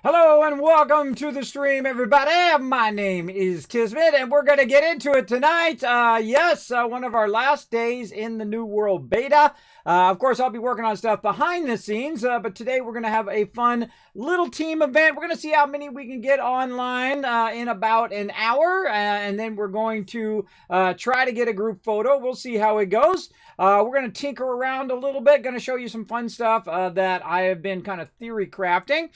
Hello and welcome to the stream, everybody. My name is Kismet, and we're going to get into it tonight. One of our last days in the New World beta. Of course, I'll be working on stuff behind the scenes, but today we're going to have a fun little team event. We're going to see how many we can get online in about an hour, and then we're going to try to get a group photo. We'll see how it goes. We're going to tinker around a little bit, going to show you some fun stuff that I have been kind of theory crafting,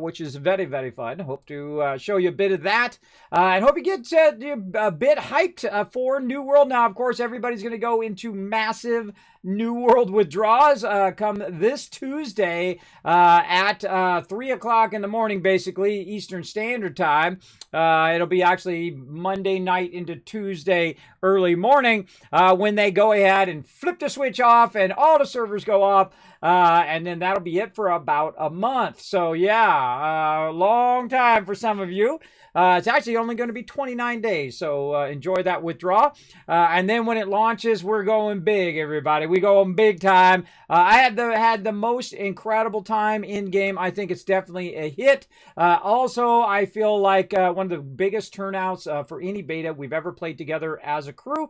which is very, very fun. Hope to show you a bit of that, and hope you get a bit hyped for New World. Now, of course, everybody's going to go into massive New World withdrawals come this Tuesday at 3 o'clock in the morning, basically, Eastern Standard Time. It'll be actually Monday night into Tuesday early morning when they go ahead and flip the switch off and all the servers go off. And then that'll be it for about a month. So yeah, long time for some of you. It's actually only going to be 29 days, so enjoy that withdrawal. And then when it launches, we're going big, everybody. We going big time. I had the most incredible time in game. I think it's definitely a hit. Also, I feel like one of the biggest turnouts for any beta we've ever played together as a crew.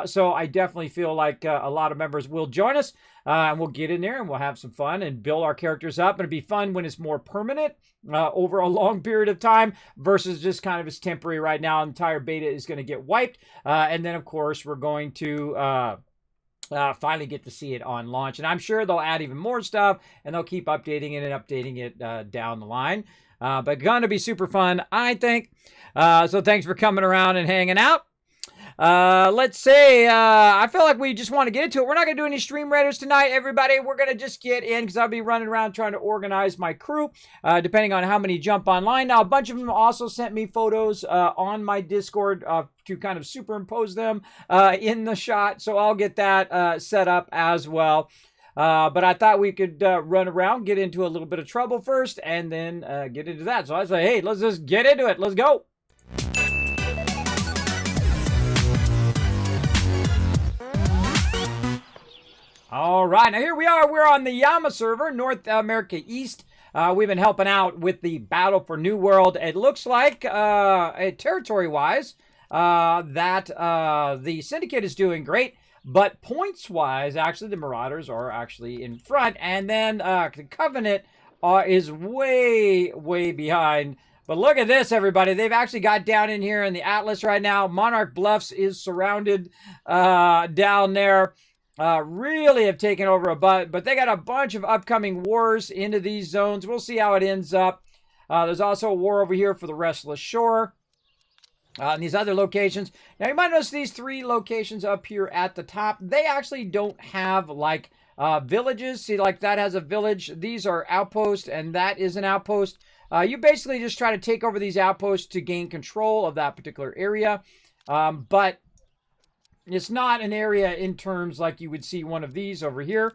So I definitely feel like a lot of members will join us. And we'll get in there and we'll have some fun and build our characters up. And it'll be fun when it's more permanent over a long period of time versus just kind of as temporary right now. Entire beta is going to get wiped. And then, of course, we're going to finally get to see it on launch. And I'm sure they'll add even more stuff and they'll keep updating it and updating it down the line. But going to be super fun, I think. So thanks for coming around and hanging out. Let's say, I feel like we just want to get into it. We're not going to do any stream raiders tonight, everybody. We're going to just get in because I'll be running around trying to organize my crew, depending on how many jump online. Now, a bunch of them also sent me photos on my Discord to kind of superimpose them in the shot. So I'll get that set up as well. But I thought we could run around, get into a little bit of trouble first, and then get into that. So I say, hey, let's just get into it. Let's go. All right, now here we are. We're on the YAMA server, North America East. We've been helping out with the battle for New World. It looks like, territory-wise, that the Syndicate is doing great. But points-wise, actually, the Marauders are actually in front. And then the Covenant is way, way behind. But look at this, everybody. They've actually got down in here in the Atlas right now. Monarch Bluffs is surrounded down there. Really have taken over but they got a bunch of upcoming wars into these zones. We'll see how it ends up. There's also a war over here for the Restless Shore. And these other locations. Now, you might notice these three locations up here at the top. They actually don't have, like, villages. See, like, that has a village. These are outposts, and that is an outpost. You basically just try to take over these outposts to gain control of that particular area. But it's not an area in terms like you would see one of these over here.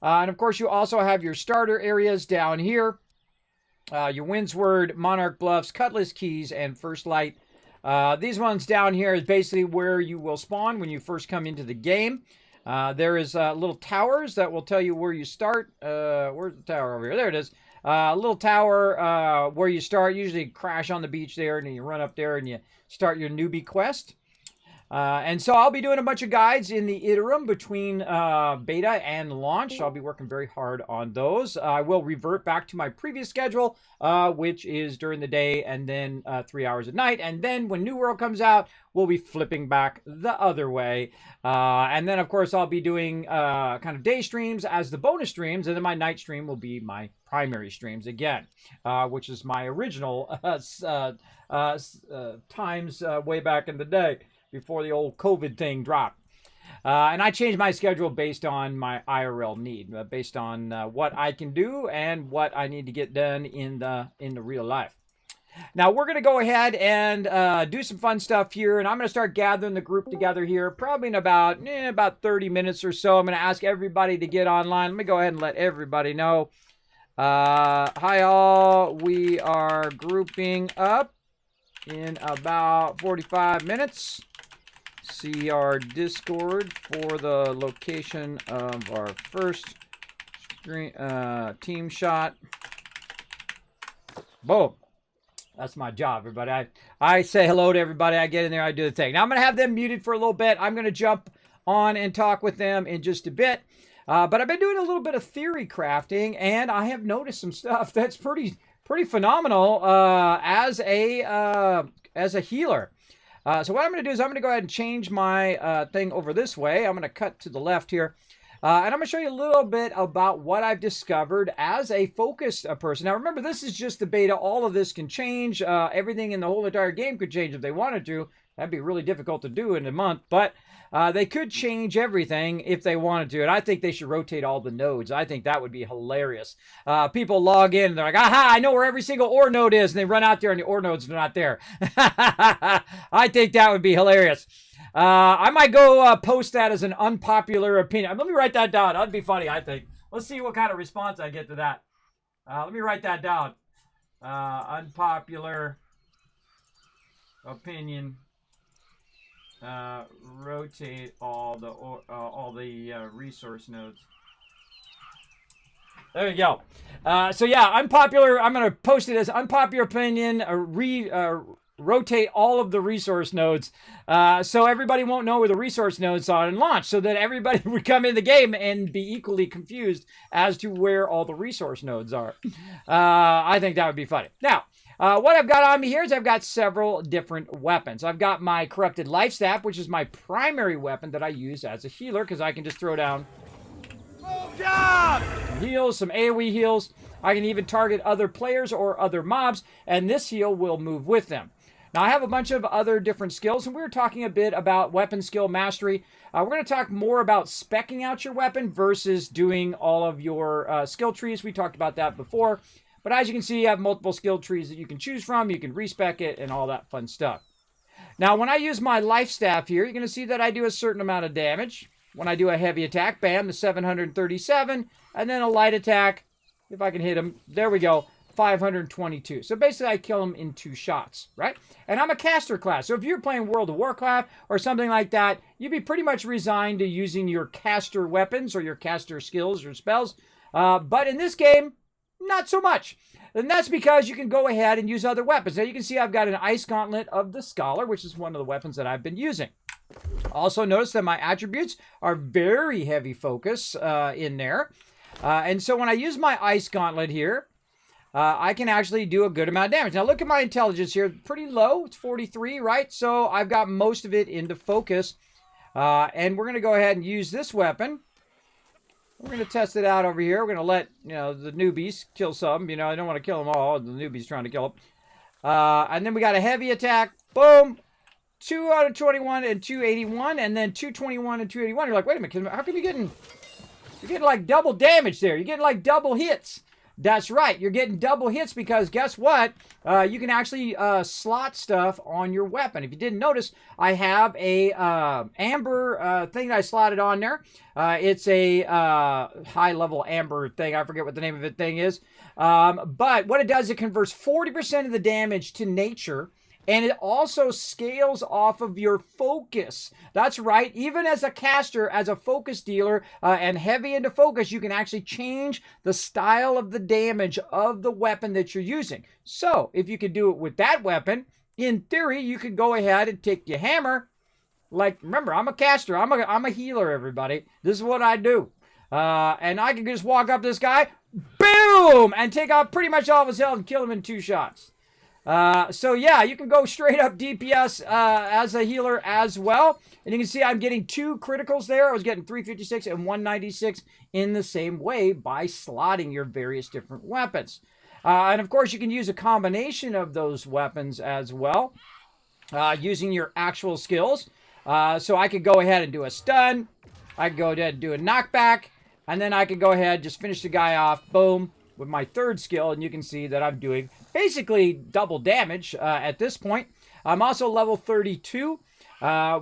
And, of course, you also have your starter areas down here. Your Windsward, Monarch Bluffs, Cutlass Keys, and First Light. These ones down here is basically where you will spawn when you first come into the game. There is little towers that will tell you where you start. Where's the tower over here? There it is. A little tower where you start. Usually crash on the beach there, and then you run up there and you start your newbie quest. And so I'll be doing a bunch of guides in the interim between beta and launch. I'll be working very hard on those. I will revert back to my previous schedule, which is during the day and then 3 hours at night. And then when New World comes out, we'll be flipping back the other way. And then, of course, I'll be doing kind of day streams as the bonus streams. And then my night stream will be my primary streams again, which is my original times way back in the day, before the old COVID thing dropped. And I changed my schedule based on my IRL need, based on what I can do and what I need to get done in the real life. Now, we're going to go ahead and do some fun stuff here, and I'm going to start gathering the group together here, probably in about 30 minutes or so. I'm going to ask everybody to get online. Let me go ahead and let everybody know. Hi, all. We are grouping up in about 45 minutes. See our Discord for the location of our first team shot. Boom. That's my job, everybody. I say hello to everybody. I get in there, I do the thing. Now I'm going to have them muted for a little bit. I'm going to jump on and talk with them in just a bit. But I've been doing a little bit of theory crafting, and I have noticed some stuff that's pretty phenomenal as a healer. So what I'm going to do is I'm going to go ahead and change my thing over this way. I'm going to cut to the left here. And I'm going to show you a little bit about what I've discovered as a focused person. Now, remember, this is just the beta. All of this can change. Everything in the whole entire game could change if they wanted to. That'd be really difficult to do in a month. But they could change everything if they wanted to. And I think they should rotate all the nodes. I think that would be hilarious. People log in and they're like, aha, I know where every single ore node is. And they run out there and the ore nodes are not there. I think that would be hilarious. I might go post that as an unpopular opinion. Let me write that down. That'd be funny, I think. Let's see what kind of response I get to that. Let me write that down. Unpopular opinion. Rotate all the resource nodes. There you go. So yeah, unpopular. I'm gonna post it as unpopular opinion. Rotate all of the resource nodes, so everybody won't know where the resource nodes are in launch, so that everybody would come in the game and be equally confused as to where all the resource nodes are. I think that would be funny. Now, what I've got on me here is I've got several different weapons. I've got my Corrupted Life Staff, which is my primary weapon that I use as a healer, because I can just throw down heals, some AoE heals. I can even target other players or other mobs, and this heal will move with them. Now, I have a bunch of other different skills, and we were talking a bit about weapon skill mastery. We're going to talk more about speccing out your weapon versus doing all of your skill trees. We talked about that before. But as you can see, you have multiple skill trees that you can choose from. You can respec it and all that fun stuff. Now, when I use my life staff here, you're going to see that I do a certain amount of damage. When I do a heavy attack, bam, the 737. And then a light attack, if I can hit him, there we go. 522. So basically I kill him in 2 shots, right? And I'm a caster class. So if you're playing World of Warcraft or something like that, you'd be pretty much resigned to using your caster weapons or your caster skills or spells. But in this game, not so much. And that's because you can go ahead and use other weapons. Now you can see I've got an Ice Gauntlet of the Scholar, which is one of the weapons that I've been using. Also notice that my attributes are very heavy focus in there. And so when I use my Ice Gauntlet here, I can actually do a good amount of damage. Now look at my intelligence here. Pretty low. It's 43, right? So I've got most of it into focus. And we're going to go ahead and use this weapon. We're going to test it out over here. We're going to let, the newbies kill some. I don't want to kill them all. The newbies trying to kill them. And then we got a heavy attack. Boom. 2 out of 21 and 281. And then 221 and 281. You're like, wait a minute. How come you're getting like double damage there? You're getting like double hits. That's right. You're getting double hits because guess what? You can actually slot stuff on your weapon. If you didn't notice, I have a amber thing that I slotted on there. It's a high-level amber thing. I forget what the name of the thing is. But what it does, it converts 40% of the damage to nature. And it also scales off of your focus. That's right. Even as a caster, as a focus dealer, and heavy into focus, you can actually change the style of the damage of the weapon that you're using. So, if you could do it with that weapon, in theory, you could go ahead and take your hammer. Like, remember, I'm a caster. I'm a healer, everybody. This is what I do. And I can just walk up to this guy, boom, and take out pretty much all of his health and kill him in 2 shots. So yeah, you can go straight up DPS as a healer as well. And you can see I'm getting 2 criticals there. I was getting 356 and 196 in the same way by slotting your various different weapons. And of course, you can use a combination of those weapons as well, using your actual skills. So I could go ahead and do a stun. I could go ahead and do a knockback. And then I could go ahead and just finish the guy off. Boom. With my 3rd skill, and you can see that I'm doing basically double damage at this point. I'm also level 32,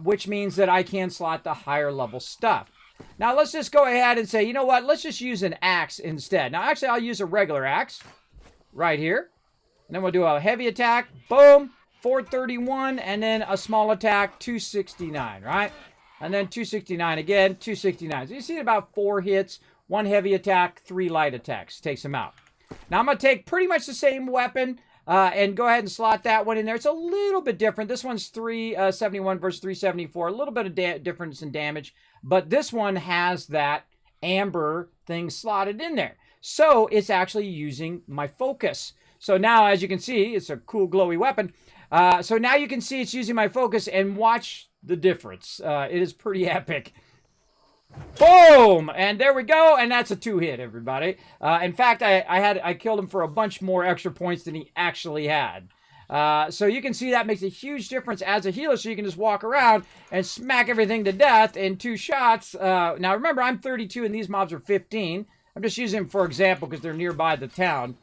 which means that I can slot the higher level stuff. Now let's just go ahead and say, you know what, let's just use an axe instead. Now actually I'll use a regular axe right here. And then we'll do a heavy attack, boom, 431, and then a small attack, 269, right? And then 269 again, 269. So you see about 4 hits, 1 heavy attack, 3 light attacks. Takes him out. Now I'm going to take pretty much the same weapon and go ahead and slot that one in there. It's a little bit different. This one's 371 versus 374. A little bit of difference in damage, but this one has that amber thing slotted in there. So it's actually using my focus. So now, as you can see, it's a cool glowy weapon. So now you can see it's using my focus, and watch the difference. It is pretty epic. Boom! And there we go. And that's a 2-hit, everybody. In fact, I killed him for a bunch more extra points than he actually had. So you can see that makes a huge difference as a healer. So you can just walk around and smack everything to death in 2 shots. Now remember, I'm 32 and these mobs are 15. I'm just using them for example because they're nearby the town.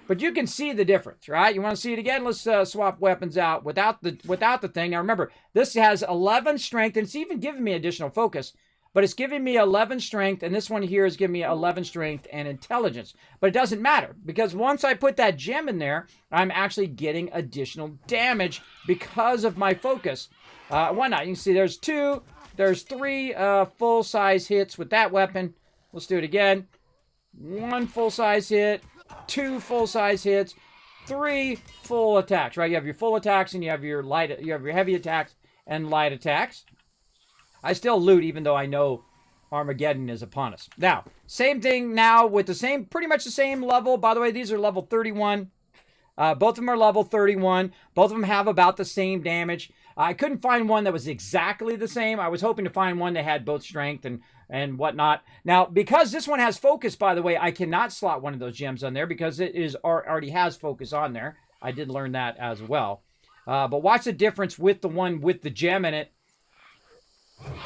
But you can see the difference, right? You want to see it again? Let's swap weapons out without the thing. Now remember, this has 11 strength, and it's even giving me additional focus. But it's giving me 11 strength, and this one here is giving me 11 strength and intelligence. But it doesn't matter, because once I put that gem in there, I'm actually getting additional damage because of my focus. Why not? You can see there's 2, there's 3 full-size hits with that weapon. Let's do it again. 1 full-size hit, 2 full-size hits, 3 full attacks, right? You have your full attacks, and you have your heavy attacks and light attacks. I still loot even though I know Armageddon is upon us. Now, same thing now with pretty much the same level. By the way, these are level 31. Both of them are level 31. Both of them have about the same damage. I couldn't find one that was exactly the same. I was hoping to find one that had both strength and whatnot. Now, because this one has focus, by the way, I cannot slot one of those gems on there because it already has focus on there. I did learn that as well. But watch the difference with the one with the gem in it.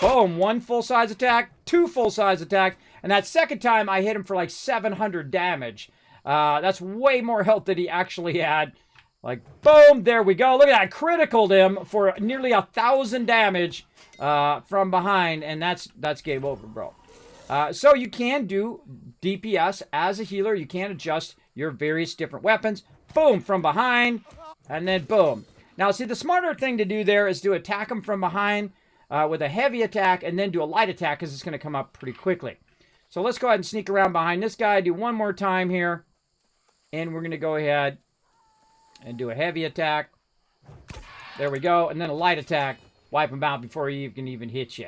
Boom, 1 full-size attack, 2 full-size attacks, and that second time I hit him for like 700 damage. That's way more health than he actually had. Like, boom, there we go. Look at that, I criticaled him for nearly 1,000 damage from behind, and that's game over, bro. So you can do DPS as a healer. You can adjust your various different weapons. Boom, from behind, and then boom. Now, see, the smarter thing to do there is to attack him from behind, with a heavy attack, and then do a light attack because it's going to come up pretty quickly. So let's go ahead and sneak around behind this guy, do one more time here, and we're going to go ahead and do a heavy attack. There we go, and then a light attack, wipe him out before he can even hit you.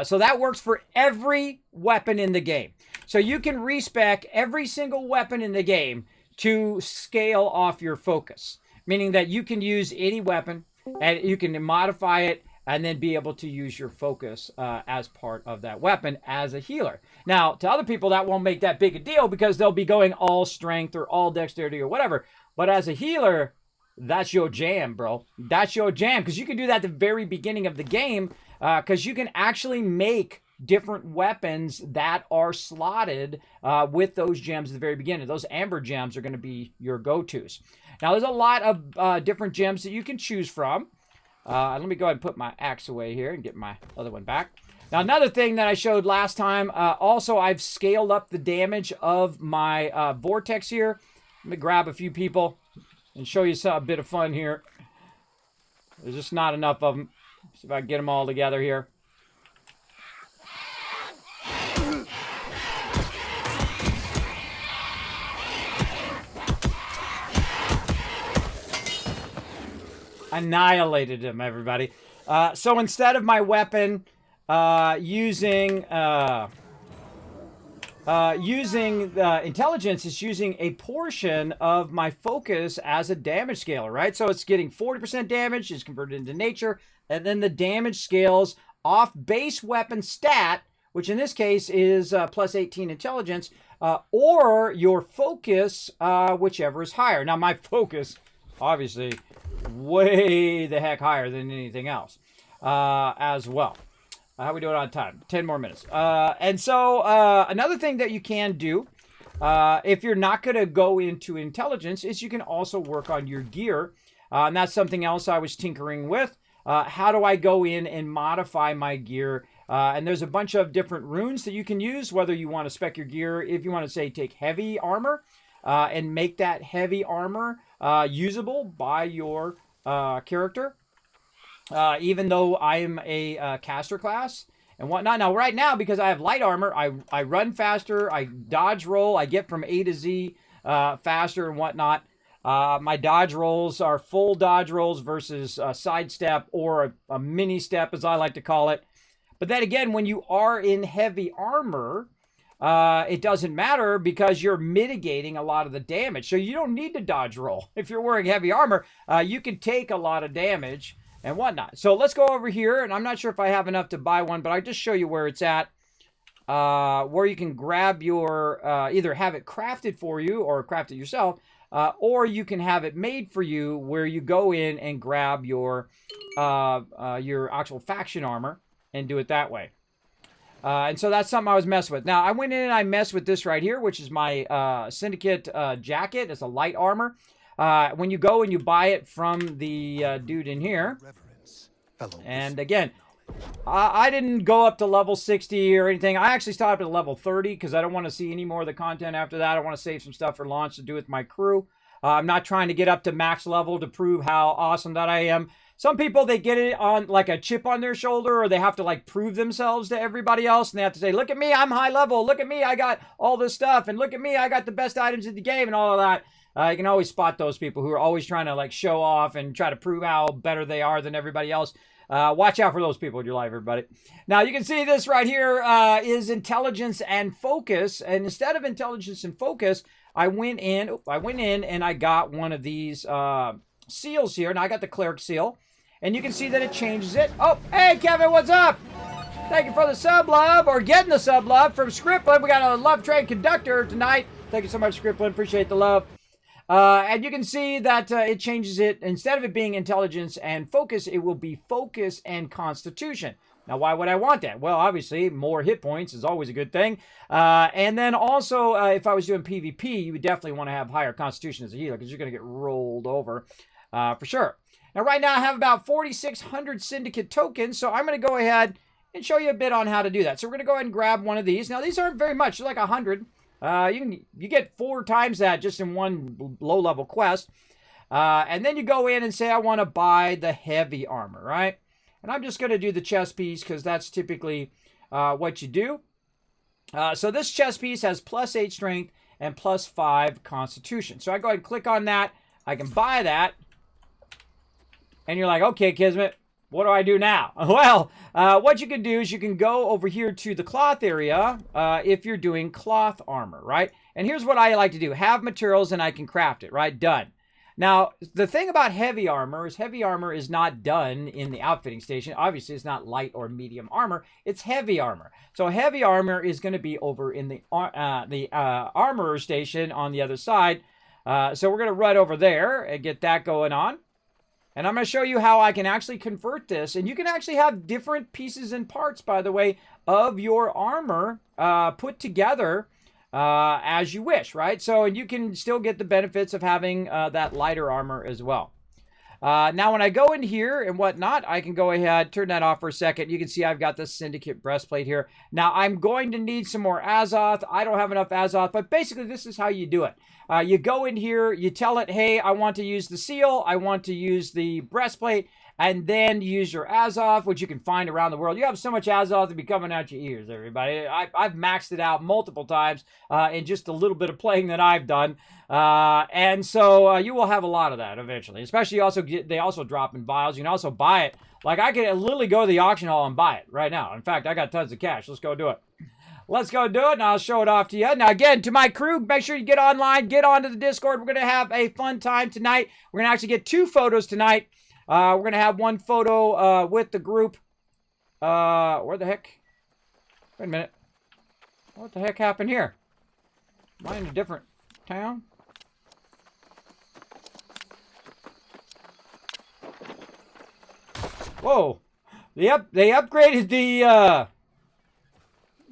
So that works for every weapon in the game. So you can respec every single weapon in the game to scale off your focus, meaning that you can use any weapon, and you can modify it, and then be able to use your focus as part of that weapon as a healer. Now, to other people, that won't make that big a deal because they'll be going all strength or all dexterity or whatever. But as a healer, that's your jam, bro. That's your jam, because you can do that at the very beginning of the game, because you can actually make different weapons that are slotted with those gems at the very beginning. Those amber gems are going to be your go-tos. Now, there's a lot of different gems that you can choose from. Let me go ahead and put my axe away here and get my other one back. Now, another thing that I showed last time, also I've scaled up the damage of my vortex here. Let me grab a few people and show you a bit of fun here. There's just not enough of them. See if I can get them all together here. Annihilated him, everybody. So instead of my weapon using intelligence, it's using a portion of my focus as a damage scaler, right? So it's getting 40% damage, is converted into nature, and then the damage scales off base weapon stat, which in this case is plus 18 intelligence, or your focus, whichever is higher. Now, my focus, obviously, way the heck higher than anything else as well. How are we doing on time? 10 more minutes. And so another thing that you can do if you're not going to go into intelligence is you can also work on your gear. And that's something else I was tinkering with. How do I go in and modify my gear? And there's a bunch of different runes that you can use, whether you want to spec your gear, if you want to say take heavy armor and make that heavy armor usable by your character. Even though I'm a caster class and whatnot. Now, right now, because I have light armor, I run faster, I dodge roll, I get from A to Z faster and whatnot. My dodge rolls are full dodge rolls versus a side step or a mini step, as I like to call it. But then again, when you are in heavy armor, it doesn't matter because you're mitigating a lot of the damage. So you don't need to dodge roll. If you're wearing heavy armor, you can take a lot of damage and whatnot. So let's go over here, and I'm not sure if I have enough to buy one, but I'll just show you where it's at. Where you can grab your, either have it crafted for you or craft it yourself, or you can have it made for you where you go in and grab your actual faction armor and do it that way. And so that's something I was messing with. Now, I went in and I messed with this right here, which is my Syndicate Jacket. It's a light armor. When you go and you buy it from the dude in here, and again, I didn't go up to level 60 or anything. I actually stopped at level 30 because I don't want to see any more of the content after that. I want to save some stuff for launch to do with my crew. I'm not trying to get up to max level to prove how awesome that I am. Some people, they get it on like a chip on their shoulder, or they have to like prove themselves to everybody else, and they have to say, look at me, I'm high level. Look at me, I got all this stuff. And look at me, I got the best items in the game and all of that. You can always spot those people who are always trying to like show off and try to prove how better they are than everybody else. Watch out for those people in your life, everybody. Now, you can see this right here is intelligence and focus. And instead of intelligence and focus, I went in and I got one of these seals here. Now, I got the cleric seal. And you can see that it changes it. Oh, hey, Kevin, what's up? Thank you for the sub love, or getting the sub love from Scriptlin. We got a love train conductor tonight. Thank you so much, Scriptlin. Appreciate the love. And you can see that it changes it. Instead of it being intelligence and focus, it will be focus and constitution. Now, why would I want that? Well, obviously, more hit points is always a good thing. And then also, if I was doing PvP, you would definitely want to have higher constitution as a healer because you're going to get rolled over for sure. Now, right now, I have about 4,600 Syndicate tokens, so I'm going to go ahead and show you a bit on how to do that. So we're going to go ahead and grab one of these. Now, these aren't very much. They're like 100. You get 4 times that just in one low-level quest. And then you go in and say, I want to buy the heavy armor, right? And I'm just going to do the chest piece because that's typically what you do. So this chest piece has +8 strength and +5 constitution. So I go ahead and click on that. I can buy that. And you're like, okay, Kismet, what do I do now? Well, what you can do is you can go over here to the cloth area if you're doing cloth armor, right? And here's what I like to do. Have materials and I can craft it, right? Done. Now, the thing about heavy armor is not done in the outfitting station. Obviously, it's not light or medium armor. It's heavy armor. So heavy armor is going to be over in the armorer station on the other side. So we're going to run over there and get that going on. And I'm going to show you how I can actually convert this. And you can actually have different pieces and parts, by the way, of your armor put together as you wish, right? So, and you can still get the benefits of having that lighter armor as well. Now, when I go in here and whatnot, I can go ahead, turn that off for a second. You can see I've got the Syndicate breastplate here. Now, I'm going to need some more Azoth. I don't have enough Azoth, but basically this is how you do it. You go in here, you tell it, hey, I want to use the seal, I want to use the breastplate, and then use your Azoth, which you can find around the world. You have so much Azoth to be coming out your ears, everybody. I've maxed it out multiple times in just a little bit of playing that I've done. And so you will have a lot of that eventually. Especially they also drop in vials. You can also buy it. Like I could literally go to the auction hall and buy it right now. In fact, I got tons of cash. Let's go do it. Let's go do it, and I'll show it off to you. Now, again, to my crew, make sure you get online, get onto the Discord. We're going to have a fun time tonight. We're going to actually get 2 photos tonight. We're going to have one photo with the group. Where the heck? Wait a minute. What the heck happened here? Am I in a different town? Whoa. They upgraded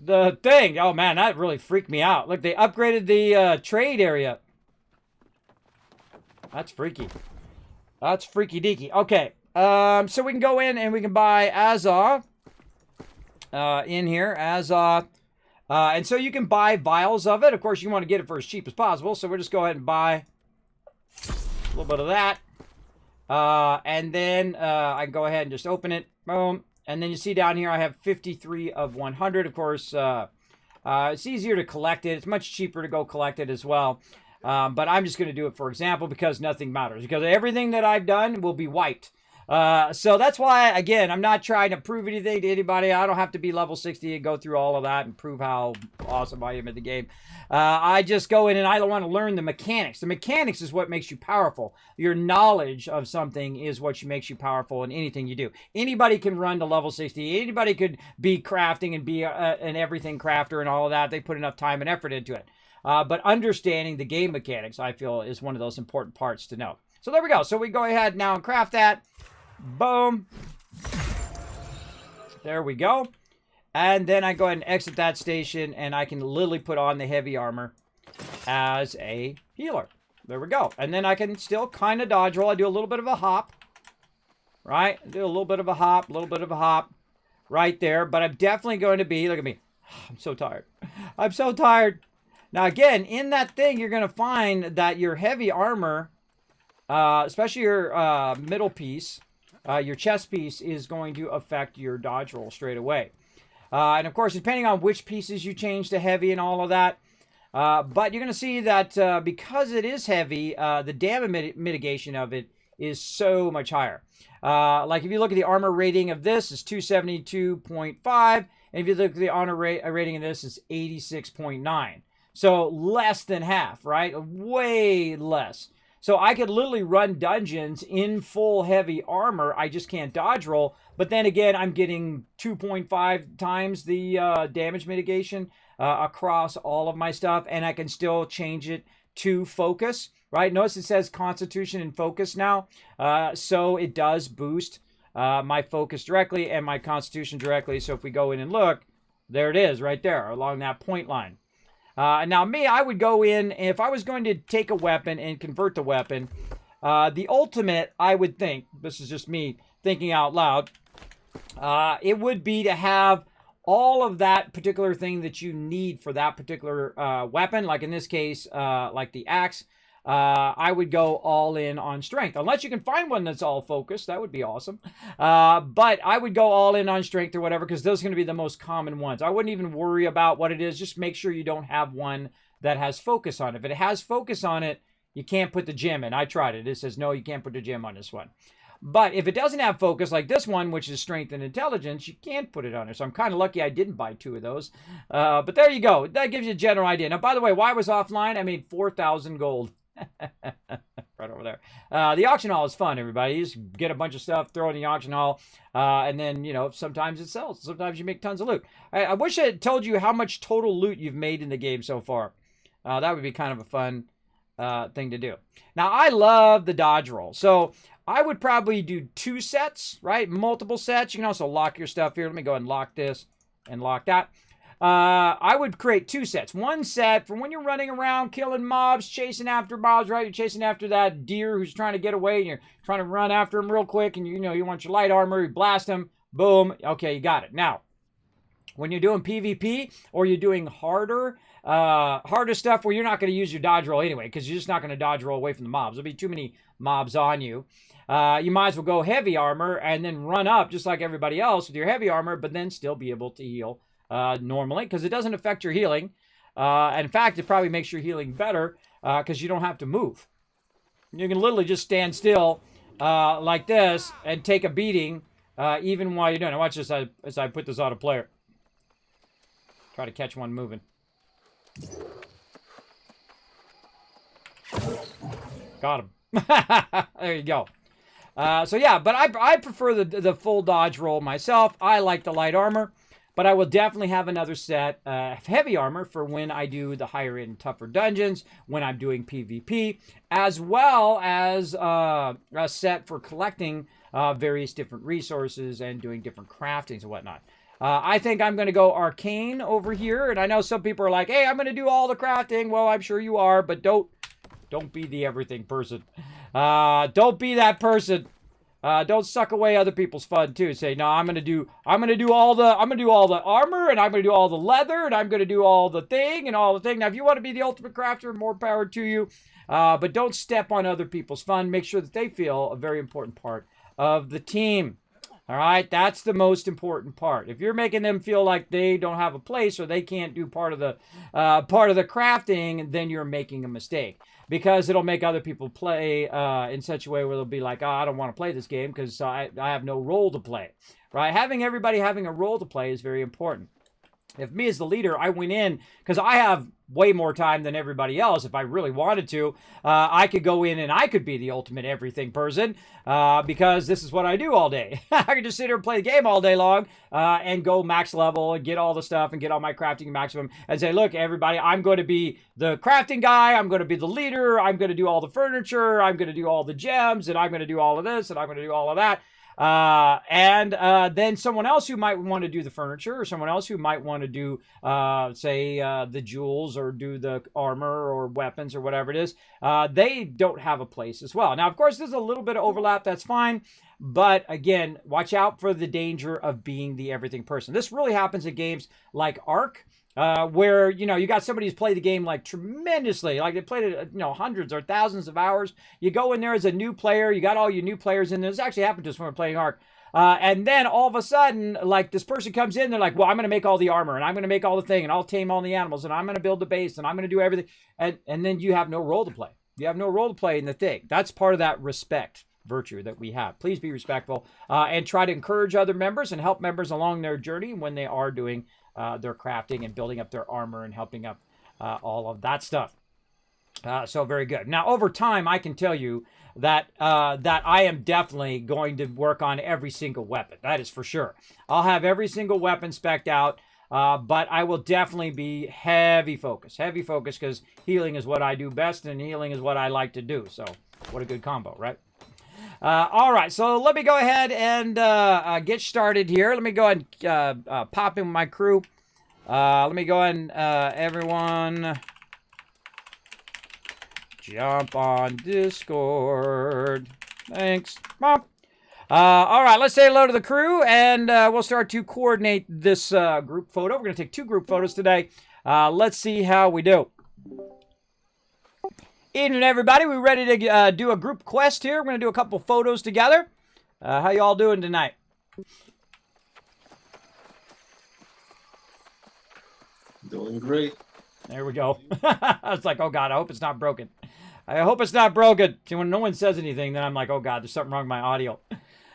the thing. Oh, man, that really freaked me out. Look, they upgraded the trade area. That's freaky. That's freaky deaky. Okay, so we can go in and we can buy Azoth in here. Azoth. And so you can buy vials of it. Of course, you want to get it for as cheap as possible. So we'll just go ahead and buy a little bit of that. And then I can go ahead and just open it. Boom. And then you see down here I have 53 of 100. Of course, it's easier to collect it. It's much cheaper to go collect it as well. But I'm just going to do it for example because nothing matters. Because everything that I've done will be wiped. So that's why, again, I'm not trying to prove anything to anybody. I don't have to be level 60 and go through all of that and prove how awesome I am at the game. I just go in and I want to learn the mechanics. The mechanics is what makes you powerful. Your knowledge of something is what makes you powerful in anything you do. Anybody can run to level 60. Anybody could be crafting and be an everything crafter and all of that. They put enough time and effort into it. But understanding the game mechanics, I feel, is one of those important parts to know. So there we go. So we go ahead now and craft that. Boom. There we go. And then I go ahead and exit that station, and I can literally put on the heavy armor as a healer. There we go. And then I can still kind of dodge roll. I do a little bit of a hop. Right? I do a little bit of a hop, right there. But I'm definitely going to be, look at me. I'm so tired. I'm so tired. Now, again, in that thing, you're going to find that your heavy armor, especially your middle piece, your chest piece, is going to affect your dodge roll straight away. And of course, depending on which pieces you change to heavy and all of that. But you're going to see that because it is heavy, the damage mitigation of it is so much higher. Like if you look at the armor rating of this, it's 272.5. And if you look at the armor rating of this, it's 86.9. So less than half, right? Way less. So I could literally run dungeons in full heavy armor. I just can't dodge roll. But then again, I'm getting 2.5 times the damage mitigation across all of my stuff. And I can still change it to focus, right? Notice it says Constitution and Focus now. So it does boost my focus directly and my Constitution directly. So if we go in and look, there it is right there along that point line. Now me, I would go in, if I was going to take a weapon and convert the weapon, the ultimate, I would think, this is just me thinking out loud, it would be to have all of that particular thing that you need for that particular weapon, like in this case, like the axe. I would go all in on strength. Unless you can find one that's all focused, that would be awesome. But I would go all in on strength or whatever, because those are going to be the most common ones. I wouldn't even worry about what it is. Just make sure you don't have one that has focus on it. If it has focus on it, you can't put the gem in. I tried it. It says, no, you can't put the gem on this one. But if it doesn't have focus, like this one, which is strength and intelligence, you can't put it on it. So I'm kind of lucky I didn't buy 2 of those. But there you go. That gives you a general idea. Now, by the way, why I was offline, I made 4,000 gold. Right over there. The auction hall is fun, everybody. You just get a bunch of stuff, throw it in the auction hall, and then, you know, sometimes it sells. Sometimes you make tons of loot. I wish I had told you how much total loot you've made in the game so far. That would be kind of a fun thing to do. Now, I love the dodge roll. So I would probably do 2 sets, right? Multiple sets. You can also lock your stuff here. Let me go ahead and lock this and lock that. I would create 2 sets. One set for when you're running around killing mobs, chasing after mobs, right? You're chasing after that deer who's trying to get away, and you're trying to run after him real quick, and you know you want your light armor, you blast him, boom, okay, you got it. Now, when you're doing PvP or you're doing harder stuff where you're not going to use your dodge roll anyway, because you're just not going to dodge roll away from the mobs. There'll be too many mobs on you. You might as well go heavy armor and then run up just like everybody else with your heavy armor, but then still be able to heal normally, because it doesn't affect your healing. In fact, it probably makes your healing better because you don't have to move. You can literally just stand still like this and take a beating even while you're doing it. Watch this as I put this auto player. Try to catch one moving. Got him. There you go. So yeah, but I prefer the full dodge roll myself. I like the light armor. But I will definitely have another set of heavy armor for when I do the higher end, tougher dungeons, when I'm doing PvP, as well as a set for collecting various different resources and doing different craftings and whatnot. I think I'm going to go arcane over here. And I know some people are like, hey, I'm going to do all the crafting. Well, I'm sure you are, but don't be the everything person. Don't be that person. Don't suck away other people's fun too. Say, no, I'm gonna do all the armor, and I'm gonna do all the leather, and I'm gonna do all the thing and all the thing. Now, if you want to be the ultimate crafter, more power to you. But don't step on other people's fun. Make sure that they feel a very important part of the team. All right, that's the most important part. If you're making them feel like they don't have a place or they can't do part of the crafting, then you're making a mistake, because it'll make other people play in such a way where they'll be like, oh, I don't want to play this game because I have no role to play. Right? Having everybody having a role to play is very important. If me as the leader, I went in, because I have way more time than everybody else. If I really wanted to, I could go in and I could be the ultimate everything person, because this is what I do all day. I could just sit here and play the game all day long and go max level and get all the stuff and get all my crafting maximum and say, look, everybody, I'm going to be the crafting guy. I'm going to be the leader. I'm going to do all the furniture. I'm going to do all the gems, and I'm going to do all of this, and I'm going to do all of that. Then someone else who might want to do the furniture, or someone else who might want to do, say, the jewels, or do the armor or weapons or whatever it is, they don't have a place as well. Now, of course, there's a little bit of overlap. That's fine. But again, watch out for the danger of being the everything person. This really happens in games like Ark. Where, you know, you got somebody who's played the game like tremendously, like they played it, you know, hundreds or thousands of hours. You go in there as a new player, you got all your new players in there. This actually happened to us when we were playing Ark. And then all of a sudden, like, this person comes in, they're like, well, I'm going to make all the armor, and I'm going to make all the thing, and I'll tame all the animals, and I'm going to build the base, and I'm going to do everything. And then you have no role to play. You have no role to play in the thing. That's part of that respect virtue that we have. Please be respectful, and try to encourage other members and help members along their journey when they are doing their crafting and building up their armor and helping up all of that stuff. So very good. Now, over time, I can tell you that that I am definitely going to work on every single weapon. That is for sure. I'll have every single weapon spec'd out, but I will definitely be heavy focus, because healing is what I do best, and healing is what I like to do. So what a good combo, right? All right, so let me go ahead and get started here. Let me go ahead and pop in my crew. Let me go ahead and everyone jump on Discord. Thanks, Mom. All right, let's say hello to the crew, and we'll start to coordinate this group photo. We're going to take 2 group photos today. Let's see how we do. Evening, everybody. We ready to do a group quest here. We're going to do a couple photos together. How you all doing tonight? Doing great. There we go. I was like, oh, God, I hope it's not broken. I hope it's not broken. See, when no one says anything, then I'm like, oh, God, there's something wrong with my audio.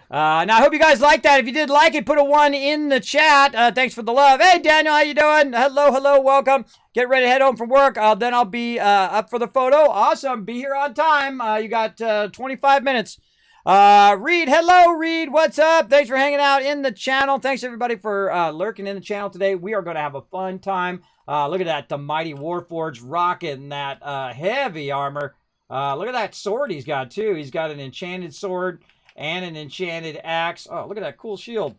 Now, I hope you guys liked that. If you did like it, put a 1 in the chat. Thanks for the love. Hey, Daniel, how you doing? Hello, welcome. Get ready to head home from work. Then I'll be up for the photo. Awesome. Be here on time. You got 25 minutes. Reed, hello, Reed. What's up? Thanks for hanging out in the channel. Thanks, everybody, for lurking in the channel today. We are going to have a fun time. Look at that, the mighty Warforged rocking that heavy armor. Look at that sword he's got, too. He's got an enchanted sword and an enchanted axe. Oh, look at that cool shield.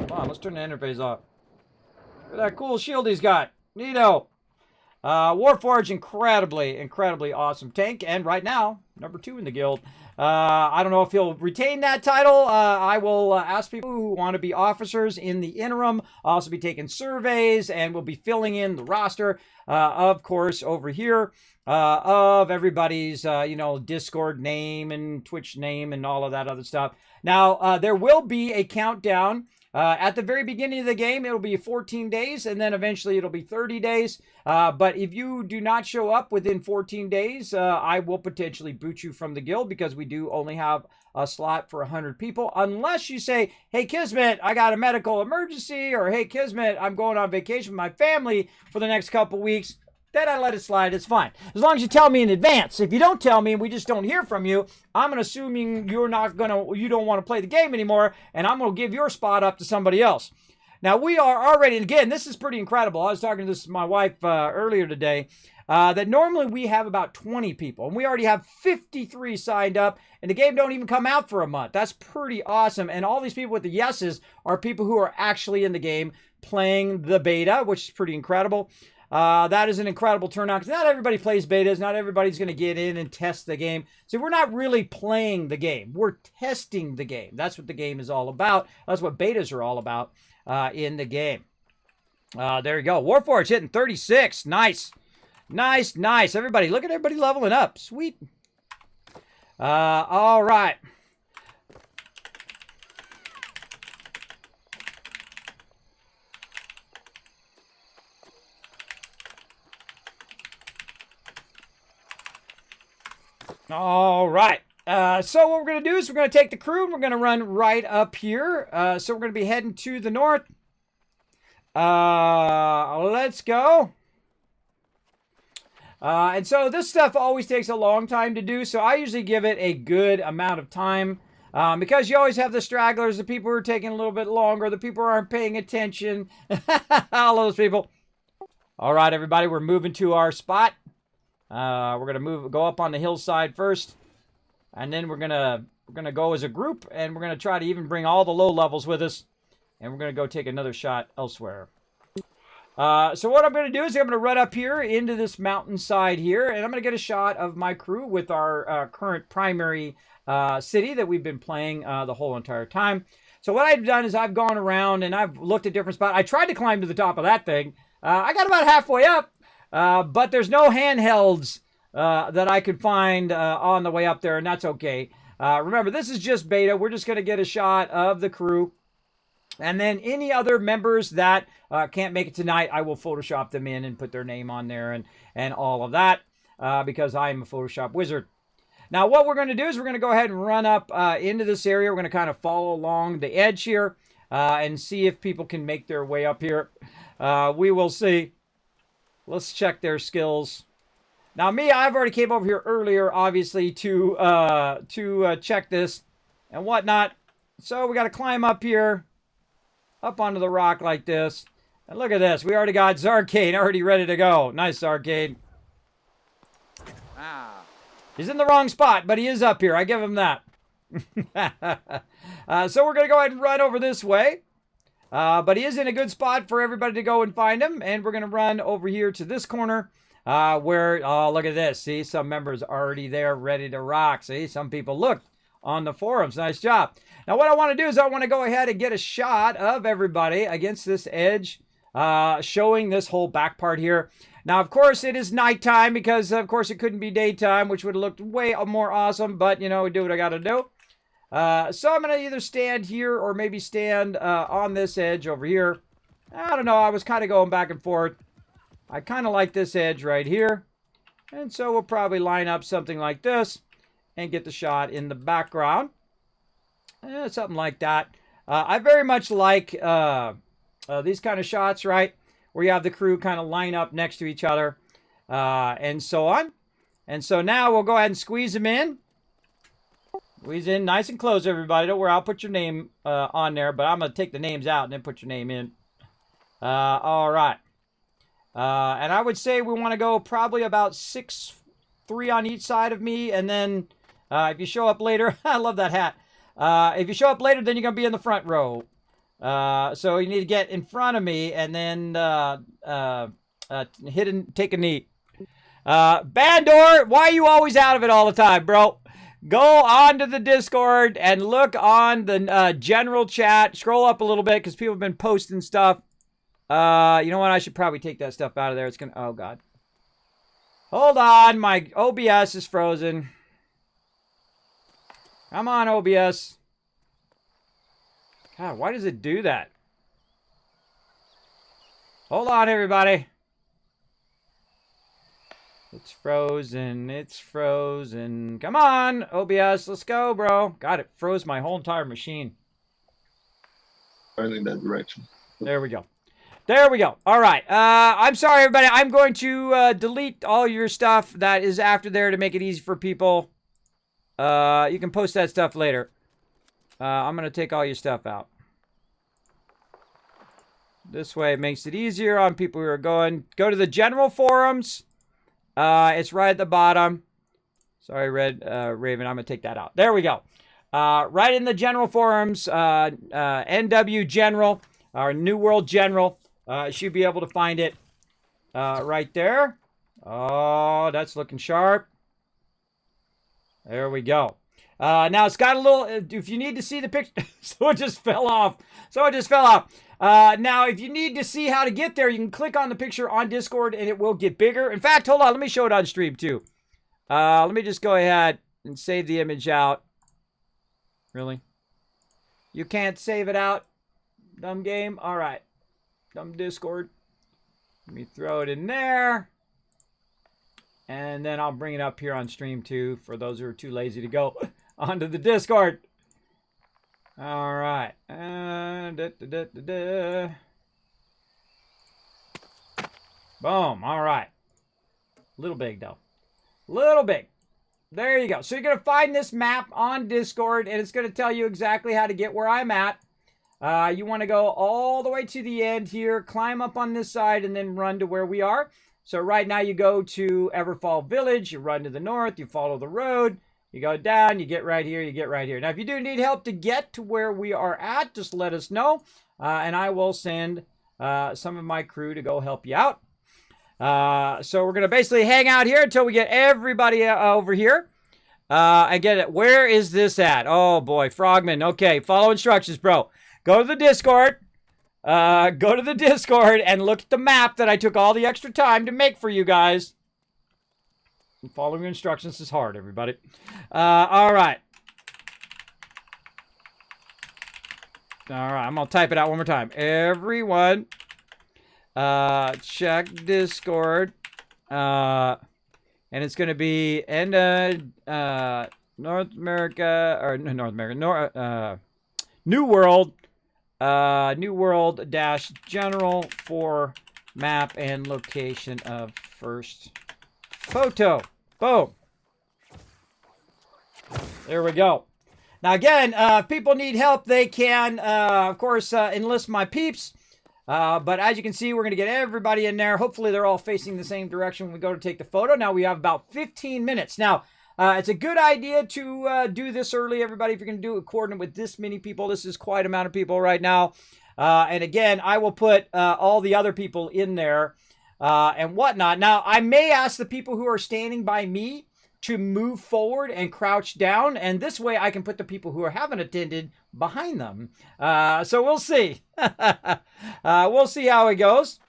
Come on, let's turn the interface off. Look at that cool shield he's got. Neato. Warforged, incredibly awesome tank. And right now, number 2 in the guild. I don't know if he'll retain that title. I will ask people who want to be officers in the interim. I'll also be taking surveys, and we'll be filling in the roster, of course, over here, of everybody's, Discord name and Twitch name and all of that other stuff. Now, there will be a countdown. At the very beginning of the game, it'll be 14 days, and then eventually it'll be 30 days. But if you do not show up within 14 days, I will potentially boot you from the guild, because we do only have a slot for 100 people. Unless you say, hey, Kismet, I got a medical emergency, or hey, Kismet, I'm going on vacation with my family for the next couple weeks. Then I let it slide. It's fine. As long as you tell me in advance. If you don't tell me and we just don't hear from you, I'm assuming you don't want to play the game anymore, and I'm going to give your spot up to somebody else. Now, we are already, and again, this is pretty incredible. I was talking to my wife earlier today, that normally we have about 20 people, and we already have 53 signed up, and the game don't even come out for a month. That's pretty awesome. And all these people with the yeses are people who are actually in the game playing the beta, which is pretty incredible. That is an incredible turnout, because not everybody plays betas. Not everybody's going to get in and test the game. So we're not really playing the game. We're testing the game. That's what the game is all about. That's what betas are all about in the game. There you go. Warforged hitting 36. Nice. Everybody, look at everybody leveling up. Sweet. All right. All right. So what we're going to do is we're going to take the crew and we're going to run right up here. So we're going to be heading to the north. Let's go. And so this stuff always takes a long time to do, so I usually give it a good amount of time. Because you always have the stragglers, the people who are taking a little bit longer, the people who aren't paying attention. All those people. All right, everybody, we're moving to our spot. We're gonna go up on the hillside first, and then we're gonna go as a group, and we're gonna try to even bring all the low levels with us, and we're gonna go take another shot elsewhere. So what I'm gonna do is I'm gonna run up here into this mountainside here, and I'm gonna get a shot of my crew with our current primary city that we've been playing the whole entire time. So what I've done is I've gone around and I've looked at different spots. I tried to climb to the top of that thing. I got about halfway up, but there's no handhelds that I could find on the way up there, and that's okay. Remember, this is just beta. We're just going to get a shot of the crew. And then any other members that can't make it tonight, I will Photoshop them in and put their name on there and all of that because I am a Photoshop wizard. Now, what we're going to do is we're going to go ahead and run up into this area. We're going to kind of follow along the edge here and see if people can make their way up here. We will see. Let's check their skills. Now, me, I've already came over here earlier, obviously, to check this and whatnot. So we got to climb up here, up onto the rock like this. And look at this. We already got Zarcade already ready to go. Nice, Zarcade. He's in the wrong spot, but he is up here. I give him that. So we're going to go ahead and run over this way. But he is in a good spot for everybody to go and find him. And we're going to run over here to this corner where, oh, look at this. See, some members already there ready to rock. See, some people look on the forums. Nice job. Now, what I want to do is I want to go ahead and get a shot of everybody against this edge, showing this whole back part here. Now, of course, it is nighttime because, of course, it couldn't be daytime, which would have looked way more awesome. But, you know, we do what I got to do. So I'm going to either stand here or maybe stand on this edge over here. I don't know. I was kind of going back and forth. I kind of like this edge right here. And so we'll probably line up something like this and get the shot in the background. Something like that. I very much like these kind of shots, right? Where you have the crew kind of line up next to each other and so on. And so now we'll go ahead and squeeze them in. Squeeze in nice and close, everybody. Don't worry, I'll put your name on there, but I'm going to take the names out and then put your name in. All right. And I would say we want to go probably about 6-3 on each side of me. And then if you show up later, I love that hat. If you show up later, then you're going to be in the front row. So you need to get in front of me and then take a knee. Bandor, why are you always out of it all the time, bro? Go on to the Discord and look on the general chat. Scroll up a little bit because people have been posting stuff. You know what? I should probably take that stuff out of there. It's gonna. Oh God. Hold on, my OBS is frozen. Come on, OBS. God, why does it do that? Hold on, everybody. It's frozen. It's frozen. Come on, OBS. Let's go, bro. God, it froze my whole entire machine. Going in that direction. There we go. There we go. All right. I'm sorry, everybody. I'm going to delete all your stuff that is after there to make it easy for people. You can post that stuff later. I'm going to take all your stuff out. This way it makes it easier on people who are going. Go to the general forums. It's right at the bottom. Sorry, Raven. I'm going to take that out. There we go. Right in the general forums, NW General, our New World General. Should be able to find it right there. Oh, that's looking sharp. There we go. Now, it's got a little... If you need to see the picture... So it just fell off. Now, if you need to see how to get there, you can click on the picture on Discord and it will get bigger. In fact, hold on. Let me show it on stream, too. Let me just go ahead and save the image out. Really? You can't save it out? Dumb game? All right. Dumb Discord. Let me throw it in there. And then I'll bring it up here on stream too for those who are too lazy to go onto the Discord. All right. Boom. All right. Little big though. Little big. There you go. So you're going to find this map on Discord, and it's going to tell you exactly how to get where I'm at. You want to go all the way to the end here, climb up on this side, and then run to where we are. So right now you go to Everfall Village, you run to the north, you follow the road, you go down, you get right here, you get right here. Now if you do need help to get to where we are at, just let us know, and I will send some of my crew to go help you out. So we're going to basically hang out here until we get everybody over here. I get it. Where is this at? Oh boy, Frogman. Okay, follow instructions, bro. Go to the Discord. Go to the Discord and look at the map that I took all the extra time to make for you guys. Following instructions is hard, everybody. All right. All right, I'm going to type it out one more time. Everyone, check Discord. And it's going to be North America, or North America, New World. New World dash general for map and location of first photo. Boom. There we go. Now again, if people need help, they can, of course, enlist my peeps. But as you can see, we're going to get everybody in there. Hopefully they're all facing the same direction when we go to take the photo. Now we have about 15 minutes. Now, it's a good idea to do this early, everybody. If you're going to do a coordinate with this many people, this is quite an amount of people right now. And again, I will put all the other people in there and whatnot. Now, I may ask the people who are standing by me to move forward and crouch down. And this way I can put the people who haven't attended behind them. So we'll see. We'll see how it goes.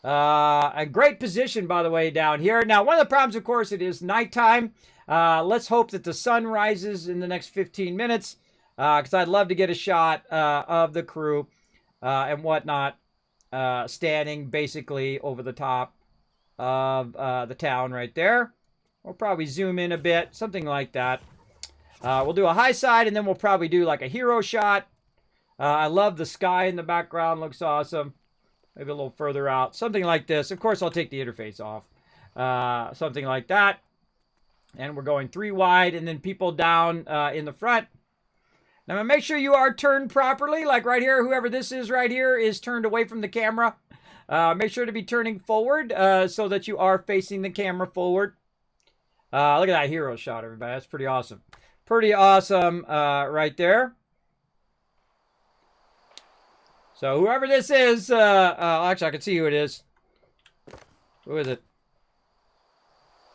A great position, by the way, down here. Now, one of the problems, of course, it is nighttime. Let's hope that the sun rises in the next 15 minutes, because I'd love to get a shot of the crew and whatnot standing basically over the top of the town right there. We'll probably zoom in a bit, something like that. We'll do a high side, and then we'll probably do like a hero shot. I love the sky in the background. Looks awesome. Maybe a little further out. Something like this. Of course, I'll take the interface off. Something like that. And we're going 3 wide, and then people down in the front. Now, make sure you are turned properly. Like right here, whoever this is right here is turned away from the camera. Make sure to be turning forward so that you are facing the camera forward. Look at that hero shot, everybody. That's pretty awesome. Pretty awesome right there. So whoever this is, actually I can see who it is. Who is it?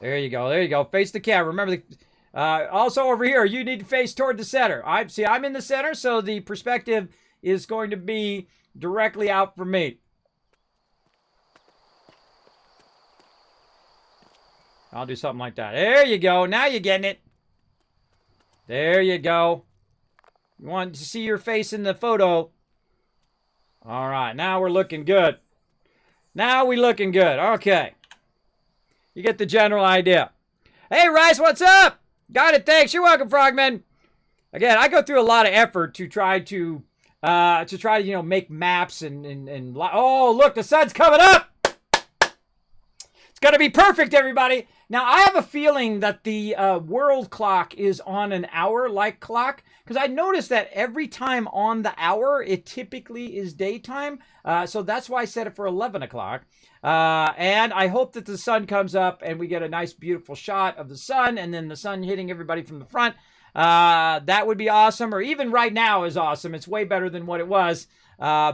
There you go. There you go. Face the camera. Remember, also over here, you need to face toward the center. I'm in the center, so the perspective is going to be directly out from me. I'll do something like that. There you go. Now you're getting it. There you go. You want to see your face in the photo. All right, now we're looking good. Now we're looking good. Okay. You get the general idea. Hey, Rice, what's up? Got it, thanks. You're welcome, Frogman. Again, I go through a lot of effort to try to make maps and oh, look, the sun's coming up. It's going to be perfect, everybody. Now, I have a feeling that the world clock is on an hour-like clock, because I noticed that every time on the hour, it typically is daytime. So that's why I set it for 11 o'clock. And I hope that the sun comes up and we get a nice, beautiful shot of the sun, and then the sun hitting everybody from the front. That would be awesome, or even right now is awesome. It's way better than what it was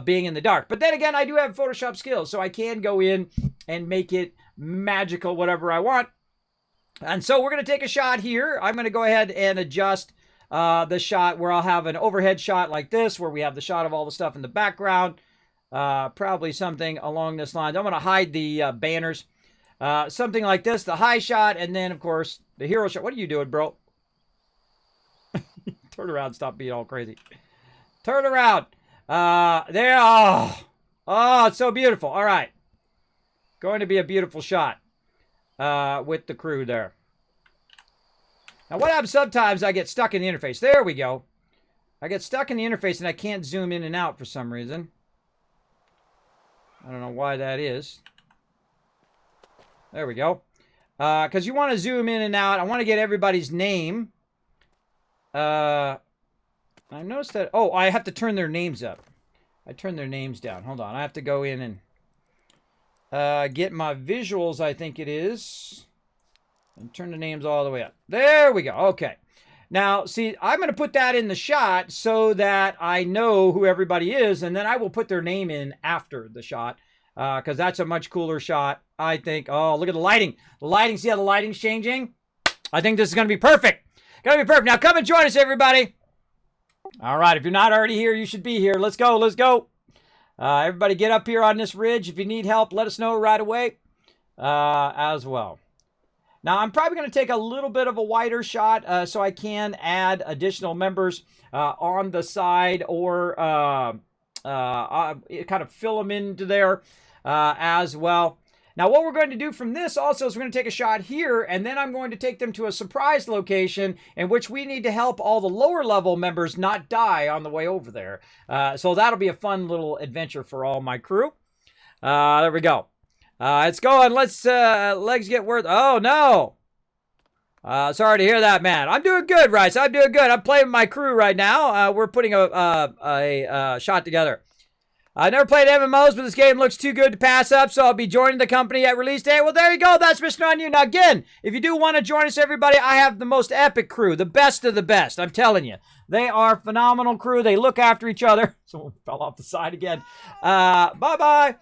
being in the dark. But then again, I do have Photoshop skills, so I can go in and make it magical, whatever I want. And so we're going to take a shot here. I'm going to go ahead and adjust the shot where I'll have an overhead shot like this, where we have the shot of all the stuff in the background. Probably something along this line. I'm going to hide the banners. Something like this, the high shot, and then, of course, the hero shot. What are you doing, bro? Turn around. Stop being all crazy. Turn around. There. Oh, it's so beautiful. All right. Going to be a beautiful shot. with the crew there. Now, what happens sometimes, I get stuck in the interface. There we go. I get stuck in the interface and I can't zoom in and out for some reason. I don't know why that is. There we go. Because you want to zoom in and out. I want to get everybody's name. I noticed that... Oh, I have to turn their names up. I turned their names down. Hold on. I have to go in and get my visuals, I think it is. And turn the names all the way up. There we go. Okay. Now, see, I'm going to put that in the shot so that I know who everybody is, and then I will put their name in after the shot, because that's a much cooler shot, I think. Oh, look at the lighting. The lighting, see how the lighting's changing? I think this is going to be perfect. Going to be perfect. Now, come and join us, everybody. All right, if you're not already here, you should be here. Let's go, let's go. Everybody get up here on this ridge. If you need help, let us know right away as well. Now, I'm probably going to take a little bit of a wider shot so I can add additional members on the side or kind of fill them into there as well. Now, what we're going to do from this also is we're going to take a shot here, and then I'm going to take them to a surprise location in which we need to help all the lower level members not die on the way over there. So that'll be a fun little adventure for all my crew. There we go. It's going. Let's legs get worth. Oh no! Sorry to hear that, man. I'm doing good, Rice. I'm doing good. I'm playing with my crew right now. We're putting a shot together. I never played MMOs, but this game looks too good to pass up, so I'll be joining the company at release day. Well, there you go. That's Mr. On You. Now, again, if you do want to join us, everybody, I have the most epic crew, the best of the best. I'm telling you, they are a phenomenal crew. They look after each other. Someone fell off the side again. Bye-bye.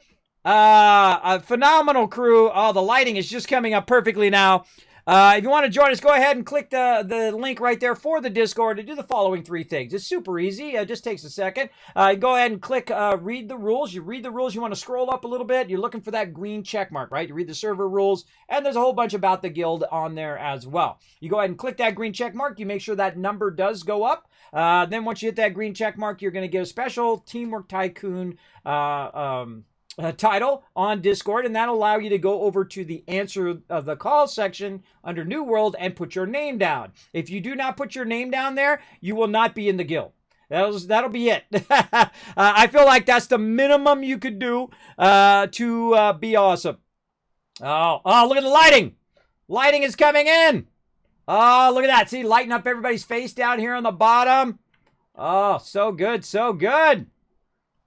A phenomenal crew. Oh, the lighting is just coming up perfectly now. If you want to join us, go ahead and click the link right there for the Discord to do the following 3 things. It's super easy. It just takes a second. Go ahead and click read the rules. You read the rules. You want to scroll up a little bit. You're looking for that green check mark, right? You read the server rules, and there's a whole bunch about the guild on there as well. You go ahead and click that green check mark. You make sure that number does go up. Then once you hit that green check mark, you're going to get a special Teamwork Tycoon title on Discord, and that'll allow you to go over to the answer of the call section under New World and put your name down. If you do not put your name down there, you will not be in the guild. That'll be it. I feel like that's the minimum you could do to be awesome. Oh, look at the lighting. Lighting is coming in. Oh, look at that. See, lighting up everybody's face down here on the bottom. Oh, so good, so good.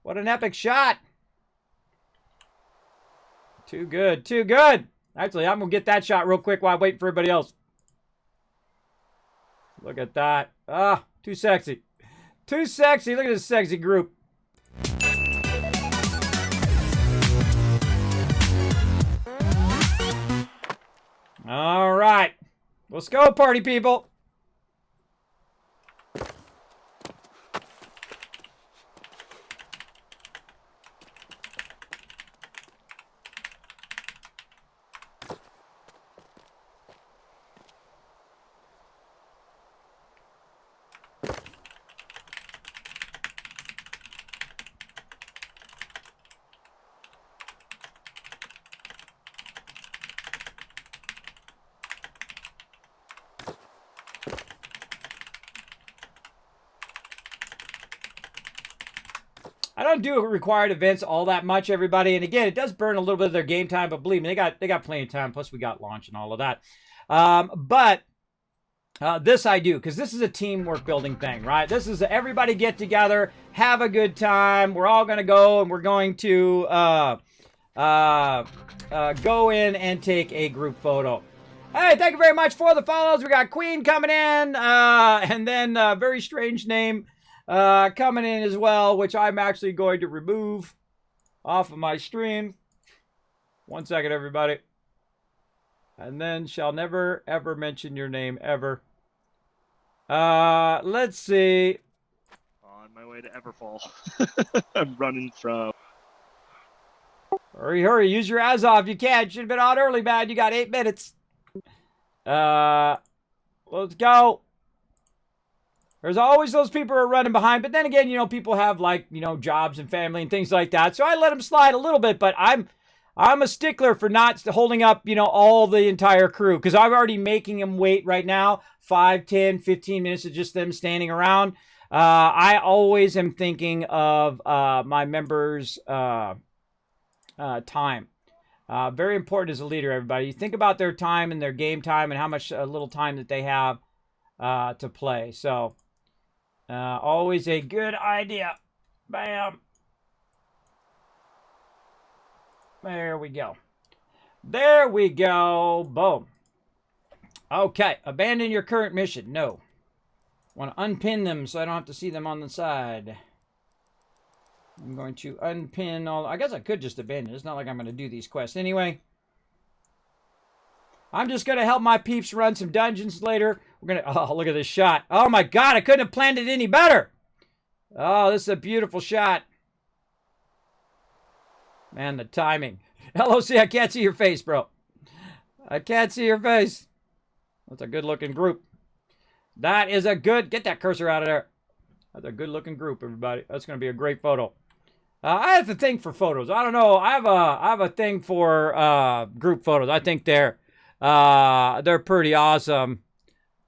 What an epic shot. Too good, too good. Actually, I'm going to get that shot real quick while I wait for everybody else. Look at that. Ah, too sexy. Too sexy. Look at this sexy group. All right. Let's go, party people. I don't do required events all that much, everybody. And again, it does burn a little bit of their game time, but believe me, they got plenty of time. Plus, we got launch and all of that. But this I do, because this is a teamwork building thing, right? This is everybody get together, have a good time. We're all going to go, and we're going to go in and take a group photo. Hey, thank you very much for the follows. We got Queen coming in, and then a very strange name coming in as well, which I'm actually going to remove off of my stream. 1 second, everybody. And then shall never, ever mention your name, ever. Let's see. On my way to Everfall. I'm running from... Hurry, hurry. Use your ass off. You can. Should have been on early, man. You got 8 minutes. Let's go. There's always those people who are running behind, but then again, you know, people have like, you know, jobs and family and things like that. So I let them slide a little bit, but I'm I'm a stickler for not holding up, you know, all the entire crew, because I'm already making them wait right now 5, 10, 15 minutes of just them standing around. I always am thinking of my members' time. Very important as a leader, everybody. You think about their time and their game time and how much little time that they have to play. So, always a good idea. Bam. There we go. There we go. Boom. Okay. Abandon your current mission. No. Want to unpin them so I don't have to see them on the side. I'm going to unpin all... I guess I could just abandon it. It's not like I'm going to do these quests anyway. I'm just going to help my peeps run some dungeons later. We're going to... Oh, look at this shot. Oh my god, I couldn't have planned it any better. Oh, this is a beautiful shot. Man, the timing. LOC, I can't see your face, bro. I can't see your face. That's a good-looking group. That is a good... Get that cursor out of there. That's a good-looking group, everybody. That's going to be a great photo. I have a thing for photos. I don't know. I have a thing for group photos. I think they're pretty awesome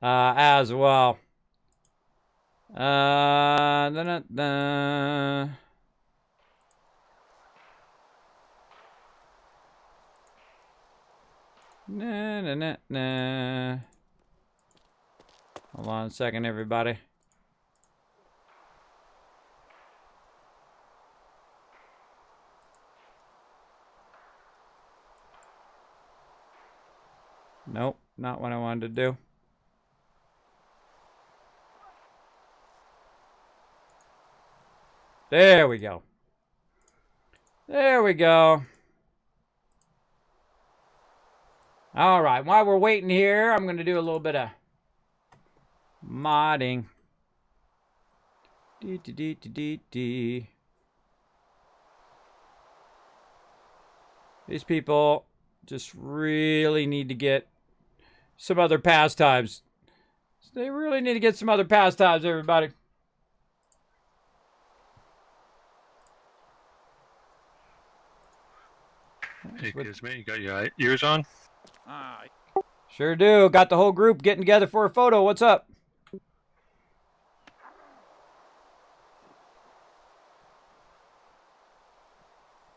as well. Nah. Hold on a second, everybody. Nope, not what I wanted to do. There we go. There we go. All right, while we're waiting here, I'm going to do a little bit of modding. These people just really need to get some other pastimes. They really need to get some other pastimes, everybody. Hey, Kismet, you got your ears on? Sure do. Got the whole group getting together for a photo. What's up?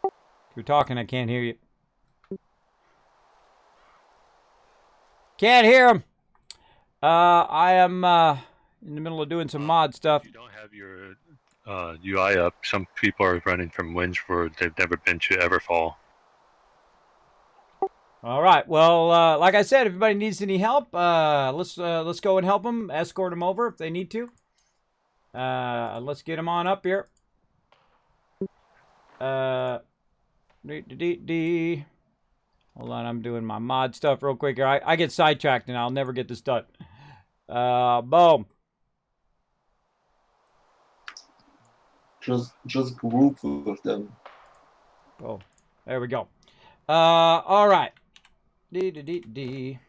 If you're talking, I can't hear you. Can't hear him. I am in the middle of doing some mod stuff. You don't have your UI up. Some people are running from winds where they've never been to Everfall. All right. Well, like I said, if everybody needs any help, let's go and help them, escort them over if they need to. Let's get them on up here. Hold on, I'm doing my mod stuff real quick here. I get sidetracked and I'll never get this done. Boom. Just group with them. Oh, there we go. All right. Let's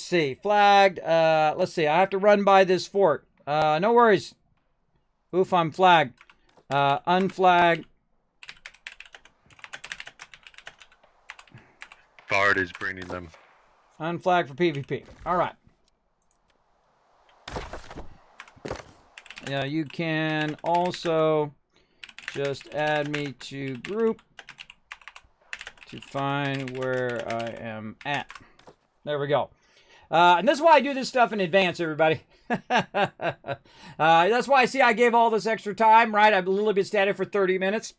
see. Flagged. Let's see. I have to run by this fort. No worries. Oof, I'm flagged. Unflagged. Bard is bringing them. Unflagged for PvP. All right. Yeah, you can also just add me to group to find where I am at. There we go. And this is why I do this stuff in advance, everybody. That's why I gave all this extra time, right? I've a little bit standing for 30 minutes.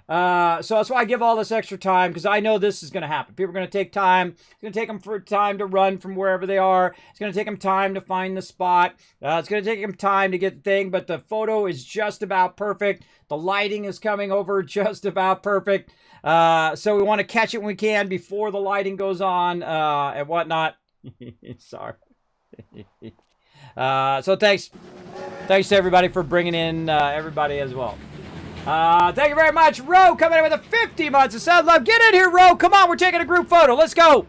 So that's why I give all this extra time, because I know this is going to happen. People are going to take time. It's going to take them for time to run from wherever they are. It's going to take them time to find the spot. It's going to take them time to get the thing, but the photo is just about perfect. The lighting is coming over just about perfect. So we want to catch it when we can before the lighting goes on and whatnot. Sorry. So thanks to everybody for bringing in everybody as well. Thank you very much. Ro coming in with a 50 months of sound love. Get in here, Ro. Come on, we're taking a group photo. Let's go.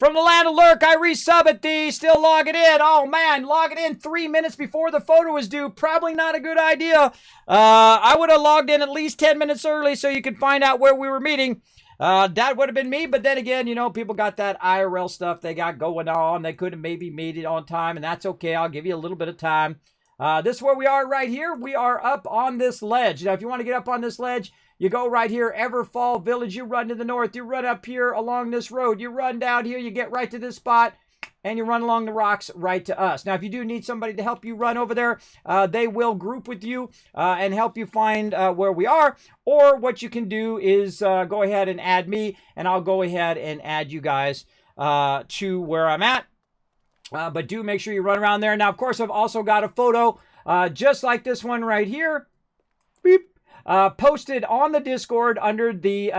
From the land of Lurk, I resub at thee. Still logging in. Oh, man. Logging in 3 minutes before the photo is due. Probably not a good idea. I would have logged in at least 10 minutes early so you could find out where we were meeting. That would have been me. But then again, you know, people got that IRL stuff they got going on. They could have maybe made it on time, and that's okay. I'll give you a little bit of time. This is where we are right here. We are up on this ledge. Now, if you want to get up on this ledge, you go right here, Everfall Village. You run to the north. You run up here along this road. You run down here. You get right to this spot, and you run along the rocks right to us. Now, if you do need somebody to help you run over there, they will group with you and help you find where we are. Or what you can do is go ahead and add me, and I'll go ahead and add you guys to where I'm at. But do make sure you run around there. Now, of course, I've also got a photo just like this one right here. Beep. Posted on the Discord under the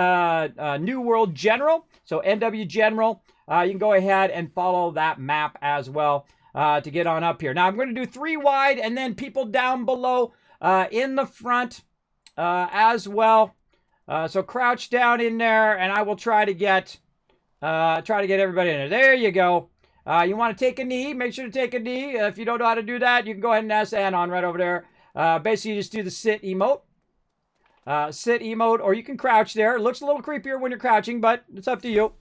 New World General. So NW General. You can go ahead and follow that map as well to get on up here. Now, I'm going to do 3 wide and then people down below in the front as well. So crouch down in there and I will try to get everybody in there. There you go. You want to take a knee. Make sure to take a knee. If you don't know how to do that, you can go ahead and ask Anon right over there. Basically, you just do the sit emote. Sit emote, or you can crouch there. It looks a little creepier when you're crouching, but it's up to you.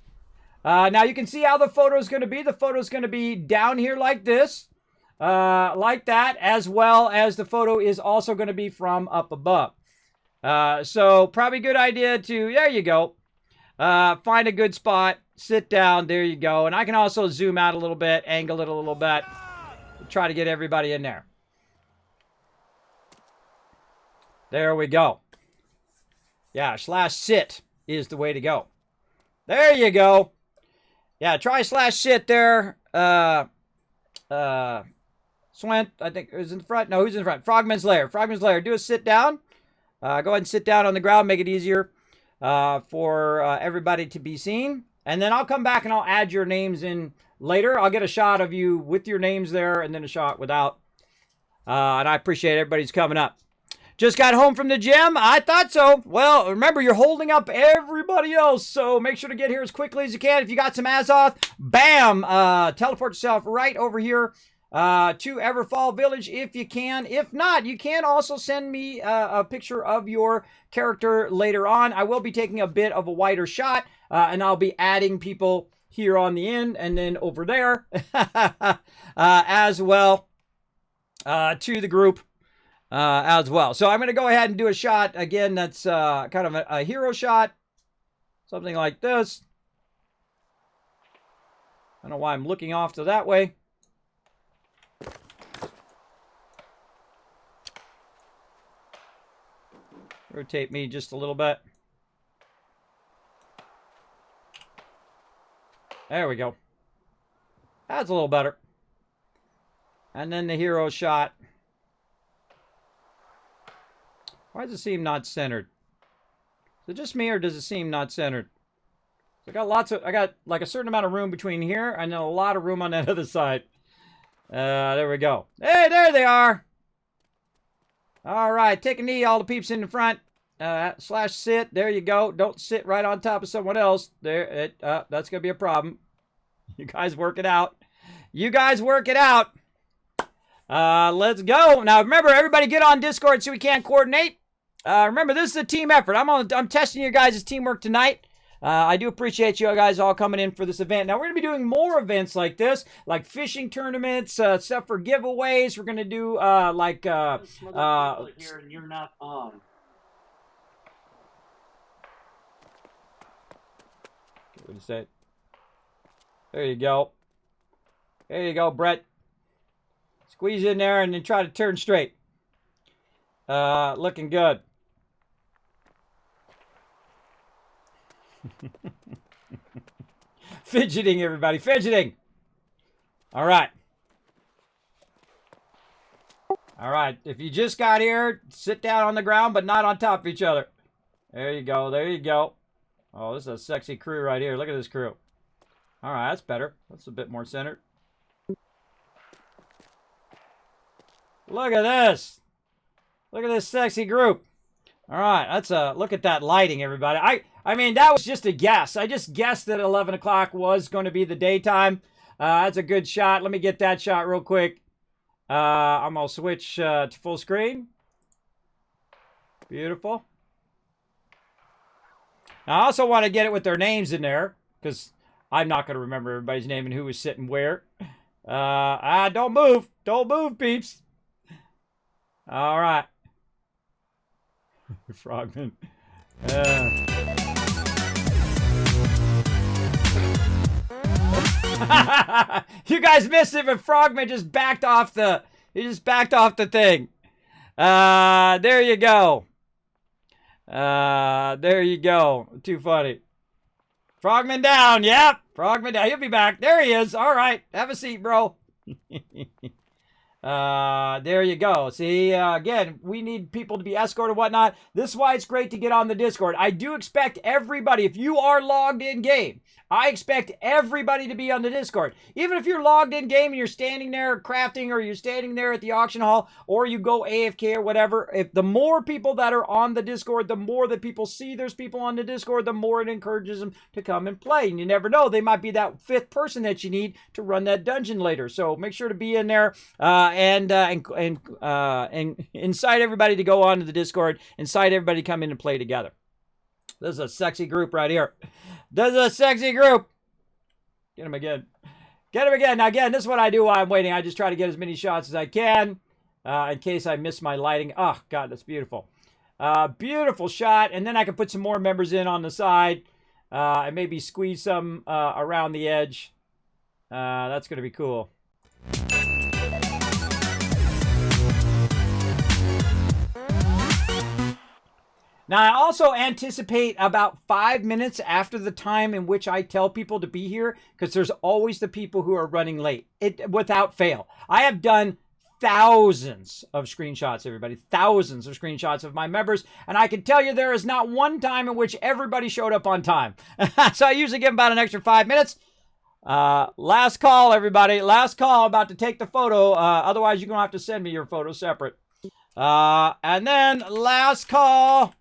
Now you can see how the photo is going to be. The photo is going to be down here like this, like that, as well as the photo is also going to be from up above. So probably a good idea to, there you go, find a good spot, sit down, there you go. And I can also zoom out a little bit, angle it a little bit, try to get everybody in there. There we go. Yeah, /sit is the way to go. There you go. Yeah, try /sit there. Swent, I think, is in the front. No, who's in the front? Frogman's Lair. Frogman's Lair. Do a sit down. Go ahead and sit down on the ground. Make it easier for everybody to be seen. And then I'll come back and I'll add your names in later. I'll get a shot of you with your names there and then a shot without. And I appreciate everybody's coming up. Just got home from the gym? I thought so. Well, remember, you're holding up everybody else, so make sure to get here as quickly as you can. If you got some Azoth, bam! Teleport yourself right over here to Everfall Village if you can. If not, you can also send me a picture of your character later on. I will be taking a bit of a wider shot, and I'll be adding people here on the end and then over there as well to the group. As well. So I'm going to go ahead and do a shot. Again, that's kind of a hero shot. Something like this. I don't know why I'm looking off to that way. Rotate me just a little bit. There we go. That's a little better. And then the hero shot. Why does it seem not centered? Is it just me or does it seem not centered? So I got like a certain amount of room between here and then a lot of room on that other side. There we go. Hey, there they are. All right, take a knee, all the peeps in the front. /sit, there you go. Don't sit right on top of someone else. There, that's going to be a problem. You guys work it out. You guys work it out. Let's go. Now, remember, everybody get on Discord so we can coordinate. Remember, this is a team effort. I'm testing your guys' teamwork tonight. I do appreciate you guys all coming in for this event. Now, we're going to be doing more events like this, like fishing tournaments, stuff for giveaways. We're going to do, here and you're not on. What do you say? There you go. There you go, Brett. Squeeze in there and then try to turn straight. Looking good. Fidgeting, everybody. Fidgeting. All right. All right. If you just got here, sit down on the ground, but not on top of each other. There you go. There you go. Oh, this is a sexy crew right here. Look at this crew. All right. That's better. That's a bit more centered. Look at this. Look at this sexy group. All right, that's a look at that lighting, everybody. I mean, that was just a guess. I just guessed that 11 o'clock was going to be the daytime. That's a good shot. Let me get that shot real quick. I'm going to switch to full screen. Beautiful. I also want to get it with their names in there, because I'm not going to remember everybody's name and who was sitting where. Don't move. Don't move, peeps. All right. Frogman. You guys missed it, but Frogman just backed off the. He just backed off the thing. There you go. There you go. Too funny. Frogman down. Yep. Frogman down. He'll be back. There he is. All right. Have a seat, bro. There you go. See, again, we need people to be escorted and whatnot. This is why it's great to get on the Discord. I do expect everybody, if you are logged in game, I expect everybody to be on the Discord. Even if you're logged in game and you're standing there crafting, or you're standing there at the auction hall, or you go AFK or whatever, if the more people that are on the Discord, the more that people see there's people on the Discord, the more it encourages them to come and play. And you never know, they might be that fifth person that you need to run that dungeon later. So make sure to be in there and incite everybody to go on to the Discord, incite everybody to come in and play together. This is a sexy group right here. This is a sexy group. Get him again. Get him again. Now, again, this is what I do while I'm waiting. I just try to get as many shots as I can in case I miss my lighting. Oh, God, that's beautiful. Beautiful shot. And then I can put some more members in on the side and maybe squeeze some around the edge. That's going to be cool. Now, I also anticipate about 5 minutes after the time in which I tell people to be here, because there's always the people who are running late, without fail. I have done thousands of screenshots, everybody, thousands of screenshots of my members, and I can tell you there is not one time in which everybody showed up on time. So I usually give them about an extra 5 minutes. Last call, everybody. Last call. About to take the photo. Otherwise, you're going to have to send me your photo separate. And then last call.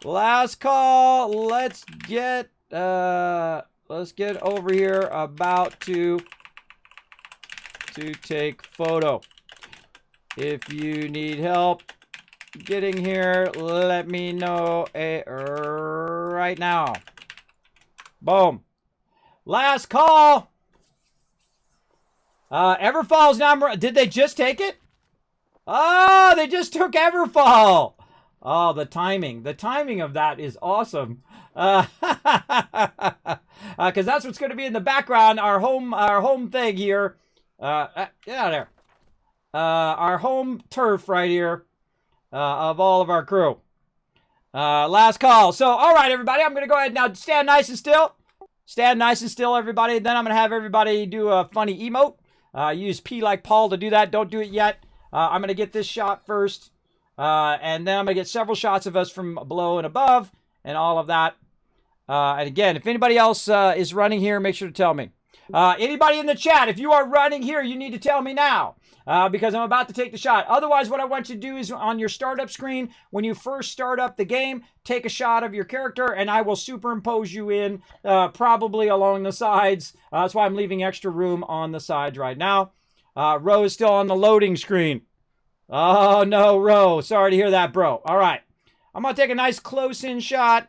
Last call. Let's get over here. About to take photo. If you need help getting here, let me know right now. Boom. Last call. Everfall's number. Did they just take it? Oh, they just took Everfall. Oh, the timing. The timing of that is awesome. Because that's what's going to be in the background. Our home thing here. Get out of there. Our home turf right here of all of our crew. Last call. So, all right, everybody. I'm going to go ahead now. Stand nice and still. Stand nice and still, everybody. Then I'm going to have everybody do a funny emote. Use P like Paul to do that. Don't do it yet. I'm going to get this shot first. And then I'm going to get several shots of us from below and above and all of that. And again, if anybody else is running here, make sure to tell me. Anybody in the chat, if you are running here, you need to tell me now. Because I'm about to take the shot. Otherwise, what I want you to do is on your startup screen, when you first start up the game, take a shot of your character, and I will superimpose you in probably along the sides. That's why I'm leaving extra room on the sides right now. Ro is still on the loading screen. Oh, no, Ro. Sorry to hear that, bro. All right. I'm going to take a nice close-in shot.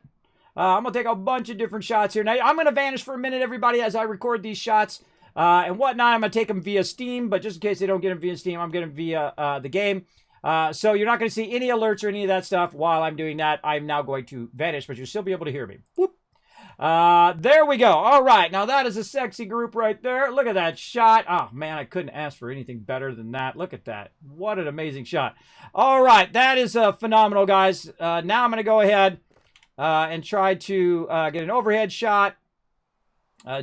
I'm going to take a bunch of different shots here. Now, I'm going to vanish for a minute, everybody, as I record these shots. And whatnot. I'm going to take them via Steam, but just in case they don't get them via Steam, I'm getting them via the game. So you're not going to see any alerts or any of that stuff while I'm doing that. I'm now going to vanish, but you'll still be able to hear me. Whoop. There we go. All right. Now that is a sexy group right there. Look at that shot. Oh, man, I couldn't ask for anything better than that. Look at that. What an amazing shot. All right. That is phenomenal, guys. Now I'm going to go ahead and try to get an overhead shot.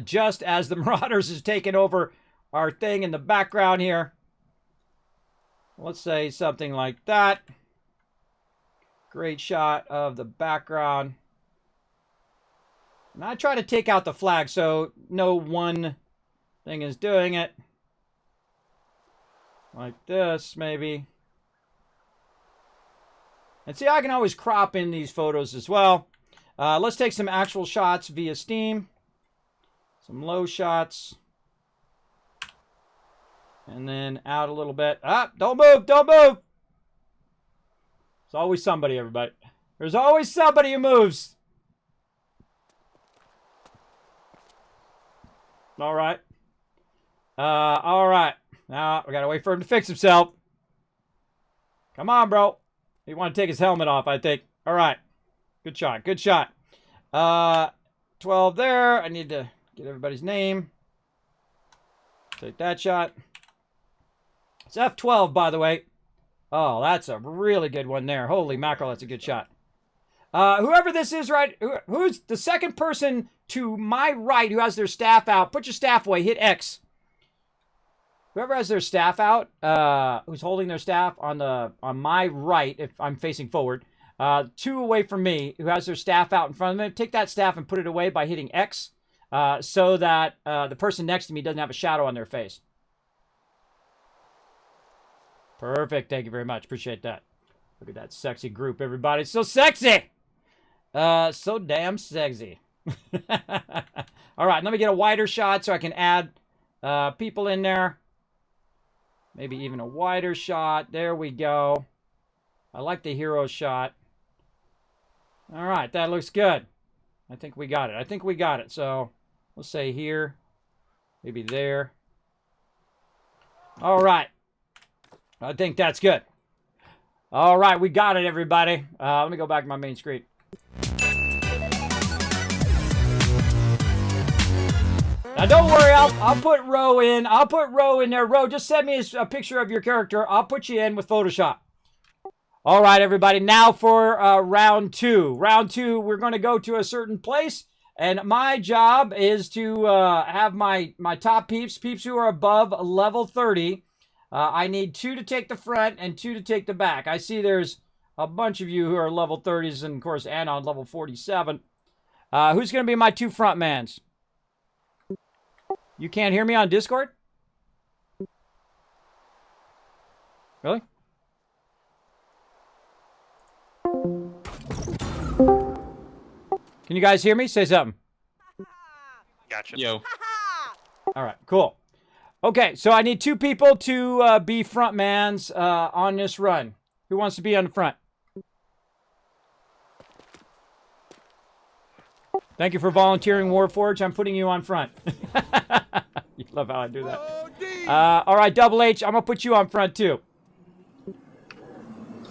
Just as the Marauders is taking over our thing in the background here. Let's say something like that. Great shot of the background. And I try to take out the flag so no one thing is doing it. Like this, maybe. And see, I can always crop in these photos as well. Let's take some actual shots via Steam. Some low shots. And then out a little bit. Ah, don't move, don't move. There's always somebody, everybody. There's always somebody who moves. All right. All right. Now, we got to wait for him to fix himself. Come on, bro. He want to take his helmet off, I think. All right. Good shot. Good shot. 12 there. I need to get everybody's name. Take that shot. It's F12, by the way. Oh, that's a really good one there. Holy mackerel, that's a good shot. Whoever this is, right? Who's the second person to my right who has their staff out? Put your staff away. Hit X. Whoever has their staff out, who's holding their staff on my right, if I'm facing forward, 2 away from me, who has their staff out in front of them, take that staff and put it away by hitting X, so that the person next to me doesn't have a shadow on their face. Perfect. Thank you very much. Appreciate that. Look at that sexy group, everybody. So sexy. So damn sexy. All right, let me get a wider shot so I can add people in there. Maybe even a wider shot. There we go. I like the hero shot. All right, that looks good. I think we got it. I think we got it. So we'll say here, maybe there. All right. I think that's good. All right, we got it, everybody. Let me go back to my main screen. Now, don't worry. I'll put Ro in. I'll put Ro in there. Ro, just send me a picture of your character. I'll put you in with Photoshop. All right, everybody. Now for round 2. Round 2, we're going to go to a certain place. And my job is to have my top peeps who are above level 30. I need 2 to take the front and 2 to take the back. I see there's a bunch of you who are level 30s and, of course, Anon level 47. Who's going to be my 2 front mans? You can't hear me on Discord? Really? Can you guys hear me? Say something. Gotcha. Yo. All right, cool. Okay, so I need 2 people to be front mans on this run. Who wants to be on the front? Thank you for volunteering, Warforge. I'm putting you on front. You love how I do that. All right, Double H, I'm going to put you on front, too.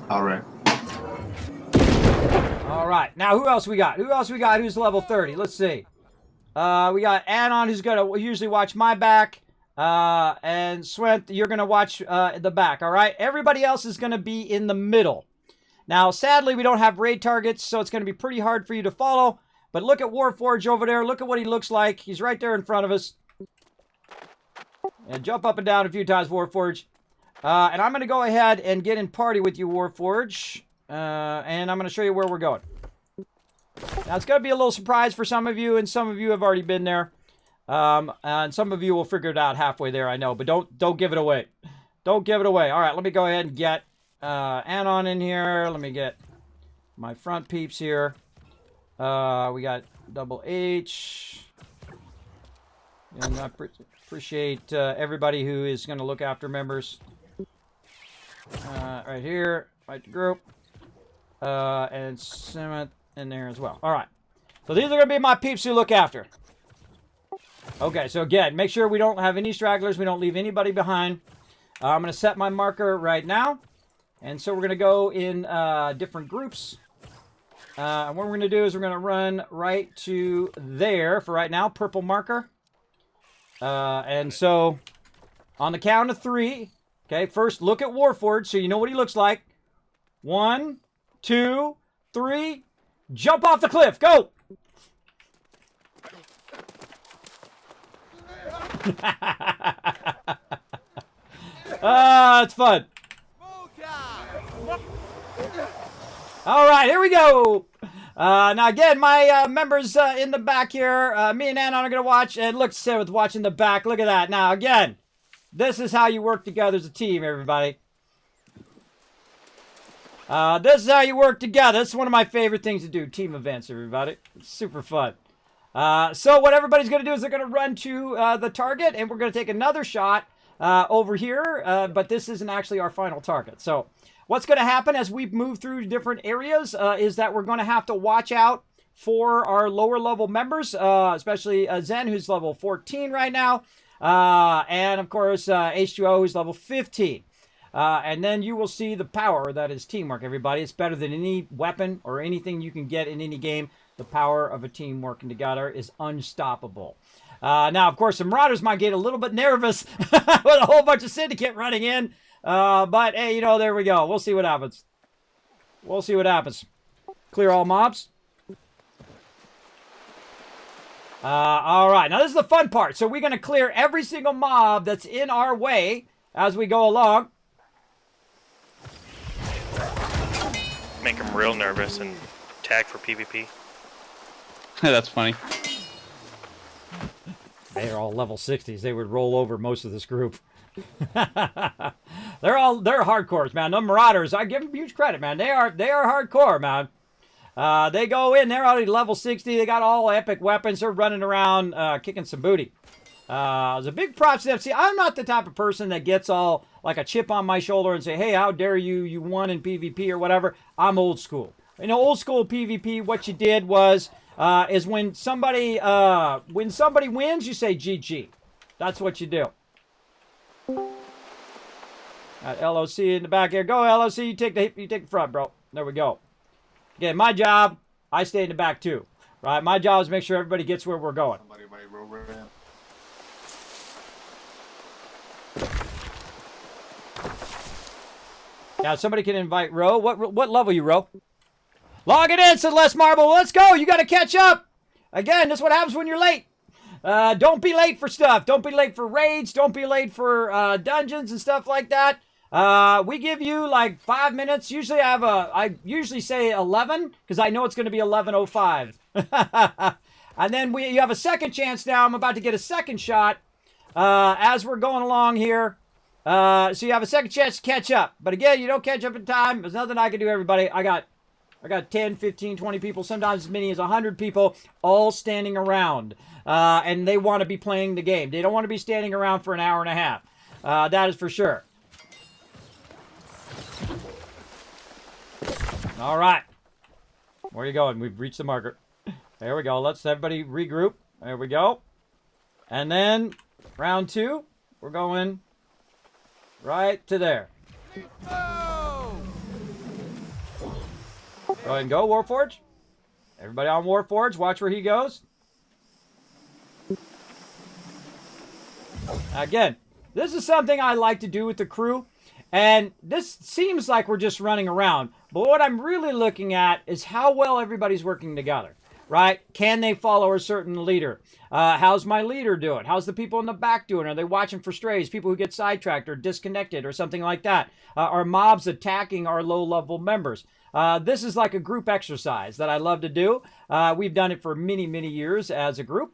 All right. All right, now who else we got? Who else we got who's level 30? Let's see. We got Anon, who's going to usually watch my back. And Swent, you're going to watch the back, all right? Everybody else is going to be in the middle. Now, sadly, we don't have raid targets, so it's going to be pretty hard for you to follow. But look at Warforge over there. Look at what he looks like. He's right there in front of us. And jump up and down a few times, Warforge. And I'm going to go ahead and get in party with you, Warforge. And I'm going to show you where we're going. Now, it's going to be a little surprise for some of you, and some of you have already been there. And some of you will figure it out halfway there, I know. But don't give it away. Don't give it away. All right, let me go ahead and get Anon in here. Let me get my front peeps here. We got Double H. And I appreciate everybody who is going to look after members. Right here, right group. And Syndicate in there as well. All right. So these are going to be my peeps who look after. Okay, so again, make sure we don't have any stragglers. We don't leave anybody behind. I'm going to set my marker right now. And so we're going to go in different groups. And what we're going to do is we're going to run right to there for right now, purple marker. And so on the count of 3, okay, first look at Warforge so you know what he looks like. 1, 2, 3, jump off the cliff, go! It's fun. All right, here we go. Now again, my members in the back here, me and Anon are gonna watch, and look, Sarah's watching the back. Look at that. Now again, this is how you work together as a team, everybody. This is how you work together. This is one of my favorite things to do. Team events, everybody. It's super fun. So what everybody's going to do is they're going to run to the target, and we're going to take another shot over here, but this isn't actually our final target. So what's going to happen as we move through different areas is that we're going to have to watch out for our lower level members, especially Zen, who's level 14 right now, and of course H2O, who's level 15. And then you will see the power that is teamwork, everybody. It's better than any weapon or anything you can get in any game. The power of a team working together is unstoppable. Now, of course, the Marauders might get a little bit nervous with a whole bunch of Syndicate running in. But, hey, you know, there we go. We'll see what happens. We'll see what happens. Clear all mobs. All right. Now, this is the fun part. So we're going to clear every single mob that's in our way as we go along. Make them real nervous and tag for PvP. That's funny. They're all level 60s. They would roll over most of this group. they're hardcores, man. The Marauders, I give them huge credit, man. They are hardcore, man. They go in, they're already level 60. They got all epic weapons. They're running around kicking some booty. It's a big props to them. See, I'm not the type of person that gets all like a chip on my shoulder and say, hey, how dare you, you won in PvP or whatever. I'm old school. You know, old school PvP, what you did was, is when somebody wins, you say GG. That's what you do. Got LOC in the back here. Go, LOC, you take the front, bro. There we go. Again, my job, I stay in the back too. Right? My job is to make sure everybody gets where we're going. Somebody might roll around. Now, somebody can invite Ro. What level you, Ro? Log it in, said Les Marble. Let's go. You got to catch up. Again, this is what happens when you're late. Don't be late for stuff. Don't be late for raids. Don't be late for dungeons and stuff like that. We give you like 5 minutes. Usually I usually say 11 because I know it's going to be 11:05. And then you have a second chance now. I'm about to get a second shot as we're going along here. So you have a second chance to catch up. But again, you don't catch up in time. There's nothing I can do, everybody. I got 10, 15, 20 people, sometimes as many as 100 people all standing around. And they want to be playing the game. They don't want to be standing around for an hour and a half. That is for sure. All right. Where are you going? We've reached the marker. There we go. Let's everybody regroup. There we go. And then round 2, we're going right to there. Go ahead and go, Warforge. Everybody on Warforge, watch where he goes. Again, this is something I like to do with the crew. And this seems like we're just running around. But what I'm really looking at is how well everybody's working together. Right? Can they follow a certain leader? How's my leader doing? How's the people in the back doing? Are they watching for strays? People who get sidetracked or disconnected or something like that? Are mobs attacking our low-level members? This is like a group exercise that I love to do. We've done it for many, many years as a group.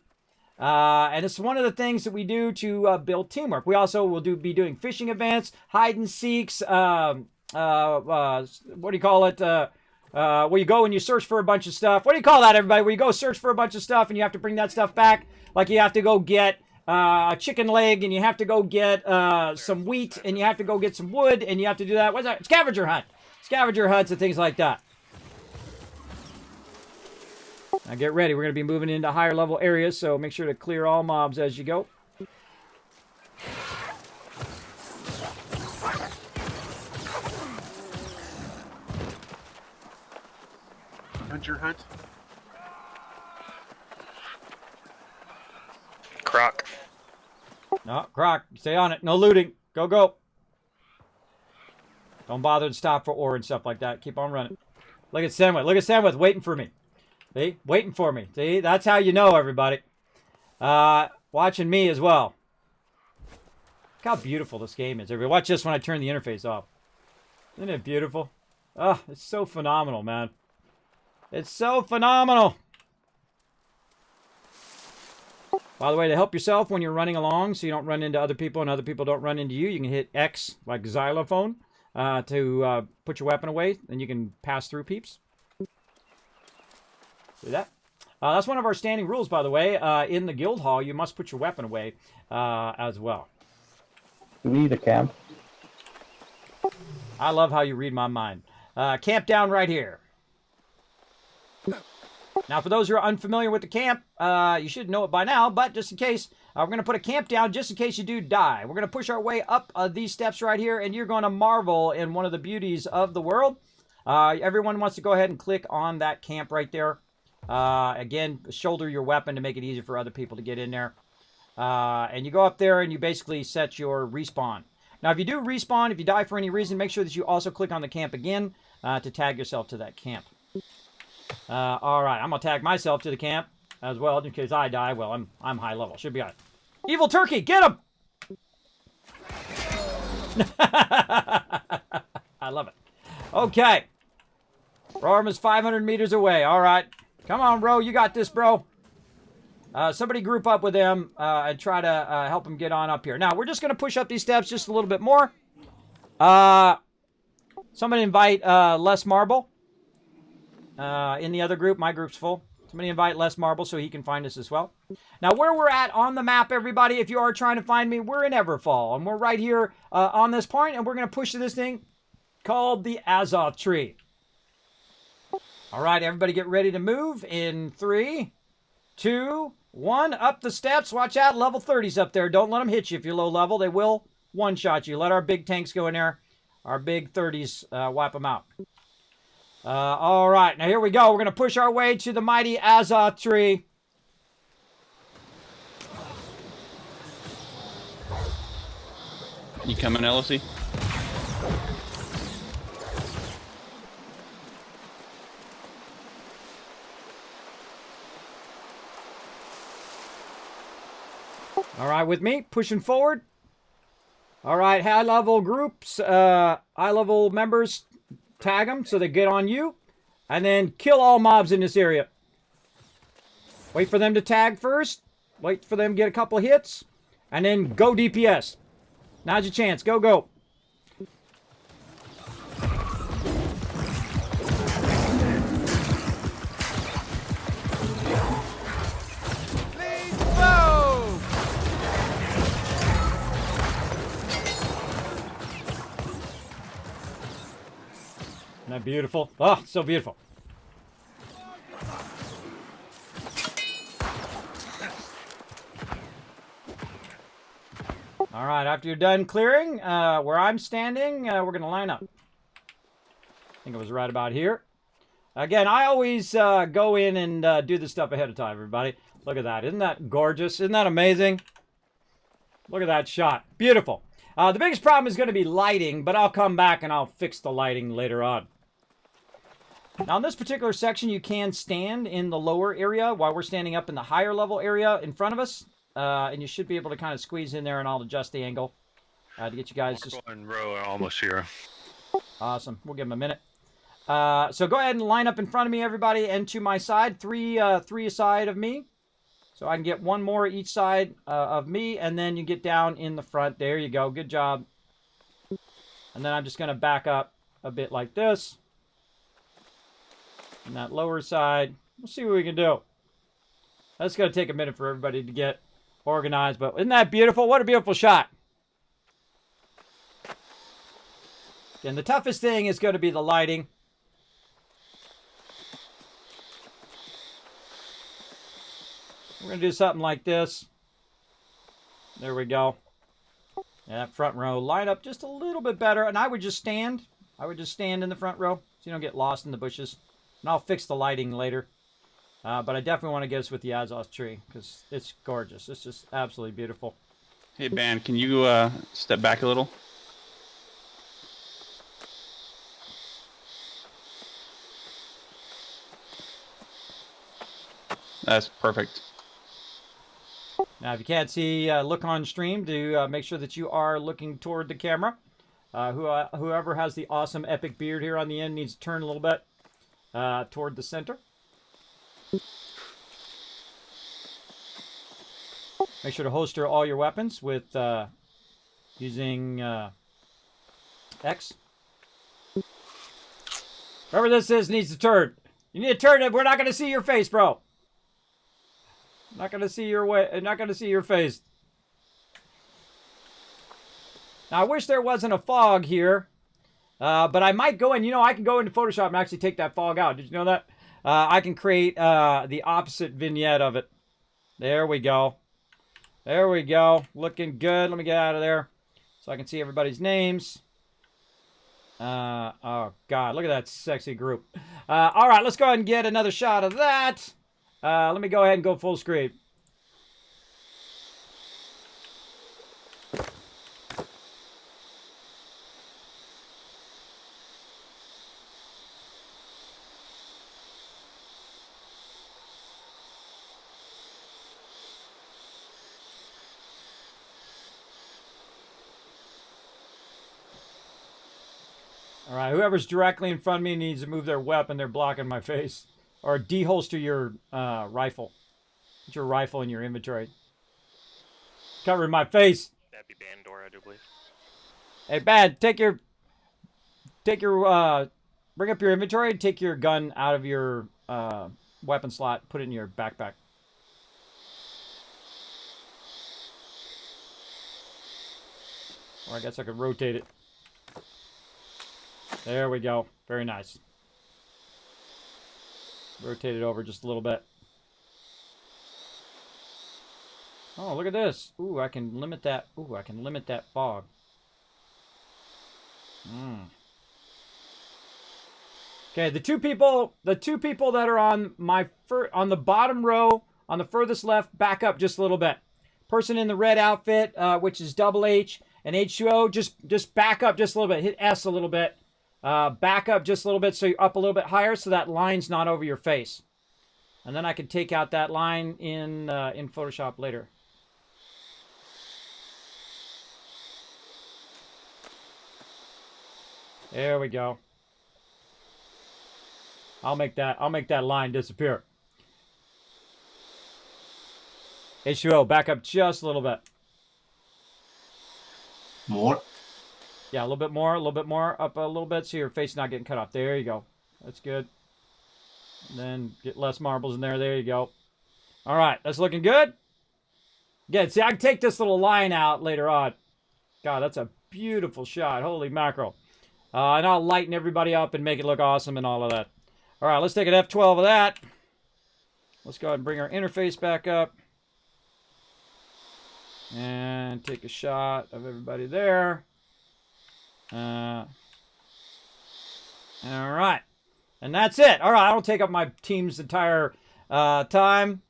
And it's one of the things that we do to build teamwork. We also will be doing fishing events, hide and seeks, what do you call it? Where you go and you search for a bunch of stuff. What do you call that, everybody? Where you go search for a bunch of stuff and you have to bring that stuff back. Like you have to go get a chicken leg and you have to go get some wheat and you have to go get some wood and you have to do that. What's that? Scavenger hunt. Scavenger hunts and things like that. Now get ready. We're going to be moving into higher level areas, so make sure to clear all mobs as you go. Hunter hunt. Croc. No, Croc, stay on it. No looting. Go, go. Don't bother to stop for ore and stuff like that. Keep on running. Look at Senwith. Look at Senwith waiting for me. See? Waiting for me. See? That's how you know, everybody. Watching me as well. Look how beautiful this game is. Everybody, watch this when I turn the interface off. Isn't it beautiful? Oh, it's so phenomenal, man. It's so phenomenal. By the way, to help yourself when you're running along so you don't run into other people and other people don't run into you, you can hit X like xylophone. to put your weapon away. Then you can pass through peeps. See that? That's one of our standing rules, by the way. In the guild hall, you must put your weapon away as well. Do we need a camp? I love how you read my mind. Camp down right here. Now, for those who are unfamiliar with the camp, you should know it by now, but just in case, we're going to put a camp down just in case you do die. We're going to push our way up these steps right here, and you're going to marvel in one of the beauties of the world. Everyone wants to go ahead and click on that camp right there. Again, shoulder your weapon to make it easier for other people to get in there. And you go up there and you basically set your respawn. Now, if you do respawn, if you die for any reason, make sure that you also click on the camp again to tag yourself to that camp. All right, I'm going to tag myself to the camp as well in case I die. Well, I'm high level. Should be all right. Evil turkey, get him! I love it. Okay. Rorm is 500 meters away. All right. Come on, bro. You got this, bro. Somebody group up with them and try to help them get on up here. Now, we're just going to push up these steps just a little bit more. Somebody invite Les Marble in the other group. My group's full. Somebody invite Les Marble so he can find us as well. Now, where we're at on the map, everybody, if you are trying to find me, we're in Everfall. And we're right here on this point, and we're going to push to this thing called the Azoth Tree. All right, everybody get ready to move in 3, 2, 1. Up the steps. Watch out. Level 30's up there. Don't let them hit you if you're low level. They will one-shot you. Let our big tanks go in there. Our big 30s wipe them out. All right. Now, here we go. We're going to push our way to the mighty Azoth Tree. You coming, LOC? All right, with me, pushing forward. All right, high-level groups, high-level members, tag them so they get on you. And then kill all mobs in this area. Wait for them to tag first. Wait for them to get a couple hits. And then go DPS. Now's your chance. Go, go. Isn't that beautiful? Oh, so beautiful. All right, after you're done clearing, where I'm standing, we're going to line up. I think it was right about here. Again, I always go in and do this stuff ahead of time, everybody. Look at that. Isn't that gorgeous? Isn't that amazing? Look at that shot. Beautiful. The biggest problem is going to be lighting, but I'll come back and I'll fix the lighting later on. Now, in this particular section, you can stand in the lower area while we're standing up in the higher level area in front of us. And you should be able to kind of squeeze in there and I'll adjust the angle to get you guys just... Marco and Row are almost here. Awesome. We'll give them a minute. So go ahead and line up in front of me, everybody, and to my side. Three aside of me. So I can get one more each side of me, and then you get down in the front. There you go. Good job. And then I'm just going to back up a bit like this. And that lower side. We'll see what we can do. That's going to take a minute for everybody to get organized, but isn't that beautiful? What a beautiful shot. And the toughest thing is going to be the lighting. We're going to do something like this. There we go. And that front row, line up just a little bit better. And I would just stand. I would just stand in the front row so you don't get lost in the bushes. And I'll fix the lighting later. But I definitely want to get us with the Azoth tree because it's gorgeous. It's just absolutely beautiful. Hey, Ban, can you step back a little? That's perfect. Now, if you can't see, look on stream to make sure that you are looking toward the camera. Whoever has the awesome epic beard here on the end needs to turn a little bit toward the center. Make sure to holster all your weapons with using X. Whoever this is needs to turn. You need to turn it. We're not going to see your face, bro. Not going to see your way. Not going to see your face. Now, I wish there wasn't a fog here. But I might go in. You know, I can go into Photoshop and actually take that fog out. Did you know that? I can create the opposite vignette of it. There we go. There we go. Looking good. Let me get out of there so I can see everybody's names. Oh, God. Look at that sexy group. All right, let's go ahead and get another shot of that. Let me go ahead and go full screen. All right, whoever's directly in front of me needs to move their weapon. They're blocking my face. Or deholster your rifle. Put your rifle in your inventory. Covering my face. That'd be Bandor, I do believe. Hey, Bad, bring up your inventory and take your gun out of your weapon slot. Put it in your backpack. Or I guess I could rotate it. There we go. Very nice. Rotate it over just a little bit. Oh, look at this. Ooh, I can limit that. Ooh, I can limit that fog. Okay, the two people that are on on the bottom row, on the furthest left, back up just a little bit. Person in the red outfit, which is double H and H2O, just back up just a little bit. Hit S a little bit. Back up just a little bit so you're up a little bit higher so that line's not over your face. And then I can take out that line in Photoshop later. There we go. I'll make that line disappear. H2O, back up just a little bit. More. Yeah, a little bit more, up a little bit so your face is not getting cut off. There you go. That's good. And then get less marbles in there. There you go. All right, that's looking good. Good. See, I can take this little line out later on. God, that's a beautiful shot. Holy mackerel. And I'll lighten everybody up and make it look awesome and all of that. All right, let's take an F12 of that. Let's go ahead and bring our interface back up. And take a shot of everybody there. All right. And that's it. All right, I don't take up my team's entire time.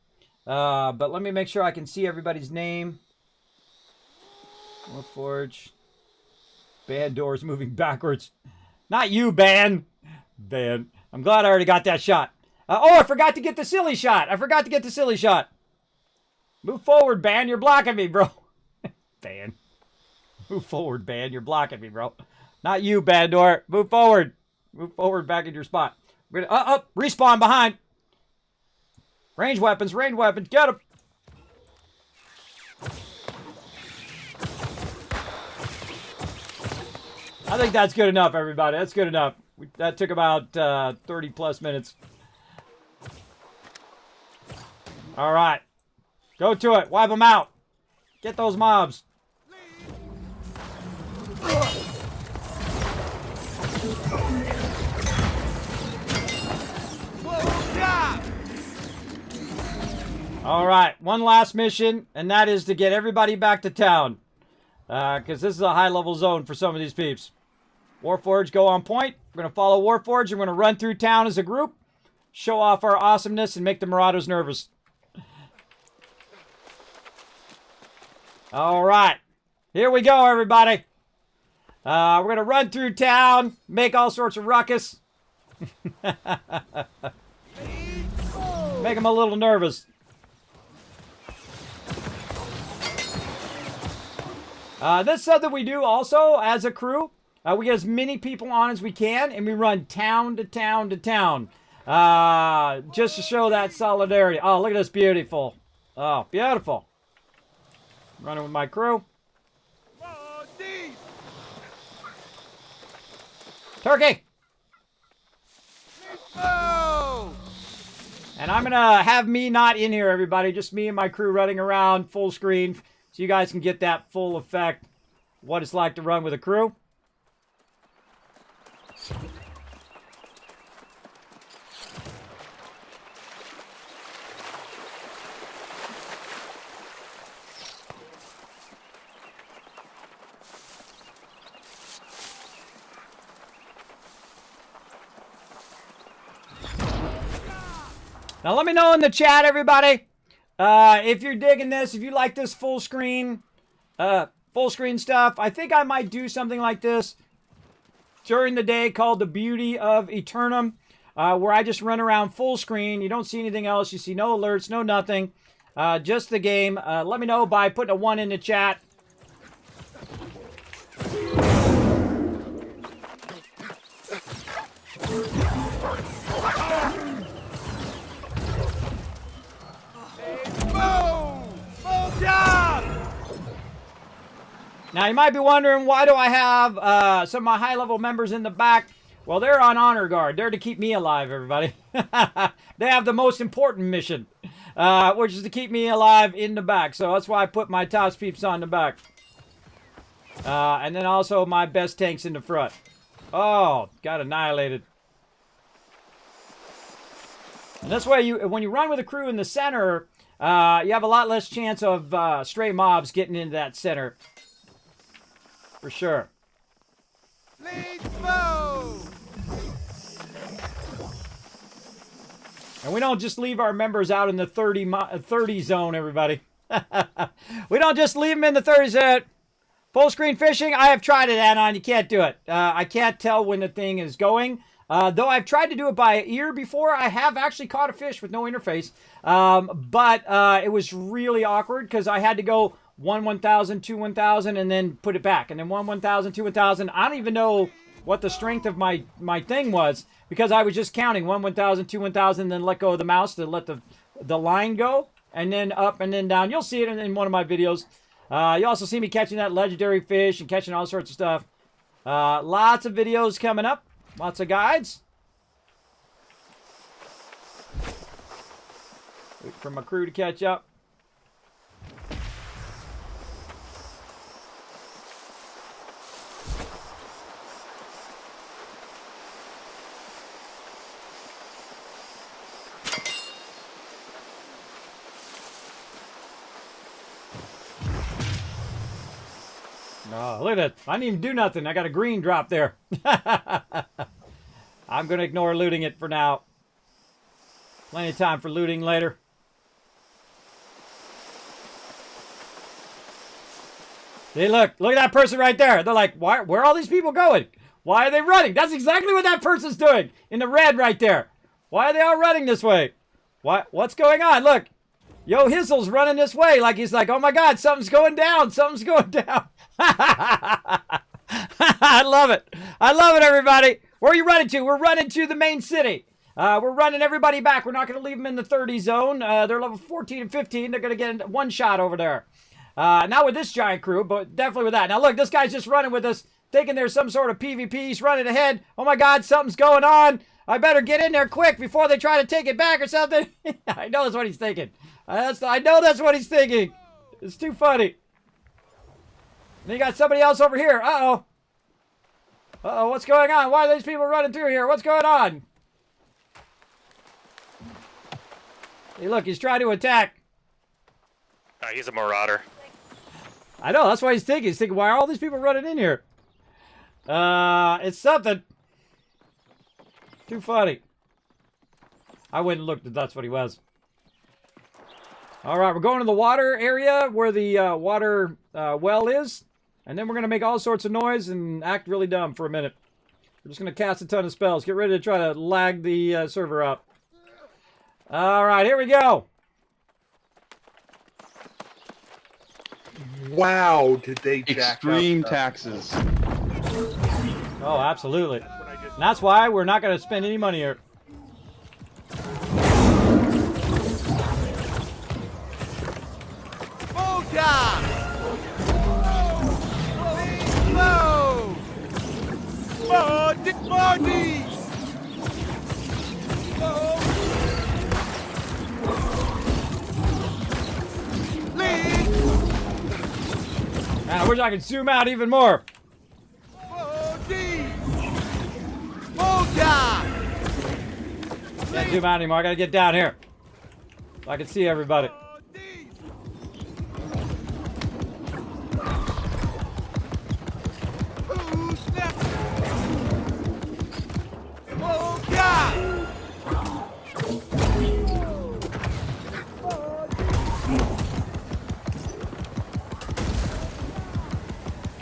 But let me make sure I can see everybody's name. Warforge. Band doors moving backwards. Not you, Ban. Ban. I'm glad I already got that shot. Oh, I forgot to get the silly shot. Move forward, Ban. You're blocking me, bro. Ban. Move forward, Ban. You're blocking me, bro. Not you, Bandor. Move forward. Move forward back in your spot. We're gonna, respawn behind. Range weapons. Get him. I think that's good enough, everybody. That's good enough. That took about 30 plus minutes. All right. Go to it. Wipe them out. Get those mobs. All right. One last mission, and that is to get everybody back to town. Because this is a high-level zone for some of these peeps. Warforge, go on point. We're going to follow Warforge, and we're going to run through town as a group, show off our awesomeness, and make the Marauders nervous. All right. Here we go, everybody. We're going to run through town, make all sorts of ruckus. Make them a little nervous. This is something we do also as a crew. We get as many people on as we can, and we run town to town to town. Just to show that solidarity. Oh, look at this beautiful. Oh, beautiful. Running with my crew. Turkey! And I'm gonna have me not in here, everybody. Just me and my crew running around full screen, so you guys can get that full effect. What it's like to run with a crew. Now let me know in the chat, everybody, if you're digging this, if you like this full screen stuff. I think I might do something like this during the day called the Beauty of Eternum, where I just run around full screen. You don't see anything else. You see no alerts, no nothing, just the game. Let me know by putting a 1 in the chat. Now, you might be wondering, why do I have some of my high-level members in the back? Well, they're on honor guard. They're to keep me alive, everybody. They have the most important mission, which is to keep me alive in the back. So that's why I put my tops peeps on the back. And then also my best tanks in the front. Oh, got annihilated. And this way, when you run with a crew in the center, you have a lot less chance of stray mobs getting into that center. For sure. And we don't just leave our members out in the 30 zone, everybody. We don't just leave them in the 30 zone. Full screen fishing, I have tried it, Anon. You can't do it. I can't tell when the thing is going. Though I've tried to do it by ear before, I have actually caught a fish with no interface. But it was really awkward because I had to go 1,000, 2 1,000, and then put it back. And then 1,000, 2 1,000. I don't even know what the strength of my thing was because I was just counting 1,000, 2 1,000, then let go of the mouse to let the line go, and then up and then down. You'll see it in one of my videos. You also see me catching that legendary fish and catching all sorts of stuff. Lots of videos coming up. Lots of guides. Wait for my crew to catch up. Oh, look at that. I didn't even do nothing. I got a green drop there. I'm going to ignore looting it for now. Plenty of time for looting later. See, look at that person right there. They're like, where are all these people going? Why are they running? That's exactly what that person's doing in the red right there. Why are they all running this way? What's going on? Look, Yo Hizzle's running this way. Like he's like, oh my God, something's going down. Something's going down. I love it. I love it, everybody. Where are you running to? We're running to the main city. We're running everybody back. We're not going to leave them in the 30 zone. They're level 14 and 15. They're going to get one shot over there. Not with this giant crew, but definitely with that. Now, look, this guy's just running with us, thinking there's some sort of PvP. He's running ahead. Oh, my God, something's going on. I better get in there quick before they try to take it back or something. I know that's what he's thinking. I know that's what he's thinking. It's too funny. And you got somebody else over here. Uh-oh. Uh-oh, what's going on? Why are these people running through here? What's going on? Hey, look, he's trying to attack. He's a marauder. I know, that's what he's thinking. He's thinking, why are all these people running in here? It's something. Too funny. I went and looked if that's what he was. All right, we're going to the water area where the water well is. And then we're going to make all sorts of noise and act really dumb for a minute. We're just going to cast a ton of spells. Get ready to try to lag the server up. All right, here we go. Wow, did they jack Extreme up taxes. Oh, absolutely. And that's why we're not going to spend any money here. I wish I could zoom out even more. Can't zoom out anymore. I gotta get down here so I can see everybody.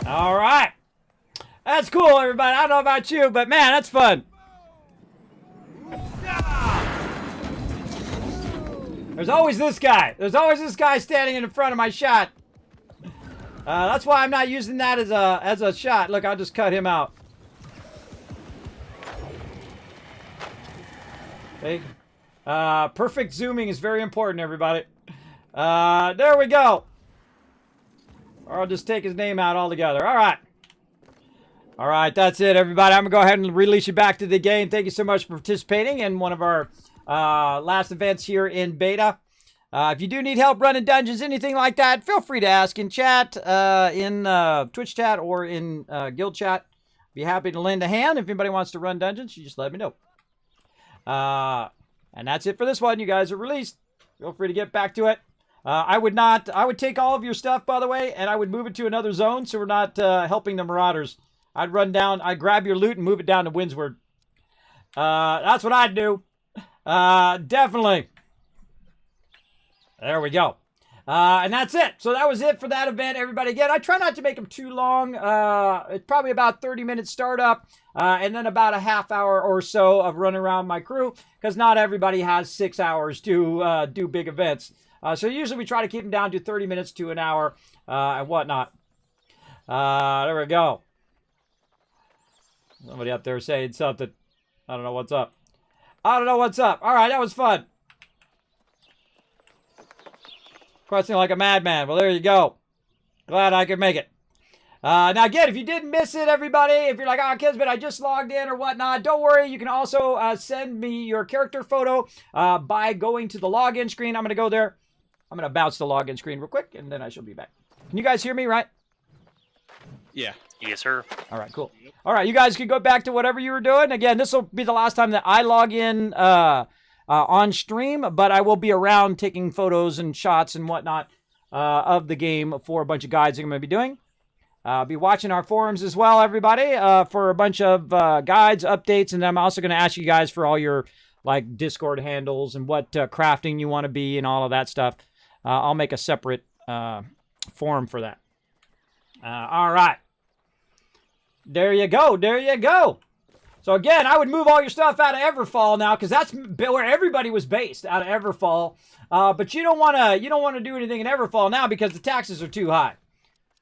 All right. That's cool, everybody. I don't know about you, but man, that's fun. There's always this guy. There's always this guy standing in front of my shot. That's why I'm not using that as a shot. Look, I'll just cut him out. Okay. Perfect zooming is very important, everybody. There we go. Or I'll just take his name out altogether. All right. All right, that's it, everybody. I'm going to go ahead and release you back to the game. Thank you so much for participating in one of our last events here in beta. If you do need help running dungeons, anything like that, feel free to ask in chat, in Twitch chat, or in guild chat. Be happy to lend a hand. If anybody wants to run dungeons, you just let me know. And that's it for this one. You guys are released. Feel free to get back to it. I would take all of your stuff, by the way, and I would move it to another zone so we're not helping the marauders. I'd run down, I'd grab your loot and move it down to Windsward. That's what I'd do. Definitely. There we go. And that's it. So that was it for that event, everybody. Again, I try not to make them too long. It's probably about 30 minutes startup, and then about a half hour or so of running around my crew, because not everybody has 6 hours to do big events. So usually we try to keep them down to 30 minutes to an hour and whatnot. There we go. Somebody up there saying something. I don't know what's up. I don't know what's up. All right, that was fun. Questioning like a madman. Well, there you go. Glad I could make it. Now, again, if you didn't miss it, everybody, if you're like, oh, Kismet, I just logged in or whatnot, don't worry. You can also send me your character photo by going to the login screen. I'm going to go there. I'm going to bounce the login screen real quick, and then I shall be back. Can you guys hear me, right? Yeah. Yes, sir. All right, cool. All right, you guys can go back to whatever you were doing. Again, this will be the last time that I log in on stream, but I will be around taking photos and shots and whatnot of the game for a bunch of guides that I'm going to be doing. I'll be watching our forums as well, everybody, for a bunch of guides, updates, and I'm also going to ask you guys for all your like Discord handles and what crafting you want to be and all of that stuff. I'll make a separate forum for that. All right. There you go. There you go. So again, I would move all your stuff out of Everfall now, because that's where everybody was based, out of Everfall. But you don't want to do anything in Everfall now because the taxes are too high,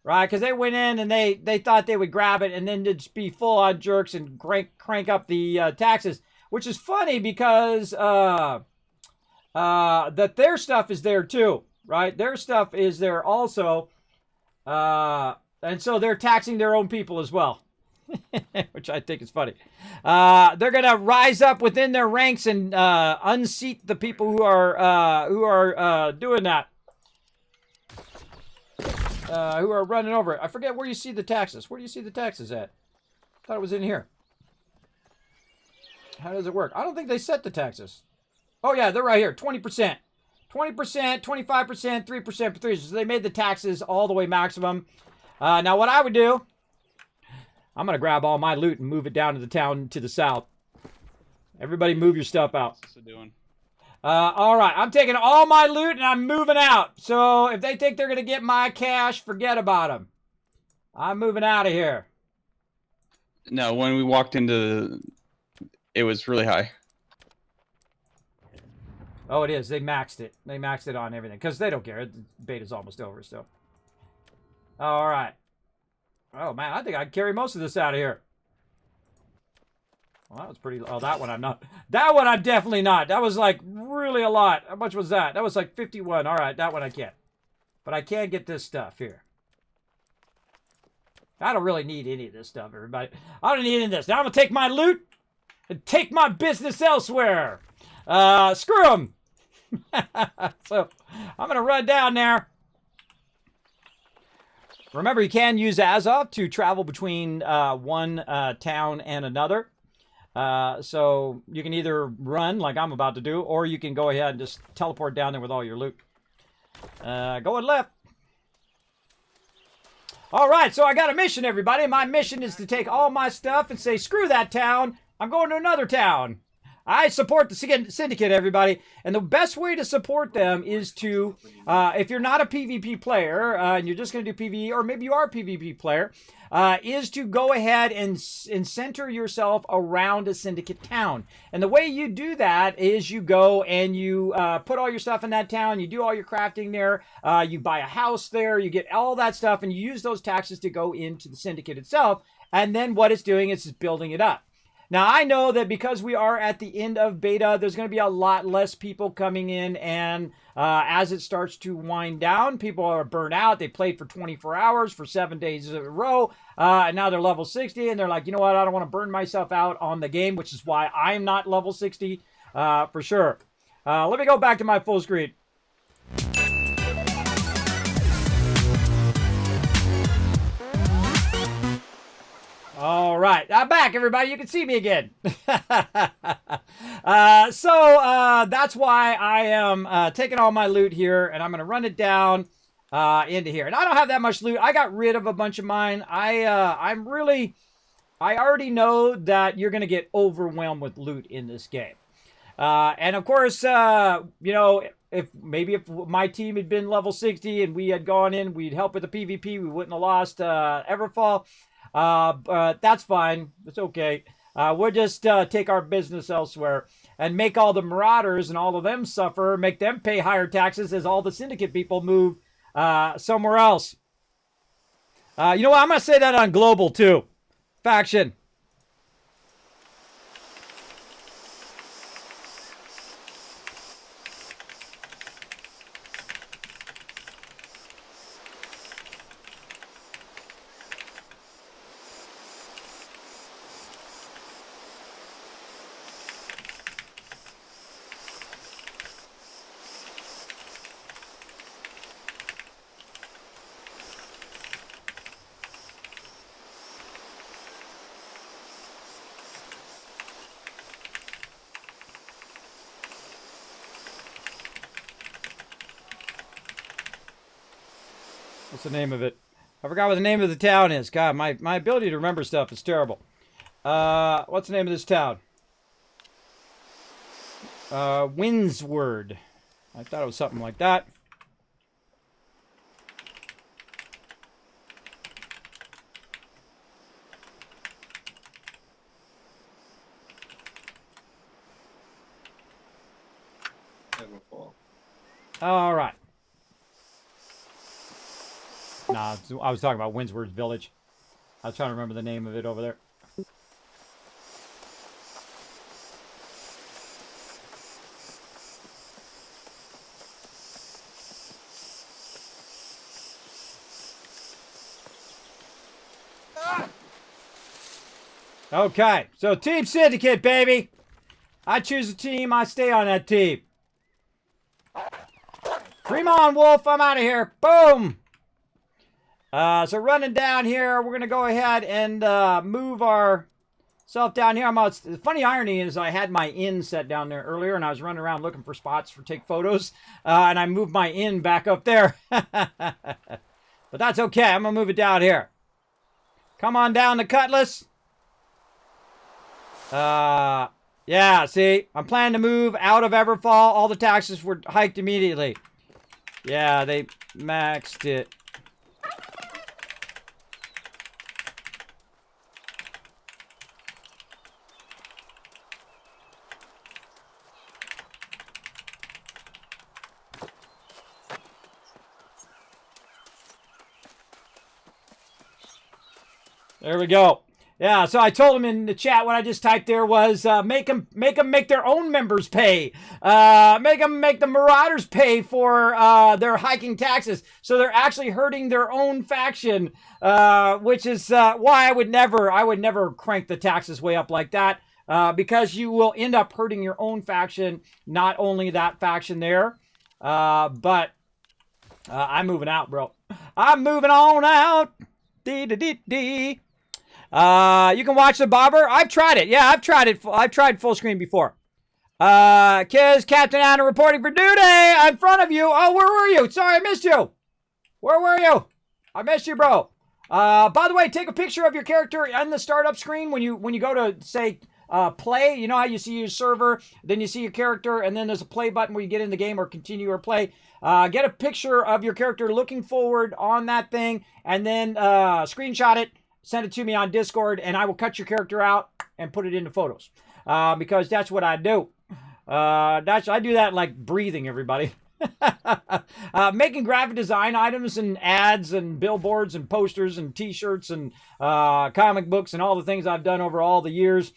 right? Because they went in and they thought they would grab it and then just be full on jerks and crank up the taxes, which is funny because that their stuff is there too, right? Their stuff is there also, and so they're taxing their own people as well. Which I think is funny. They're gonna rise up within their ranks and unseat the people who are doing that. Who are running over it. I forget where you see the taxes. Where do you see the taxes at? I thought it was in here. How does it work? I don't think they set the taxes. Oh yeah, they're right here. 20%. 20%, 25%, 3% for 3. So they made the taxes all the way maximum. Now what I would do, I'm going to grab all my loot and move it down to the town to the south. Everybody move your stuff out. What's it doing? All right. I'm taking all my loot and I'm moving out. So if they think they're going to get my cash, forget about them. I'm moving out of here. No, when we walked into it was really high. Oh, it is. They maxed it. They maxed it on everything because they don't care. The beta's almost over still. All right. Oh, man, I think I can carry most of this out of here. Well, that was pretty... Oh, that one I'm not. That one I'm definitely not. That was, like, really a lot. How much was that? That was, like, 51. All right, that one I can't. But I can get this stuff here. I don't really need any of this stuff, everybody. I don't need any of this. Now I'm going to take my loot and take my business elsewhere. Screw them. So, I'm going to run down there. Remember, you can use Azov to travel between one town and another. So you can either run like I'm about to do, or you can go ahead and just teleport down there with all your loot. Going left. All right, so I got a mission, everybody. My mission is to take all my stuff and say, screw that town. I'm going to another town. I support the Syndicate, everybody. And the best way to support them is to, if you're not a PvP player, and you're just going to do PvE, or maybe you are a PvP player, is to go ahead and center yourself around a Syndicate town. And the way you do that is you go and you put all your stuff in that town, you do all your crafting there, you buy a house there, you get all that stuff, and you use those taxes to go into the Syndicate itself. And then what it's doing is it's building it up. Now, I know that because we are at the end of beta, there's going to be a lot less people coming in, and as it starts to wind down, people are burnt out. They played for 24 hours for 7 days in a row, and now they're level 60, and they're like, you know what, I don't want to burn myself out on the game, which is why I'm not level 60 for sure. Let me go back to my full screen. All right, I'm back, everybody. You can see me again. So that's why I am taking all my loot here, and I'm going to run it down into here. And I don't have that much loot. I got rid of a bunch of mine. I already know that you're going to get overwhelmed with loot in this game. And of course, you know, if my team had been level 60 and we had gone in, we'd help with the PvP, we wouldn't have lost Everfall. But that's fine. It's okay. We'll just take our business elsewhere and make all the Marauders and all of them suffer, make them pay higher taxes as all the Syndicate people move somewhere else. You know what? I'm going to say that on global, too. Faction. What's the name of it? I forgot what the name of the town is. God, my ability to remember stuff is terrible. What's the name of this town? Windsward. I thought it was something like that. All right. Nah, I was talking about Windsward's Village. I was trying to remember the name of it over there. Okay, so Team Syndicate, baby. I choose a team, I stay on that team. Dream on, Wolf, I'm out of here. Boom! So running down here, we're going to go ahead and move ourselves down here. The funny irony is I had my inn set down there earlier, and I was running around looking for spots for take photos, and I moved my inn back up there. But that's okay. I'm going to move it down here. Come on down to Cutlass. Yeah, see, I'm planning to move out of Everfall. All the taxes were hiked immediately. Yeah, they maxed it. There we go. Yeah, so I told him in the chat what I just typed there was make them make their own members pay. Make them make the Marauders pay for their hiking taxes. So they're actually hurting their own faction, which is why I would never crank the taxes way up like that, because you will end up hurting your own faction, not only that faction there, but I'm moving out, bro. I'm moving on out. Dee-dee-dee-dee. You can watch the bobber. I've tried it. Yeah, I've tried it. I've tried full screen before. Kiz, Captain Anna reporting for duty in front of you. Oh, where were you? Sorry, I missed you. Where were you? I missed you, bro. By the way, take a picture of your character on the startup screen when you go to, say, play. You know how you see your server, then you see your character, and then there's a play button where you get in the game or continue or play. Get a picture of your character looking forward on that thing, and then screenshot it, send it to me on Discord, and I will cut your character out and put it into photos. Because that's what I do. I do that like breathing, everybody. Making graphic design items and ads and billboards and posters and t-shirts and comic books and all the things I've done over all the years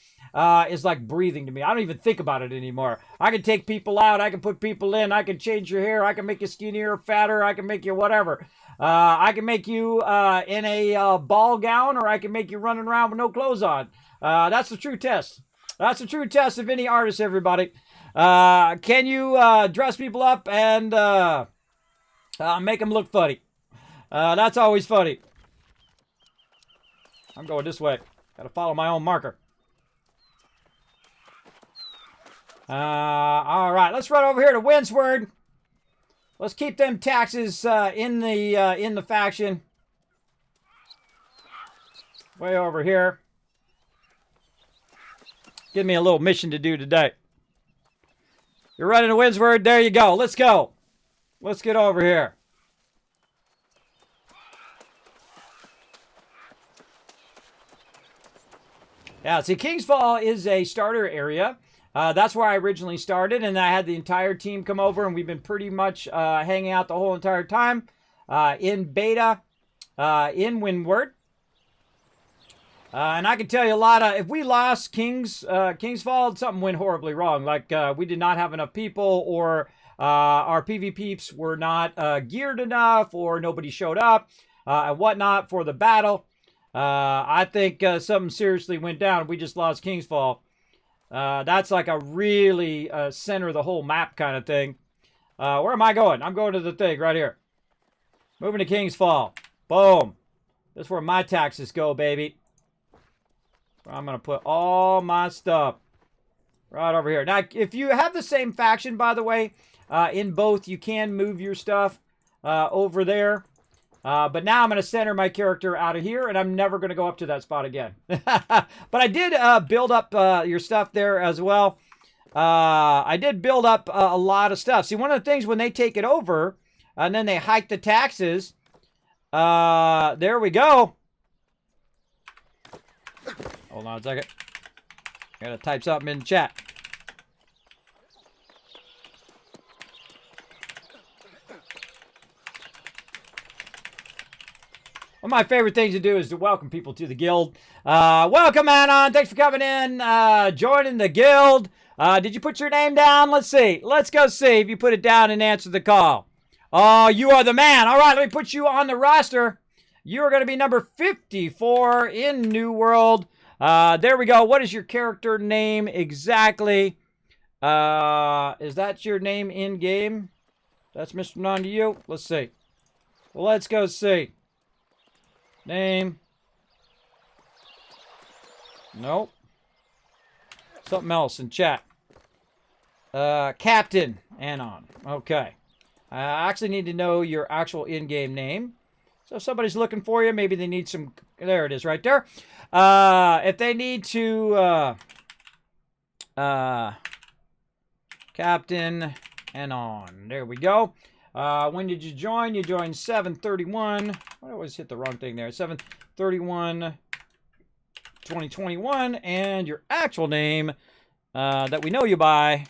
is like breathing to me. I don't even think about it anymore. I can take people out. I can put people in. I can change your hair. I can make you skinnier, fatter. I can make you whatever. I can make you in a ball gown, or I can make you running around with no clothes on. That's the true test. That's the true test of any artist, everybody. Can you dress people up and make them look funny? That's always funny. I'm going this way. Gotta follow my own marker. All right, let's run over here to Windsward. Let's keep them taxes in the faction. Way over here. Give me a little mission to do today. You're running to Windsward. There you go. Let's go. Let's get over here. Yeah, see, Kingsfall is a starter area. That's where I originally started, and I had the entire team come over, and we've been pretty much hanging out the whole entire time in beta in Windward. And I can tell you a lot of, if we lost Kingsfall, something went horribly wrong. Like, we did not have enough people, or our PvPeeps were not geared enough, or nobody showed up, and whatnot for the battle. I think something seriously went down. We just lost Kingsfall. That's like a really center of the whole map kind of thing. Where am I going? I'm going to the thing right here. Moving to Kingsfall. Boom. That's where my taxes go, baby. I'm going to put all my stuff right over here. Now, if you have the same faction, by the way, in both, you can move your stuff over there. But now I'm going to center my character out of here, and I'm never going to go up to that spot again. But I did build up your stuff there as well. I did build up a lot of stuff. See, one of the things when they take it over, and then they hike the taxes, there we go. Hold on a second. Gotta type something in chat. One of my favorite things to do is to welcome people to the guild. Welcome, Anon. Thanks for coming in, joining the guild. Did you put your name down? Let's see. Let's go see if you put it down and answer the call. Oh, you are the man. All right, let me put you on the roster. You are going to be number 54 in New World. There we go. What is your character name exactly? Is that your name in game? That's Mr. Non to you. Let's see. Well, let's go see. Name. Nope. Something else in chat. Captain Anon. Okay. I actually need to know your actual in-game name. So if somebody's looking for you, maybe they need some... There it is right there. If they need to... Captain Anon. There we go. When did you join? You joined 7/31. I always hit the wrong thing there. 7/31/2021. And your actual name that we know you by...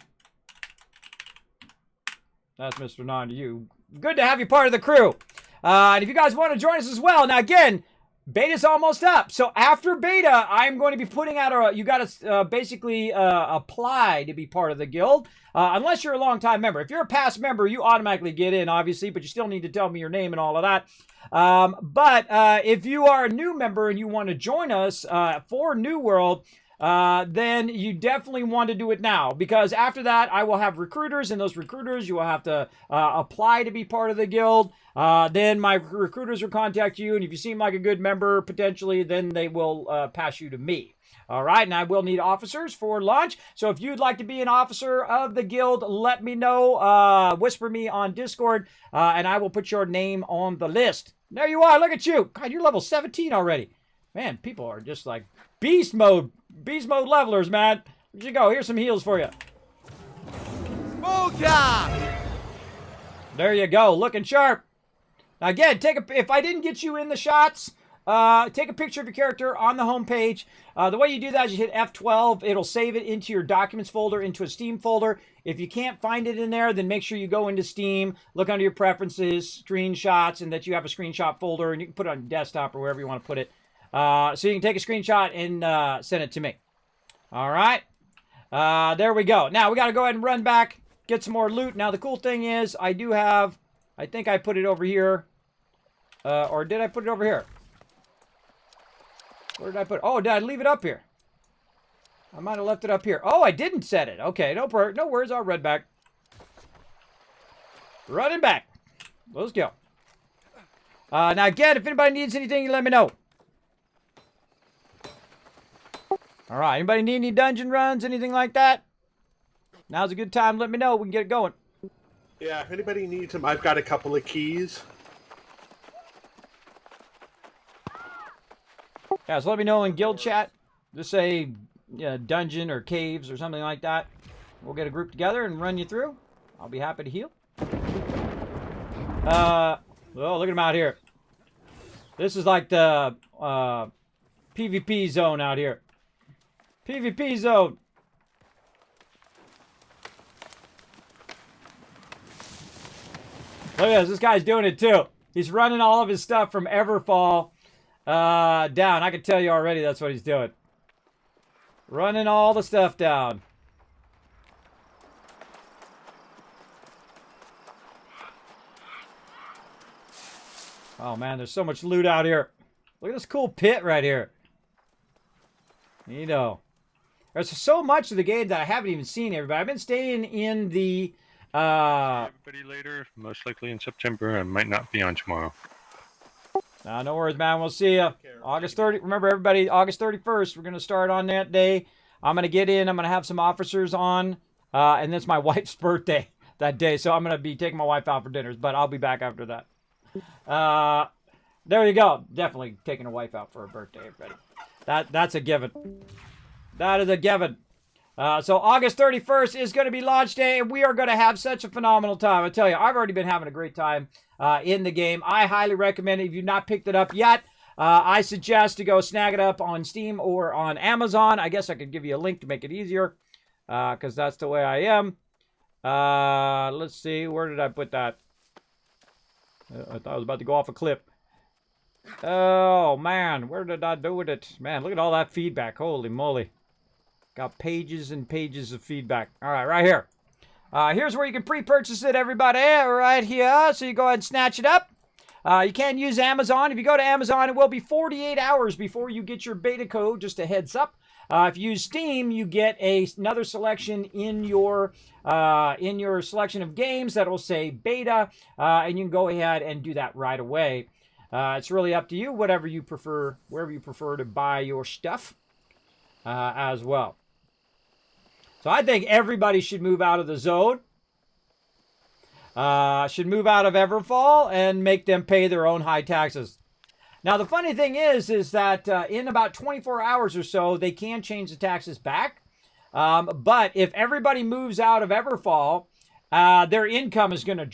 That's Mr. Non to you. Good to have you part of the crew. And if you guys want to join us as well, now again, beta's almost up. So after beta, I'm going to be putting out a, you got to basically apply to be part of the guild. Unless you're a long-time member. If you're a past member, you automatically get in, obviously, but you still need to tell me your name and all of that. But if you are a new member and you want to join us for New World, then you definitely want to do it now, because after that I will have recruiters, and those recruiters you will have to apply to be part of the guild. Then my recruiters will contact you, and if you seem like a good member potentially, then they will pass you to me. All right, and I will need officers for launch. So if you'd like to be an officer of the guild, let me know. Whisper me on Discord, and I will put your name on the list. There you are. Look at you. God, you're level 17 already. Man, people are just like beast mode levelers, man. Here you go. Here's some heals for you. There you go. Looking sharp. Now again, if I didn't get you in the shots, take a picture of your character on the home page. The way you do that is you hit F12. It'll save it into your documents folder, into a Steam folder. If you can't find it in there, then make sure you go into Steam, look under your preferences, screenshots, and that you have a screenshot folder, and you can put it on your desktop or wherever you want to put it. So you can take a screenshot and send it to me. All right. There we go. Now we got to go ahead and run back, get some more loot. Now the cool thing is I do have, I think I put it over here. Or did I put it over here? Where did I put it? Oh, did I leave it up here? I might have left it up here. Oh, I didn't set it. Okay, no worries. I'll run back. Running back. Let's go. Now, again, if anybody needs anything, you let me know. All right, anybody need any dungeon runs, anything like that? Now's a good time. Let me know. We can get it going. Yeah, if anybody needs them, I've got a couple of keys. Yeah, so let me know in guild chat. Just say dungeon or caves or something like that. We'll get a group together and run you through. I'll be happy to heal. Oh, look at them out here. This is like the PvP zone out here. PvP zone. Look at this. This guy's doing it too. He's running all of his stuff from Everfall down. I can tell you already that's what he's doing. Running all the stuff down. Oh man, there's so much loot out here. Look at this cool pit right here. You know. There's so much of the game that I haven't even seen, everybody. I've been staying in the Everybody later, most likely in September. I might not be on tomorrow. no worries, man. We'll see you. August 30. Remember, everybody, August 31st. We're going to start on that day. I'm going to get in. I'm going to have some officers on. And it's my wife's birthday that day. So I'm going to be taking my wife out for dinners. But I'll be back after that. There you go. Definitely taking a wife out for her birthday, everybody. That's a given. That is a given. So August 31st is going to be launch day, and we are going to have such a phenomenal time. I tell you, I've already been having a great time in the game. I highly recommend it. If you've not picked it up yet, I suggest to go snag it up on Steam or on Amazon. I guess I could give you a link to make it easier, because that's the way I am. Let's see. Where did I put that? I thought I was about to go off a cliff. Oh, man. Where did I do with it? Man, look at all that feedback. Holy moly. Got pages and pages of feedback. All right, right here. Here's where you can pre-purchase it, everybody. Right here. So you go ahead and snatch it up. You can use Amazon. If you go to Amazon, it will be 48 hours before you get your beta code, just a heads up. If you use Steam, you get another selection in your selection of games that will say beta, and you can go ahead and do that right away. It's really up to you, whatever you prefer, wherever you prefer to buy your stuff as well. So I think everybody should move out of the zone. Should move out of Everfall and make them pay their own high taxes. Now, the funny thing is that in about 24 hours or so, they can change the taxes back. But if everybody moves out of Everfall, their income is going to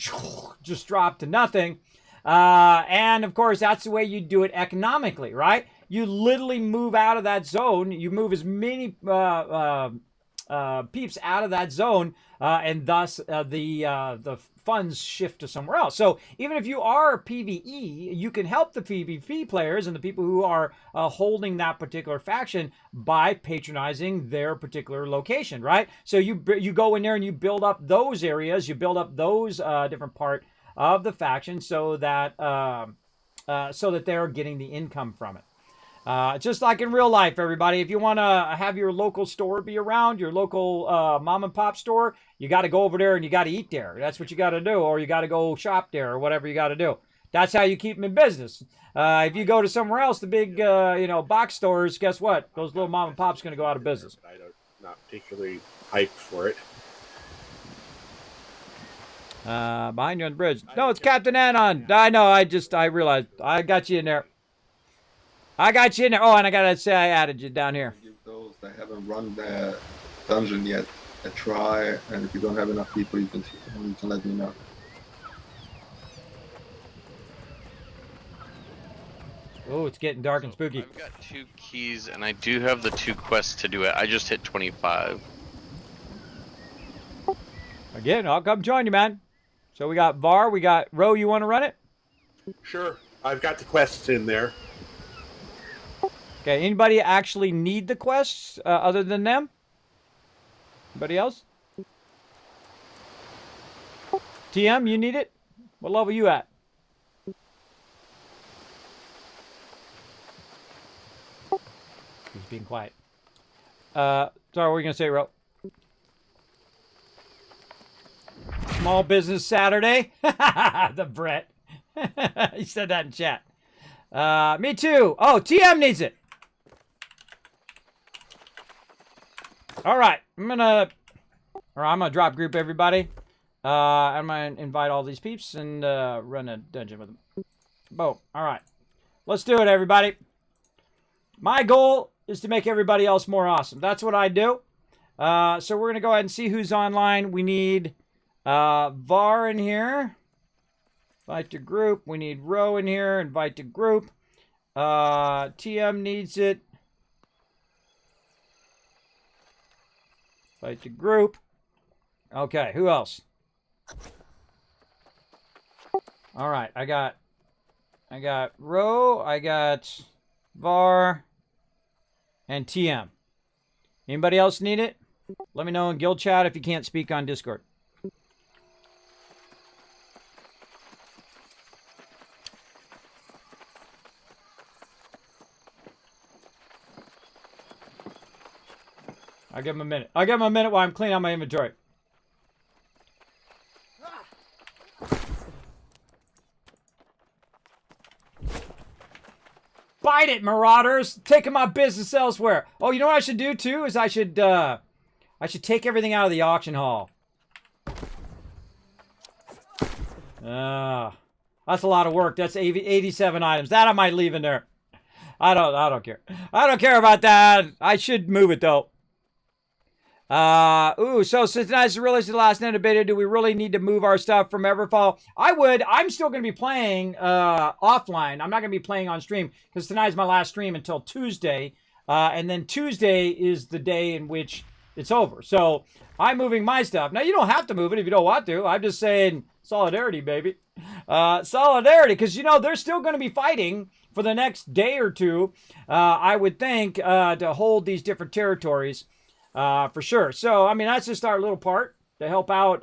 just drop to nothing. And, of course, that's the way you do it economically, right? You literally move out of that zone. You move as many peeps out of that zone, and thus the funds shift to somewhere else. So even if you are PvE, you can help the PvP players and the people who are holding that particular faction by patronizing their particular location, right? So you go in there and you build up those areas, you build up those different part of the faction so that they're getting the income from it. Just like in real life, everybody. If you want to have your local store be around, your local mom and pop store, you got to go over there and you got to eat there. That's what you got to do, or you got to go shop there, or whatever you got to do. That's how you keep them in business. If you go to somewhere else, the big, box stores, guess what? Those little mom and pops going to go out of business. I don't, not particularly hyped for it. Behind you on the bridge. No, it's Captain Anon. I know. I realized. I got you in there. I got you in there. Oh, and I gotta say, I added you down here. Give those that haven't run the dungeon yet a try, and if you don't have enough people, you can let me know. Oh, it's getting dark and spooky. I've got 2 keys, and I do have the 2 quests to do it. I just hit 25. Again, I'll come join you, man. So we got Var, we got Ro. You want to run it? Sure. I've got the quests in there. Okay, anybody actually need the quests other than them? Anybody else? TM, you need it? What level you at? He's being quiet. Sorry, what were you going to say, Ro? Small Business Saturday? The Brett. He said that in chat. Me too. Oh, TM needs it. All right, I'm gonna drop group everybody. I'm gonna invite all these peeps and run a dungeon with them. Boom. All right, let's do it, everybody. My goal is to make everybody else more awesome. That's what I do. So we're gonna go ahead and see who's online. We need Var in here. Invite to group. We need Ro in here. Invite to group. TM needs it. Invite to group. Okay, who else? All right, I got Ro, I got Var, and TM. Anybody else need it? Let me know in guild chat if you can't speak on Discord. I'll give him a minute. I'll give him a minute while I'm cleaning out my inventory. Bite it, marauders! Taking my business elsewhere. Oh, you know what I should do too? Is I should take everything out of the auction hall. That's a lot of work. That's 87 items. That I might leave in there. I don't care. I don't care about that. I should move it though. So since tonight's really the last night of beta, do we really need to move our stuff from Everfall? I would. I'm still going to be playing offline. I'm not going to be playing on stream because tonight's my last stream until Tuesday. And then Tuesday is the day in which it's over. So I'm moving my stuff. Now, you don't have to move it if you don't want to. I'm just saying solidarity, baby. Solidarity, because, they're still going to be fighting for the next day or two, I would think, to hold these different territories. For sure. So, I mean, that's just our little part to help out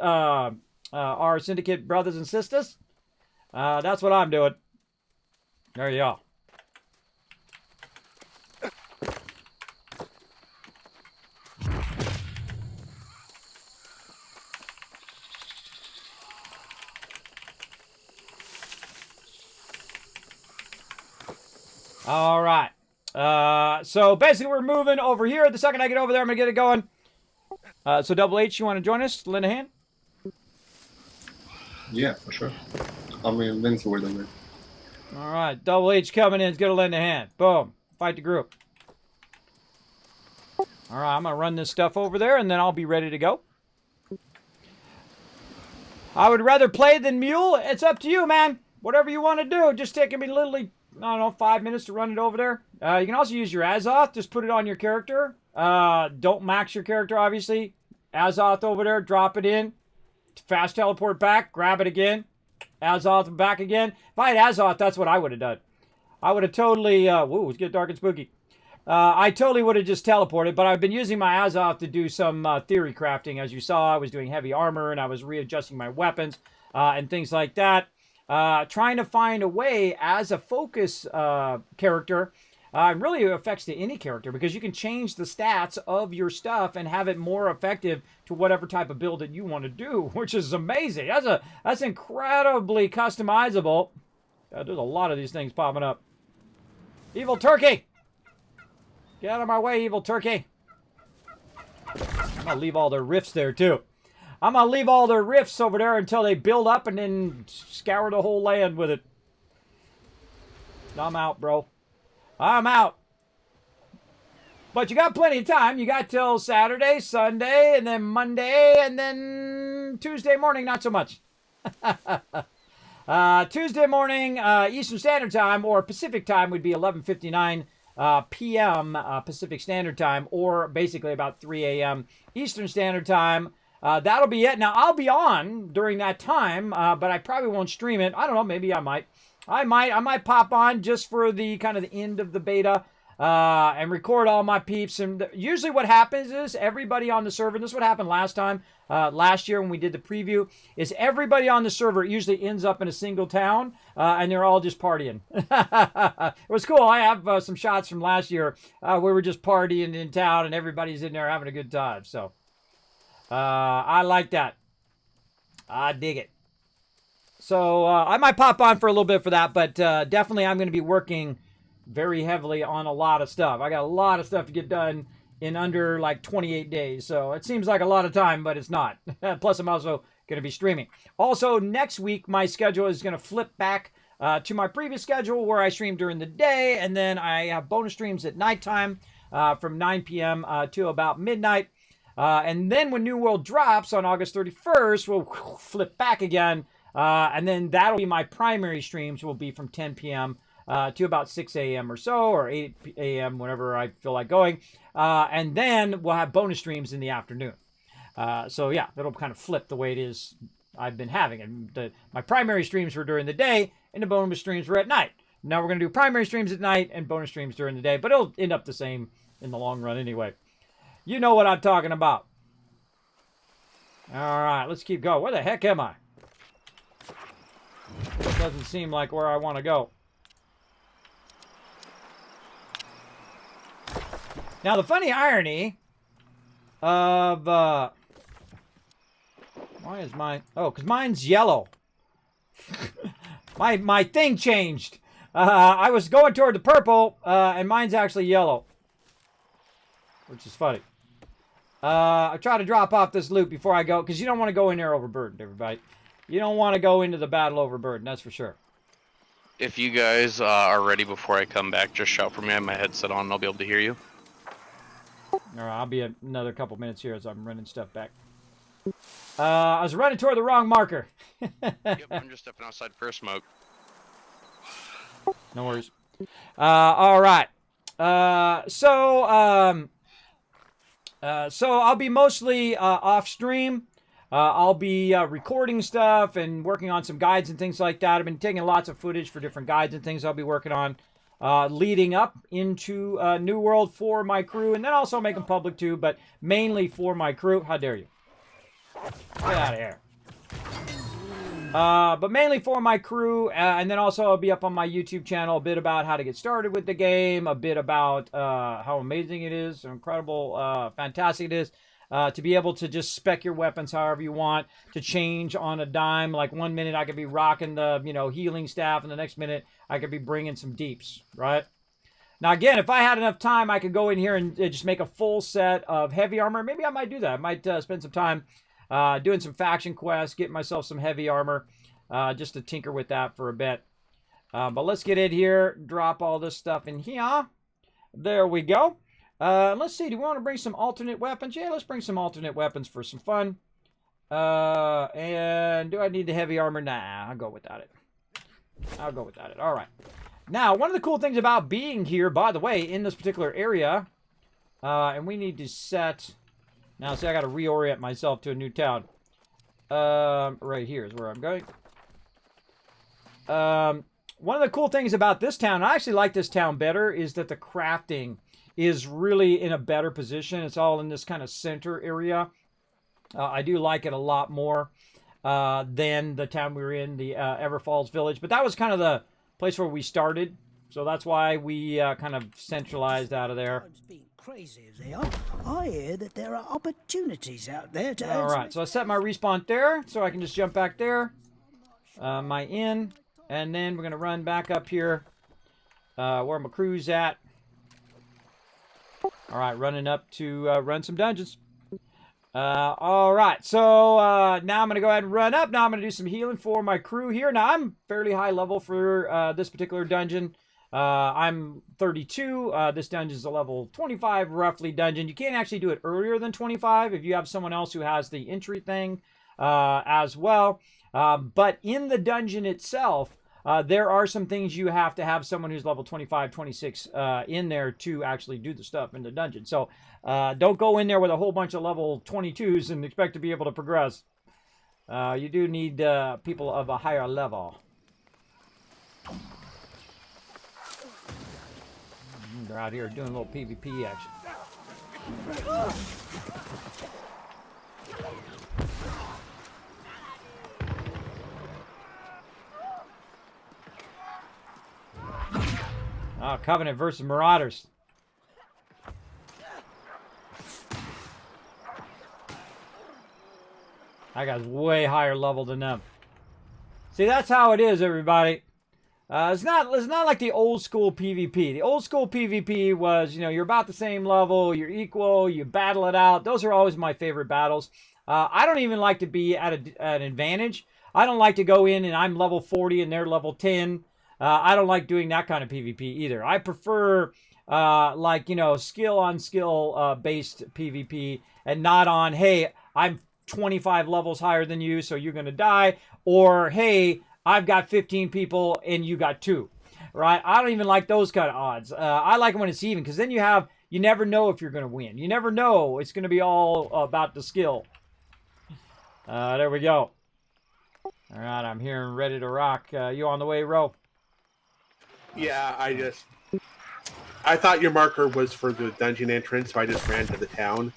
our Syndicate brothers and sisters. That's what I'm doing. There you go. All right. So basically we're moving over here. The second I get over there, I'm going to get it going. So Double H, you want to join us? Lend a hand? Yeah, for sure. I'm invincible with them. All right. Double H coming in. Is going to lend a hand. Boom. Fight the group. All right. I'm going to run this stuff over there, and then I'll be ready to go. I would rather play than mule. It's up to you, man. Whatever you want to do. Just taking me literally, I don't know, 5 minutes to run it over there. You can also use your Azoth. Just put it on your character. Don't max your character, obviously. Azoth over there. Drop it in. Fast teleport back. Grab it again. Azoth back again. If I had Azoth, that's what I would have done. I would have totally... whoa, it's getting dark and spooky. I totally would have just teleported, but I've been using my Azoth to do some theory crafting. As you saw, I was doing heavy armor, and I was readjusting my weapons and things like that. Trying to find a way as a focus character It really affects to any character because you can change the stats of your stuff and have it more effective to whatever type of build that you want to do, which is amazing. That's incredibly customizable. There's a lot of these things popping up. Evil turkey! Get out of my way, evil turkey! I'm gonna leave all their rifts there too. I'm gonna leave all their rifts over there until they build up and then scour the whole land with it. I'm out, bro. I'm out. But you got plenty of time. You got till Saturday, Sunday, and then Monday, and then Tuesday morning, not so much. Tuesday morning, Eastern Standard Time, or Pacific Time would be 11:59 p.m. Pacific Standard Time, or basically about 3 a.m. Eastern Standard Time. That'll be it. Now, I'll be on during that time, but I probably won't stream it. I don't know. Maybe I might. I might pop on just for the kind of the end of the beta and record all my peeps. And usually what happens is everybody on the server, and this is what happened last time, last year when we did the preview, is everybody on the server usually ends up in a single town and they're all just partying. It was cool. I have some shots from last year where we were just partying in town and everybody's in there having a good time. So I like that. I dig it. So I might pop on for a little bit for that, but definitely I'm going to be working very heavily on a lot of stuff. I got a lot of stuff to get done in under like 28 days. So it seems like a lot of time, but it's not. Plus, I'm also going to be streaming. Also, next week, my schedule is going to flip back to my previous schedule where I stream during the day, and then I have bonus streams at nighttime from 9 p.m. To about midnight. And then when New World drops on August 31st, we'll flip back again. And then that'll be my primary streams will be from 10 p.m. To about 6 a.m. or so, or 8 a.m. whenever I feel like going. And then we'll have bonus streams in the afternoon. So yeah, that'll kind of flip the way it is I've been having it. My primary streams were during the day, and the bonus streams were at night. Now we're going to do primary streams at night and bonus streams during the day, but it'll end up the same in the long run anyway. You know what I'm talking about. All right, let's keep going. Where the heck am I? Doesn't seem like where I want to go. Now, the funny irony of... why is mine... Oh, because mine's yellow. my thing changed. I was going toward the purple, and mine's actually yellow. Which is funny. I try to drop off this loot before I go, because you don't want to go in there overburdened, everybody. You don't want to go into the battle overburdened, that's for sure. If you guys are ready before I come back, just shout for me. I have my headset on and I'll be able to hear you. All right, I'll be another couple minutes here as I'm running stuff back. I was running toward the wrong marker. Yep, I'm just stepping outside for a smoke. No worries. All right. So I'll be mostly off stream. I'll be recording stuff and working on some guides and things like that. I've been taking lots of footage for different guides and things I'll be working on leading up into New World for my crew, and then also make them public too, but mainly for my crew. How dare you? Get out of here. But mainly for my crew, and then also I'll be up on my YouTube channel a bit about how to get started with the game, a bit about how amazing it is, incredible, fantastic it is. To be able to just spec your weapons however you want, to change on a dime. Like 1 minute I could be rocking the, healing staff, and the next minute I could be bringing some deeps, right? Now again, if I had enough time, I could go in here and just make a full set of heavy armor. Maybe I might do that. I might spend some time doing some faction quests, getting myself some heavy armor, just to tinker with that for a bit. But let's get in here, drop all this stuff in here. There we go. Let's see, do we want to bring some alternate weapons? Yeah, let's bring some alternate weapons for some fun. And do I need the heavy armor? Nah, I'll go without it. I'll go without it. All right. Now, one of the cool things about being here, by the way, in this particular area, and we need to set... Now, see, I got to reorient myself to a new town. Right here is where I'm going. One of the cool things about this town, I actually like this town better, is that the crafting is really in a better position. It's all in this kind of center area. I do like it a lot more than the town we were in, the Everfalls Village. But that was kind of the place where we started So that's why we kind of centralized out of there. Being crazy as they are, I hear that there are opportunities out there to All right, so I set my respawn there, so I can just jump back there. My inn, and then we're gonna run back up here where my crew's at. All right, running up to run some dungeons. All right, so now I'm going to go ahead and run up. Now I'm going to do some healing for my crew here. Now, I'm fairly high level for this particular dungeon. I'm 32. This dungeon is a level 25, roughly, dungeon. You can't actually do it earlier than 25 if you have someone else who has the entry thing as well. But in the dungeon itself, there are some things you have to have someone who's level 25, 26 in there to actually do the stuff in the dungeon. So don't go in there with a whole bunch of level 22s and expect to be able to progress. You do need people of a higher level. They're out here doing a little PvP action. Oh, Covenant versus Marauders. That guy's way higher level than them. See, that's how it is, everybody. It's not like the old school PvP. The old school PvP was, you know, you're about the same level, you're equal, you battle it out. Those are always my favorite battles. I don't even like to be at an advantage. I don't like to go in and I'm level 40 and they're level 10. I don't like doing that kind of PvP either. I prefer, like, you know, skill on skill based PvP and not on, hey, I'm 25 levels higher than you, so you're going to die. Or, hey, I've got 15 people and you got 2. Right? I don't even like those kind of odds. I like it when it's even because then you never know if you're going to win. You never know. It's going to be all about the skill. There we go. All right, I'm here and ready to rock. You on the way, Ro? Yeah, I thought your marker was for the dungeon entrance, so I just ran to the town.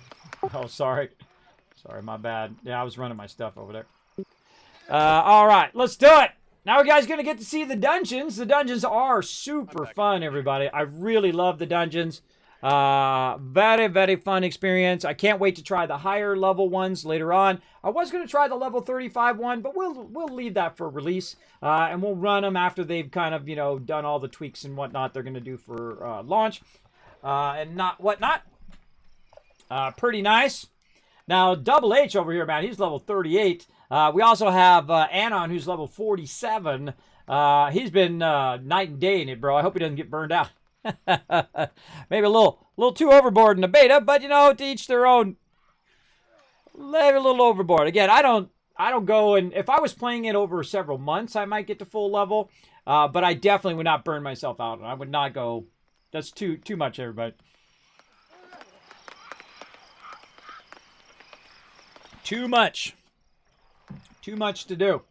Oh, sorry. Sorry, my bad. Yeah, I was running my stuff over there. All right, let's do it. Now you guys are going to get to see the dungeons. The dungeons are super fun, everybody. I really love the dungeons. Very, very fun experience. I can't wait to try the higher level ones later on. I was going to try the level 35 one, but we'll leave that for release. And we'll run them after they've kind of, you know, done all the tweaks and whatnot they're going to do for launch. And whatnot. Pretty nice. Now, Double H over here, man, he's level 38. We also have Anon, who's level 47. He's been night and day in it, bro. I hope he doesn't get burned out. Maybe a little too overboard in the beta, but you know, to each their own. Maybe a little overboard. Again, I don't go, and if I was playing it over several months, I might get to full level. But I definitely would not burn myself out. I would not go. That's too much, everybody. Too much. Too much to do.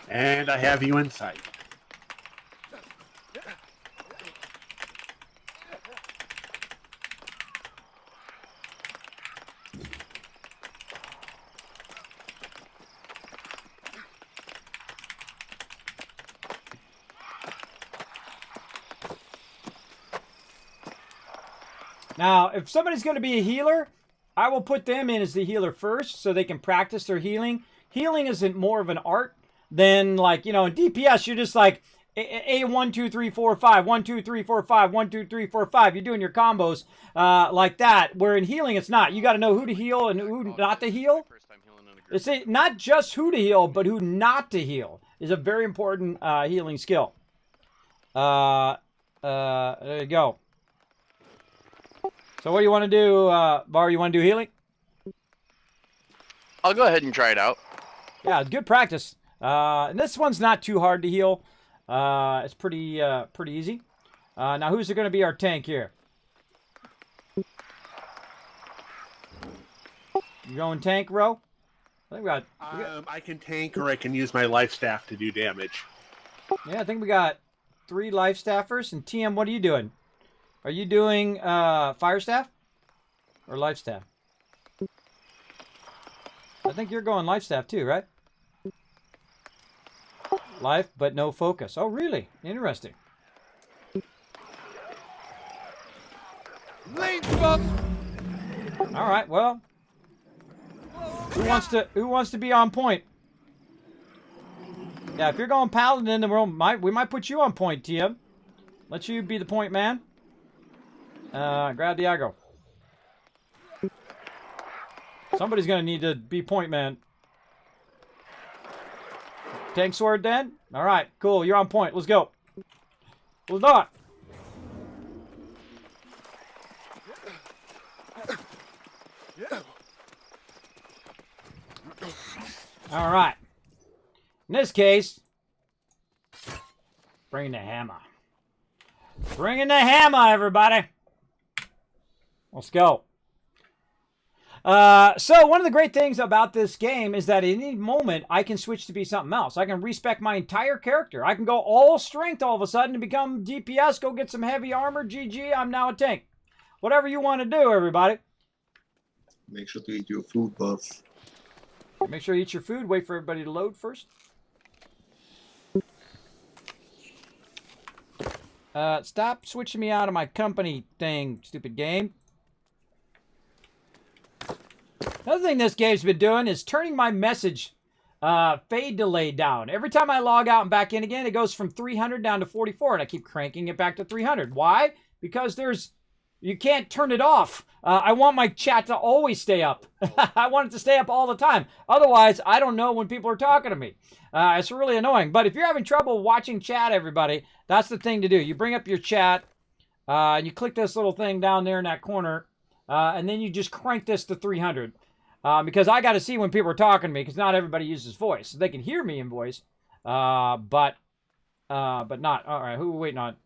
And I have you in sight. Now, if somebody's going to be a healer, I will put them in as the healer first so they can practice their healing. Healing isn't more of an art than, like, you know, in DPS, you're just like, A 1, 2, 3, 4, 5, 1, 2, 3, 4, 5, 1, 2, 3, 4, 5. You're doing your combos like that, where in healing, it's not. You got to know who to heal and who not to heal. It's not just who to heal, but who not to heal is a very important healing skill. There you go. So what do you want to do, Bar? You want to do healing? I'll go ahead and try it out. Yeah, good practice. And this one's not too hard to heal. It's pretty easy. Now, who's going to be our tank here? You going tank, Ro? I think we got. I can tank or I can use my life staff to do damage. Yeah, I think we got 3 life staffers. And TM, what are you doing? Are you doing fire staff or life staff? I think you're going life staff too, right? Life, but no focus. Oh, really? Interesting. All right. Well, who wants to be on point? Yeah, if you're going paladin, then we might put you on point, TM. Let you be the point man. Grab the aggro. Somebody's gonna need to be point man. Tank sword then? Alright, cool, you're on point. Let's go. Let's do it. Alright. In this case, bring the hammer. Bring in the hammer, everybody. Let's go. So one of the great things about this game is that at any moment I can switch to be something else. I can respec my entire character. I can go all strength all of a sudden and become DPS, go get some heavy armor, GG, I'm now a tank. Whatever you want to do, everybody. Make sure to eat your food, buff. Make sure you eat your food. Wait for everybody to load first. Stop switching me out of my company thing, stupid game. Another thing this game's been doing is turning my message fade delay down. Every time I log out and back in again, it goes from 300 down to 44, and I keep cranking it back to 300. Why? Because you can't turn it off. I want my chat to always stay up. I want it to stay up all the time. Otherwise, I don't know when people are talking to me. It's really annoying. But if you're having trouble watching chat, everybody, that's the thing to do. You bring up your chat, and you click this little thing down there in that corner, and then you just crank this to 300. Because I got to see when people are talking to me, because not everybody uses voice. They can hear me in voice, but not. All right, who are we waiting on?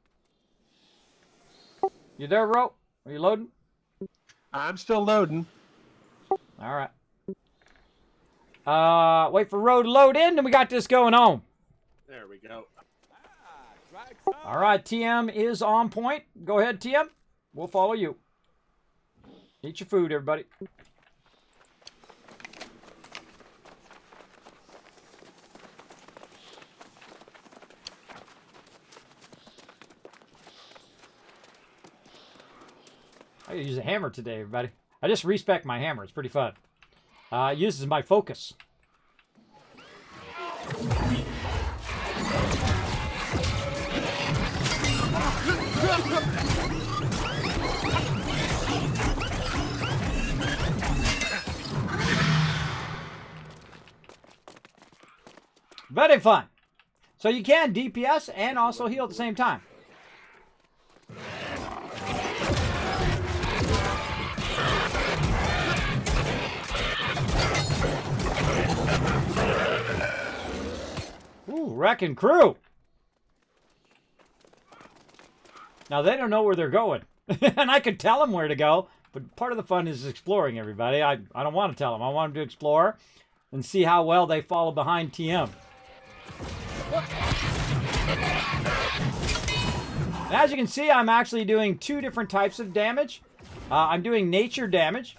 You there, Ro? Are you loading? I'm still loading. All right. Wait for Ro to load in, and we got this going on. There we go. All right, TM is on point. Go ahead, TM. We'll follow you. Eat your food, everybody. I use a hammer today, everybody. I just respec my hammer. It's pretty fun. It uses my focus. Very fun. So you can DPS and also heal at the same time. Ooh, Wrecking Crew. Now, they don't know where they're going. And I could tell them where to go. But part of the fun is exploring, everybody. I don't want to tell them. I want them to explore and see how well they follow behind TM. And as you can see, I'm actually doing 2 different types of damage. I'm doing nature damage.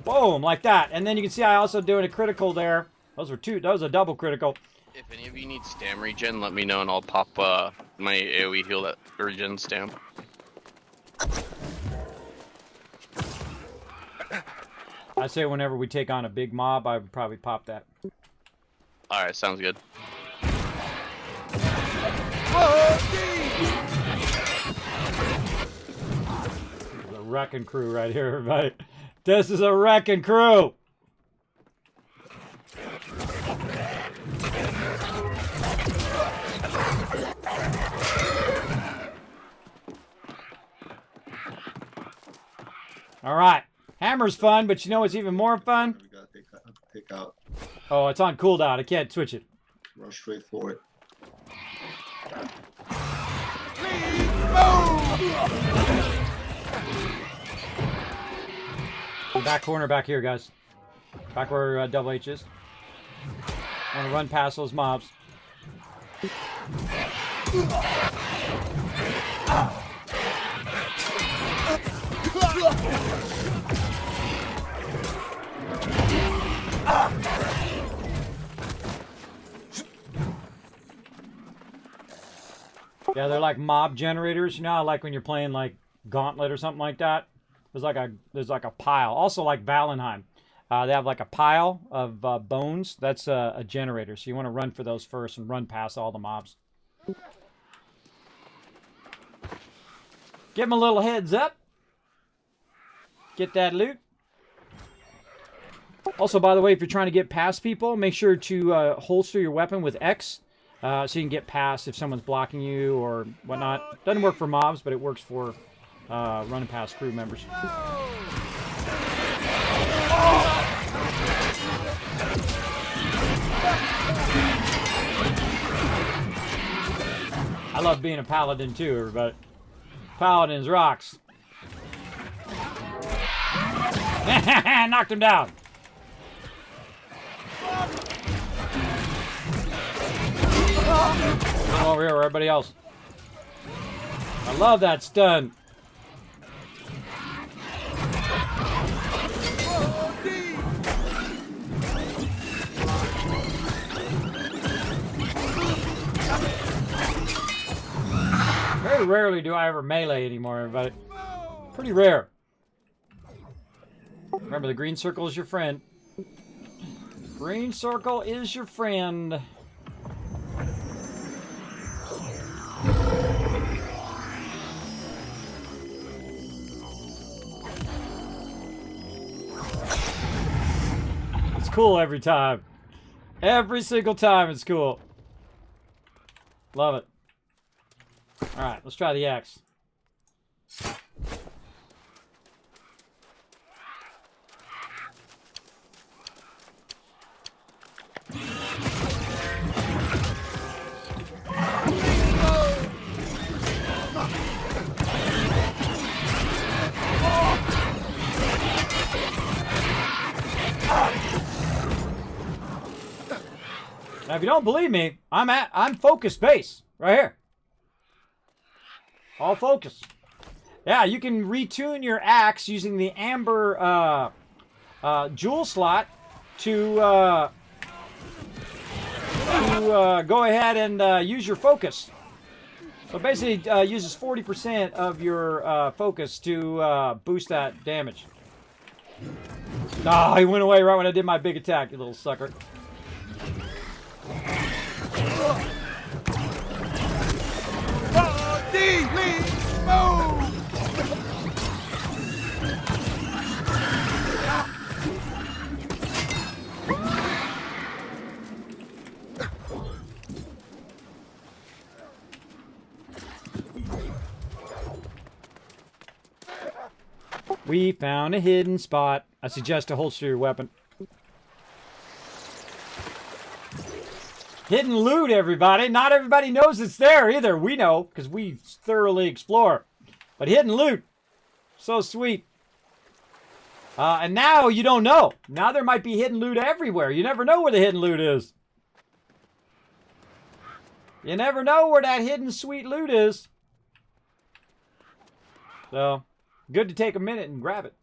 Boom, like that. And then you can see I also doing a critical there. Those were 2. That was a double critical. If any of you need stam regen, let me know and I'll pop my AoE heal that regen stam. I say whenever we take on a big mob, I would probably pop that. Alright, sounds good. The Wrecking Crew right here, everybody. This is a Wrecking Crew. All right. Hammer's fun, but you know what's even more fun? We gotta take out. Oh, it's on cooldown. I can't switch it. Run straight for it. Back corner back here, guys. Back where Double H is. I want to run past those mobs. Yeah, they're like mob generators. You know, like when you're playing like Gauntlet or something like that. There's like a pile. Also like Valheim. They have like a pile of bones. That's a generator. So you want to run for those first and run past all the mobs. Give them a little heads up. Get that loot. Also, by the way, if you're trying to get past people, make sure to holster your weapon with X. So you can get past if someone's blocking you or whatnot. Doesn't work for mobs, but it works for running past crew members. I love being a paladin too, everybody. Paladins rocks. Knocked him down. Come over here, everybody else. I love that stun. Very rarely do I ever melee anymore, everybody. Pretty rare. Remember, the green circle is your friend. Green circle is your friend. It's cool every time. Every single time it's cool. Love it. Alright, let's try the axe. Now, if you don't believe me, I'm focus base right here. All focus. Yeah, you can retune your axe using the amber jewel slot to go ahead and use your focus. So basically, uses 40% of your focus to boost that damage. Ah, he went away right when I did my big attack, you little sucker. We found a hidden spot. I suggest to holster your weapon. Hidden loot, everybody. Not everybody knows it's there either. We know, because we thoroughly explore. But hidden loot. So sweet. And now you don't know. Now there might be hidden loot everywhere. You never know where the hidden loot is. You never know where that hidden sweet loot is. So, good to take a minute and grab it.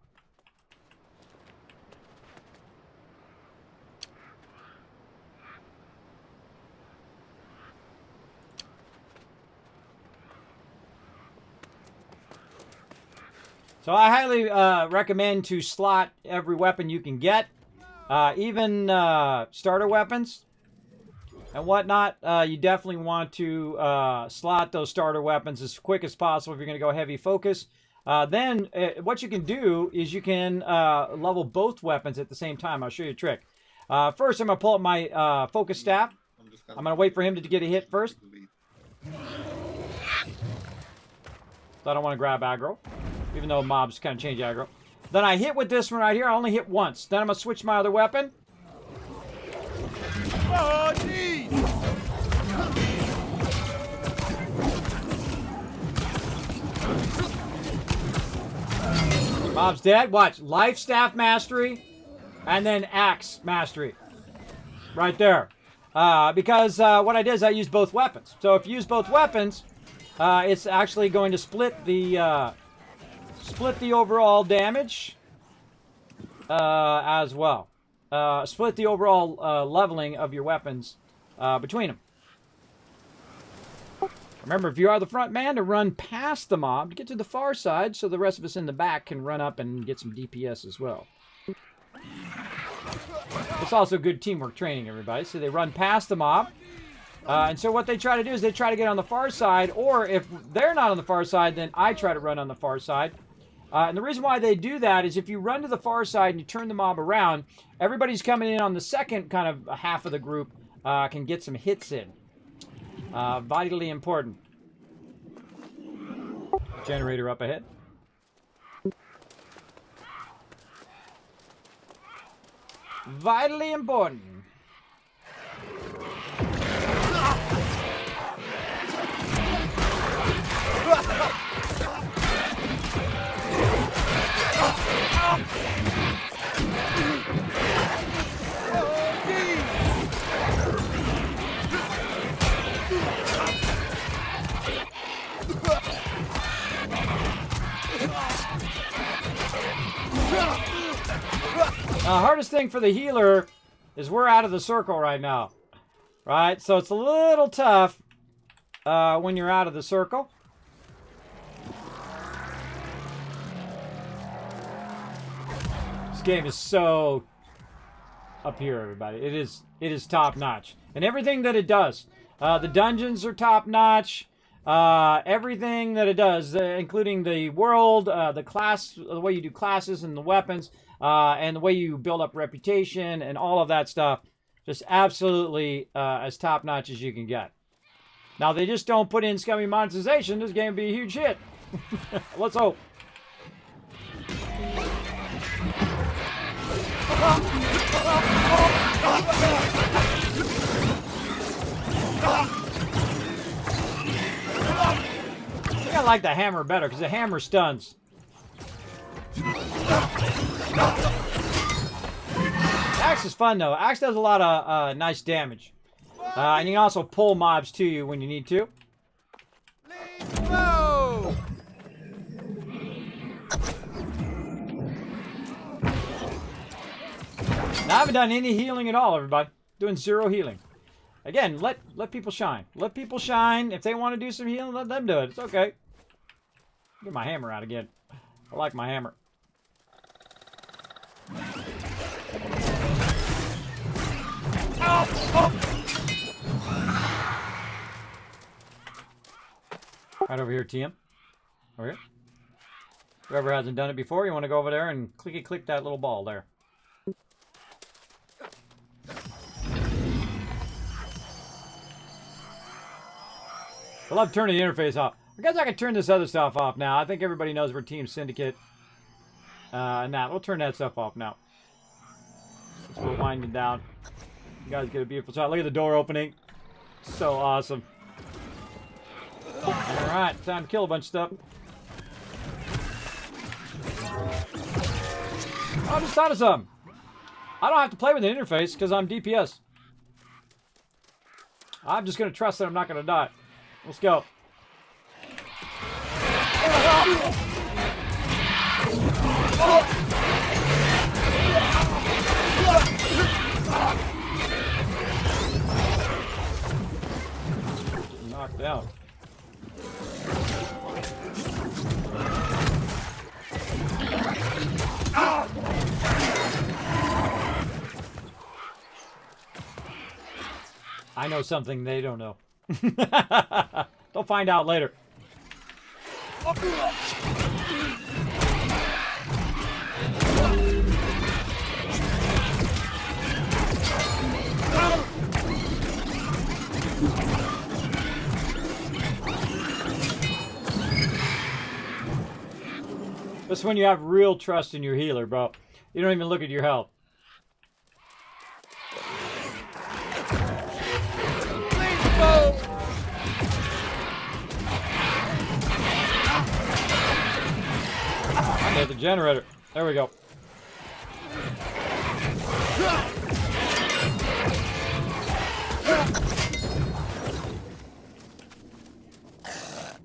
So I highly recommend to slot every weapon you can get, even starter weapons and whatnot. You definitely want to slot those starter weapons as quick as possible if you're going to go heavy focus. Then what you can do is you can level both weapons at the same time. I'll show you a trick. First, I'm going to pull up my focus staff. I'm going to wait for him to get a hit first. So I don't want to grab aggro. Even though mobs kind of change aggro. Then I hit with this one right here. I only hit once. Then I'm going to switch my other weapon. Oh, jeez! Mob's dead. Watch. Life Staff Mastery. And then Axe Mastery. Right there. Because what I did is I used both weapons. So if you use both weapons, it's actually going to split the overall damage as well. Split the overall leveling of your weapons between them. Remember, if you are the front man, to run past the mob to get to the far side so the rest of us in the back can run up and get some DPS as well. It's also good teamwork training, everybody. So they run past the mob. And so what they try to do is they try to get on the far side, or if they're not on the far side, then I try to run on the far side. And the reason why they do that is if you run to the far side and you turn the mob around, everybody's coming in on the second kind of half of the group can get some hits in. Vitally important. Generator up ahead. Vitally important. Hardest thing for the healer is we're out of the circle right now. Right? So it's a little tough when you're out of the circle. This game is so up here, everybody. It is top notch. And everything that it does. The dungeons are top notch. Everything that it does, including the world, the class, the way you do classes and the weapons, and the way you build up reputation and all of that stuff, just absolutely as top notch as you can get. Now they just don't put in scummy monetization. This game would be a huge hit. Let's hope. I think I like the hammer better because the hammer stuns. Axe is fun though. Axe does a lot of nice damage. And you can also pull mobs to you when you need to. Whoa! Now, I haven't done any healing at all, everybody. Doing 0 healing. Again, let people shine. Let people shine. If they want to do some healing, let them do it. It's okay. Get my hammer out again. I like my hammer. Right over here, TM. Over here. Whoever hasn't done it before, you want to go over there and click that little ball there. I love turning the interface off. I guess I can turn this other stuff off now. I think everybody knows we're Team Syndicate. And that. We'll turn that stuff off now. Since we're winding down. You guys get a beautiful shot. Look at the door opening. So awesome. Alright, time to kill a bunch of stuff. I just thought of something. I don't have to play with the interface because I'm DPS. I'm just going to trust that I'm not going to die. Let's go. Knocked out. I know something they don't know. They'll find out later. That's when you have real trust in your healer, bro. You don't even look at your health. Please go! I hit the generator. There we go.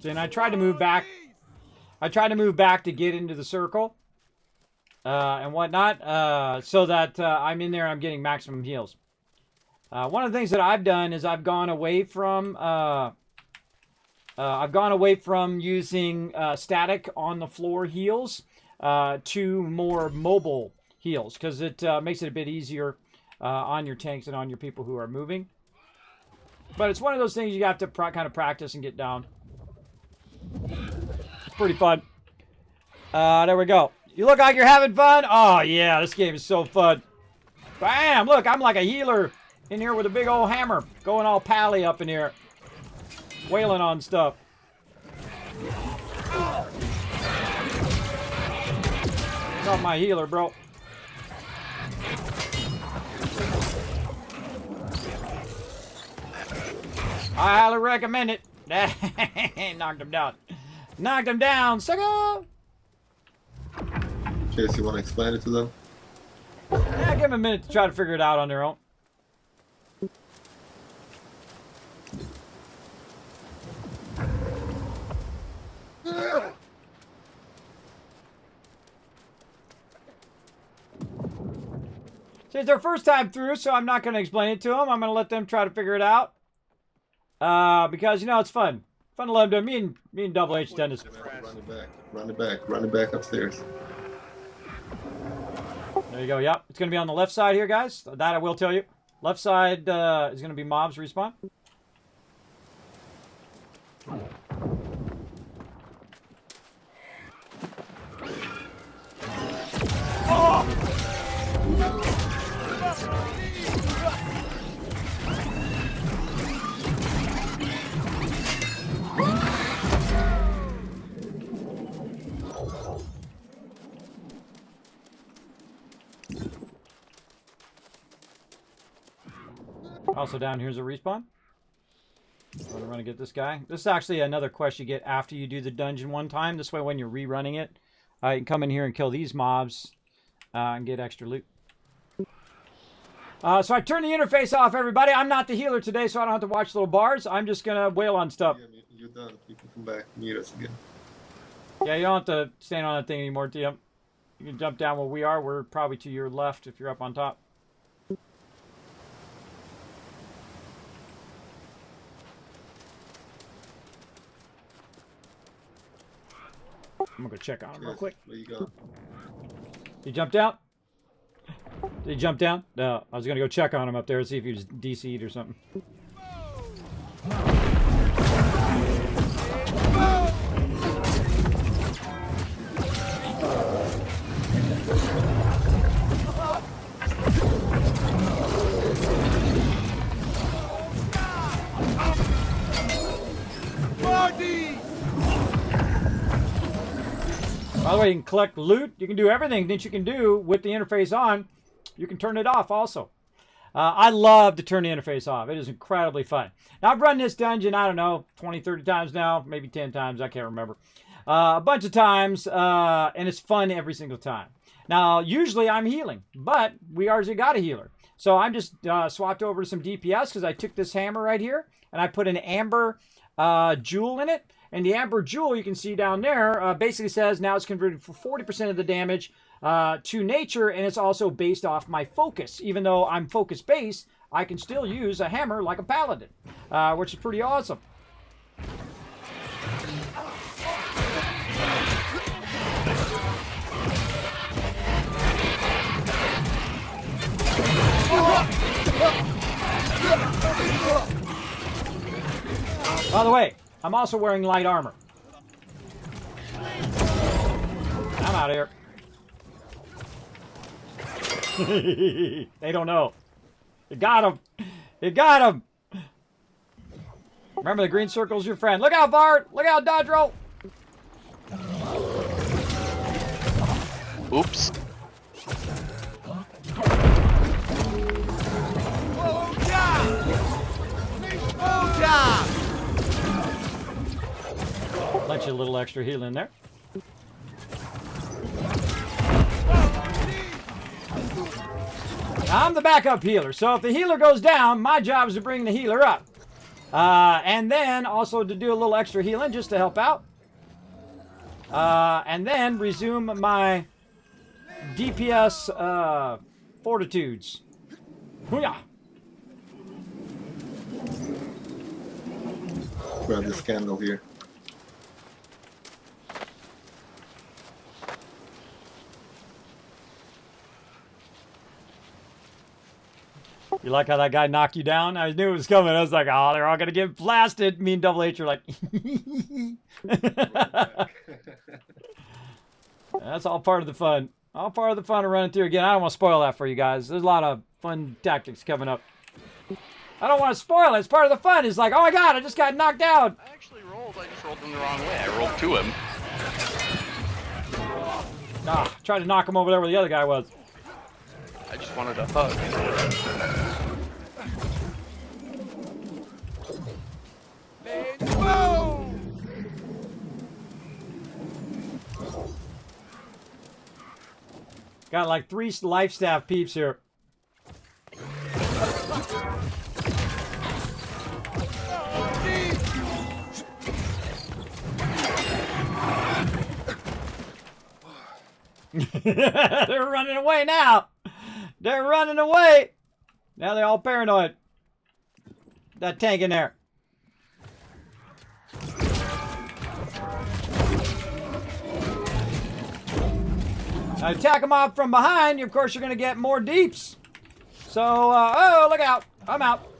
And I tried to move back. I tried to move back to get into the circle and whatnot, so that I'm in there and I'm getting maximum heals. One of the things that I've done is I've gone away from using static on the floor heals to more mobile heals, because it makes it a bit easier on your tanks and on your people who are moving. But it's one of those things you have to kind of practice and get down. It's pretty fun. There we go. You look like you're having fun? Oh, yeah, this game is so fun. Bam! Look, I'm like a healer in here with a big old hammer. Going all pally up in here. Wailing on stuff. Not my healer, bro. I highly recommend it. Knocked him down. Knocked him down, sucker! In case you want to explain it to them. Yeah, give them a minute to try to figure it out on their own. See, it's their first time through, so I'm not going to explain it to them. I'm going to let them try to figure it out. Because, you know, it's fun. Fun to let them do. Me and Double H done this. Run it back. Run it back. Run it back upstairs. There you go. Yep. It's going to be on the left side here, guys. That I will tell you. Left side is going to be mobs respawn. Oh! Also down here's a respawn. I'm going to get this guy. This is actually another quest you get after you do the dungeon one time. This way when you're rerunning it, you can come in here and kill these mobs and get extra loot. So I turned the interface off, everybody. I'm not the healer today, so I don't have to watch little bars. I'm just going to wail on stuff. Yeah, you're done. You can come back and meet us again. Yeah, you don't have to stand on that thing anymore, TM. You can jump down where we are. We're probably to your left if you're up on top. I'm gonna go check on him real quick. Where you go? He jumped out? Did he jump down? No, I was gonna go check on him up there and see if he was DC'd or something. By the way, you can collect loot. You can do everything that you can do with the interface on. You can turn it off also. I love to turn the interface off. It is incredibly fun. Now, I've run this dungeon, I don't know, 20, 30 times now. Maybe 10 times. I can't remember. A bunch of times. And it's fun every single time. Now, usually I'm healing. But we already got a healer. So I'm just swapped over to some DPS because I took this hammer right here. And I put an amber jewel in it. And the amber jewel, you can see down there, basically says now it's converted for 40% of the damage to nature, and it's also based off my focus. Even though I'm focus-based, I can still use a hammer like a paladin, which is pretty awesome. By the way, I'm also wearing light armor. I'm out of here. They don't know. You got him. You got him. Remember, the green circle's your friend. Look out, Bart. Look out, dodge roll. Oops. Let you a little extra heal in there. I'm the backup healer, so if the healer goes down, my job is to bring the healer up. And then also to do a little extra healing just to help out. And then resume my DPS fortitudes. Hoo-yah! Grab this candle here. You like how that guy knocked you down? I knew it was coming. I was like, oh, they're all going to get blasted. Me and Double H are like... That's all part of the fun. All part of the fun of running through again. I don't want to spoil that for you guys. There's a lot of fun tactics coming up. I don't want to spoil it. It's part of the fun. It's like, oh my god, I just got knocked out. I actually rolled. I just rolled him the wrong way. I rolled to him. Ah, tried to knock him over there where the other guy was. I just wanted a hug. Got like 3 life staff peeps here. They're running away now. They're running away. Now they're all paranoid. That tank in there. Now attack them off from behind. Of course, you're going to get more deeps. So, oh, look out. I'm out.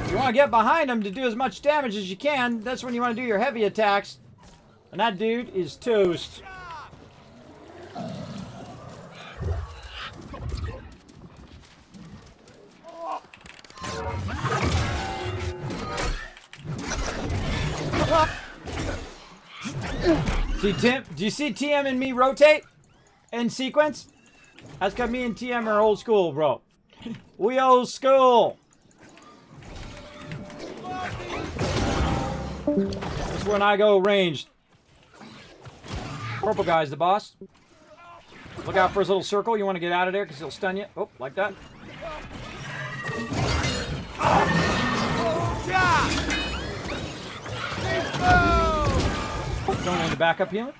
You want to get behind them to do as much damage as you can. That's when you want to do your heavy attacks. And that dude is toast. See, Tim, do you see TM and me rotate in sequence? That's because me and TM are old school, bro. We old school. That's when I go ranged. Purple guy's the boss. Look out for his little circle. You want to get out of there because he'll stun you. Oh, like that. Going into backup healing.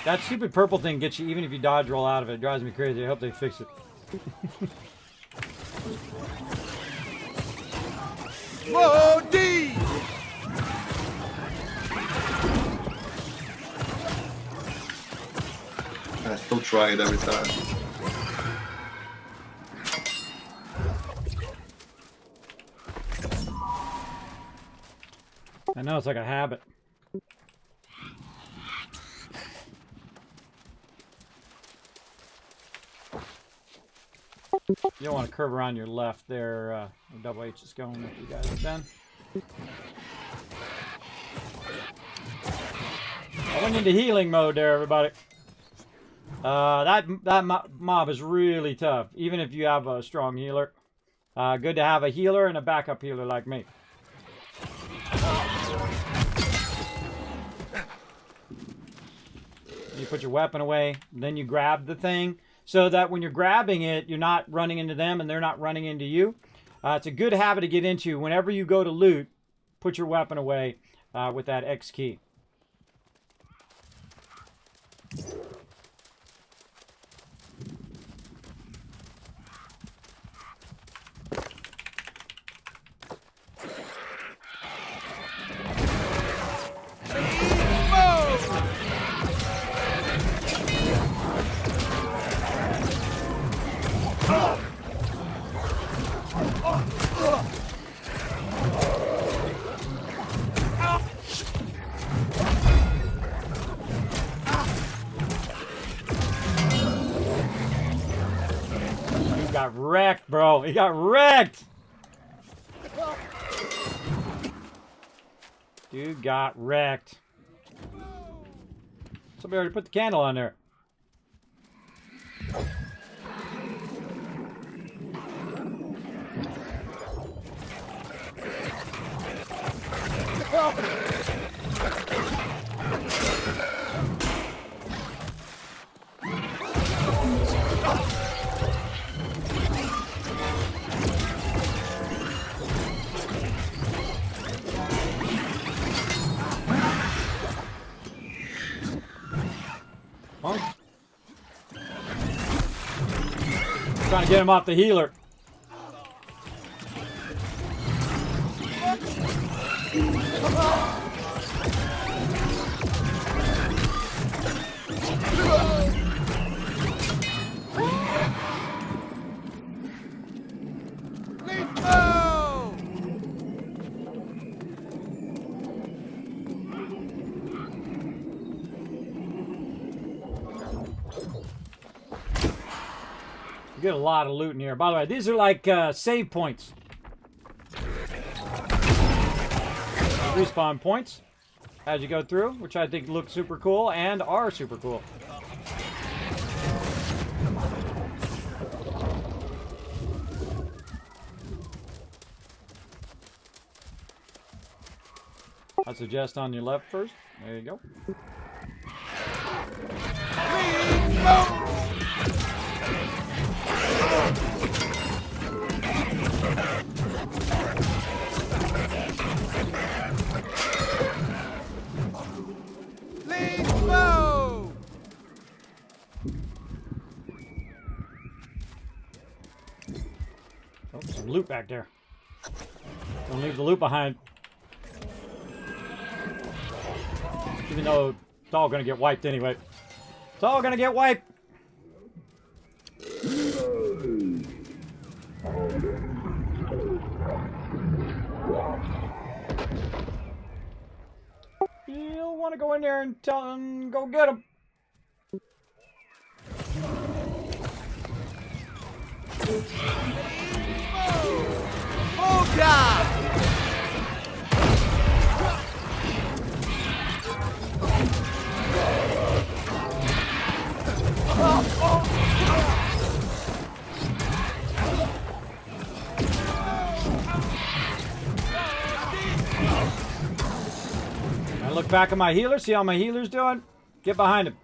That stupid purple thing gets you even if you dodge roll out of it. It drives me crazy. I hope they fix it. Whoa, D! I still try it every time. I know, it's like a habit. You don't want to curve around your left there. Double H is going if you guys are done. I went into healing mode there, everybody. That mob is really tough, even if you have a strong healer. Good to have a healer and a backup healer like me. You put your weapon away, then you grab the thing, so that when you're grabbing it, you're not running into them and they're not running into you. It's a good habit to get into. Whenever you go to loot, put your weapon away with that X key. got wrecked, bro. He got wrecked. Dude got wrecked. Somebody already put the candle on there. Huh? Trying to get him off the healer. Let's go! You get a lot of loot in here. By the way, these are like save points. Respawn points as you go through, which I think look super cool and are super cool. I suggest on your left first. There you go. Let's go! Let's go! Oh, some loot back there. Don't leave the loot behind. Even though it's all gonna get wiped anyway. It's all gonna get wiped. You'll want to go in there and tell them, go get them. Oh God! I look back at my healer, see how my healer's doing. Get behind him.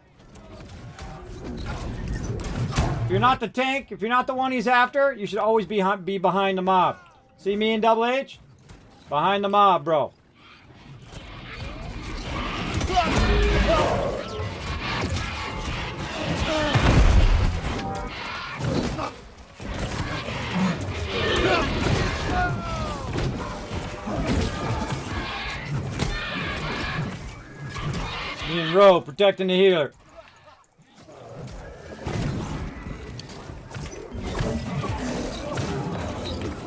If you're not the tank, if you're not the one he's after, you should always be behind the mob. See me and Double H? Behind the mob, bro. Me and Ro protecting the healer.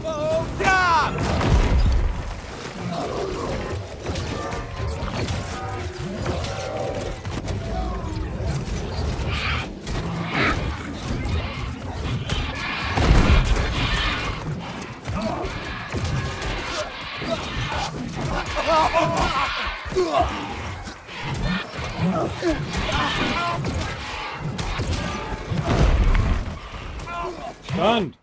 Oh God! Stunned.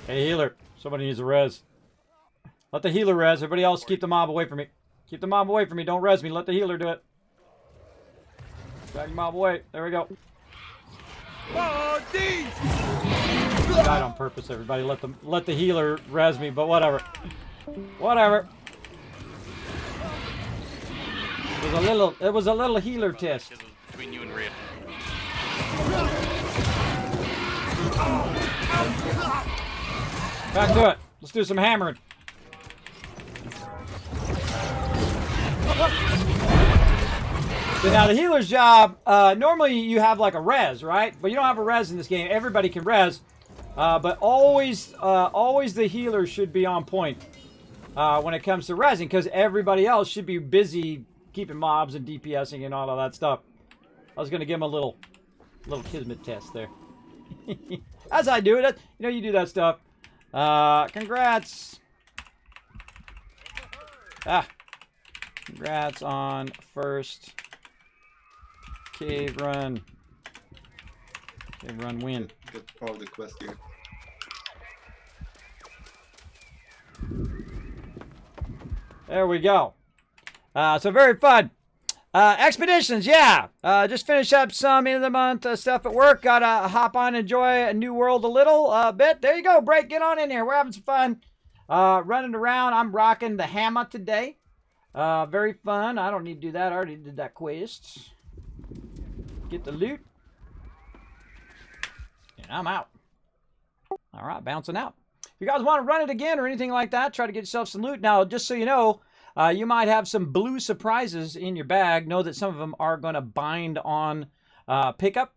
Hey, healer. Somebody needs a res. Let the healer res. Everybody else keep the mob away from me. Keep the mob away from me. Don't res me. Let the healer do it. Drag the mob away. There we go. I died on purpose, everybody. Let the healer res me, but whatever. Whatever. It was a little healer test. Between you and Rhea. Back to it. Let's do some hammering. So now the healer's job, normally you have like a res, right? But you don't have a res in this game. Everybody can res. But always the healer should be on point when it comes to resing, because everybody else should be busy keeping mobs and DPSing and all of that stuff. I was gonna give him a little Kismet test there. As I do it, you know, you do that stuff. Congrats. Congrats on first cave run. Cave run win. Get part of the quest here. There we go. So very fun. Expeditions, yeah. Just finish up some end of the month stuff at work. Gotta hop on and enjoy a new world a little bit. There you go, Break. Get on in here. We're having some fun. Running around. I'm rocking the YAMA today. Very fun. I don't need to do that. I already did that quest. Get the loot. And I'm out. All right, bouncing out. If you guys want to run it again or anything like that, try to get yourself some loot. Now, just so you know, you might have some blue surprises in your bag. Know that some of them are going to bind on pickup.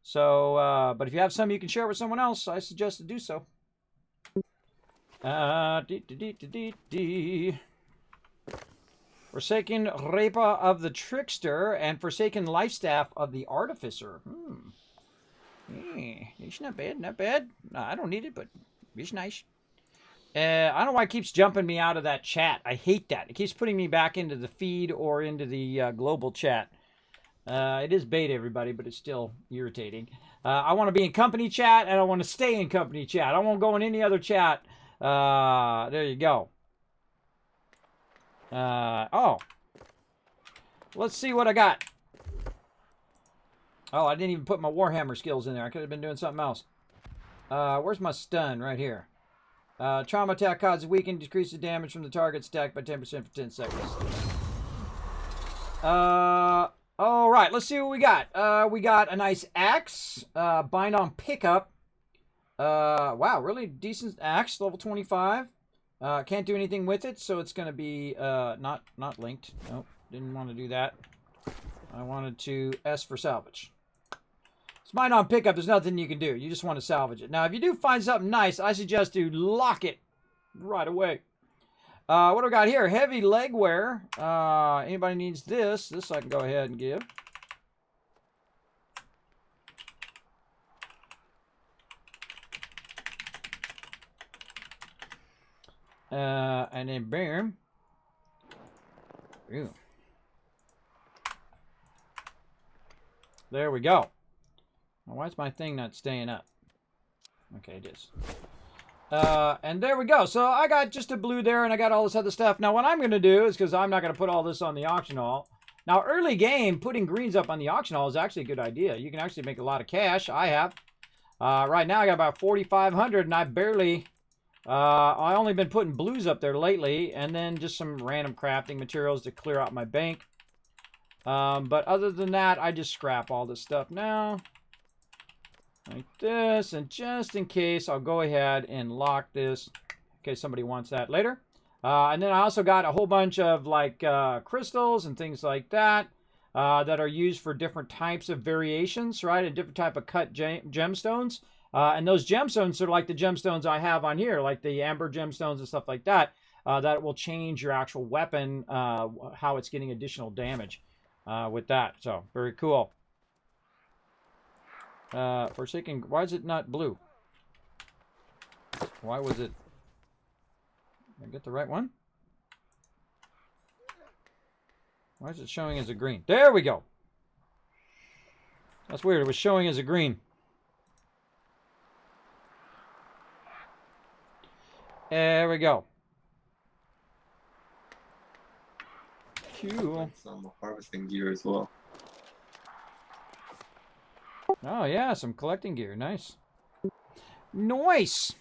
So, but if you have some you can share with someone else, I suggest to do so. Forsaken Repa of the Trickster and Forsaken Lifestaff of the Artificer. It's not bad, not bad. I don't need it, but it's nice. I don't know why it keeps jumping me out of that chat. I hate that. It keeps putting me back into the feed or into the global chat. It is beta, everybody, but it's still irritating. I want to be in company chat, and I want to stay in company chat. I won't go in any other chat. There you go. Oh. Let's see what I got. Oh, I didn't even put my Warhammer skills in there. I could have been doing something else. Where's my stun? Right here. Trauma attack causes weaken, decreases damage from the target stack by 10% for 10 seconds. All right, let's see what we got. We got a nice axe, bind on pickup. Wow, really decent axe, level 25. Can't do anything with it, so it's going to be not linked. Nope, didn't want to do that. I wanted to S for salvage. It's mine on pickup. There's nothing you can do. You just want to salvage it. Now, if you do find something nice, I suggest to lock it right away. What do we got here? Heavy leg wear. Anybody needs this? This I can go ahead and give. And then boom. Ooh. There we go. Now, why is my thing not staying up? Okay, it is. And there we go. So I got just a blue there, and I got all this other stuff. Now, what I'm going to do is, because I'm not going to put all this on the auction hall. Now, early game, putting greens up on the auction hall is actually a good idea. You can actually make a lot of cash. I have. Right now, I got about 4,500, and I barely... I only been putting blues up there lately, and then just some random crafting materials to clear out my bank. But other than that, I just scrap all this stuff now. Like this, and just in case, I'll go ahead and lock this in case somebody wants that later. And then I also got a whole bunch of like crystals and things like that that are used for different types of variations, right? A different type of cut gemstones. And those gemstones are like the gemstones I have on here, like the amber gemstones and stuff like that, that will change your actual weapon, how it's getting additional damage with that. So, very cool. Forsaken, why is it not blue? Why was it? Did I get the right one? Why is it showing as a green? There we go. That's weird. It was showing as a green. There we go. Cool. Some harvesting gear as well. Oh yeah, some collecting gear. Nice. Nice.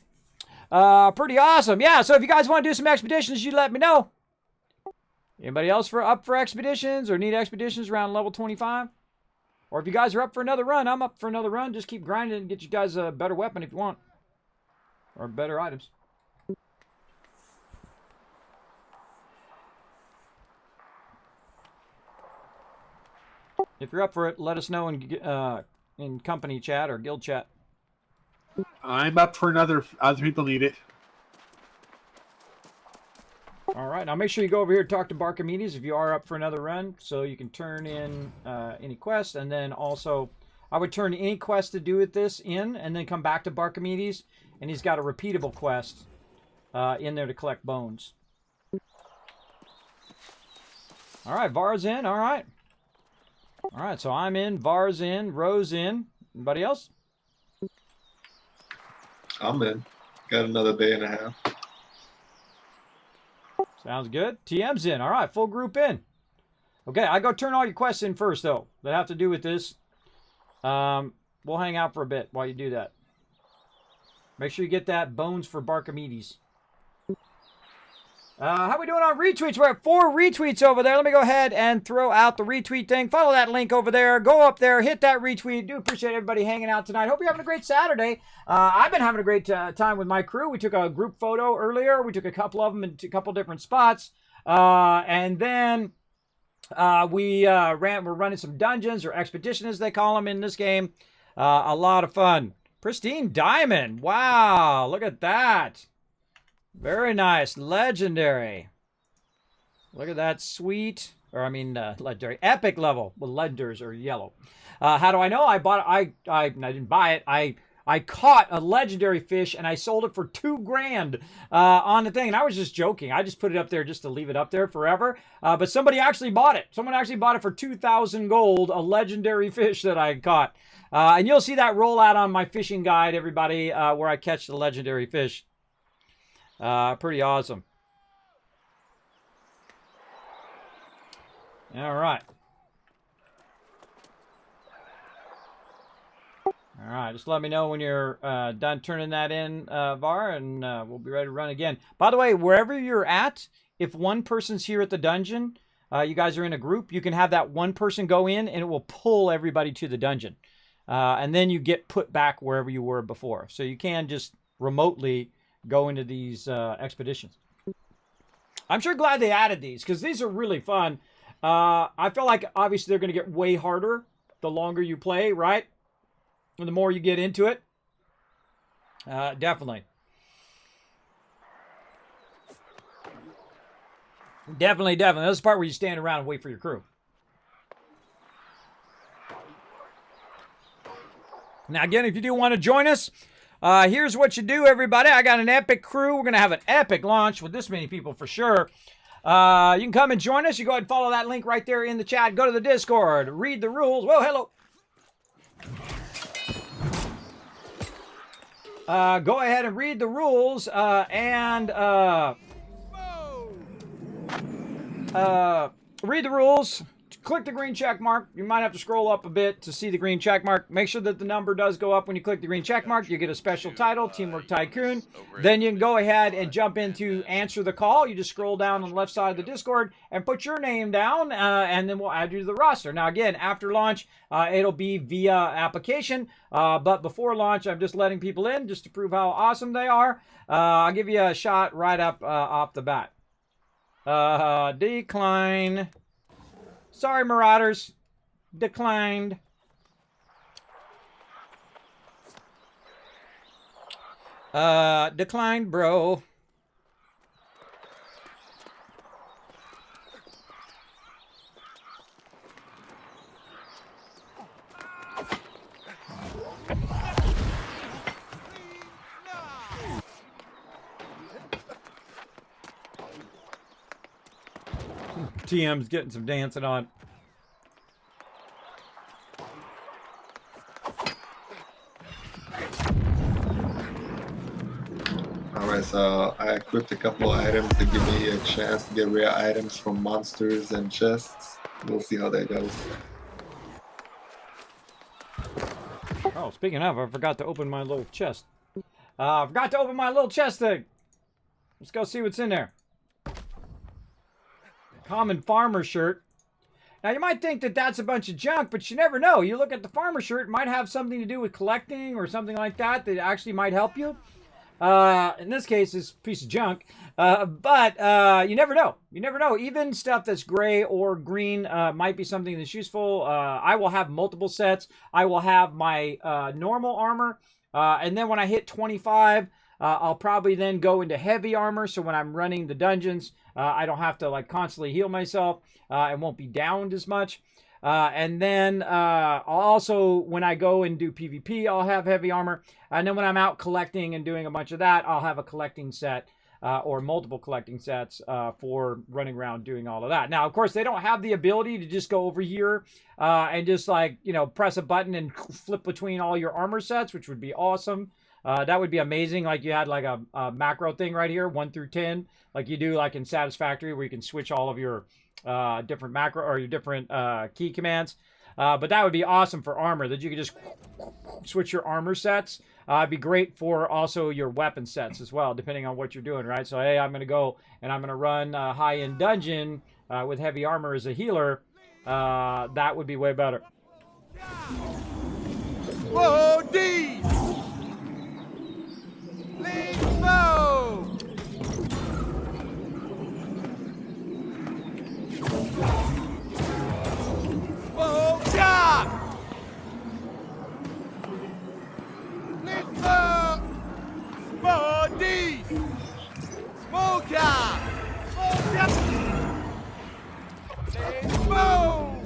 Pretty awesome. Yeah, so if you guys want to do some expeditions, you let me know. Anybody else up for expeditions or need expeditions around level 25? Or if you guys are up for another run, I'm up for another run. Just keep grinding and get you guys a better weapon if you want. Or better items. If you're up for it, let us know in company chat or guild chat. I'm up for another. Other people need it. All right, now make sure you go over here and talk to Barkamedes if you are up for another run, so you can turn in any quest, and then also I would turn any quest to do with this in, and then come back to Barkamedes, and he's got a repeatable quest in there to collect bones. All right, Var's in. All right. All right, so I'm in, Var's in, Ro's in. Anybody else? I'm in. Got another day and a half. Sounds good. TM's in. All right, full group in. Okay, I go turn all your quests in first, though, that have to do with this. We'll hang out for a bit while you do that. Make sure you get that bones for Barkamedes. How we doing on retweets? We're at 4 retweets over there. Let me go ahead and throw out the retweet thing. Follow that link over there. Go up there. Hit that retweet. Do appreciate everybody hanging out tonight. Hope you're having a great Saturday. I've been having a great time with my crew. We took a group photo earlier. We took a couple of them in a couple different spots. And then we're running some dungeons, or expedition as they call them in this game. A lot of fun. Pristine diamond. Wow. Look at that. Very nice. Legendary. Look at that sweet, or I mean legendary. Epic level. Well, legenders are yellow. How do I know? I bought it. I didn't buy it. I caught a legendary fish and I sold it for $2 grand on the thing. And I was just joking. I just put it up there just to leave it up there forever. But somebody actually bought it. Someone actually bought it for 2,000 gold, a legendary fish that I caught. And you'll see that roll out on my fishing guide, everybody, where I catch the legendary fish. Pretty awesome. All right. All right, just let me know when you're done turning that in, Var, and we'll be ready to run again. By the way, wherever you're at, if one person's here at the dungeon, you guys are in a group, you can have that one person go in, and it will pull everybody to the dungeon. And then you get put back wherever you were before. So you can just remotely go into these expeditions. I'm sure glad they added these, because these are really fun. I feel like obviously they're going to get way harder the longer you play, right? And the more you get into it. Definitely. Definitely. That's the part where you stand around and wait for your crew. Now, again, if you do want to join us, here's what you do, everybody. I got an epic crew. We're going to have an epic launch with this many people for sure. You can come and join us. You go ahead and follow that link right there in the chat. Go to the Discord. Read the rules. Whoa, hello. Go ahead and read the rules read the rules. Click the green check mark. You might have to scroll up a bit to see the green check mark. Make sure that the number does go up when you click the green check mark. You get a special title, Teamwork Tycoon. Then you can go ahead and jump into Answer the Call. You just scroll down on the left side of the Discord and put your name down, and then we'll add you to the roster. Now, again, after launch, it'll be via application, but before launch, I'm just letting people in just to prove how awesome they are. I'll give you a shot right up off the bat. Decline. Sorry, Marauders. Declined. Declined, bro. TM's getting some dancing on. Alright, so I equipped a couple of items to give me a chance to get rare items from monsters and chests. We'll see how that goes. Oh, speaking of, I forgot to open my little chest. I forgot to open my little chest thing. Let's go see what's in there. Common farmer shirt. Now, you might think that that's a bunch of junk, but you never know. You look at the farmer shirt, it might have something to do with collecting or something like that that actually might help you. In this case, it's a piece of junk. But you never know. You never know. Even stuff that's gray or green might be something that's useful. I will have multiple sets. I will have my normal armor. And then when I hit 25, I'll probably then go into heavy armor, so when I'm running the dungeons, I don't have to like constantly heal myself and won't be downed as much. And then I'll also, when I go and do PvP, I'll have heavy armor. And then when I'm out collecting and doing a bunch of that, I'll have a collecting set or multiple collecting sets for running around doing all of that. Now, of course, they don't have the ability to just go over here and just like, you know, press a button and flip between all your armor sets, which would be awesome. That would be amazing. Like you had like a macro thing right here, 1 through 10, like you do like in Satisfactory, where you can switch all of your different macro or your different key commands. But that would be awesome for armor, that you could just switch your armor sets. It'd be great for also your weapon sets as well, depending on what you're doing, right? So, hey, I'm going to go and I'm going to run high-end dungeon with heavy armor as a healer. That would be way better. Whoa, D! Let's go! Whoa, yeah! Let's go! Whoa, D! Smoke out! Let's go!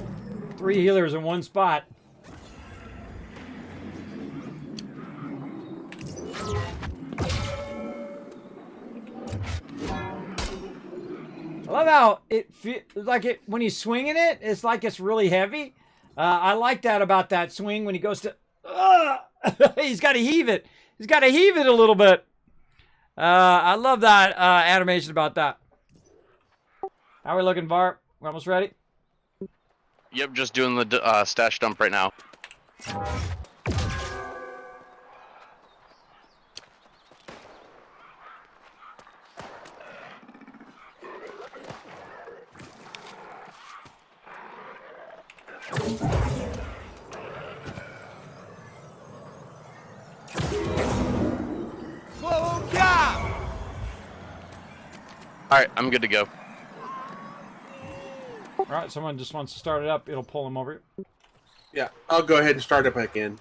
3 healers in one spot. I love how it feels like it when he's swinging it. It's like it's really heavy. I like that about that swing when he goes to. He's got to heave it. He's got to heave it a little bit. I love that animation about that. How are we looking, Bart? We're almost ready. Yep, just doing the stash dump right now. Smoke out! Alright, I'm good to go. All right, someone just wants to start it up. It'll pull him over. Yeah, I'll go ahead and start it back in.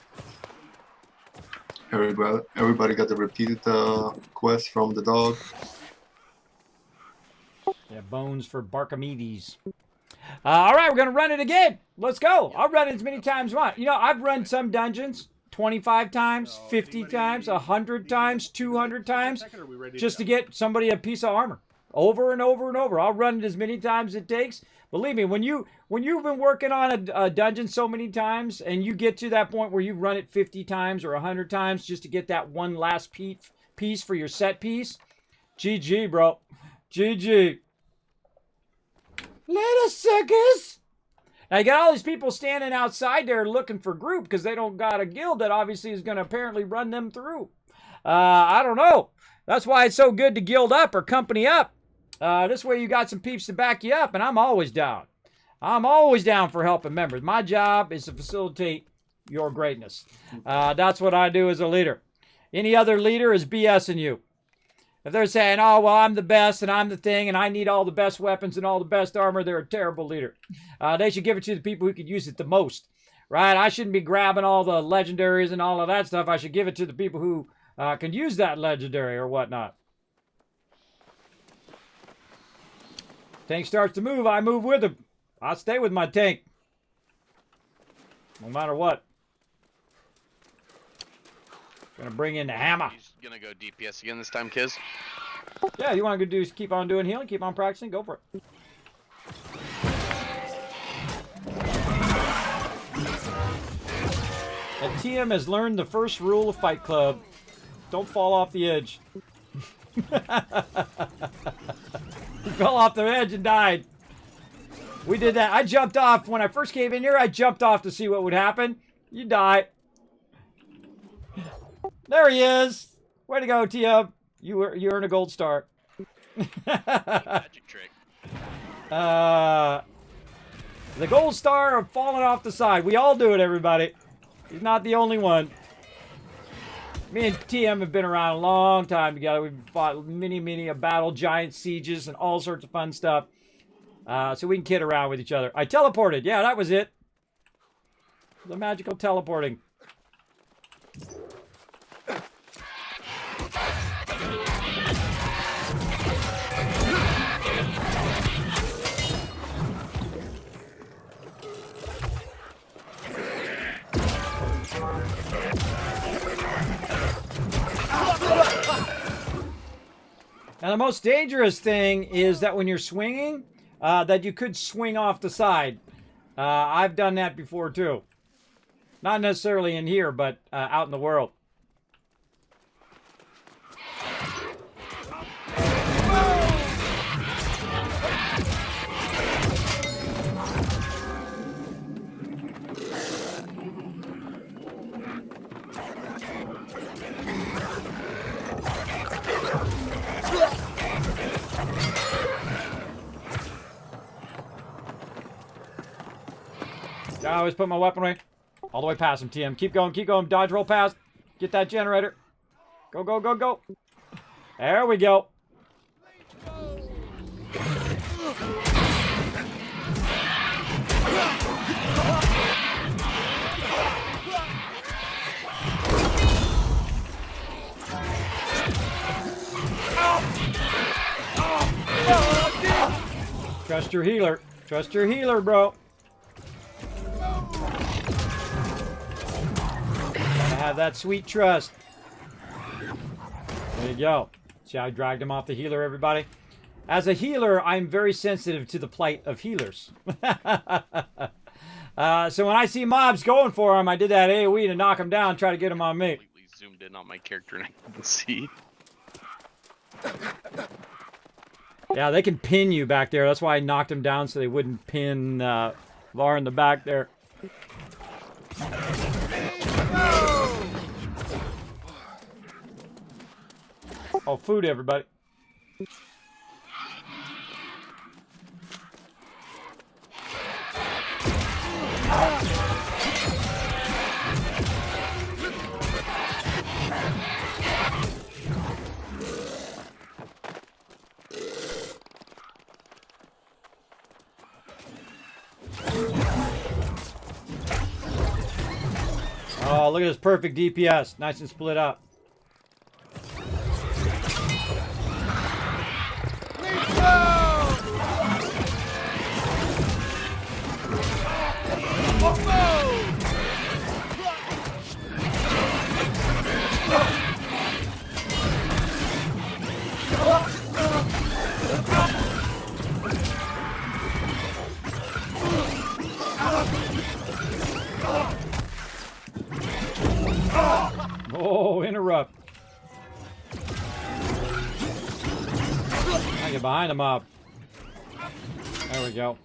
Everybody got the repeated quest from the dog. Yeah, bones for Barkamedes. All right, we're going to run it again. Let's go. I'll run it as many times as I want. You know, I've run some dungeons 25 times, 50 times, 100 times, 200 times, just to get somebody a piece of armor. Over and over and over. I'll run it as many times as it takes. Believe me, when you've been working on a dungeon so many times and you get to that point where you run it 50 times or 100 times just to get that one last piece for your set piece, GG, bro. GG. Little suckers. Now you got all these people standing outside there looking for group because they don't got a guild that obviously is going to apparently run them through. I don't know. That's why it's so good to guild up or company up. This way you got some peeps to back you up, and I'm always down. I'm always down for helping members. My job is to facilitate your greatness. That's what I do as a leader. Any other leader is BSing you. If they're saying, oh, well, I'm the best, and I'm the thing, and I need all the best weapons and all the best armor, they're a terrible leader. They should give it to the people who could use it the most, right? I shouldn't be grabbing all the legendaries and all of that stuff. I should give it to the people who can use that legendary or whatnot. Tank starts to move, I move with him. I stay with my tank. No matter what. Gonna bring in the hammer. You gonna go DPS again this time, Kiz? Yeah, you want to do keep on doing healing, keep on practicing, go for it. And TM has learned the first rule of Fight Club. Don't fall off the edge. He fell off the edge and died. We did that. I jumped off. When I first came in here, I jumped off to see what would happen. You die. There he is. Way to go, TM. You earn a gold star. Magic trick. The gold star of falling off the side. We all do it, everybody. He's not the only one. Me and TM have been around a long time together. We've fought many a battle, giant sieges, and all sorts of fun stuff. So we can kid around with each other. I teleported. Yeah, that was it. The magical teleporting. Now, the most dangerous thing is that when you're swinging, that you could swing off the side. I've done that before, too. Not necessarily in here, but out in the world. I always put my weapon away. All the way past him, TM. Keep going, keep going. Dodge roll past. Get that generator. Go, go, go, go. There we go. Trust your healer. Trust your healer, bro. Have that sweet trust. There you go. See how I dragged him off the healer, everybody? As a healer, I'm very sensitive to the plight of healers. So when I see mobs going for him, I did that AoE to knock him down, try to get him on me. Completely zoomed in on my character and I couldn't see. Yeah, they can pin you back there. That's why I knocked him down so they wouldn't pin Var in the back there. Oh, food, everybody. Oh, look at this perfect DPS. Nice and split up. Oh, interrupt. I get behind the mob. There we go.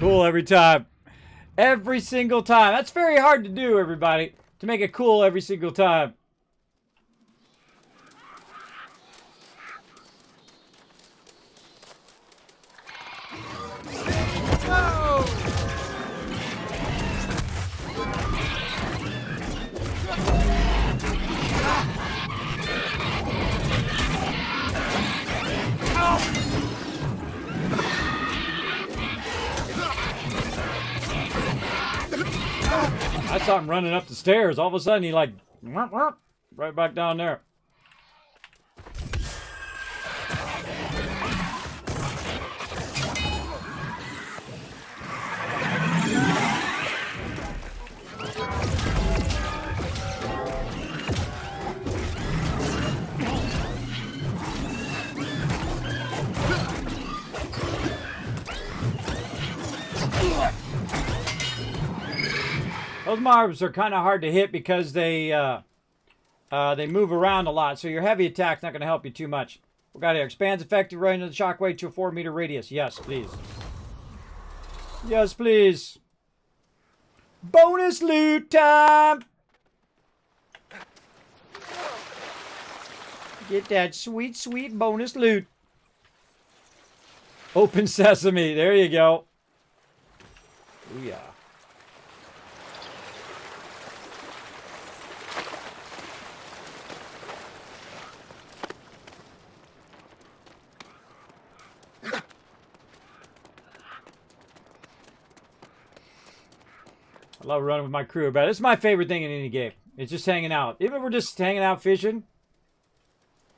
Cool every time. Every single time. That's very hard to do, everybody. To make it cool every single time. I saw him running up the stairs. All of a sudden, he like, right back down there. Those mobs are kind of hard to hit because they move around a lot, so your heavy attack's not going to help you too much. We got here. Expands effective range of the shockwave to a 4-meter radius. Yes, please. Yes, please. Bonus loot time! Get that sweet, sweet bonus loot. Open sesame. There you go. Ooh, yeah. I love running with my crew, but it's my favorite thing in any game. It's just hanging out. Even if we're just hanging out fishing,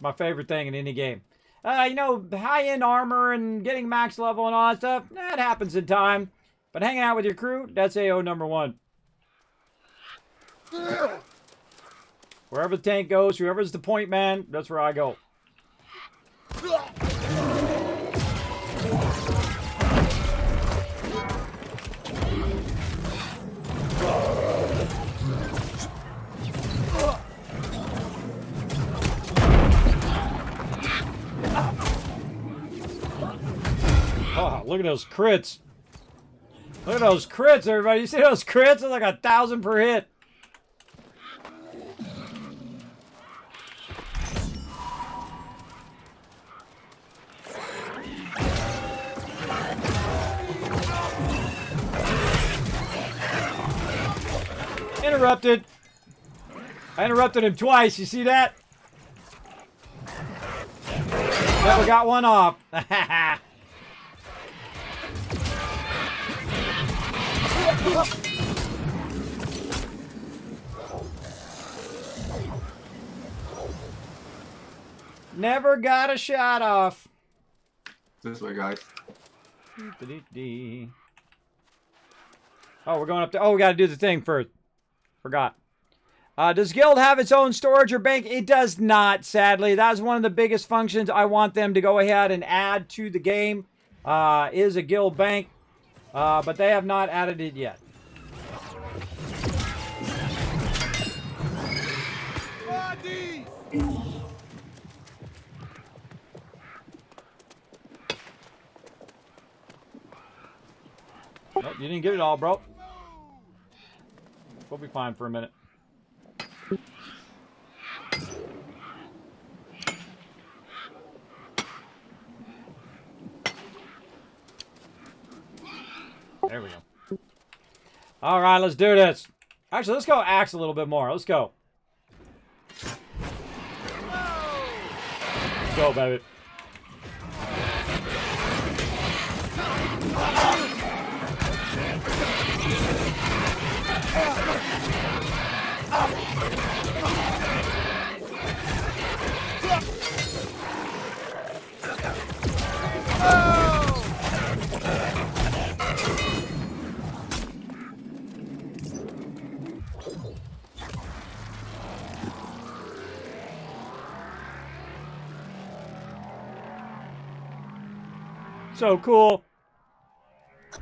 my favorite thing in any game. You know, high-end armor and getting max level and all that stuff, that happens in time. But hanging out with your crew, that's AO number 1. Wherever the tank goes, whoever's the point man, that's where I go. Oh, look at those crits. Look at those crits, everybody. You see those crits? They're like 1,000 per hit. Interrupted. I interrupted him twice. You see that? Never got one off. Never got a shot off. This way, guys. Oh, we're going up to... Oh, we got to do the thing first. Forgot. Does Guild have its own storage or bank? It does not, sadly. That's one of the biggest functions I want them to go ahead and add to the game. Is a Guild bank. But they have not added it yet. Nope, you didn't get it all, bro. We'll be fine for a minute. There we go. All right, let's do this. Actually, let's go axe a little bit more. Let's go. Let's go, baby. So cool.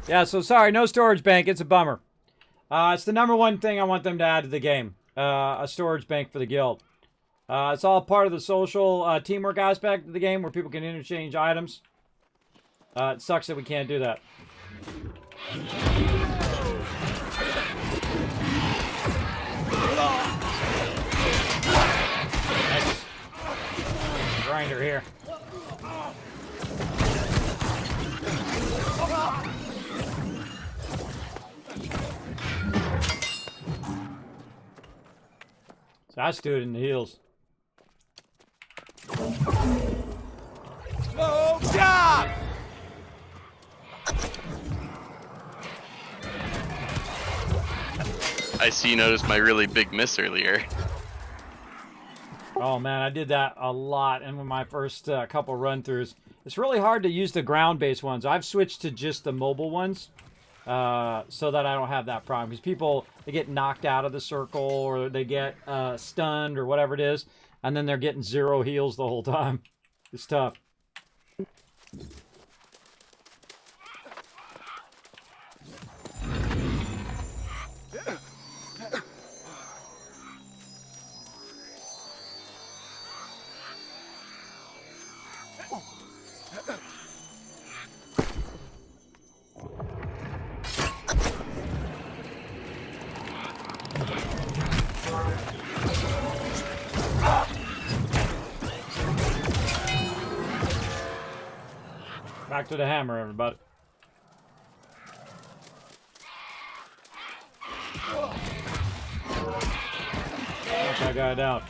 Yeah, so sorry, no storage bank. It's a bummer. It's the #1 thing I want them to add to the game. A storage bank for the guild. It's all part of the social teamwork aspect of the game where people can interchange items. It sucks that we can't do that. Nice. Grinder here. So that's do it in the heels. Smoke job! I see you noticed my really big miss earlier. Oh man, I did that a lot in my first couple run-throughs. It's really hard to use the ground-based ones. I've switched to just the mobile ones so that I don't have that problem. Because people, they get knocked out of the circle or they get stunned or whatever it is. And then they're getting 0 heals the whole time. It's tough. Back to the hammer, everybody. Knock that guy down.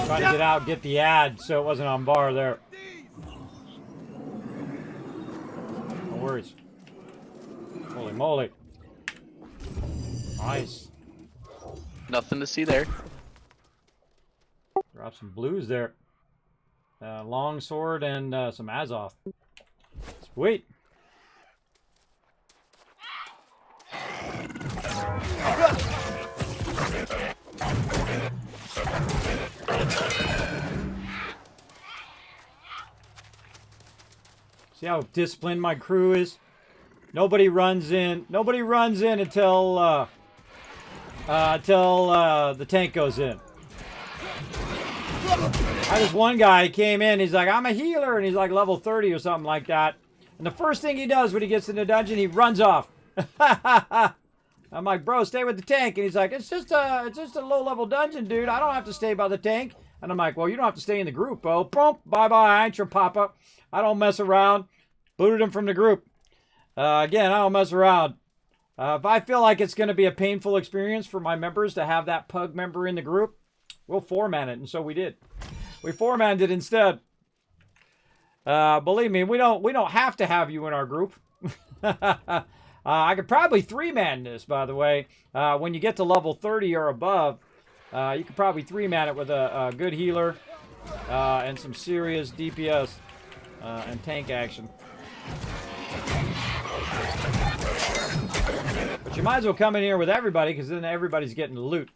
Trying to get out, get the ad, so it wasn't on bar there. No worries. Holy moly. Nice. Nothing to see there. Drop some blues there. Long sword and some Azov. Sweet. See how disciplined my crew is? Nobody runs in. Nobody runs in until the tank goes in. I had this one guy, he came in, he's like, I'm a healer, and he's like level 30 or something like that. And the first thing he does when he gets in the dungeon, he runs off. I'm like, bro, stay with the tank. And he's like, it's just a low-level dungeon, dude. I don't have to stay by the tank. And I'm like, well, you don't have to stay in the group, bro. Boom, bye-bye, I ain't your papa. I don't mess around. Booted him from the group. Again, I don't mess around. If I feel like it's going to be a painful experience for my members to have that pug member in the group, we'll format it, and so we did. We formatted it instead. Believe me, we don't have to have you in our group. I could probably 3-man this, by the way. When you get to level 30 or above, you could probably 3-man it with a good healer and some serious DPS and tank action. But you might as well come in here with everybody, because then everybody's getting the loot.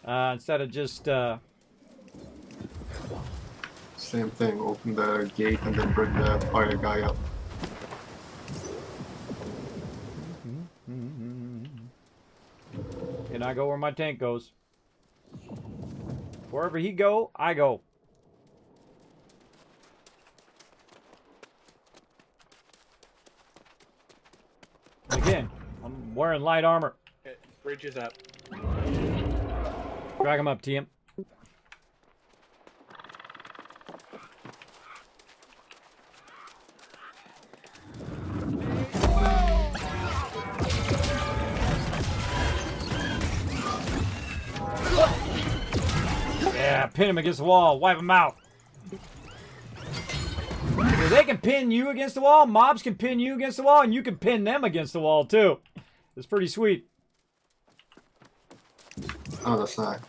Instead of just... Same thing, open the gate and then bring the fire guy up. And I go where my tank goes. Wherever he go, I go. And again, I'm wearing light armor. Okay, bridge is up. Drag him up, TM. Yeah, pin him against the wall. Wipe him out. Because they can pin you against the wall, mobs can pin you against the wall, and you can pin them against the wall, too. It's pretty sweet. Other side.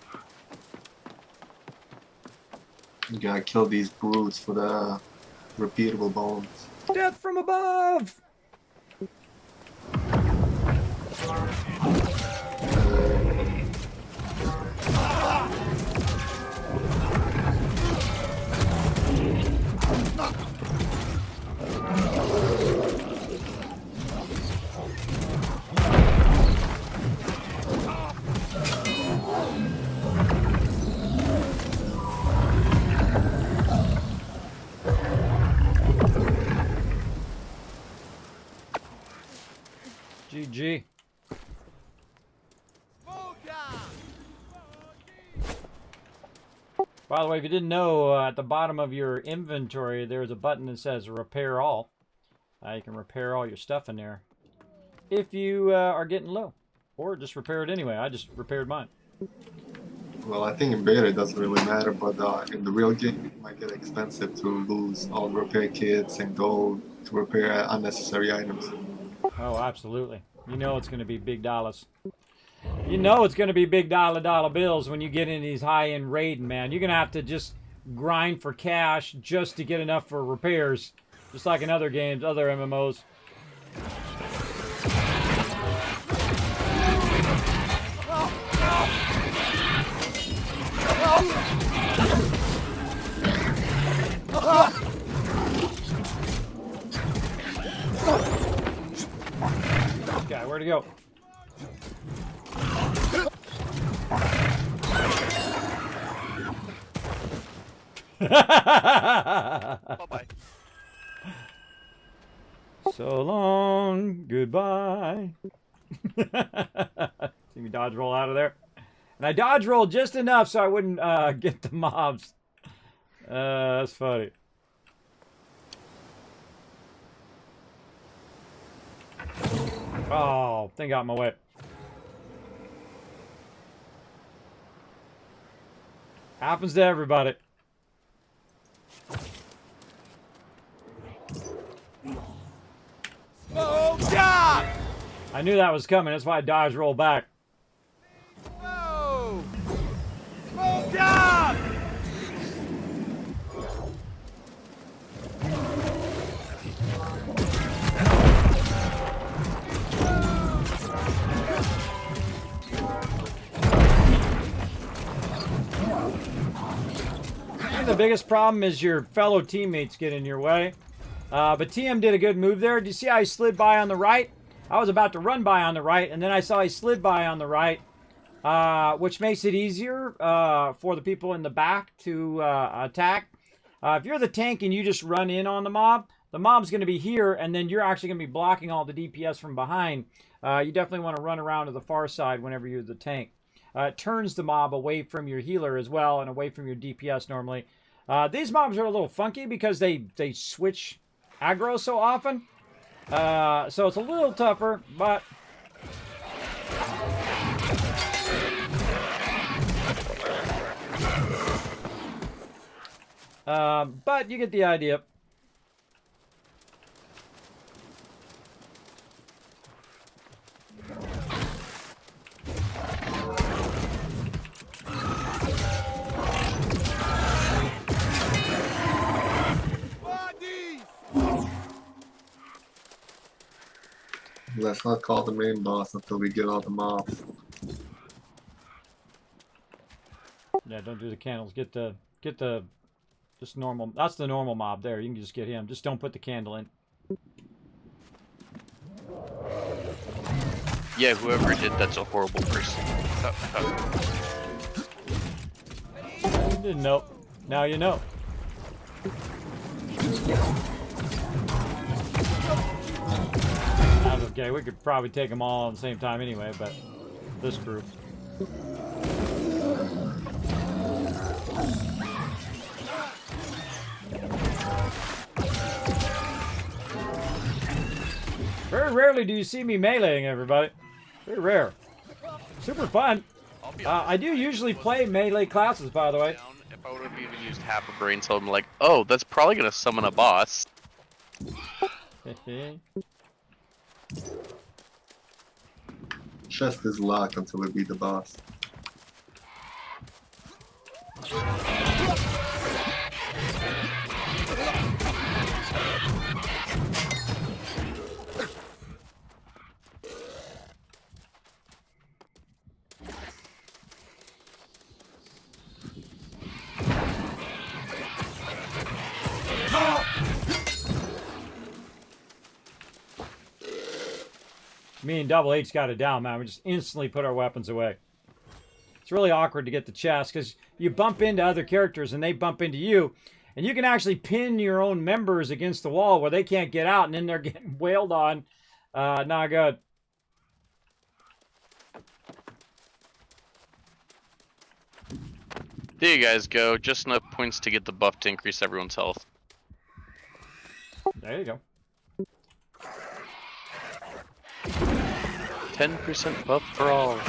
You gotta kill these brutes for the repeatable bones. Death from above! GG. By the way, if you didn't know, at the bottom of your inventory, there's a button that says Repair All. You can repair all your stuff in there if you are getting low. Or just repair it anyway. I just repaired mine. Well, I think in beta it doesn't really matter, but in the real game it might get expensive to lose all the repair kits and gold to repair unnecessary items. Oh, absolutely. You know it's going to be big dollars. You know it's going to be big dollar bills when you get in these high-end raiding, man. You're going to have to just grind for cash just to get enough for repairs. Just like in other games, other MMOs. This guy, where'd he go? Bye-bye. So long, goodbye. See me dodge roll out of there? And I dodge rolled just enough so I wouldn't get the mobs. That's funny. Oh, thing got in my way. Happens to everybody. Smoke job! I knew that was coming. That's why I dodge roll back. Whoa! Smoke job! I think the biggest problem is your fellow teammates get in your way. But TM did a good move there. Do you see how he slid by on the right? I was about to run by on the right, and then I saw he slid by on the right, which makes it easier for the people in the back to attack. If you're the tank and you just run in on the mob's going to be here, and then you're actually going to be blocking all the DPS from behind. You definitely want to run around to the far side whenever you're the tank. It turns the mob away from your healer as well, and away from your DPS normally. These mobs are a little funky because they switch aggro so often. So it's a little tougher, but you get the idea. Let's not call the main boss until we get all the mobs. Yeah, don't do the candles. Get the just normal. That's the normal mob there. You can just get him. Just don't put the candle in. Yeah, whoever did that's a horrible person. You didn't know. Now you know. That's okay. We could probably take them all at the same time anyway, but this group. Very rarely do you see me meleeing everybody. Very rare. Super fun. I do usually play melee classes, by the way. If I would have even used half a brain cell, I'm like, oh, that's probably gonna summon a boss. Chest is locked until we beat the boss. Me and Double H got it down, man. We just instantly put our weapons away. It's really awkward to get the chest because you bump into other characters and they bump into you. And you can actually pin your own members against the wall where they can't get out, and then they're getting wailed on. Not good. There you guys go. Just enough points to get the buff to increase everyone's health. There you go. 10% buff for all.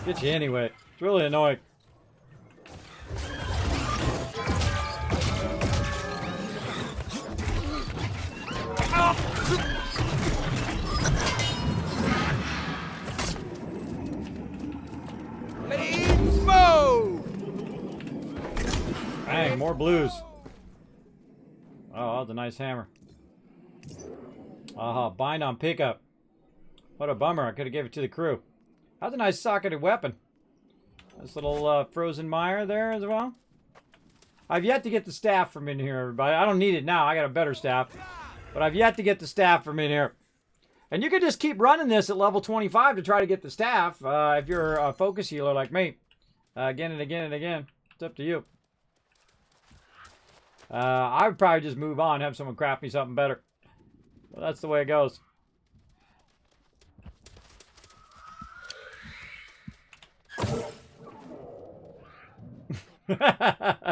Get you anyway. It's really annoying. Bang, more blues. Oh, that was a nice hammer. Bind on pickup. What a bummer. I could have gave it to the crew. That's a nice socketed weapon. This little frozen mire there as well. I've yet to get the staff from in here, everybody. I don't need it now. I got a better staff. But I've yet to get the staff from in here. And you can just keep running this at level 25 to try to get the staff if you're a focus healer like me. Again and again and again. It's up to you. I would probably just move on, have someone craft me something better. Well, that's the way it goes. Look at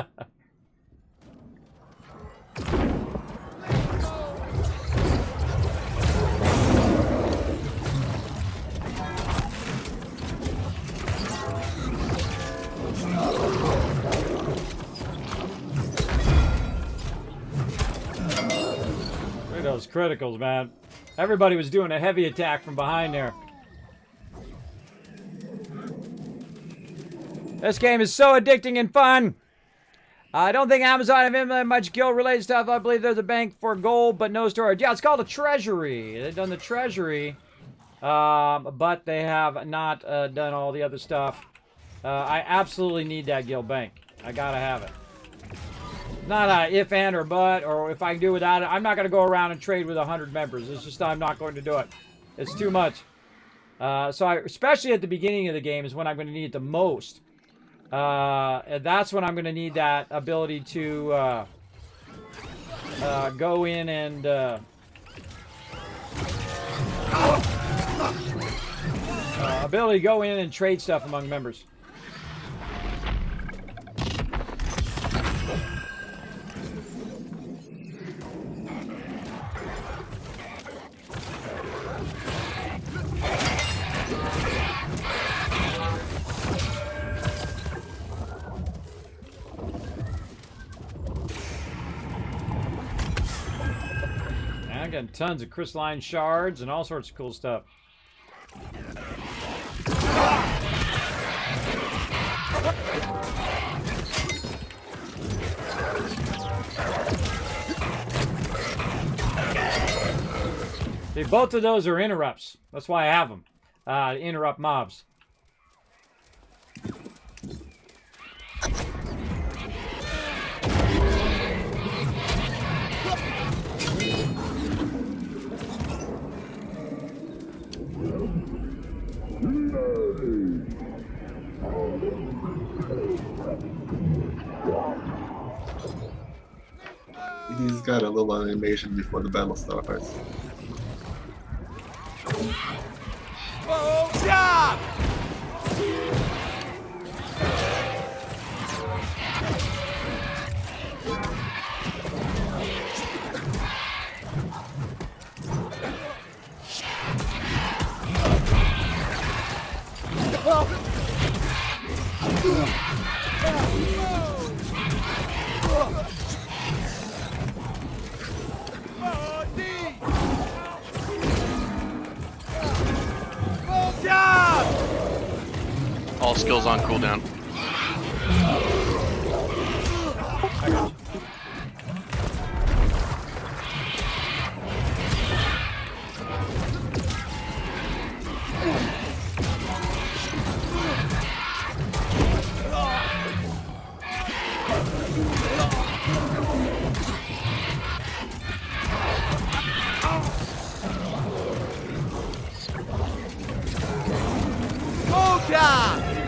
those criticals, man. Everybody was doing a heavy attack from behind there. This game is so addicting and fun. I don't think Amazon have implemented much guild-related stuff. I believe there's a bank for gold, but no storage. Yeah, it's called a treasury. They've done the treasury, but they have not done all the other stuff. I absolutely need that guild bank. I gotta have it. Not a if, and, or but, or if I can do without it. I'm not going to go around and trade with 100 members. It's just I'm not going to do it. It's too much. Especially at the beginning of the game is when I'm going to need it the most. And that's when I'm going to need that ability to go in and ability to go in and trade stuff among members. I'm getting tons of crystalline shards and all sorts of cool stuff. See, both of those are interrupts. That's why I have them. Interrupt mobs. He's got a little animation before the battle starts. Oh, job! All skills on cooldown.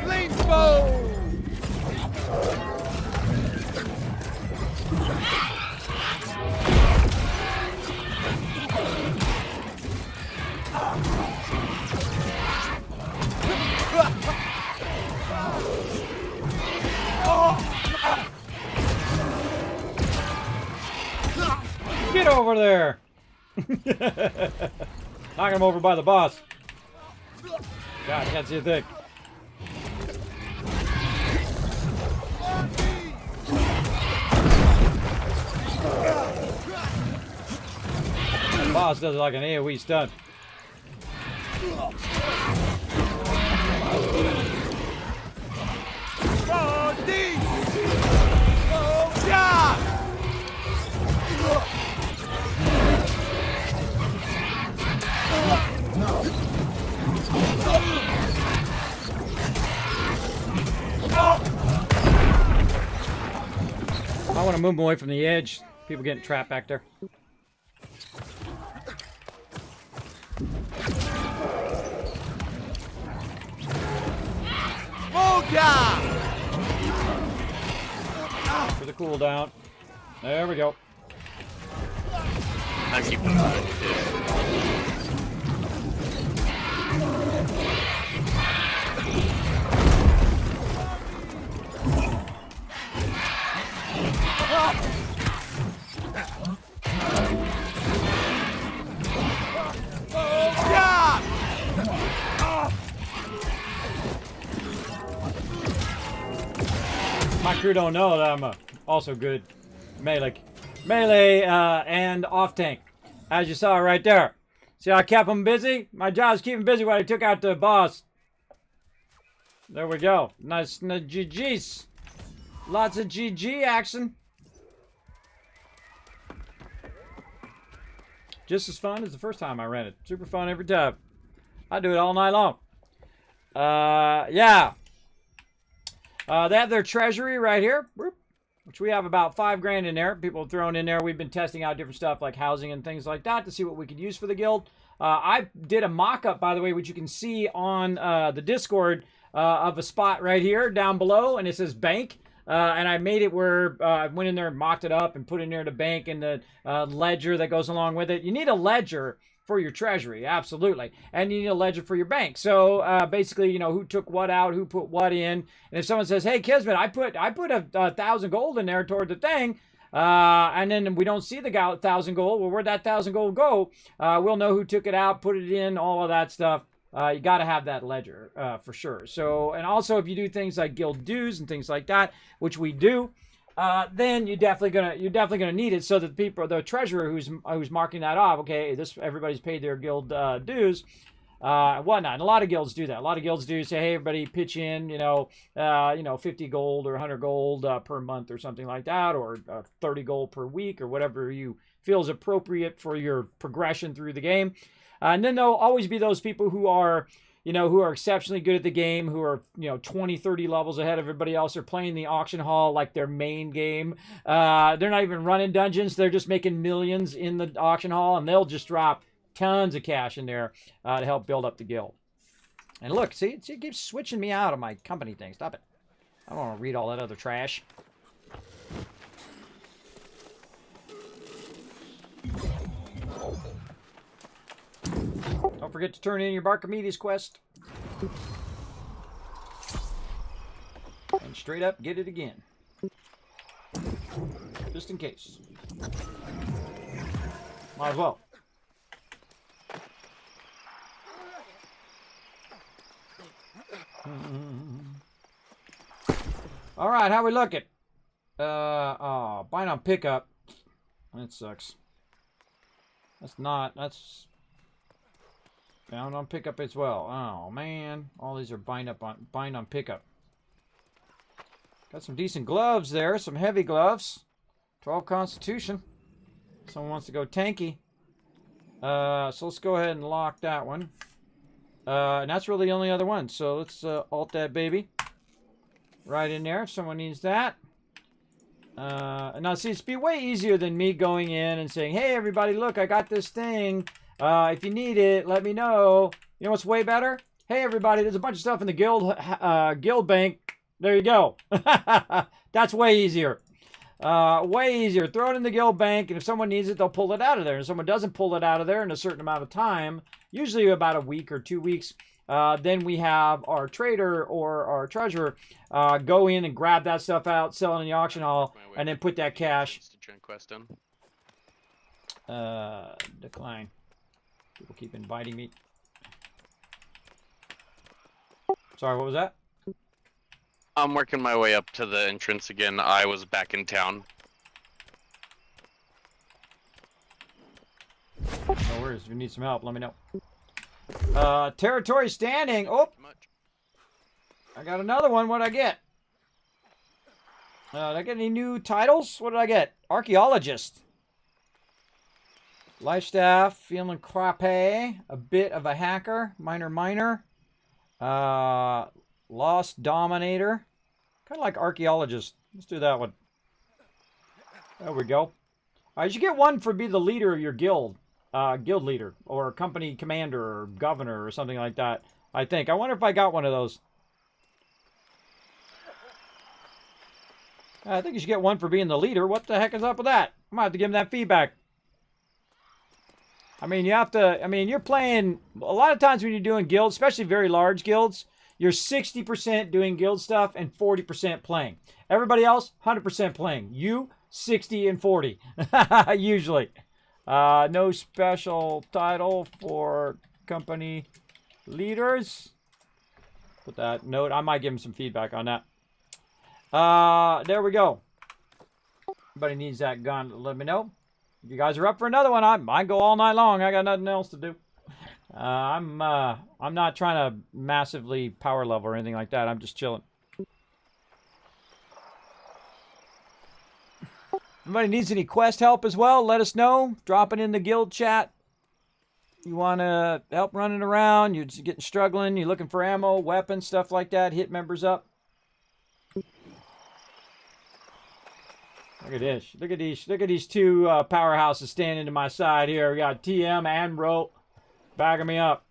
Lean bow! Get over there! Knock him over by the boss. God, I can't see a thing. The boss does like an AoE stun. I want to move away from the edge. People getting trapped back there. For the cooldown. There we go. I keep them My crew don't know that I'm also good melee and off tank, as you saw right there. See how I kept them busy? My job is keeping busy while I took out the boss. There we go. Nice GG's. Lots of GG action. Just as fun as the first time I ran it. Super fun every time. I do it all night long. Yeah. They have their treasury right here, which we have about $5 grand in there. People have thrown in there. We've been testing out different stuff like housing and things like that to see what we could use for the guild. I did a mock-up, by the way, which you can see on the Discord of a spot right here down below, and it says bank. And I made it where I went in there and mocked it up and put in there the bank and the ledger that goes along with it. You need a ledger for your treasury, absolutely. And you need a ledger for your bank. So basically, you know, who took what out, who put what in. And if someone says, hey, Kismet, I put 1,000 gold in there toward the thing, and then we don't see the 1,000 gold, well, where'd that 1,000 gold go? We'll know who took it out, put it in, all of that stuff. You got to have that ledger for sure. So, and also if you do things like guild dues and things like that, which we do, then you're definitely gonna need it so that the treasurer who's marking that off, okay, everybody's paid their guild dues, whatnot. And a lot of guilds do that. A lot of guilds do say, hey, everybody pitch in, 50 gold or 100 gold per month or something like that, or 30 gold per week or whatever you feel is appropriate for your progression through the game. And then there'll always be those people who are exceptionally good at the game, who are, 20, 30 levels ahead of everybody else. They're playing the auction hall like their main game. They're not even running dungeons. They're just making millions in the auction hall, and they'll just drop tons of cash in there to help build up the guild. And look, see, it keeps switching me out of my company thing. Stop it. I don't want to read all that other trash. Don't forget to turn in your Barkamedes quest. And straight up, get it again. Just in case. Might as well. Alright, how we looking? Buying on pickup. That sucks. That's found on pickup as well. Oh man, all these are bind on pickup. Got some decent gloves there, some heavy gloves. 12 Constitution. Someone wants to go tanky. So let's go ahead and lock that one. And that's really the only other one. So let's alt that baby right in there if someone needs that. And now see, it's be way easier than me going in and saying, hey everybody, look, I got this thing. If you need it, let me know. You know what's way better? Hey everybody, there's a bunch of stuff in the guild bank. There you go. That's way easier. Way easier. Throw it in the guild bank, and if someone needs it, they'll pull it out of there. And if someone doesn't pull it out of there in a certain amount of time, usually about a week or 2 weeks, then we have our trader or our treasurer go in and grab that stuff out, sell it in the auction hall, and then put that cash Decline. People keep inviting me. Sorry, what was that? I'm working my way up to the entrance again. I was back in town. No worries. If you need some help, let me know. Territory standing. Oh, I got another one. What did I get? Did I get any new titles? What did I get? Archaeologist. Life staff. Feeling crappy. A bit of a hacker. Miner. Lost Dominator. Kind of like Archaeologist. Let's do that one. There we go. Alright, you get one for be the leader of your guild. Guild leader. Or company commander or governor or something like that. I think. I wonder if I got one of those. I think you should get one for being the leader. What the heck is up with that? I'm going to have to give him that feedback. I mean, you have to... I mean, you're playing... A lot of times when you're doing guilds, especially very large guilds, you're 60% doing guild stuff and 40% playing. Everybody else, 100% playing. You, 60 and 40. Usually. No special title for company leaders. Put that note. I might give him some feedback on that. There we go. Everybody needs that gun. Let me know. If you guys are up for another one, I might go all night long. I got nothing else to do. I'm not trying to massively power level or anything like that. I'm just chilling. Anybody needs any quest help as well, let us know. Drop it in the guild chat. You want to help running around, you're just getting struggling, you're looking for ammo, weapons, stuff like that, hit members up. Look at this. Look at these two powerhouses standing to my side here. We got TM and Bro backing me up.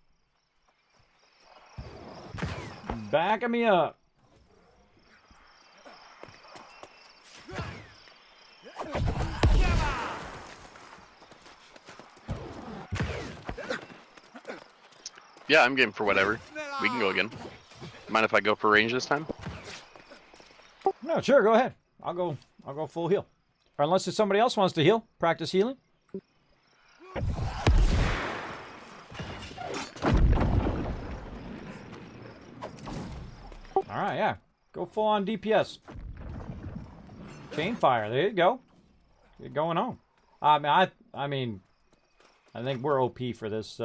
Backing me up. Yeah, I'm game for whatever. We can go again. Mind if I go for range this time? No, sure, go ahead. I'll go full heal. Or unless if somebody else wants to heal, practice healing. All right, yeah. Go full on DPS. Chain fire. There you go. Get going on. I mean, I think we're OP for this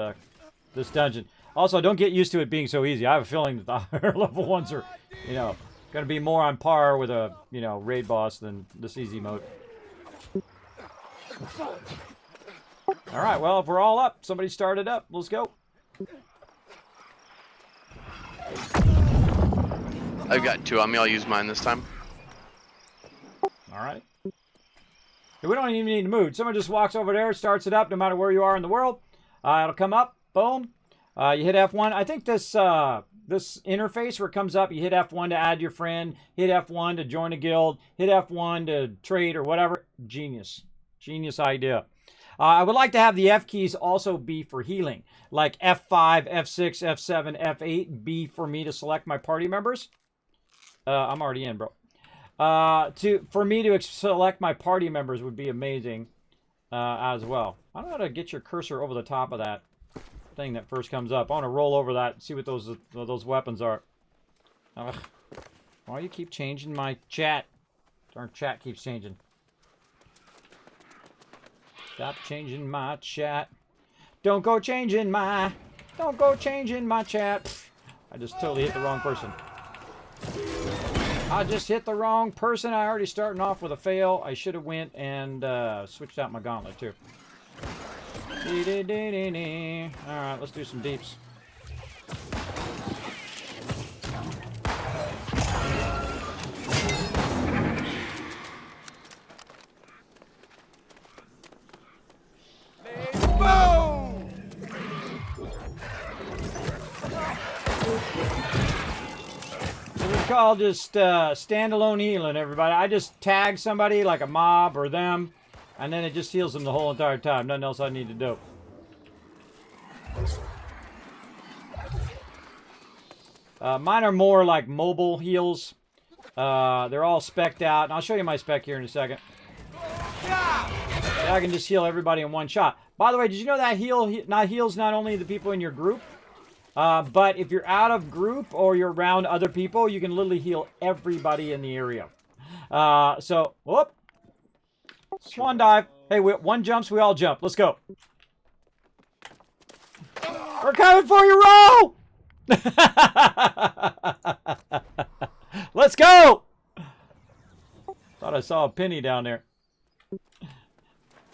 this dungeon. Also, don't get used to it being so easy. I have a feeling that the higher level ones are, you know, going to be more on par with a, you know, raid boss than this easy mode. All right, well, if we're all up, somebody started up. Let's go. I've got two on me. I'll use mine this time. All right. We don't even need to move. Someone just walks over there, starts it up, no matter where you are in the world. It'll come up. Boom. You hit F1. I think this this interface where it comes up, you hit F1 to add your friend, hit F1 to join a guild, hit F1 to trade or whatever. Genius. Genius idea. I would like to have the F keys also be for healing. Like F5, F6, F7, F8, B for me to select my party members. I'm already in, bro. For me to select my party members would be amazing as well. I don't know how to get your cursor over the top of that thing that first comes up. I want to roll over that and see what those weapons are. Ugh. Why you keep changing my chat? Darn chat keeps changing. Stop changing my chat. Don't go changing my chat. I just totally hit the wrong person. I just hit the wrong person. I already starting off with a fail. I should have went and switched out my gauntlet too. Alright, let's do some deeps. It's called just standalone healing, everybody. I just tag somebody like a mob or them, and then it just heals them the whole entire time. Nothing else I need to do. Mine are more like mobile heals. They're all spec'd out, and I'll show you my spec here in a second. I can just heal everybody in one shot. By the way, did you know that heals not only the people in your group, but if you're out of group or you're around other people, you can literally heal everybody in the area. So, whoop. Swan dive. Hey, one jumps, we all jump. Let's go. We're coming for you, roll! Let's go! Thought I saw a penny down there.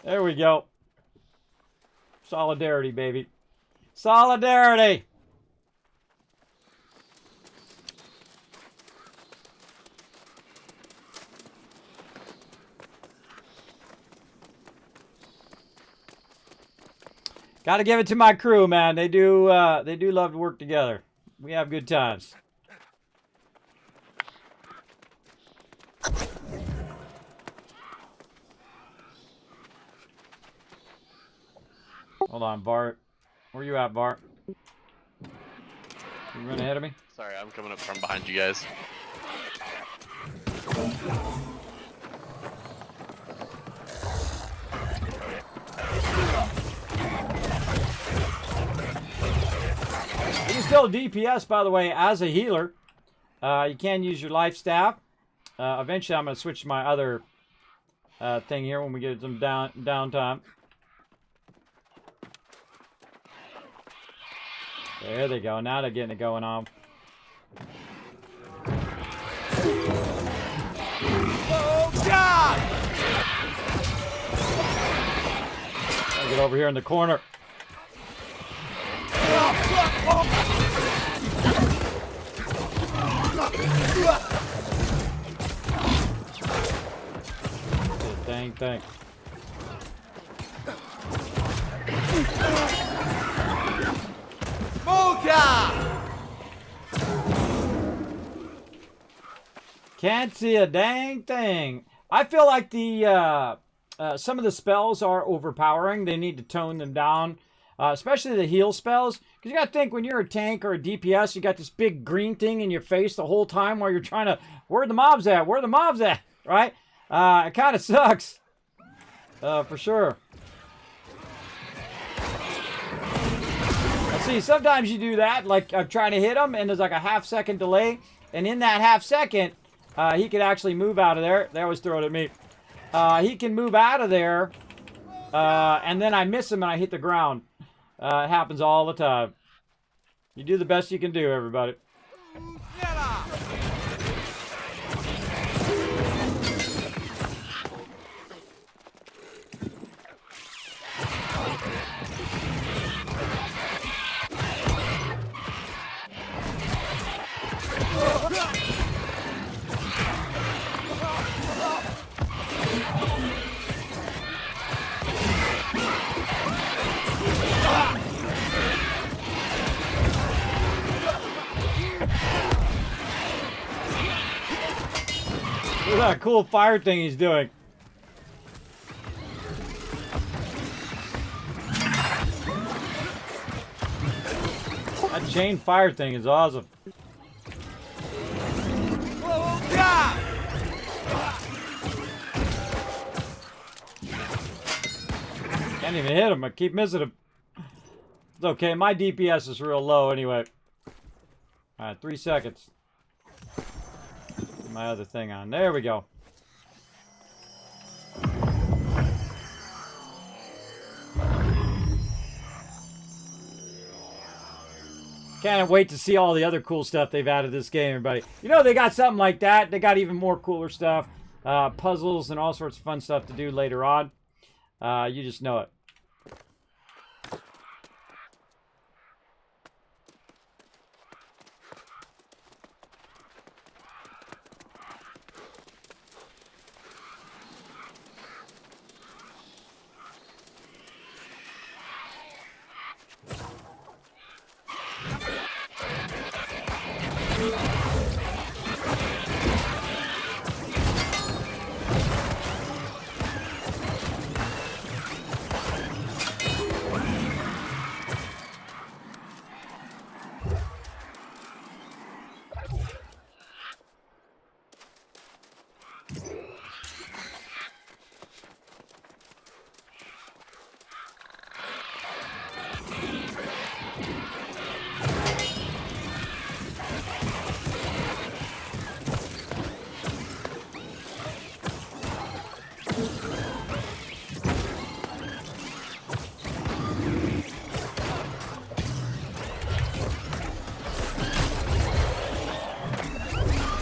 There we go. Solidarity, baby. Solidarity! Got to give it to my crew, man. They do love to work together. We have good times. Hold on, Bart. Where you at, Bart? You run ahead of me? Sorry, I'm coming up from behind you guys. You can still DPS, by the way, as a healer. You can use your life staff. Eventually, I'm going to switch to my other thing here when we get some downtime. There they go. Now they're getting it going on. Gotta get over here in the corner. Dang thing. Can't see a dang thing. I feel like the some of the spells are overpowering. They need to tone them down, especially the heal spells. Because you got to think, when you're a tank or a DPS, you got this big green thing in your face the whole time while you're trying to, where the mobs at? Where the mobs at? Right? It kind of sucks. For sure. See, sometimes you do that, like I'm trying to hit him, and there's like a half-second delay, and in that half-second, he could actually move out of there. They always throw it at me. He can move out of there, and then I miss him and I hit the ground. It happens all the time. You do the best you can do, everybody. Look at that cool fire thing he's doing. That chain fire thing is awesome. Can't even hit him. I keep missing him. It's okay. My DPS is real low anyway. Alright, 3 seconds. Get my other thing on. There we go. Can't wait to see all the other cool stuff they've added to this game, everybody. You know, they got something like that. They got even more cooler stuff. Puzzles and all sorts of fun stuff to do later on. You just know it.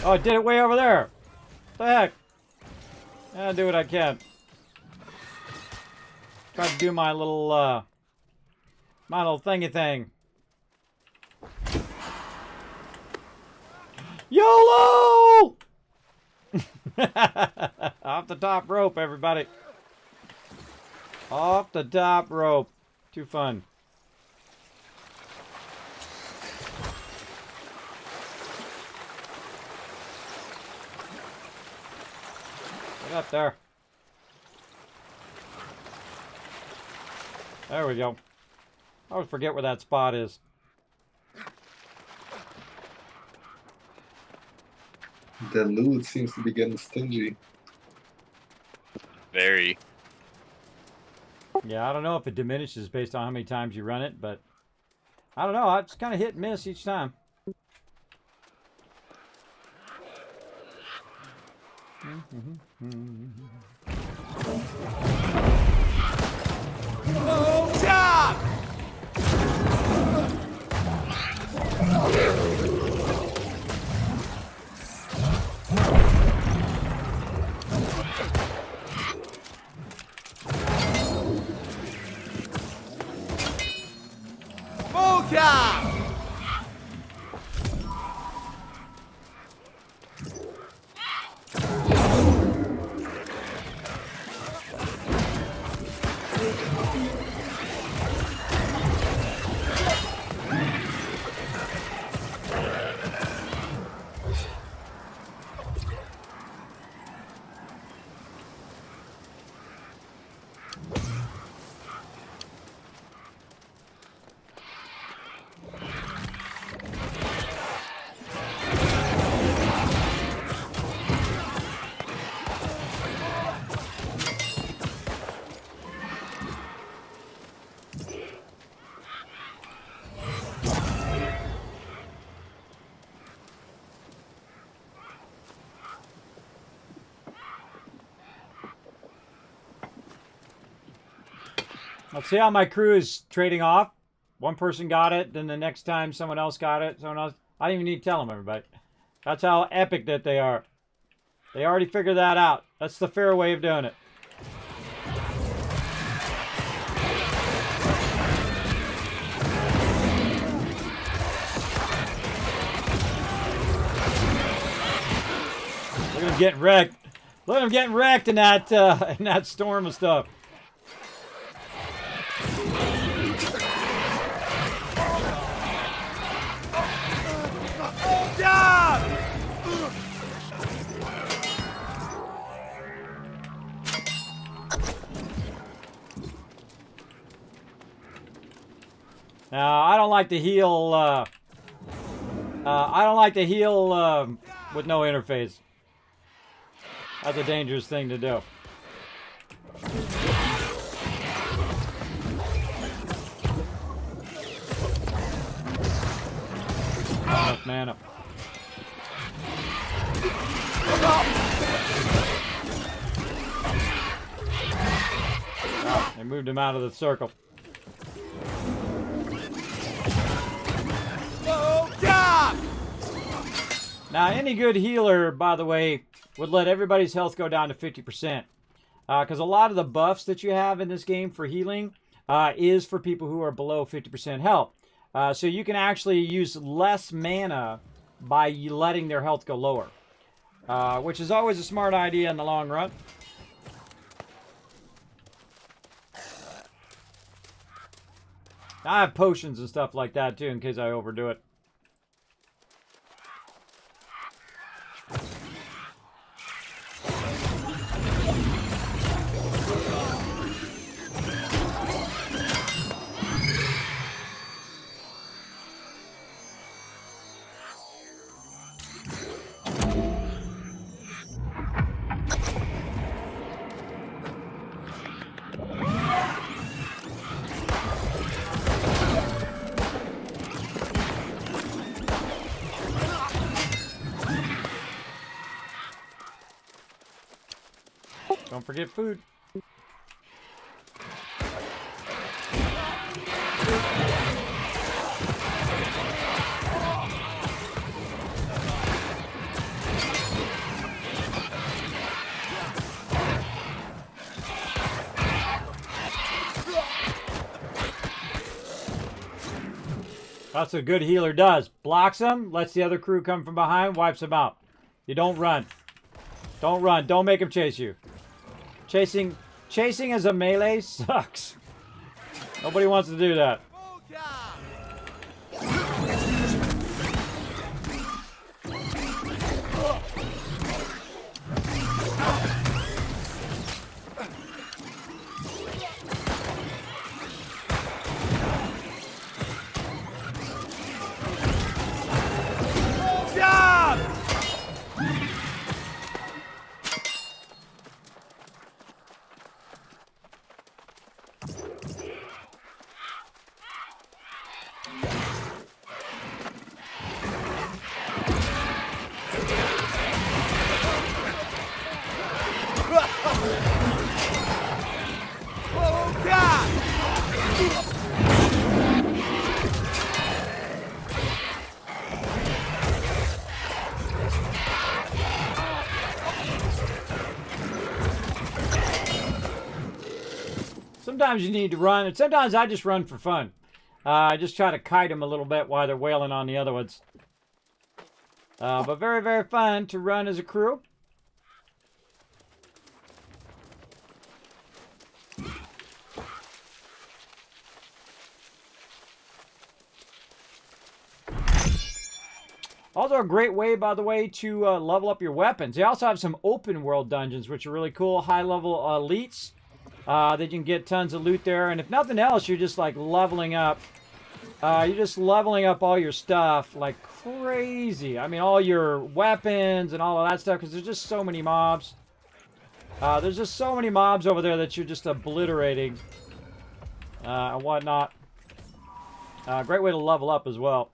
Oh, I did it way over there. What the heck? I'll do what I can. Try to do my little thingy thing. YOLO! Off the top rope, everybody. Off the top rope. Too fun. Get up there. There we go. I always forget where that spot is. The loot seems to be getting stingy. Very. Yeah, I don't know if it diminishes based on how many times you run it, but I don't know. It's kind of hit and miss each time. Oh, job! Full job! Let's see how my crew is trading off. One person got it, then the next time someone else got it. Someone else. I didn't even need to tell them, everybody. That's how epic that they are. They already figured that out. That's the fair way of doing it. Look at him getting wrecked. Look at him getting wrecked in that storm of stuff. Now, I don't like to heal. I don't like to heal with no interface. That's a dangerous thing to do. Enough mana. Oh, they moved him out of the circle. Now, any good healer, by the way, would let everybody's health go down to 50%. Because a lot of the buffs that you have in this game for healing is for people who are below 50% health. So you can actually use less mana by letting their health go lower. Which is always a smart idea in the long run. I have potions and stuff like that too in case I overdo it. forget food. That's what a good healer does. Blocks them, lets the other crew come from behind, wipes them out. You don't run. Don't run. Don't make him chase you. Chasing as a melee sucks. Nobody wants to do that. Sometimes you need to run, and sometimes I just run for fun. I just try to kite them a little bit while they're wailing on the other ones. But very, very fun to run as a crew. Also a great way, by the way, to level up your weapons. They also have some open world dungeons, which are really cool. High level elites. That you can get tons of loot there. And if nothing else, you're just like leveling up. You're just leveling up all your stuff like crazy. I mean, all your weapons and all of that stuff, because there's just so many mobs. There's just so many mobs over there that you're just obliterating. And whatnot. Great way to level up as well.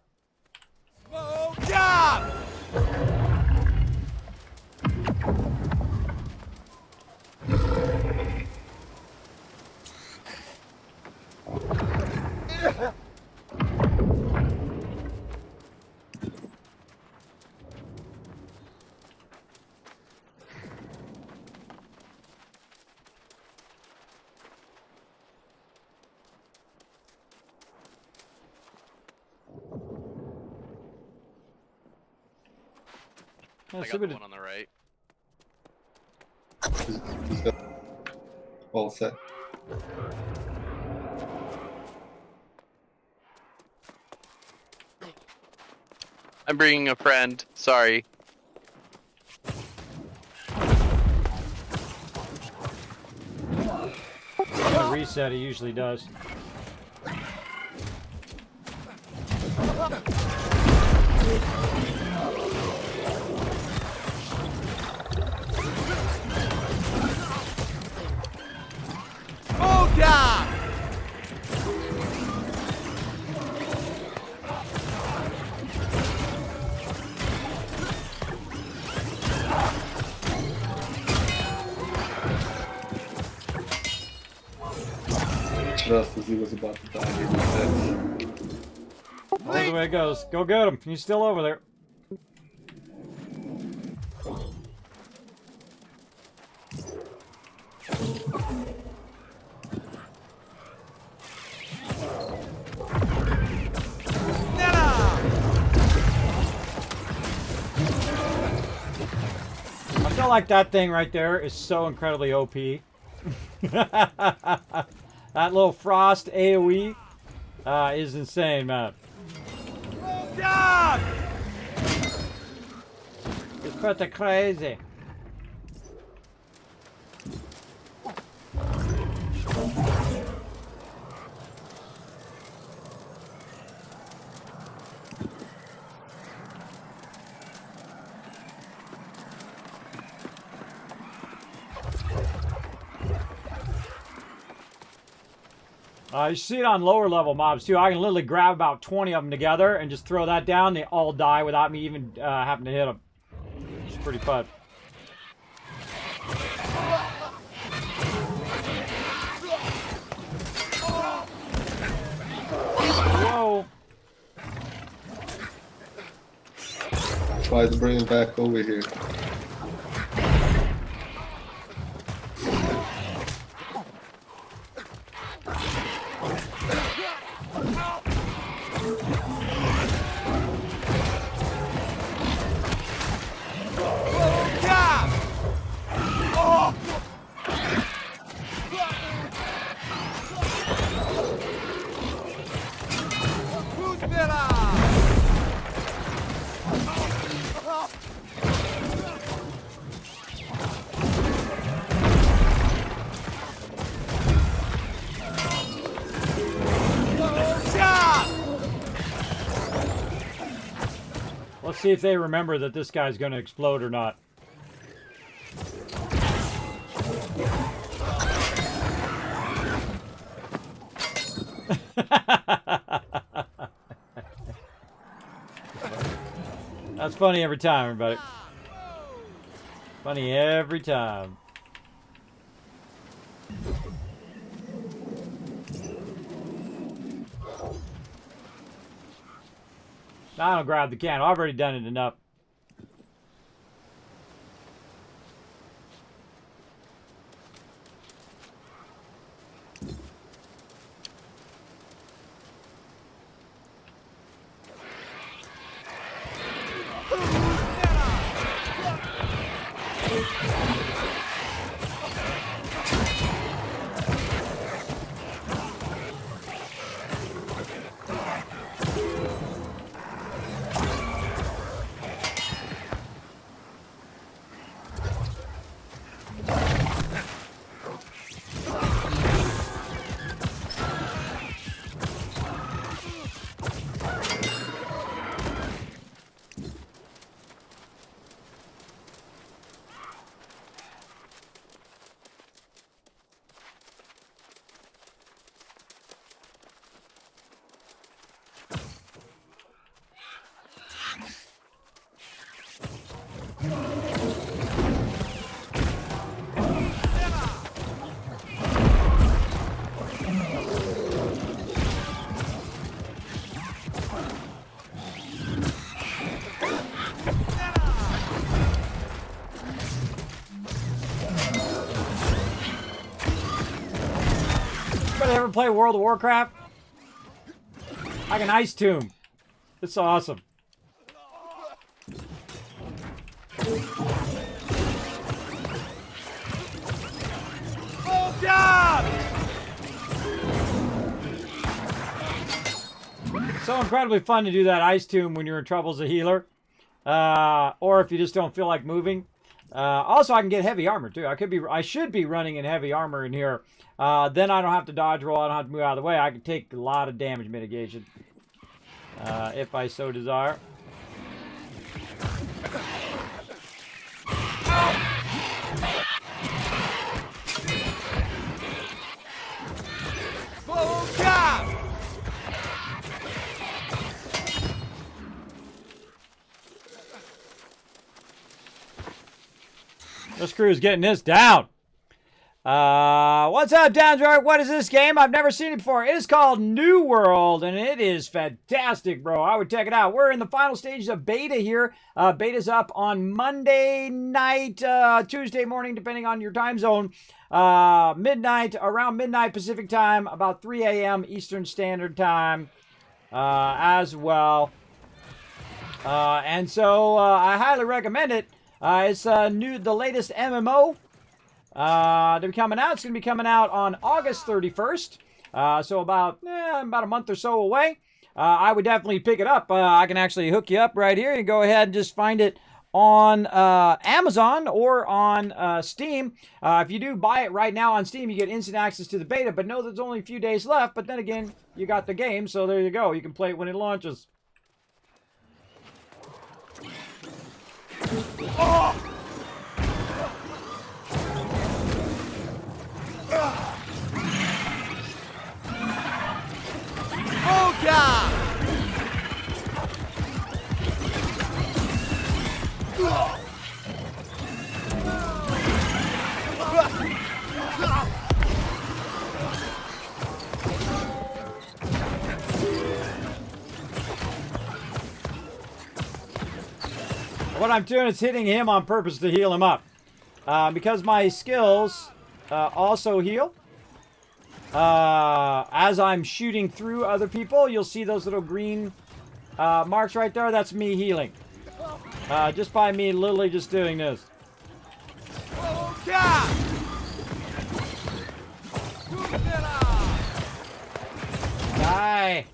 Job! I got the one on the right. All set. I'm bringing a friend. Sorry. The reset he usually does. Just as he was about to die, he resets. That's the way it goes. Go get him. He's still over there. I feel like that thing right there is so incredibly OP. That little frost AoE is insane, man. It's pretty crazy. You see it on lower level mobs too. I can literally grab about 20 of them together and just throw that down. They all die without me even having to hit them. It's pretty fun. try to bring him back over here. Let's see if they remember that this guy's going to explode or not. That's funny every time, everybody. Funny every time. I don't grab the can. I've already done it enough. Anybody ever play World of Warcraft? Like an ice tomb. It's awesome. So incredibly fun to do that ice tomb when you're in trouble as a healer. Or if you just don't feel like moving. Also, I can get heavy armor too. I should be running in heavy armor in here. Then I don't have to dodge roll. I don't have to move out of the way. I can take a lot of damage mitigation if I so desire. This crew's getting this down. What's up, Downsword? What is this game? I've never seen it before. It is called New World, and it is fantastic, bro. I would check it out. We're in the final stages of beta here. Beta's up on Monday night, Tuesday morning, depending on your time zone. Around midnight Pacific time, about 3 a.m. Eastern Standard Time as well. And so I highly recommend it. It's the latest MMO to be coming out. It's going to be coming out on August 31st. So about a month or so away. I would definitely pick it up. I can actually hook you up right here. You go ahead and just find it on Amazon or on Steam. If you do buy it right now on Steam, you get instant access to the beta. But know there's only a few days left. But then again, you got the game. So there you go. You can play it when it launches. Oh! What I'm doing is hitting him on purpose to heal him up. Because my skills also heal. As I'm shooting through other people, you'll see those little green marks right there. That's me healing. Just by me literally just doing this. Die.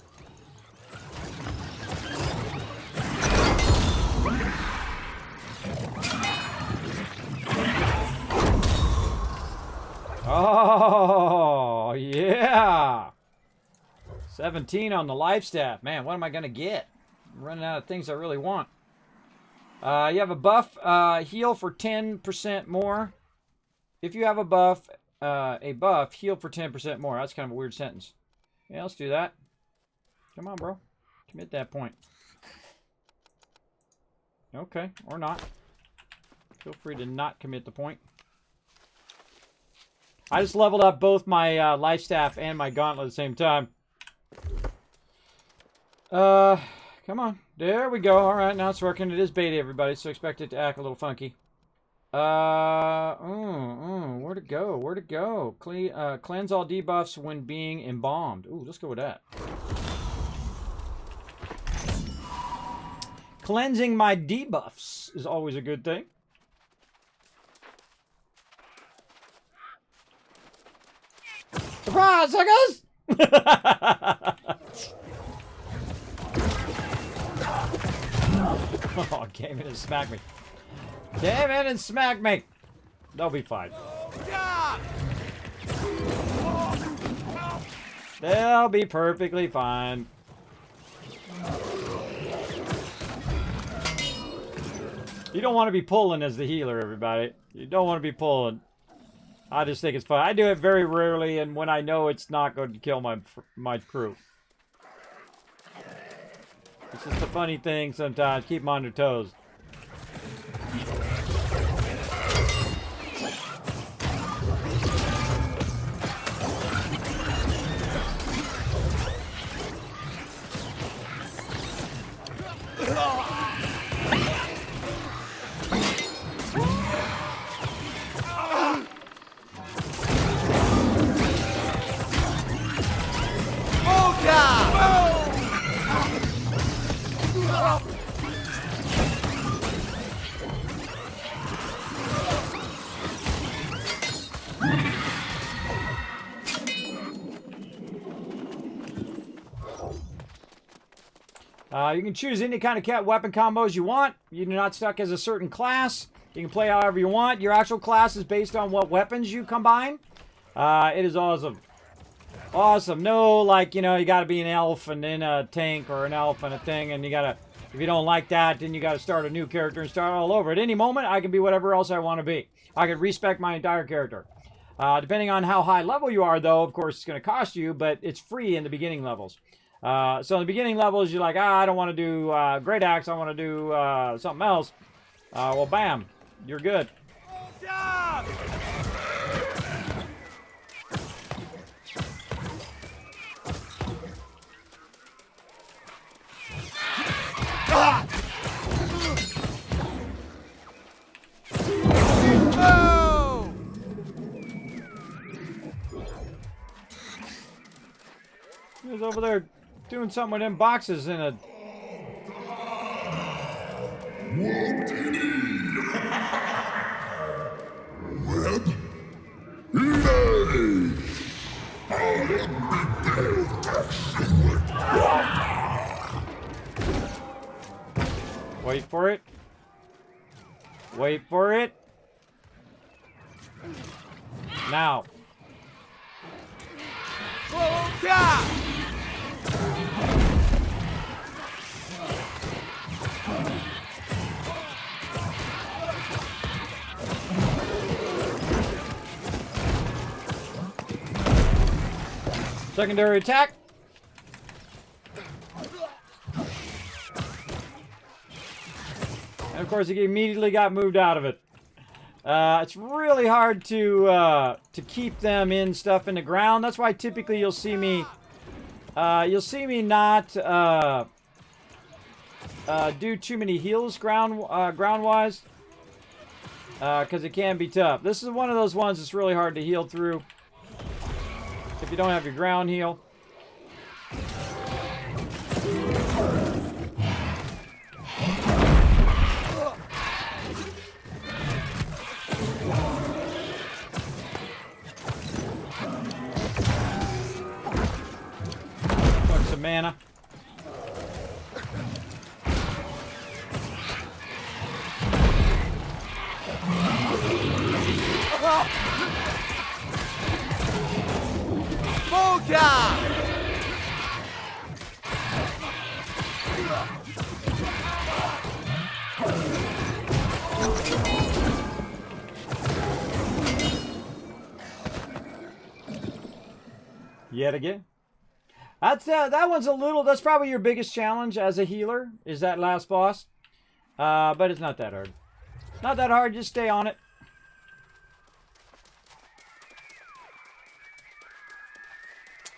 Oh, yeah. 17 on the life stat. Man, what am I going to get? I'm running out of things I really want. You have a buff, heal for 10% more. If you have a buff, heal for 10% more. That's kind of a weird sentence. Yeah, let's do that. Come on, bro. Commit that point. Okay, or not. Feel free to not commit the point. I just leveled up both my life staff and my gauntlet at the same time. Come on. There we go. All right, now it's working. It is beta, everybody, so expect it to act a little funky. Where to go? Where to go? Cleanse all debuffs when being embalmed. Ooh, let's go with that. Cleansing my debuffs is always a good thing. Surprise, suckers! Oh, came in and smacked me. Came in and smacked me. They'll be fine. They'll be perfectly fine. You don't want to be pulling as the healer, everybody. You don't want to be pulling. I just think it's fun. I do it very rarely, and when I know it's not going to kill my crew. It's just a funny thing sometimes. Keep them on their toes. You can choose any kind of weapon combos you want. You're not stuck as a certain class. You can play however you want. Your actual class is based on what weapons you combine. It is awesome. Awesome. No, like, you know, you got to be an elf and then a tank or an elf and a thing. And you got to, if you don't like that, then you got to start a new character and start all over. At any moment, I can be whatever else I want to be. I can respec my entire character. Depending on how high level you are, though, of course, it's going to cost you, but it's free in the beginning levels. So in the beginning levels, you're like, I don't want to do Great Axe, I want to do something else. Well, bam, you're good. He was over there doing something with them boxes in a... Wait for it. Wait for it. Now. Secondary attack. And of course, he immediately got moved out of it. It's really hard to keep them in stuff in the ground. That's why typically you'll see me not do too many heals ground-wise. Because it can be tough. This is one of those ones that's really hard to heal through if you don't have your ground heal. Fuck some mana. Smoker! Yet again. That one's a little. That's probably your biggest challenge as a healer. Is that last boss? But it's not that hard. Not that hard. Just stay on it.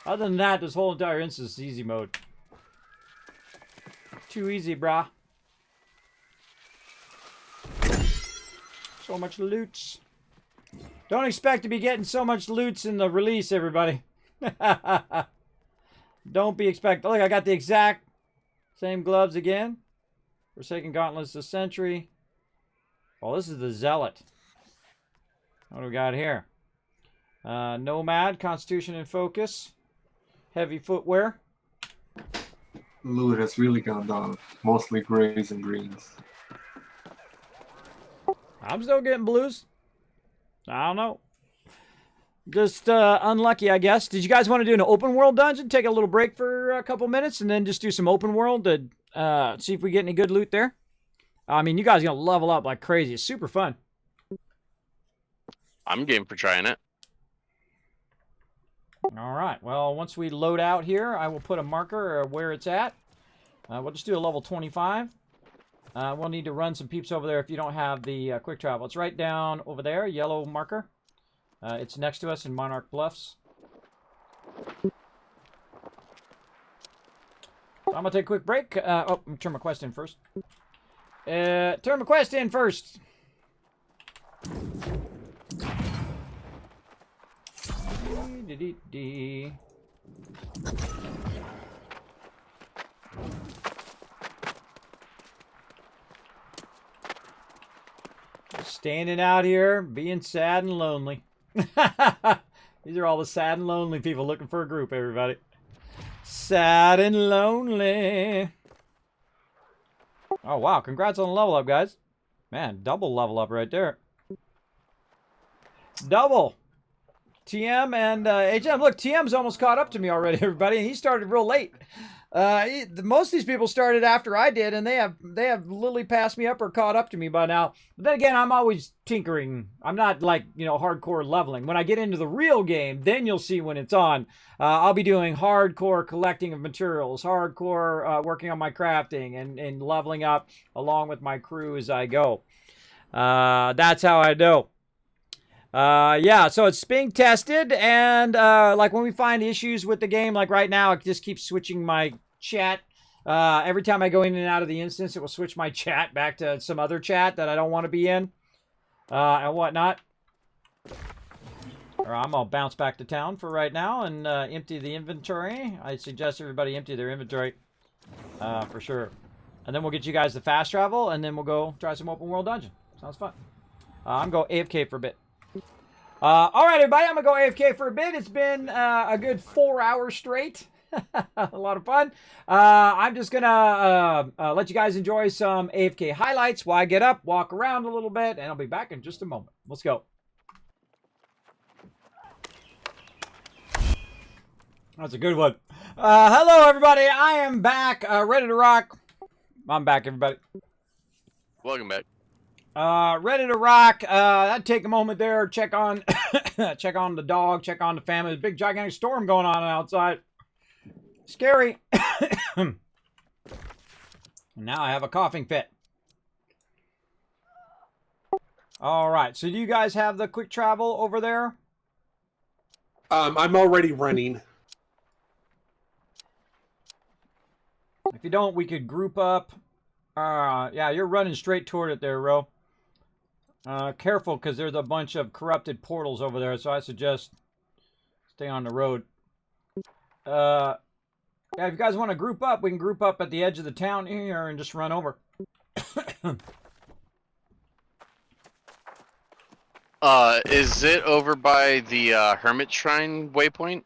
Other than that, this whole entire instance is easy mode. Too easy, brah. So much loot. Don't expect to be getting so much loot in the release, everybody. Don't be expecting. Look, I got the exact same gloves again. Forsaken Gauntlets of Sentry. Oh, this is the Zealot. What do we got here? Nomad, Constitution and Focus. Heavy footwear. Loot has really gone down. Mostly grays and greens. I'm still getting blues. I don't know. Just unlucky, I guess. Did you guys want to do an open world dungeon? Take a little break for a couple minutes and then just do some open world to see if we get any good loot there? I mean, you guys are going to level up like crazy. It's super fun. I'm game for trying it. All right. Well, once we load out here, I will put a marker where it's at. We'll just do a level 25. We'll need to run some peeps over there if you don't have the quick travel. It's right down over there, yellow marker. It's next to us in Monarch Bluffs. So I'm going to take a quick break. I'm going to turn my quest in first. Turn my quest in first. Standing out here, being sad and lonely. These are all the sad and lonely people looking for a group, everybody. Sad and lonely. Oh, wow. Congrats on the level up, guys. Man, double level up right there. Double. TM and HM. Look, TM's almost caught up to me already, everybody, and he started real late. Most of these people started after I did, and they have literally passed me up or caught up to me by now. But then again, I'm always tinkering. I'm not like, you know, hardcore leveling. When I get into the real game, then you'll see when it's on. I'll be doing hardcore collecting of materials, hardcore working on my crafting and leveling up along with my crew as I go. That's how I do. Yeah, so it's being tested, and like when we find issues with the game, like right now, it just keeps switching my chat. Every time I go in and out of the instance, it will switch my chat back to some other chat that I don't want to be in, and whatnot. Or I'm gonna bounce back to town for right now and empty the inventory. I suggest everybody empty their inventory for sure, and then we'll get you guys the fast travel, and then we'll go try some open world dungeon. Sounds fun. I'm going AFK for a bit. All right, everybody, I'm going to go AFK for a bit. It's been a good 4 hours straight. A lot of fun. I'm just going to let you guys enjoy some AFK highlights while I get up, walk around a little bit, and I'll be back in just a moment. Let's go. That's a good one. Hello, everybody. I am back, ready to rock. I'm back, everybody. Welcome back. Ready to rock. I'd take a moment there, check on check on the dog, check on the family. There's a big gigantic storm going on outside. Scary. Now I have a coughing fit. All right, so do you guys have the quick travel over there? I'm already running. If you don't, we could group up Yeah, you're running straight toward it there, Ro. Careful, because there's a bunch of corrupted portals over there, so I suggest stay on the road. Yeah, if you guys want to group up, we can group up at the edge of the town here and just run over. Is it over by the Hermit Shrine waypoint?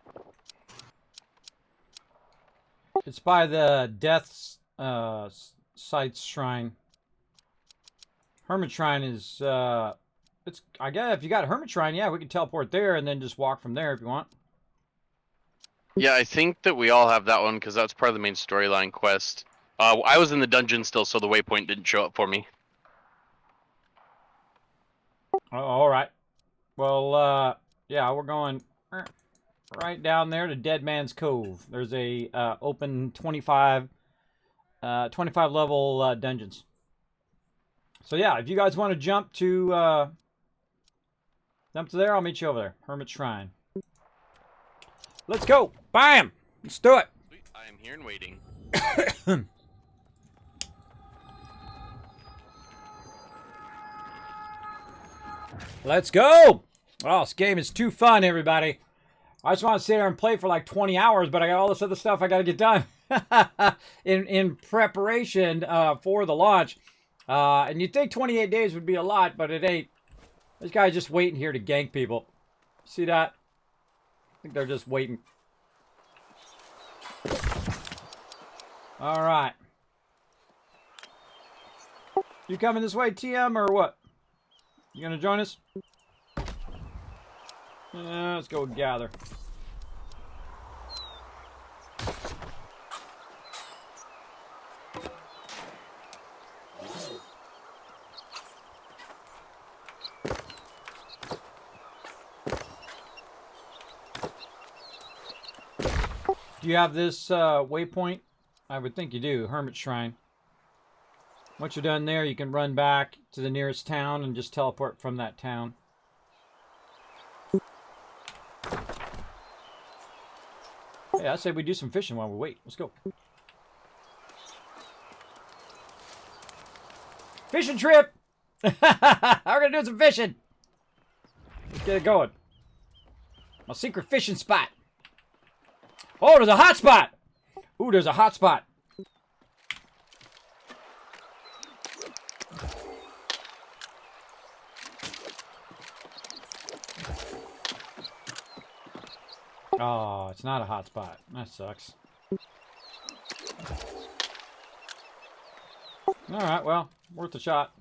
It's by the Death Sites Shrine. Hermit Shrine is, it's, I guess if you got a Hermit Shrine, yeah, we can teleport there and then just walk from there if you want. Yeah, I think that we all have that one because that's part of the main storyline quest. I was in the dungeon still, so the waypoint didn't show up for me. Oh, all right. Well, yeah, we're going right down there to Dead Man's Cove. There's a open 25 level dungeons. So yeah, if you guys want to jump to there, I'll meet you over there. Hermit Shrine. Let's go. Bam! Let's do it. Sweet. I am here and waiting. Let's go! Oh, this game is too fun, everybody. I just want to sit there and play for like 20 hours, but I got all this other stuff I got to get done in preparation for the launch. And you'd think 28 days would be a lot, but it ain't. This guy's just waiting here to gank people. See that? I think they're just waiting. All right. You coming this way, TM, or what? You gonna join us? Let's go gather. Do you have this waypoint? I would think you do. Hermit Shrine. Once you're done there, you can run back to the nearest town and just teleport from that town. Hey, I say we do some fishing while we wait. Let's go. Fishing trip! We're gonna do some fishing. Let's get it going. My secret fishing spot. Oh, there's a hot spot! Ooh, there's a hot spot. Oh, it's not a hot spot. That sucks. Alright, well, worth a shot.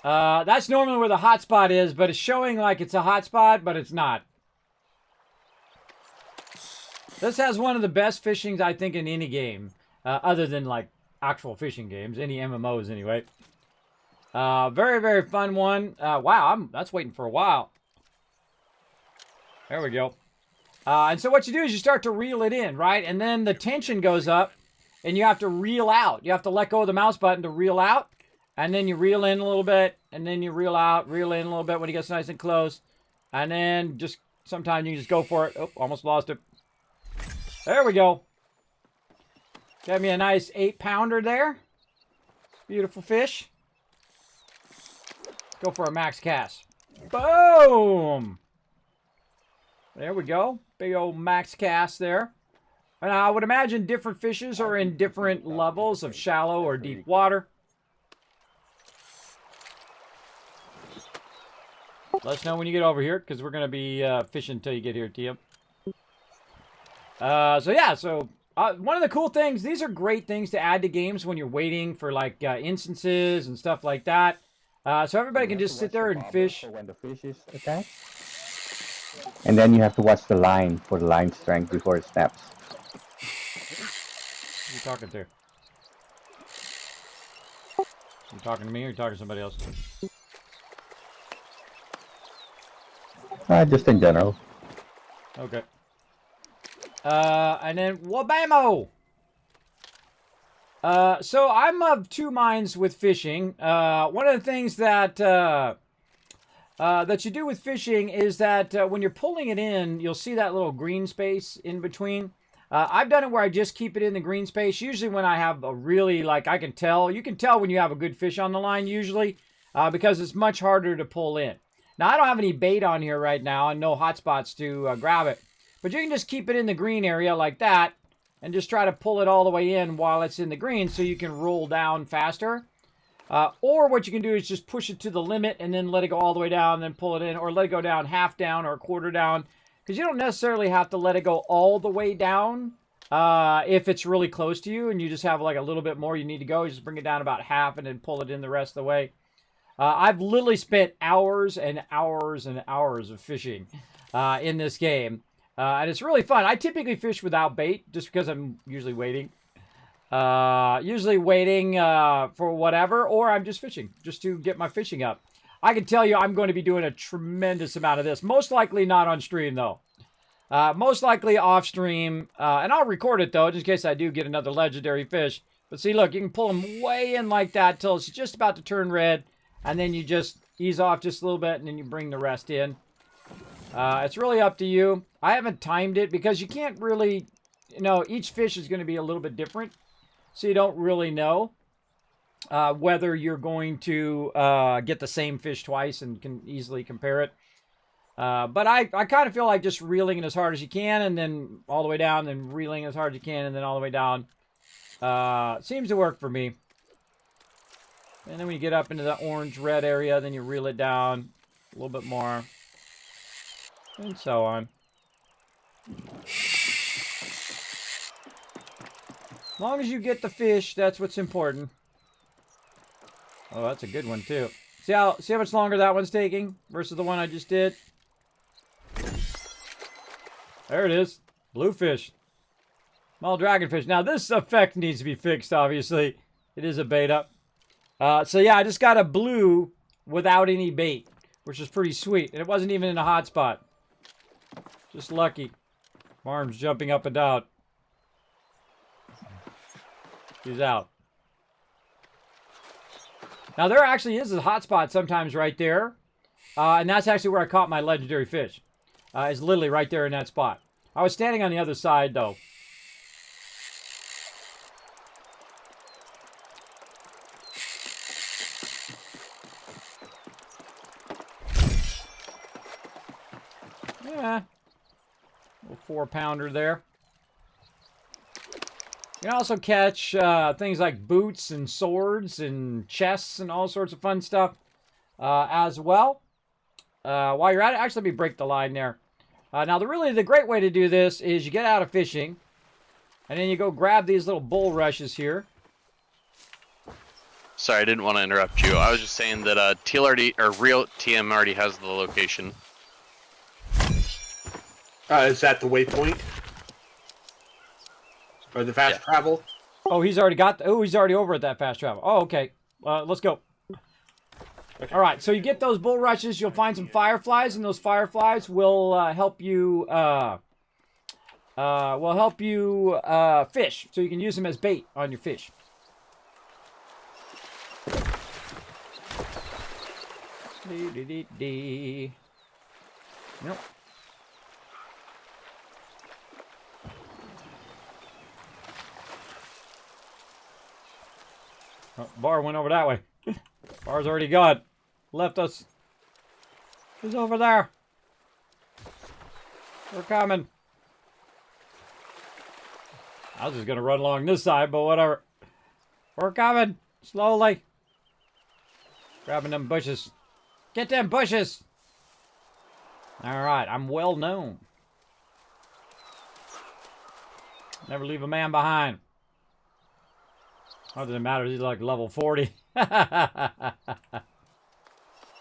That's normally where the hot spot is, but it's showing like it's a hot spot, but it's not. This has one of the best fishings, I think, in any game. Other than, like, actual fishing games. Any MMOs, anyway. Very, very fun one. Wow, that's waiting for a while. There we go. And so what you do is you start to reel it in, right? And then the tension goes up, and you have to reel out. You have to let go of the mouse button to reel out. And then you reel in a little bit, and then you reel out, reel in a little bit when it gets nice and close. And then just, sometimes you can just go for it. Oh, almost lost it. There we go. Got me a nice 8-pounder there. Beautiful fish. Go for a max cast. Boom! There we go. Big old max cast there. And I would imagine different fishes are in different levels of shallow or deep water. Let us know when you get over here, because we're going to be fishing until you get here, TM. So yeah, one of the cool things, these are great things to add to games when you're waiting for like instances and stuff like that. So everybody can just sit there and fish. When the fish is attacked. And then you have to watch the line for the line strength before it snaps. Who are you talking to? You talking to me or you talking to somebody else? Just in general. Okay. And then wabamo! So I'm of two minds with fishing. One of the things that that you do with fishing is that when you're pulling it in, you'll see that little green space in between. I've done it where I just keep it in the green space. Usually when I have a really, like, I can tell. You can tell when you have a good fish on the line usually because it's much harder to pull in. Now, I don't have any bait on here right now and no hot spots to grab it. But you can just keep it in the green area like that and just try to pull it all the way in while it's in the green so you can roll down faster. Or what you can do is just push it to the limit and then let it go all the way down and then pull it in. Or let it go down half down or a quarter down. Because you don't necessarily have to let it go all the way down if it's really close to you and you just have like a little bit more you need to go. You just bring it down about half and then pull it in the rest of the way. I've literally spent hours and hours and hours of fishing in this game. And it's really fun. I typically fish without bait just because I'm usually waiting. For whatever, or I'm just fishing just to get my fishing up. I can tell you I'm going to be doing a tremendous amount of this. Most likely not on stream, though. Most likely off stream. And I'll record it, though, just in case I do get another legendary fish. But see, look, you can pull them way in like that till it's just about to turn red. And then you just ease off just a little bit, and then you bring the rest in. It's really up to you. I haven't timed it because you can't really, each fish is going to be a little bit different. So you don't really know whether you're going to get the same fish twice and can easily compare it. But I kind of feel like just reeling it as hard as you can and then all the way down, then reeling as hard as you can and then all the way down. Seems to work for me. And then when you get up into the orange-red area, then you reel it down a little bit more. And so on. As long as you get the fish, that's what's important. Oh, that's a good one, too. See how much longer that one's taking versus the one I just did? There it is. Bluefish. Small dragonfish. Now, this effect needs to be fixed, obviously. It is a beta. So, yeah, I just got a blue without any bait, which is pretty sweet. And it wasn't even in a hot spot. Just lucky. My arm's jumping up and down. He's out. Now, there actually is a hot spot sometimes right there. And that's actually where I caught my legendary fish. It's literally right there in that spot. I was standing on the other side, though. Yeah. Little 4-pounder there. You can also catch things like boots and swords and chests and all sorts of fun stuff as well. While you're at it, actually, let me break the line there. Now, the great way to do this is you get out of fishing, and then you go grab these little bulrushes here. Sorry, I didn't want to interrupt you. I was just saying that real TM already has the location. Is that the waypoint? Or the fast travel? Oh, he's already over at that fast travel. Oh, okay. Let's go. Okay. All right, so you get those bulrushes, you'll find some fireflies, and those fireflies will help you fish, so you can use them as bait on your fish. Nope. Oh, bar went over that way. Bar's already gone. Left us. He's over there. We're coming. I was just going to run along this side, but whatever. We're coming. Slowly. Grabbing them bushes. Get them bushes. Alright, I'm well known. Never leave a man behind. What does it matter? He's like level 40. But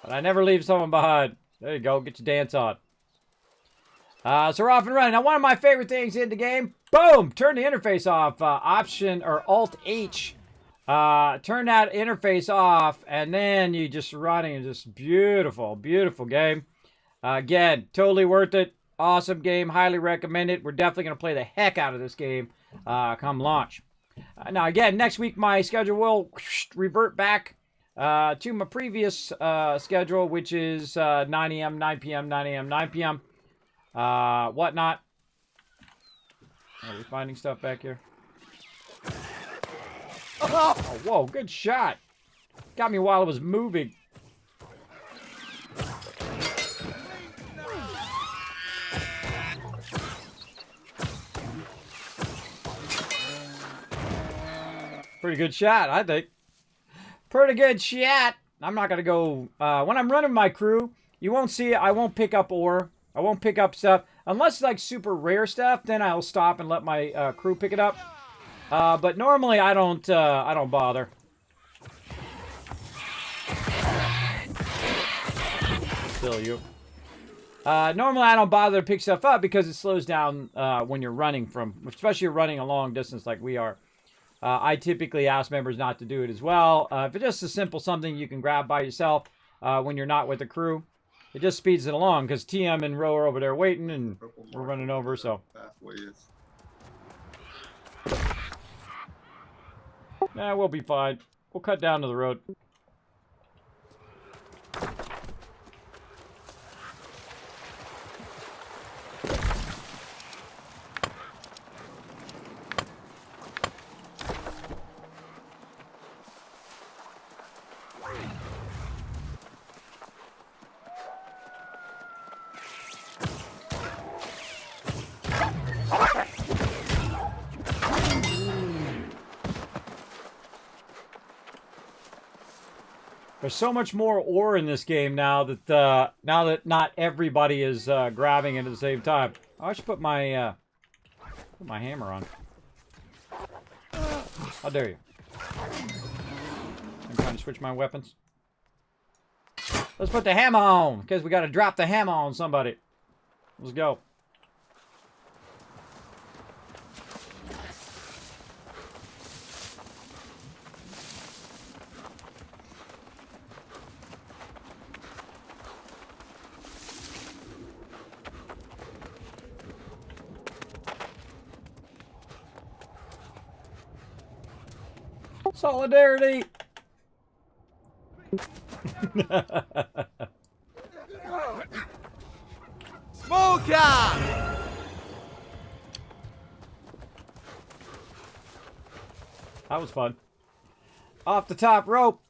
I never leave someone behind. There you go. Get your dance on. So we're off and running. Now, one of my favorite things in the game. Boom! Turn the interface off. Option or Alt-H. Turn that interface off. And then you just running. Just beautiful, beautiful game. Again, totally worth it. Awesome game. Highly recommend it. We're definitely going to play the heck out of this game come launch. Now, again, next week my schedule will revert back to my previous schedule, which is 9 a.m., 9 p.m., 9 a.m., 9 p.m., whatnot. Are we finding stuff back here? Oh, whoa, good shot. Got me while I was moving. Pretty good shot, I think. Pretty good shot. I'm not going to go... when I'm running my crew, you won't see it. I won't pick up ore. I won't pick up stuff. Unless it's like super rare stuff, then I'll stop and let my crew pick it up. But normally I don't bother. Still you. Normally I don't bother to pick stuff up because it slows down when you're running especially running a long distance like we are. I typically ask members not to do it as well. If it's just a simple something you can grab by yourself when you're not with the crew, it just speeds it along because TM and Ro are over there waiting and we're running over, so. Nah, we'll be fine. We'll cut down to the road. There's so much more ore in this game now that not everybody is grabbing it at the same time. I should put my hammer on. How dare you? I'm trying to switch my weapons. Let's put the hammer on because we got to drop the hammer on somebody. Let's go. Solidarity! Smoke out! That was fun. Off the top rope.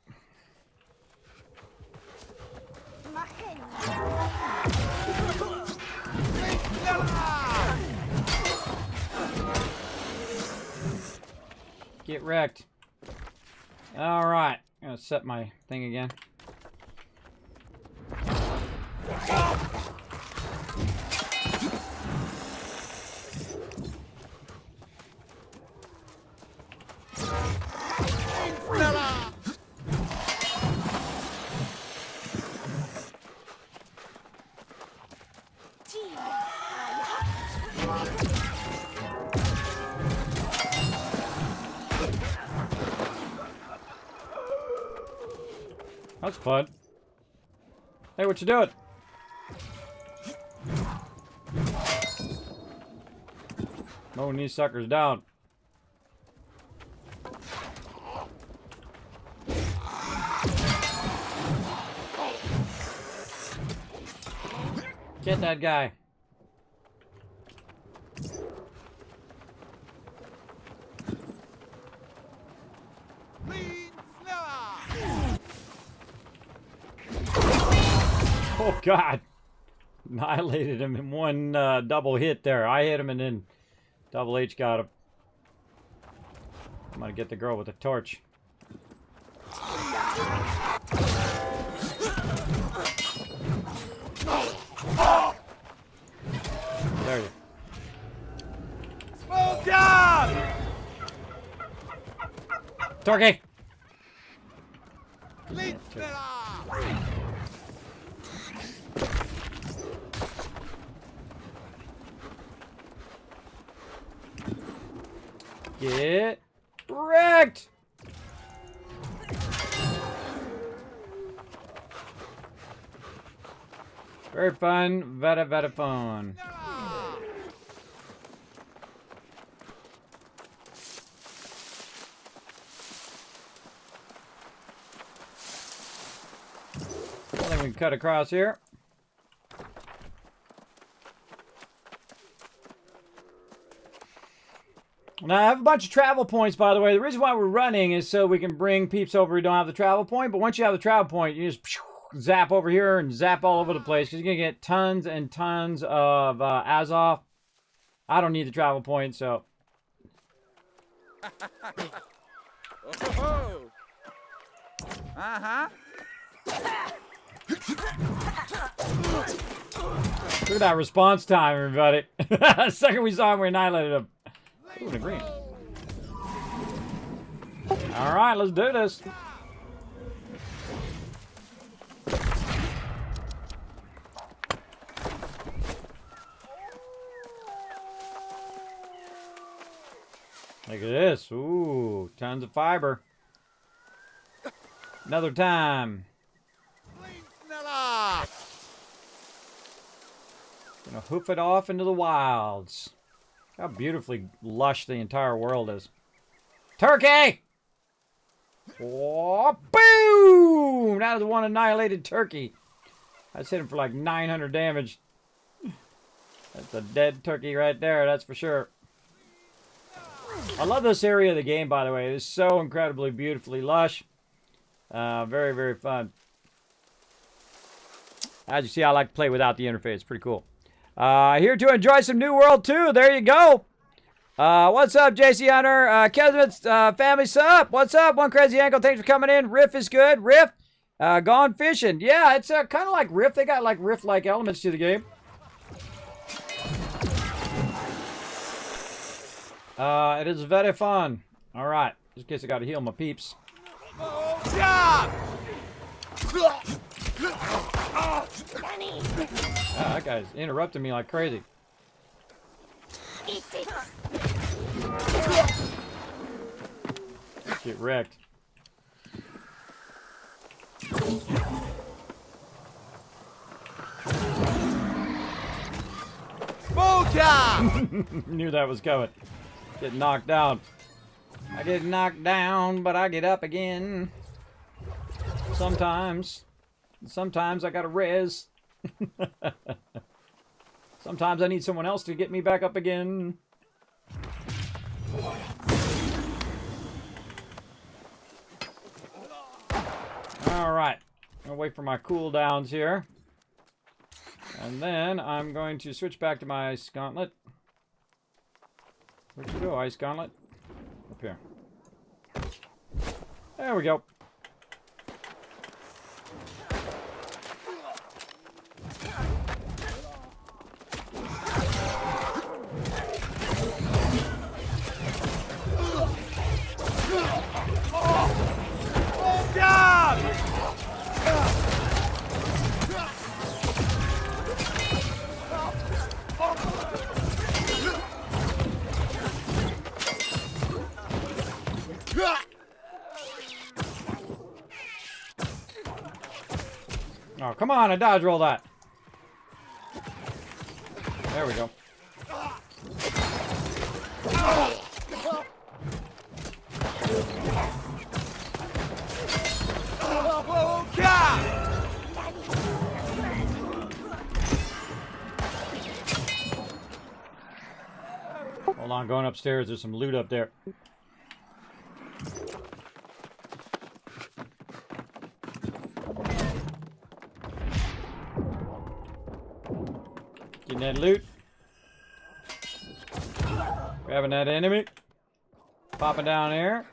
Get wrecked. All right, I'm gonna set my thing again. That's fun. Hey, what you doing? Mowing these suckers down. Get that guy. Oh, God. Annihilated him in one double hit there. I hit him and then Double H got him. I'm gonna get the girl with the torch. There you go. Smoke out! Turkey! Get wrecked! Very fun, very fun. I think we can cut across here. Now, I have a bunch of travel points, by the way. The reason why we're running is so we can bring peeps over who don't have the travel point. But once you have the travel point, you just zap over here and zap all over the place. Because you're going to get tons and tons of Azov. I don't need the travel point, so... Uh-huh. Look at that response time, everybody. The second we saw him, we annihilated him. Ooh, the green. All right, let's do this. Look at this. Ooh, tons of fiber. Another time. Gonna hoof it off into the wilds. How beautifully lush the entire world is. Turkey! Oh, boom! That is one annihilated turkey. I just hit him for like 900 damage. That's a dead turkey right there, that's for sure. I love this area of the game, by the way. It is so incredibly beautifully lush. Very, very fun. As you see, I like to play without the interface. It's pretty cool. Here to enjoy some New World 2. There you go. What's up, JC Hunter? Kismet's family sub. What's up? One Crazy Ankle. Thanks for coming in. Riff is good. Riff. Gone fishing. Yeah, it's kind of like Riff. They got like Riff-like elements to the game. It is very fun. All right. Just in case I got to heal my peeps. That guy's interrupting me like crazy. Get wrecked. Knew that was coming. Get knocked down. I get knocked down, but I get up again. Sometimes. Sometimes I gotta res. Sometimes I need someone else to get me back up again. Alright. I'll wait for my cooldowns here. And then I'm going to switch back to my ice gauntlet. Where'd you go, ice gauntlet? Up here. There we go. Oh, come on, I dodge roll that. There we go. Hold on, going upstairs. There's some loot up there. Getting that loot. Grabbing that enemy. Popping down here.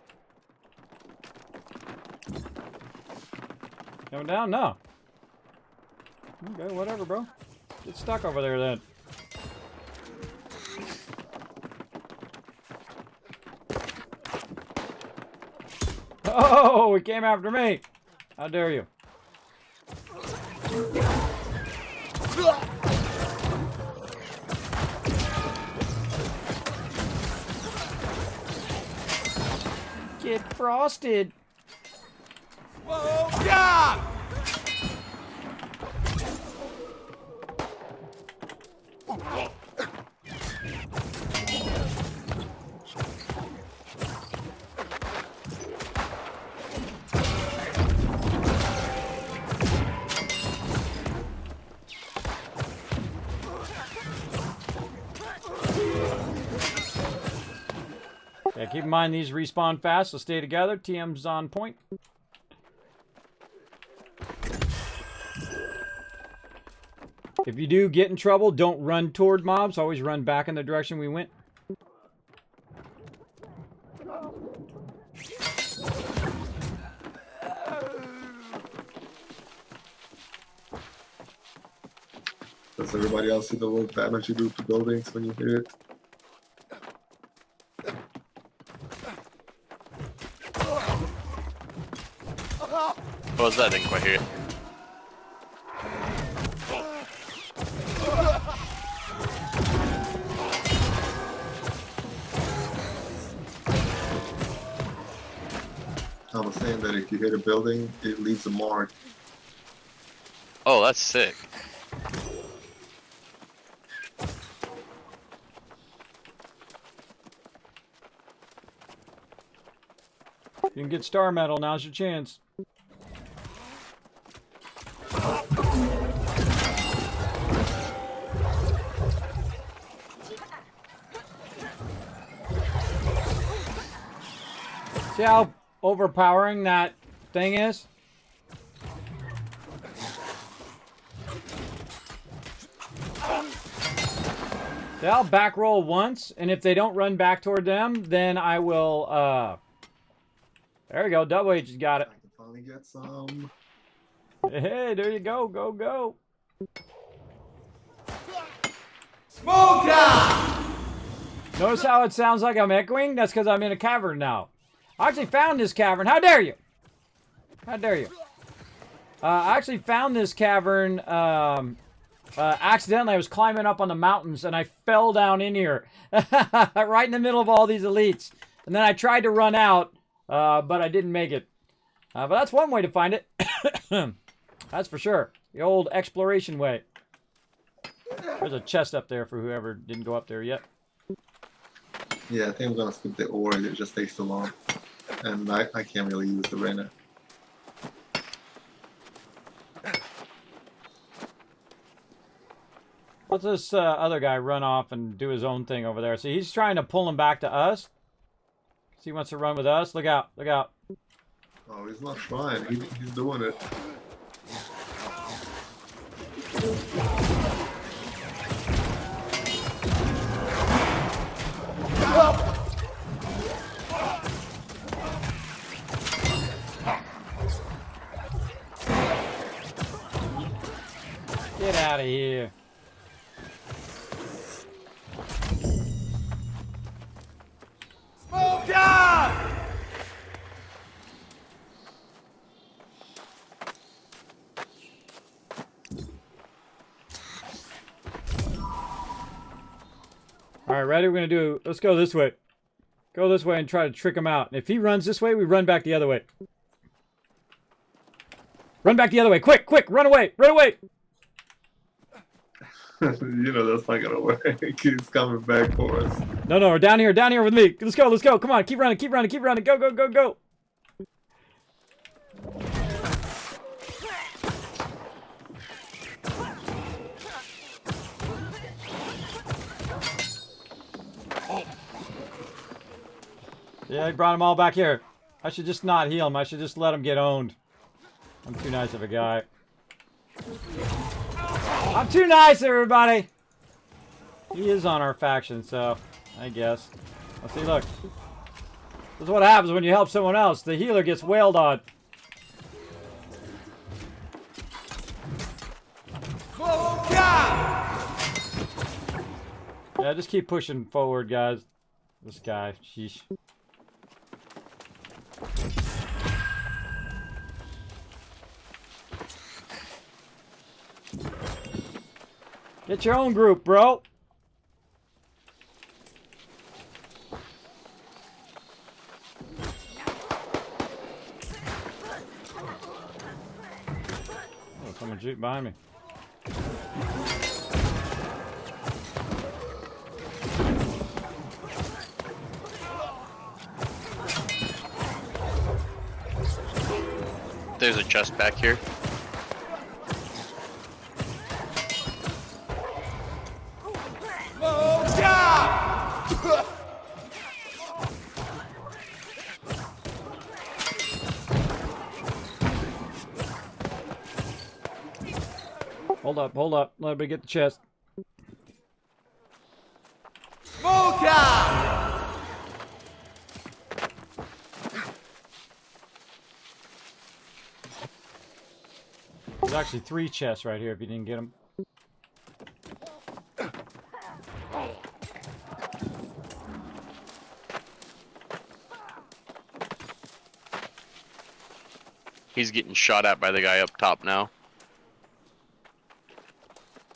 Coming down? No. Okay, whatever, bro. Get stuck over there then. Oh, he came after me. How dare you? Get frosted. Whoa, yeah! Yeah, keep in mind these respawn fast, so stay together. TM's on point. If you do get in trouble, don't run toward mobs. Always run back in the direction we went. Does everybody else see the little damage you do to buildings when you hit it? What was that? I didn't quite hear it. I was saying that if you hit a building, it leaves a mark. Oh, that's sick. You can get star medal. Now's your chance. See how overpowering that thing is? See, I'll back roll once, and if they don't run back toward them, then I will, there you go, Double H has got it. I can finally get some. Hey, there you go, go. Smoke out! Notice how it sounds like I'm echoing? That's because I'm in a cavern now. I actually found this cavern. How dare you? How dare you? I actually found this cavern accidentally. I was climbing up on the mountains and I fell down in here. Right in the middle of all these elites. And then I tried to run out, but I didn't make it. But that's one way to find it. That's for sure. The old exploration way. There's a chest up there for whoever didn't go up there yet. Yeah, I think I'm gonna skip the ore, it just takes too long. And I can't really use the Rena. Let's this other guy run off and do his own thing over there. See, he's trying to pull him back to us. He wants to run with us. Look out, look out. Oh, he's not trying, he's doing it. Get out of here. Smoke out! All right, ready? We're going to do, let's go this way. Go this way and try to trick him out. If he runs this way, we run back the other way. Run back the other way. Quick, quick, run away, run away. You know that's not gonna work. He's coming back for us. No, we're down here with me. Let's go. Come on, keep running. Go. Yeah, he brought them all back here. I should just not heal him. I should just let him get owned. I'm too nice of a guy. I'm too nice, everybody. He is on our faction, so I guess. Let's see, look. This is what happens when you help someone else. The healer gets wailed on. Yeah, just keep pushing forward, guys. This guy, sheesh. Get your own group, bro. Oh, someone shooting behind me. There's a chest back here. Hold up, hold up. Let me get the chest. Smoke out! There's actually 3 chests right here if you didn't get them. He's getting shot at by the guy up top now.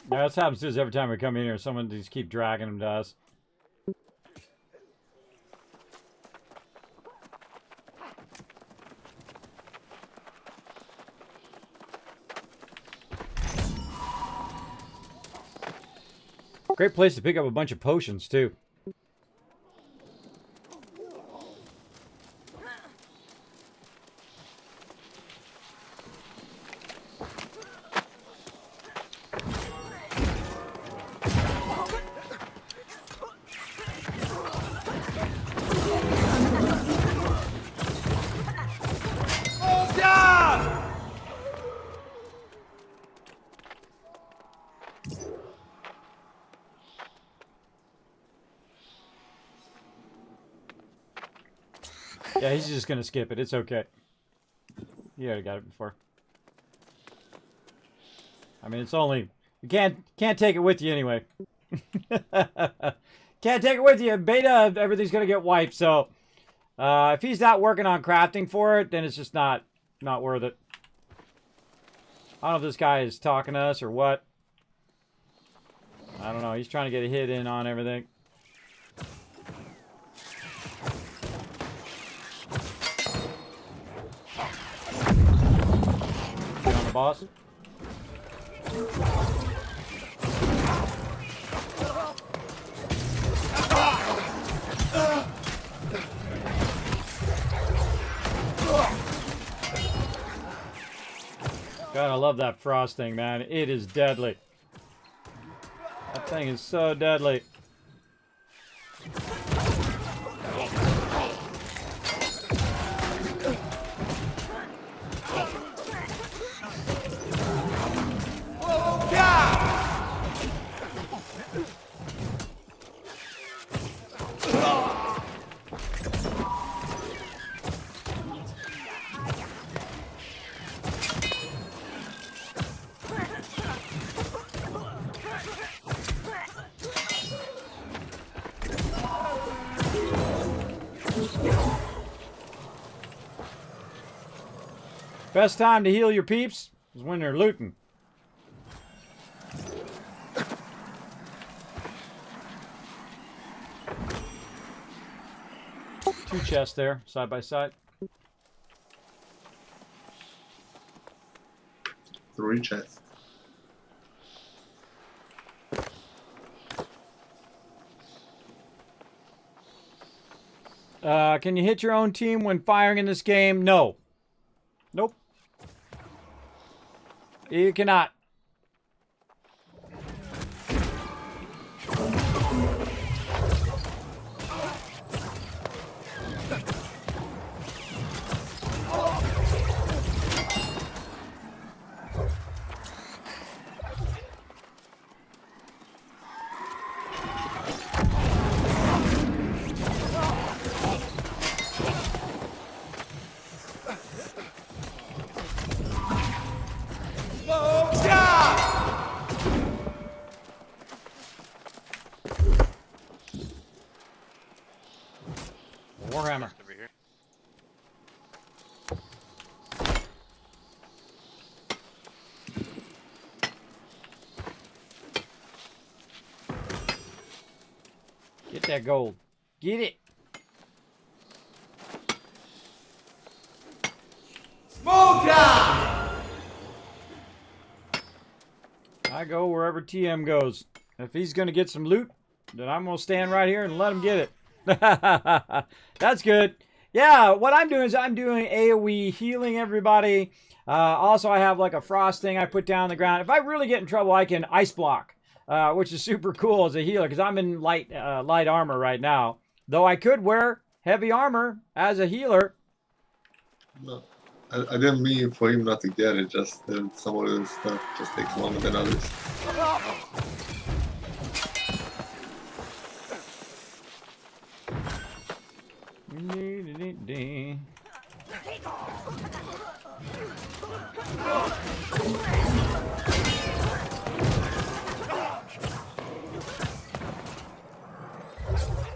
Yeah, this happens to us every time we come in here. Someone just keep dragging him to us. Great place to pick up a bunch of potions, too. Smoke out! Yeah, he's just gonna skip it. It's okay. You already got it before. I mean, it's only... You can't take it with you anyway. Can't take it with you. Beta, everything's gonna get wiped, so... if he's not working on crafting for it, then it's just not worth it. I don't know if this guy is talking to us or what. I don't know. He's trying to get a hit in on everything. Get on the boss. God, I love that frost thing, man. It is deadly. That thing is so deadly. Smoke out! Best time to heal your peeps is when they're looting. Two chests there, side by side. 3 chests. Can you hit your own team when firing in this game? No. Nope. You cannot. Warhammer. Over here. Get that gold. Get it. Smoke out! I go wherever TM goes. If he's going to get some loot, then I'm going to stand right here and let him get it. That's good. Yeah, what I'm doing is I'm doing AoE healing everybody. Also, I have like a frost thing I put down on the ground. If I really get in trouble, I can ice block, which is super cool as a healer because I'm in light armor right now. Though I could wear heavy armor as a healer. No. I didn't mean for him not to get it, just that some of the stuff just takes longer than others.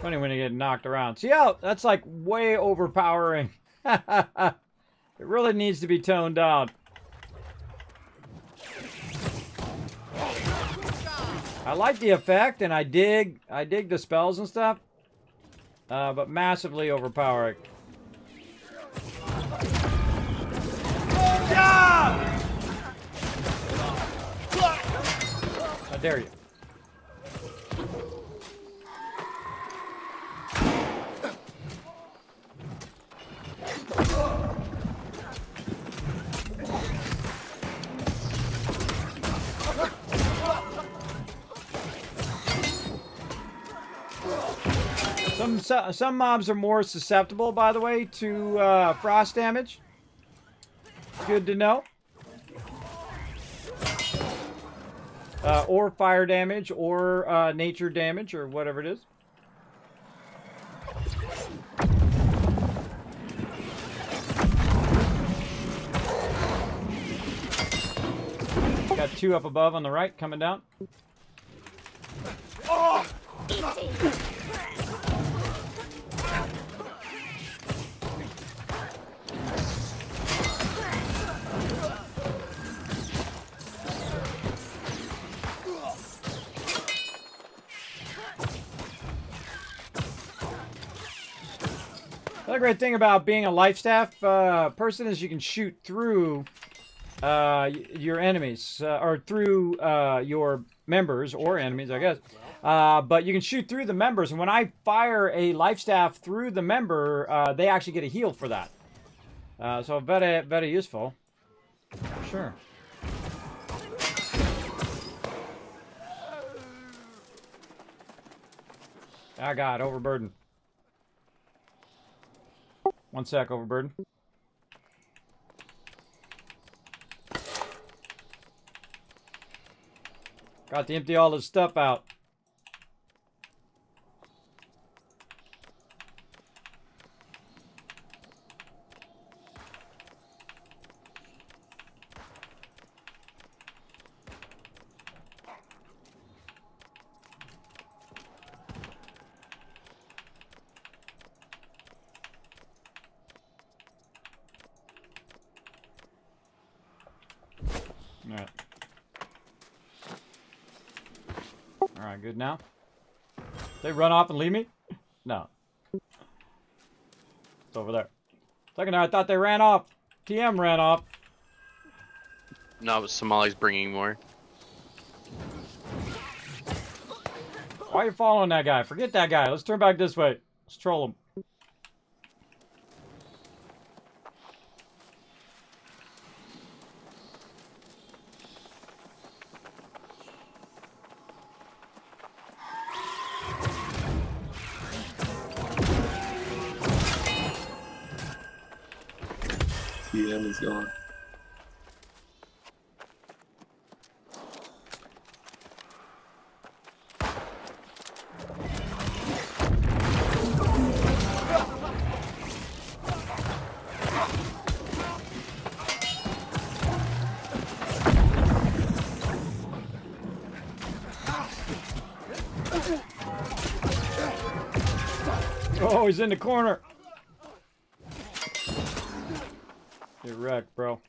Funny when you get knocked around. See how that's like way overpowering. It really needs to be toned down. I like the effect and I dig the spells and stuff. But massively overpowering. How dare you? Some mobs are more susceptible, by the way, to frost damage. Good to know. Or fire damage, or nature damage, or whatever it is. Got two up above on the right, coming down. Oh! The great thing about being a life staff person is you can shoot through your enemies, or through your members, or enemies, I guess. But you can shoot through the members, and when I fire a life staff through the member, they actually get a heal for that. So very, very useful. For sure. I got overburden. One sec, overburden. Got to empty all this stuff out. Alright. Alright, good now. They run off and leave me? No. It's over there. Second there, I thought they ran off. TM ran off. No, it was Somali's bringing more. Why are you following that guy? Forget that guy. Let's turn back this way. Let's troll him. TM is gone. Oh, he's in the corner. You're wrecked, bro.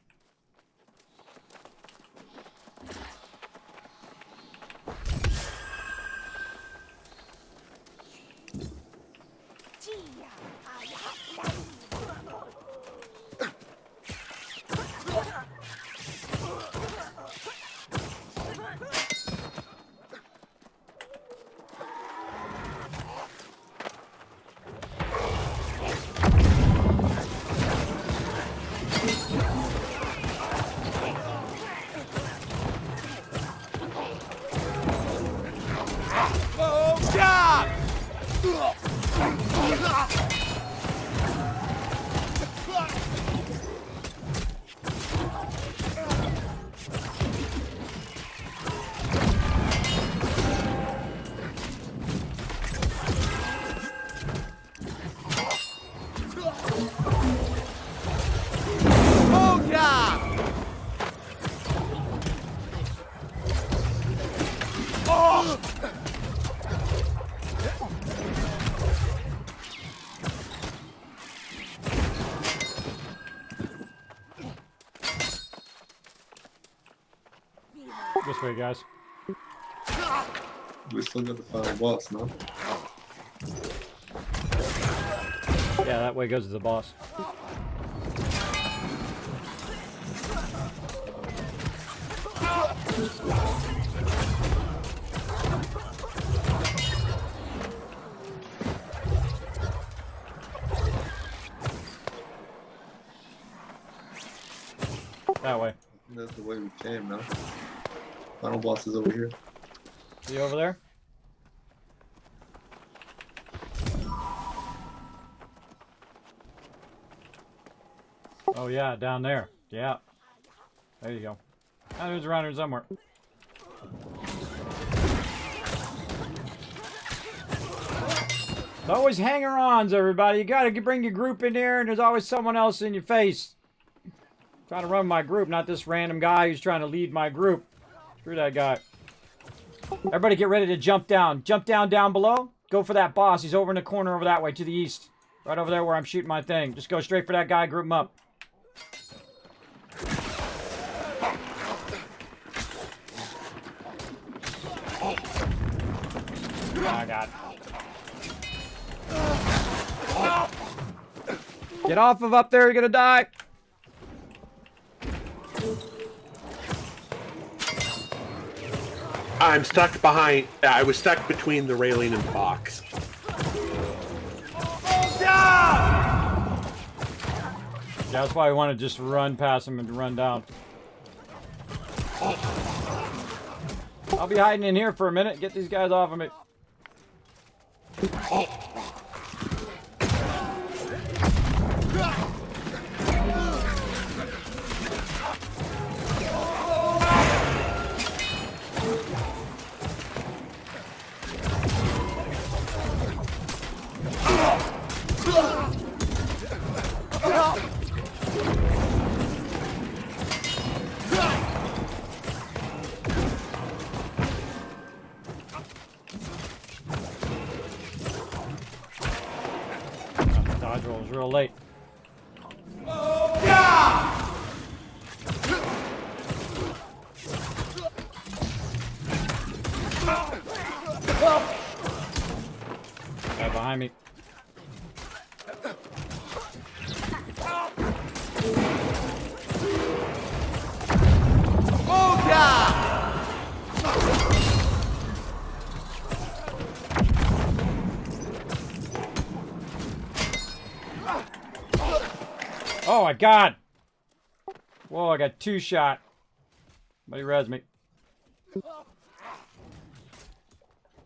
This way, guys. We still got the final boss, no? Yeah, that way goes to the boss. That way. That's the way we came, no? Final boss is over here. See over there? Oh yeah, down there. Yeah. There you go. Oh, there's around here somewhere. It's always hanger-ons, everybody. You gotta bring your group in here, and there's always someone else in your face. I'm trying to run my group, not this random guy who's trying to lead my group. Screw that guy. Everybody get ready to jump down. Jump down below. Go for that boss. He's over in the corner over that way, to the east. Right over there where I'm shooting my thing. Just go straight for that guy, group him up. Oh, God. Get off of up there, you're gonna die. I'm stuck behind. I was stuck between the railing and the box. Yeah, that's why I want to just run past him and run down. I'll be hiding in here for a minute. Get these guys off of me. Dodge roll was real late. Guy behind me. Oh my God! Whoa, I got 2 shot. Somebody res me.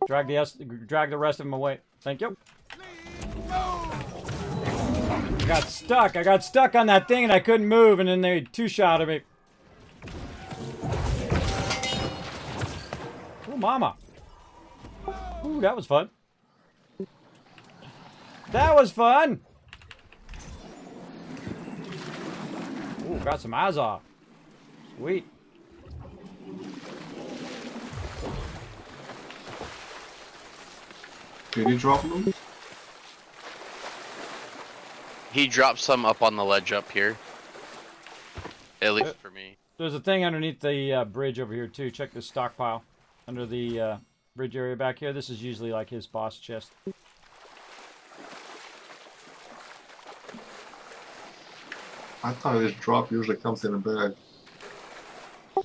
Drag the rest of them away. Thank you. I got stuck. I got stuck on that thing and I couldn't move, and then they 2-shot at me. Ooh, mama. Ooh, that was fun. That was fun. Ooh, got some eyes off. Sweet. Did he drop them? He dropped some up on the ledge up here. At least for me. There's a thing underneath the bridge over here too. Check the stockpile under the bridge area back here. This is usually like his boss chest. I thought this drop usually comes in a bag.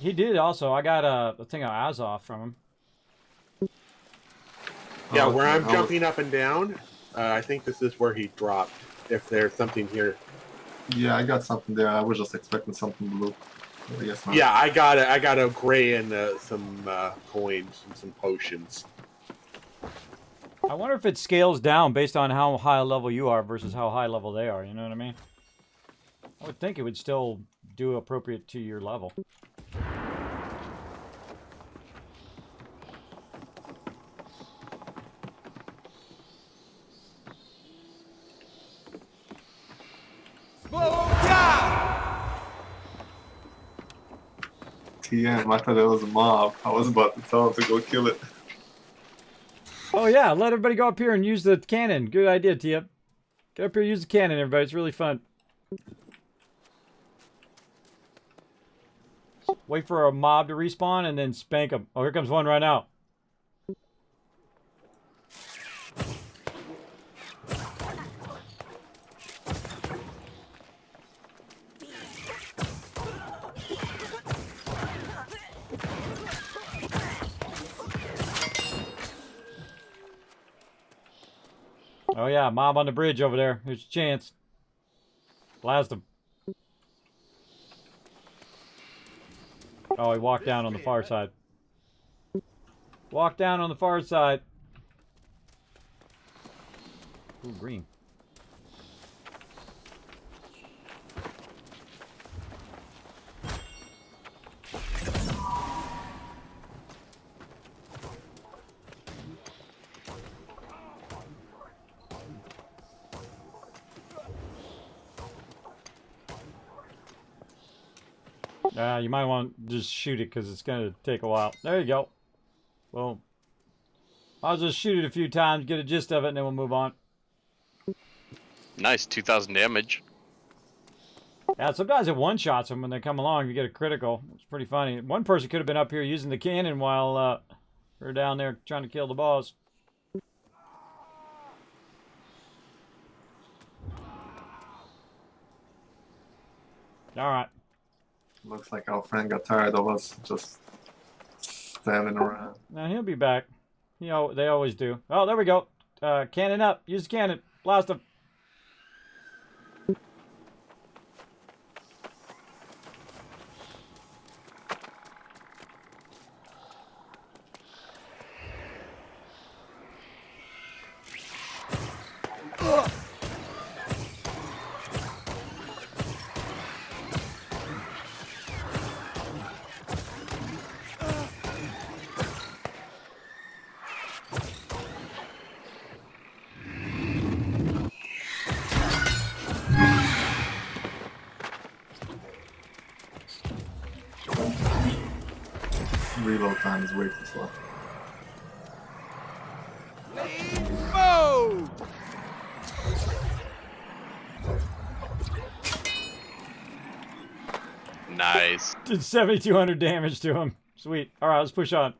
He did also. I got a thing of eyes off from him. Yeah, where I'm jumping up and down, I think this is where he dropped. If there's something here. Yeah, I got something there. I was just expecting something blue. I guess not. Yeah, I got a gray and some coins and some potions. I wonder if it scales down based on how high a level you are versus how high level they are. You know what I mean? I would think it would still do appropriate to your level. TM, I thought it was a mob. I was about to tell him to go kill it. Oh yeah, let everybody go up here and use the cannon. Good idea, Tia. Get up here and use the cannon, everybody. It's really fun. Wait for a mob to respawn and then spank them. Oh, here comes one right now. Oh yeah, mob on the bridge over there. Here's your chance. Blast him. Oh, he walked down on the far side. Walk down on the far side. Ooh, green. You might want to just shoot it because it's going to take a while. There you go. Well, I'll just shoot it a few times, get a gist of it, and then we'll move on. Nice, 2,000 damage. Yeah, sometimes it one-shots them when they come along. You get a critical. It's pretty funny. One person could have been up here using the cannon while we're down there trying to kill the boss. All right. Looks like our friend got tired of us just standing around. Now he'll be back. You know, they always do. Oh, there we go. Cannon up. Use the cannon. Blast him. Reload time is way too slow. Move! Nice. Did 7,200 damage to him. Sweet. All right, let's push on.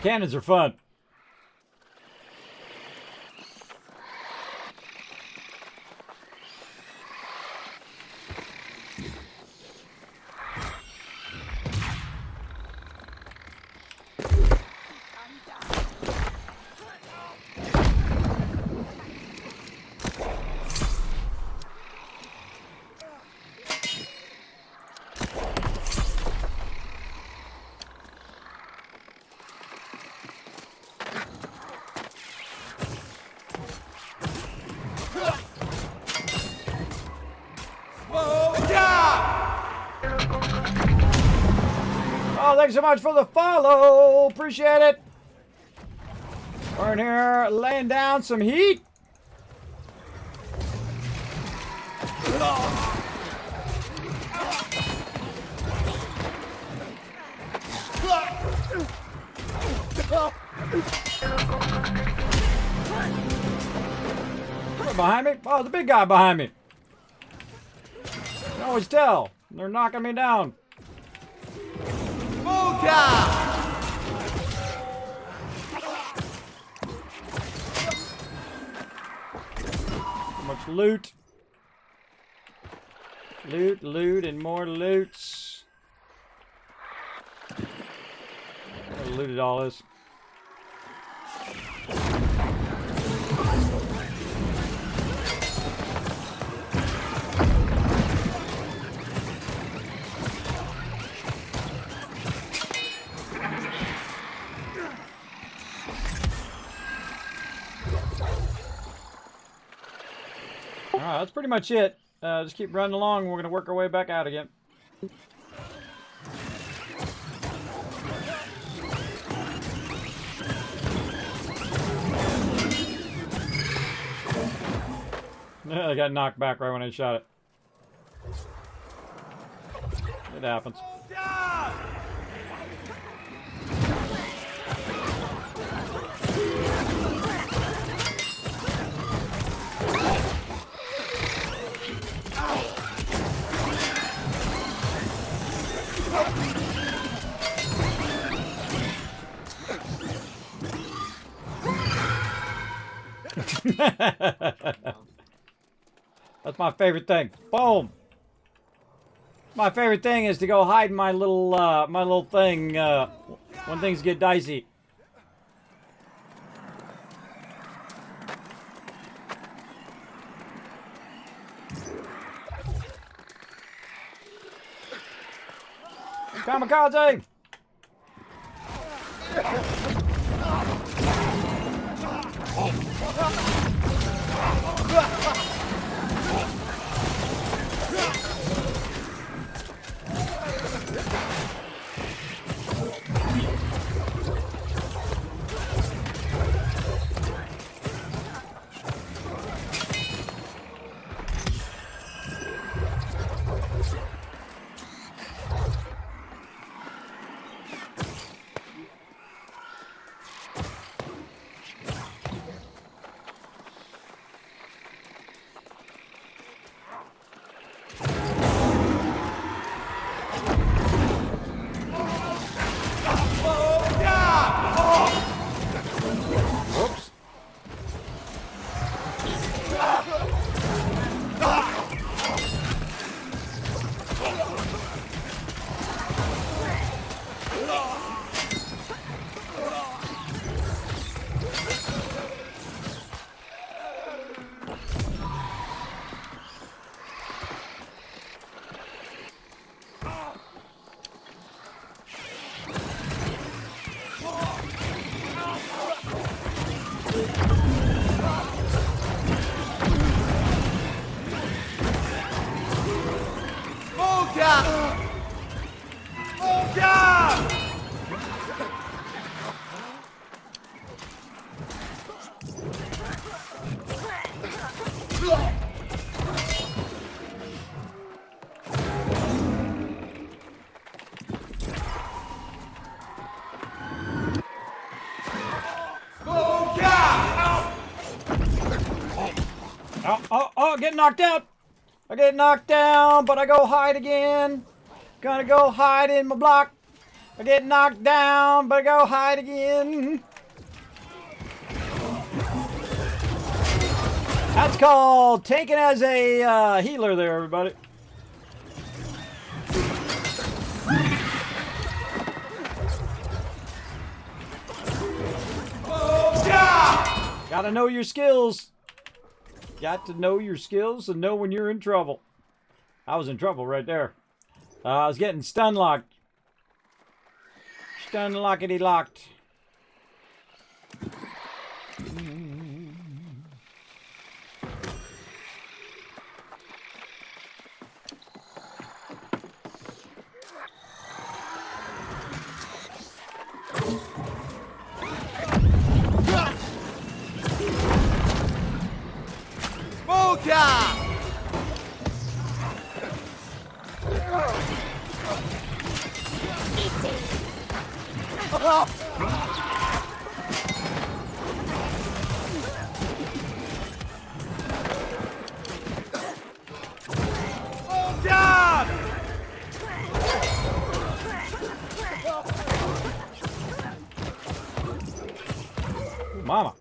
Cannons are fun. Oh, thanks so much for the follow. Appreciate it. We're in here laying down some heat. Behind me? Oh, the big guy behind me. I can always tell. They're knocking me down. Much loot. Loot, loot, and more loots. What loot it all is. Alright, that's pretty much it. Just keep running along. We're going to work our way back out again. Yeah, I got knocked back right when I shot it. It happens. That's my favorite thing. Boom. My favorite thing is to go hide in my little thing when things get dicey. Kamikaze! Whoops. Oh, get knocked out. I get knocked down, but I go hide again. Gonna go hide in my block. I get knocked down, but I go hide again. That's called taken as a healer there, everybody. Gotta know your skills. Got to know your skills and know when you're in trouble. I was in trouble right there. I was getting stun locked. Stun lockety locked. Mama.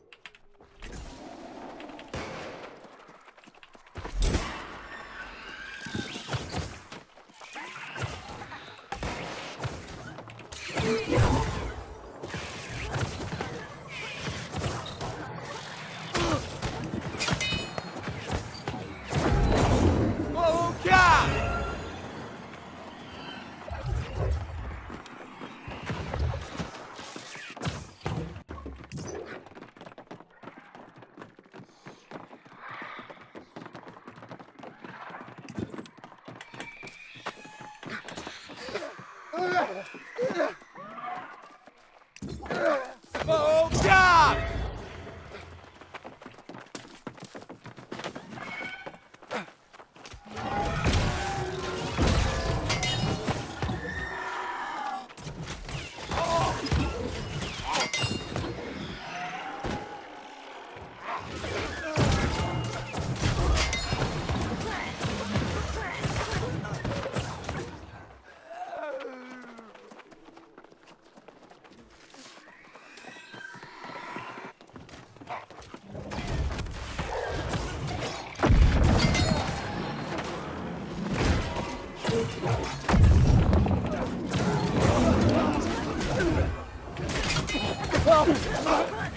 Smoker! Smoker!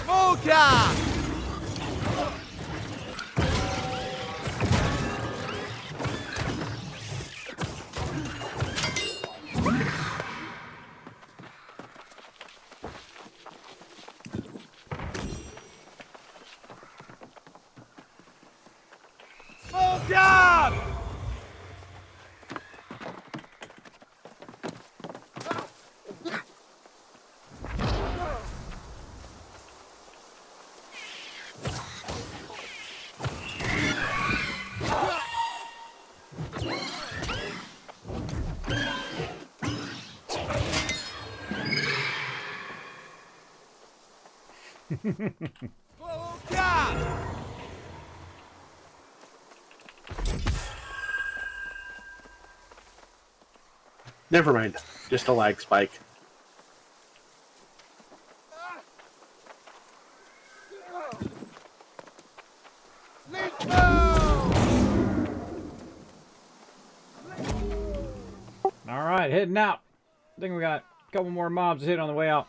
Smoker! Never mind. Just a lag spike. Let's go! All right, heading out. I think we got a couple more mobs to hit on the way out.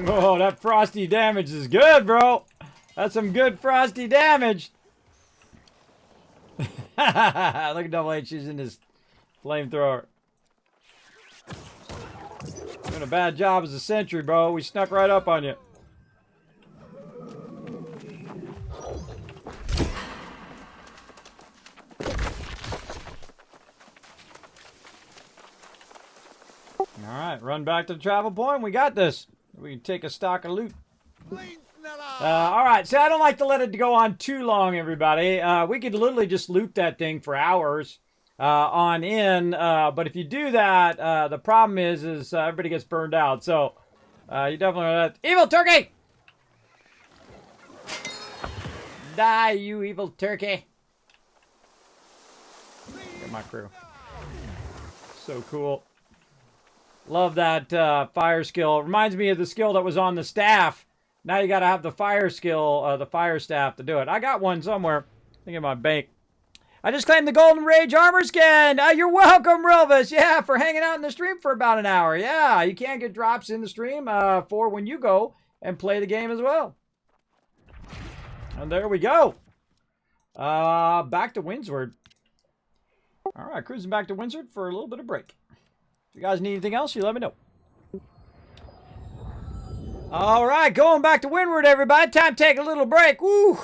Oh, that frosty damage is good, bro. That's some good frosty damage. Look at Double H using his flamethrower. Doing a bad job as a sentry, bro. We snuck right up on you. Alright, run back to the travel point. We got this. We can take a stock of loot. Alright, so I don't like to let it go on too long, everybody. We could literally just loot that thing for hours on in. But if you do that, the problem is everybody gets burned out. So you definitely want to... Evil turkey! Die, you evil turkey. Look at my crew. So cool. Love that fire skill. It reminds me of the skill that was on the staff. Now you got to have the fire skill, the fire staff to do it. I got one somewhere. I think in my bank. I just claimed the Golden Rage armor skin. You're welcome, Rilvis. Yeah, for hanging out in the stream for about an hour. Yeah, you can get drops in the stream for when you go and play the game as well. And there we go. Back to Windsward. All right, cruising back to Windsward for a little bit of break. If you guys need anything else, you let me know. All right, going back to Windward, everybody. Time to take a little break. Woo!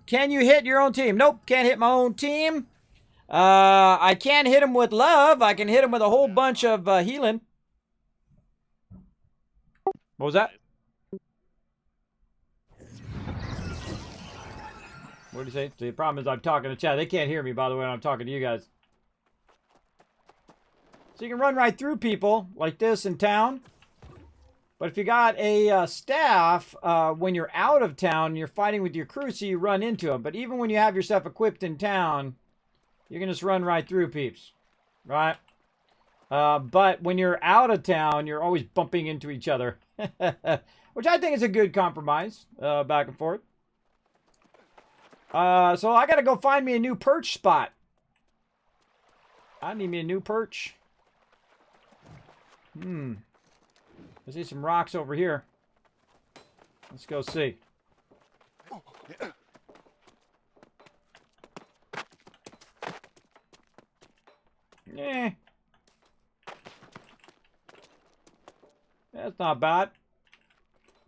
Can you hit your own team? Nope, can't hit my own team. I can hit them with love. I can hit them with a whole bunch of healing. What was that? What did you say? The problem is I'm talking to chat. They can't hear me, by the way, when I'm talking to you guys. So you can run right through people like this in town. But if you got a staff, when you're out of town, you're fighting with your crew, so you run into them. But even when you have your stuff equipped in town, you can just run right through peeps. Right? But when you're out of town, you're always bumping into each other. Which I think is a good compromise, back and forth. So I got to go find me a new perch spot. I need me a new perch. I see some rocks over here. Let's go see. Yeah. That's not bad.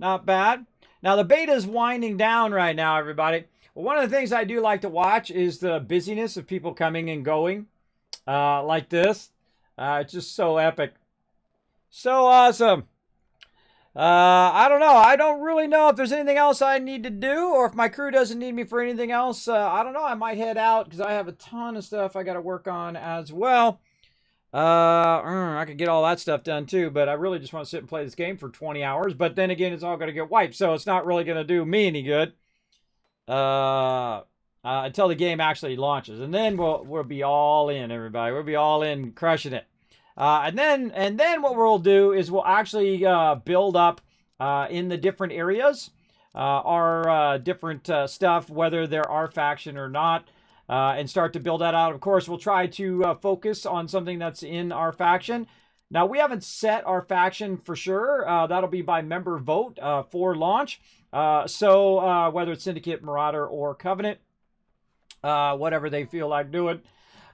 Not bad. Now the beta is winding down right now, everybody. Well, one of the things I do like to watch is the busyness of people coming and going. Like this. It's just so epic. So awesome. I don't know. I don't really know if there's anything else I need to do, or if my crew doesn't need me for anything else. I don't know. I might head out because I have a ton of stuff I got to work on as well. I could get all that stuff done too, but I really just want to sit and play this game for 20 hours. But then again, it's all going to get wiped, so it's not really going to do me any good. Until the game actually launches, and then we'll be all in, everybody. We'll be all in, crushing it. And then what we'll do is we'll actually build up in the different areas our different stuff, whether they're our faction or not. And start to build that out. Of course, we'll try to focus on something that's in our faction. Now, we haven't set our faction for sure. That'll be by member vote for launch. So whether it's Syndicate, Marauder, or Covenant, whatever they feel like doing.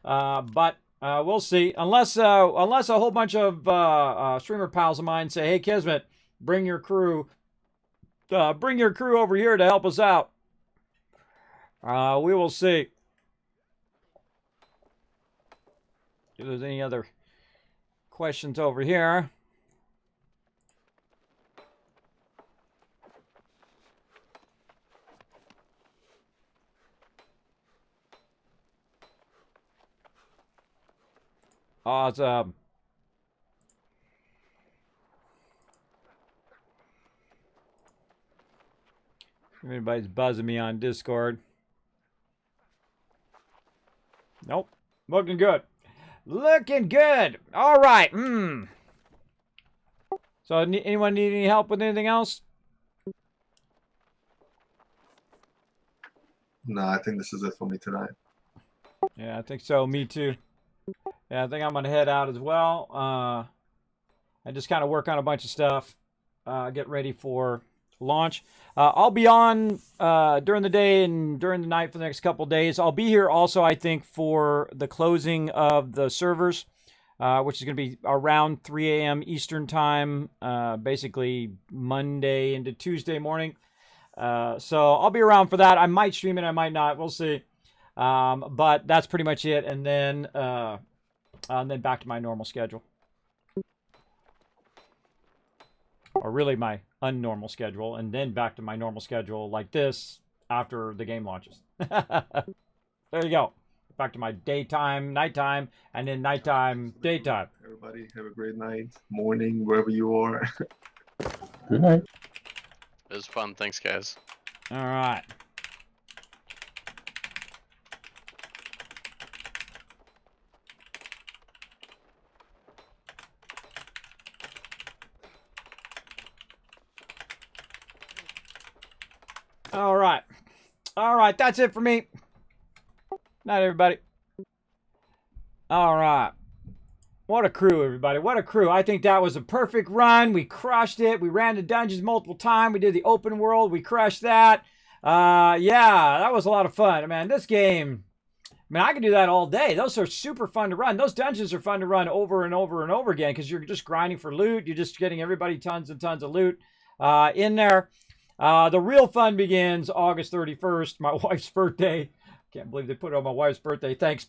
But we'll see. Unless a whole bunch of streamer pals of mine say, hey, Kismet, bring your crew over here to help us out. We will see. If there's any other questions over here. Awesome. Everybody's buzzing me on Discord. Nope. Looking good. Looking good. All right. So anyone need any help with anything else? No, I think this is it for me tonight. Yeah, I think so. Me too. Yeah, I think I'm going to head out as well. I just kind of work on a bunch of stuff. Get ready for launch. I'll be on during the day and during the night for the next couple days. I'll be here also, I think, for the closing of the servers, which is going to be around 3 a.m. Eastern time, basically Monday into Tuesday morning. So I'll be around for that. I might stream it, I might not. We'll see. But that's pretty much it. And then back to my normal schedule. Or really my unnormal schedule, and then back to my normal schedule like this after the game launches. There you go. Back to my daytime, nighttime, and then nighttime, daytime. Everybody have a great night, morning, wherever you are. Good night. It was fun. Thanks, guys. All right. All right. All right. That's it for me. Night, everybody. All right. What a crew, everybody. What a crew. I think that was a perfect run. We crushed it. We ran the dungeons multiple times. We did the open world. We crushed that. Yeah, that was a lot of fun. Man, this game, I could do that all day. Those are super fun to run. Those dungeons are fun to run over and over and over again because you're just grinding for loot. You're just getting everybody tons and tons of loot in there. The real fun begins August 31st, my wife's birthday. Can't believe they put it on my wife's birthday. Thanks,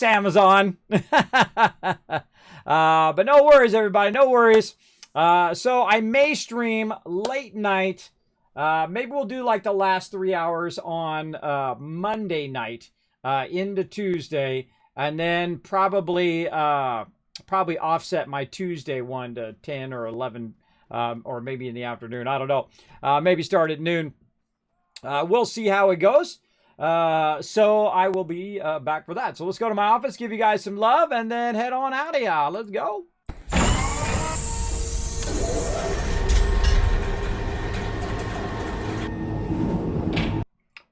Amazon. But no worries, everybody. No worries. So I may stream late night. Maybe we'll do like the last 3 hours on Monday night into Tuesday, and then probably offset my Tuesday one to 10 or 11. Or maybe in the afternoon. I don't know. Maybe start at noon. We'll see how it goes. So I will be back for that. So let's go to my office, give you guys some love, and then head on out of here. Let's go.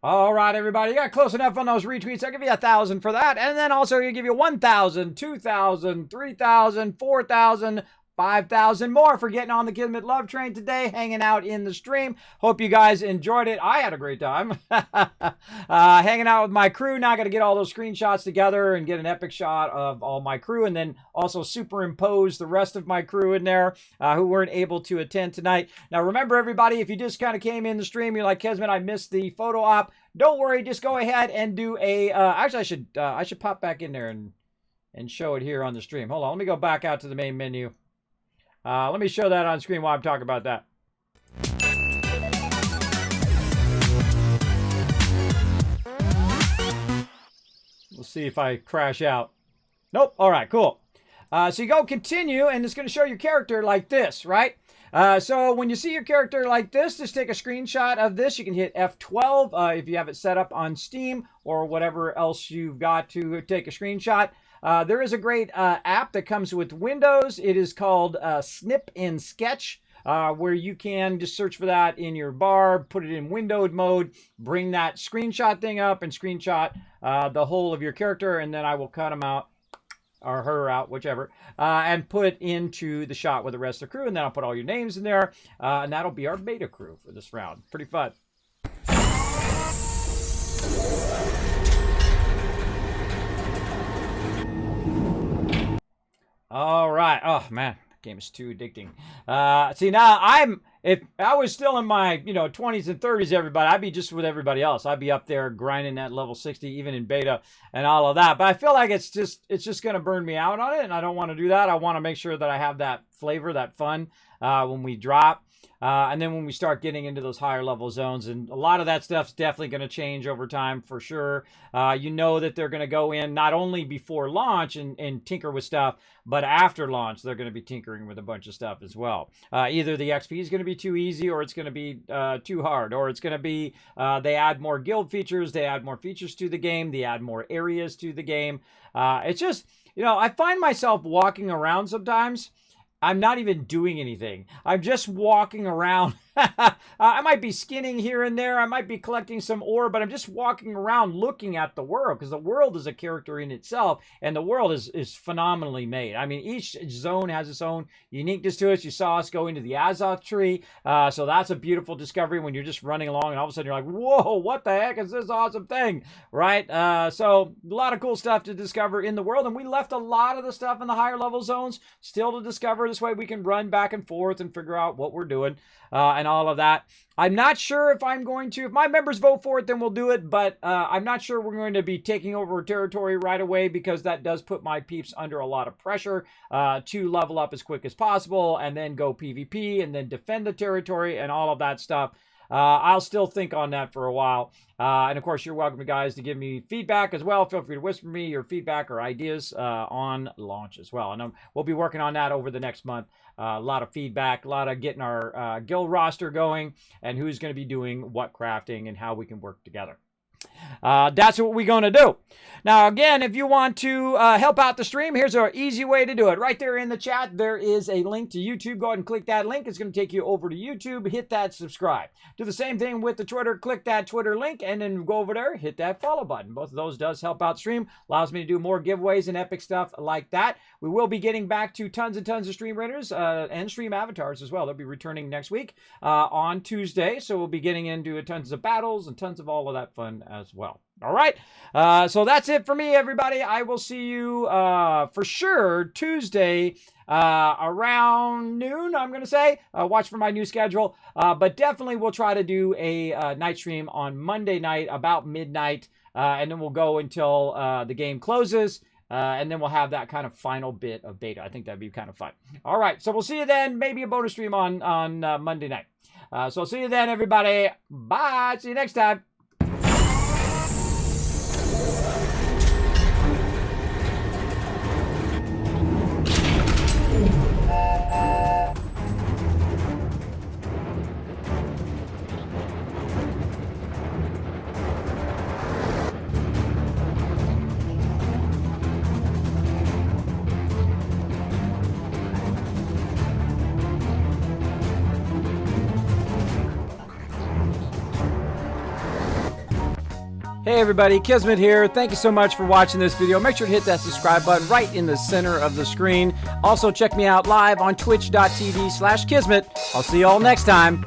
All right, everybody. You got close enough on those retweets. I'll give you 1,000 for that. And then also you give you 1,000, 2,000, 3,000, 4,000, 5,000 more for getting on the Kismet Love Train today, hanging out in the stream. Hope you guys enjoyed it. I had a great time. Hanging out with my crew. Now I got to get all those screenshots together and get an epic shot of all my crew, and then also superimpose the rest of my crew in there who weren't able to attend tonight. Now remember, everybody, if you just kind of came in the stream, you're like, Kismet, I missed the photo op. Don't worry, just go ahead and do a... actually, I should pop back in there and show it here on the stream. Hold on, let me go back out to the main menu. Let me show that on screen while I'm talking about that. We'll see if I crash out. Nope. All right, cool. So you go continue, and it's going to show your character like this, right? So when you see your character like this, just take a screenshot of this. You can hit F12 if you have it set up on Steam or whatever else you've got to take a screenshot. There is a great app that comes with Windows. It is called Snip in Sketch, where you can just search for that in your bar, put it in windowed mode, bring that screenshot thing up and screenshot the whole of your character, and then I will cut them out, or her out, whichever, and put into the shot with the rest of the crew, and then I'll put all your names in there, and that'll be our beta crew for this round. Pretty fun. All right. Oh, man. Game is too addicting. See, now if I was still in my 20s and 30s, everybody, I'd be just with everybody else. I'd be up there grinding at level 60, even in beta and all of that. But I feel like it's just going to burn me out on it, and I don't want to do that. I want to make sure that I have that flavor, that fun when we drop. And then when we start getting into those higher level zones, and a lot of that stuff's definitely going to change over time for sure. You know that they're going to go in not only before launch and tinker with stuff, but after launch, they're going to be tinkering with a bunch of stuff as well. Either the XP is going to be too easy, or it's going to be too hard, or it's going to be they add more guild features, they add more features to the game, they add more areas to the game. It's just, I find myself walking around sometimes. I'm not even doing anything. I'm just walking around. I might be skinning here and there. I might be collecting some ore, but I'm just walking around looking at the world, because the world is a character in itself, and the world is phenomenally made. I mean, each zone has its own uniqueness to it. You saw us go into the Azoth tree, so that's a beautiful discovery when you're just running along, and all of a sudden you're like, whoa, what the heck is this awesome thing, right? So a lot of cool stuff to discover in the world, and we left a lot of the stuff in the higher level zones still to discover. This way we can run back and forth and figure out what we're doing. And all of that. I'm not sure if I'm going to, if my members vote for it, then we'll do it, but I'm not sure we're going to be taking over territory right away, because that does put my peeps under a lot of pressure to level up as quick as possible, and then go PvP, and then defend the territory, and all of that stuff. I'll still think on that for a while. And of course, you're welcome, guys, to give me feedback as well. Feel free to whisper me your feedback or ideas on launch as well. And we'll be working on that over the next month. A lot of feedback, a lot of getting our guild roster going, and who's going to be doing what crafting and how we can work together. That's what we're going to do. Now, again, if you want to help out the stream, here's an easy way to do it. Right there in the chat, there is a link to YouTube. Go ahead and click that link. It's going to take you over to YouTube. Hit that subscribe. Do the same thing with the Twitter. Click that Twitter link, and then go over there, hit that follow button. Both of those does help out stream. Allows me to do more giveaways and epic stuff like that. We will be getting back to tons and tons of stream renters and stream avatars as well. They'll be returning next week on Tuesday. So we'll be getting into tons of battles and tons of all of that fun as well. All right. So that's it for me, everybody. I will see you for sure Tuesday around noon, I'm going to say. Watch for my new schedule. But definitely we'll try to do a night stream on Monday night about midnight. And then we'll go until the game closes. And then we'll have that kind of final bit of beta. I think that'd be kind of fun. All right. So we'll see you then. Maybe a bonus stream on Monday night. So see you then, everybody. Bye. See you next time. Hey everybody, Kismet here. Thank you so much for watching this video. Make sure to hit that subscribe button right in the center of the screen. Also check me out live on twitch.tv/Kismet. I'll see you all next time.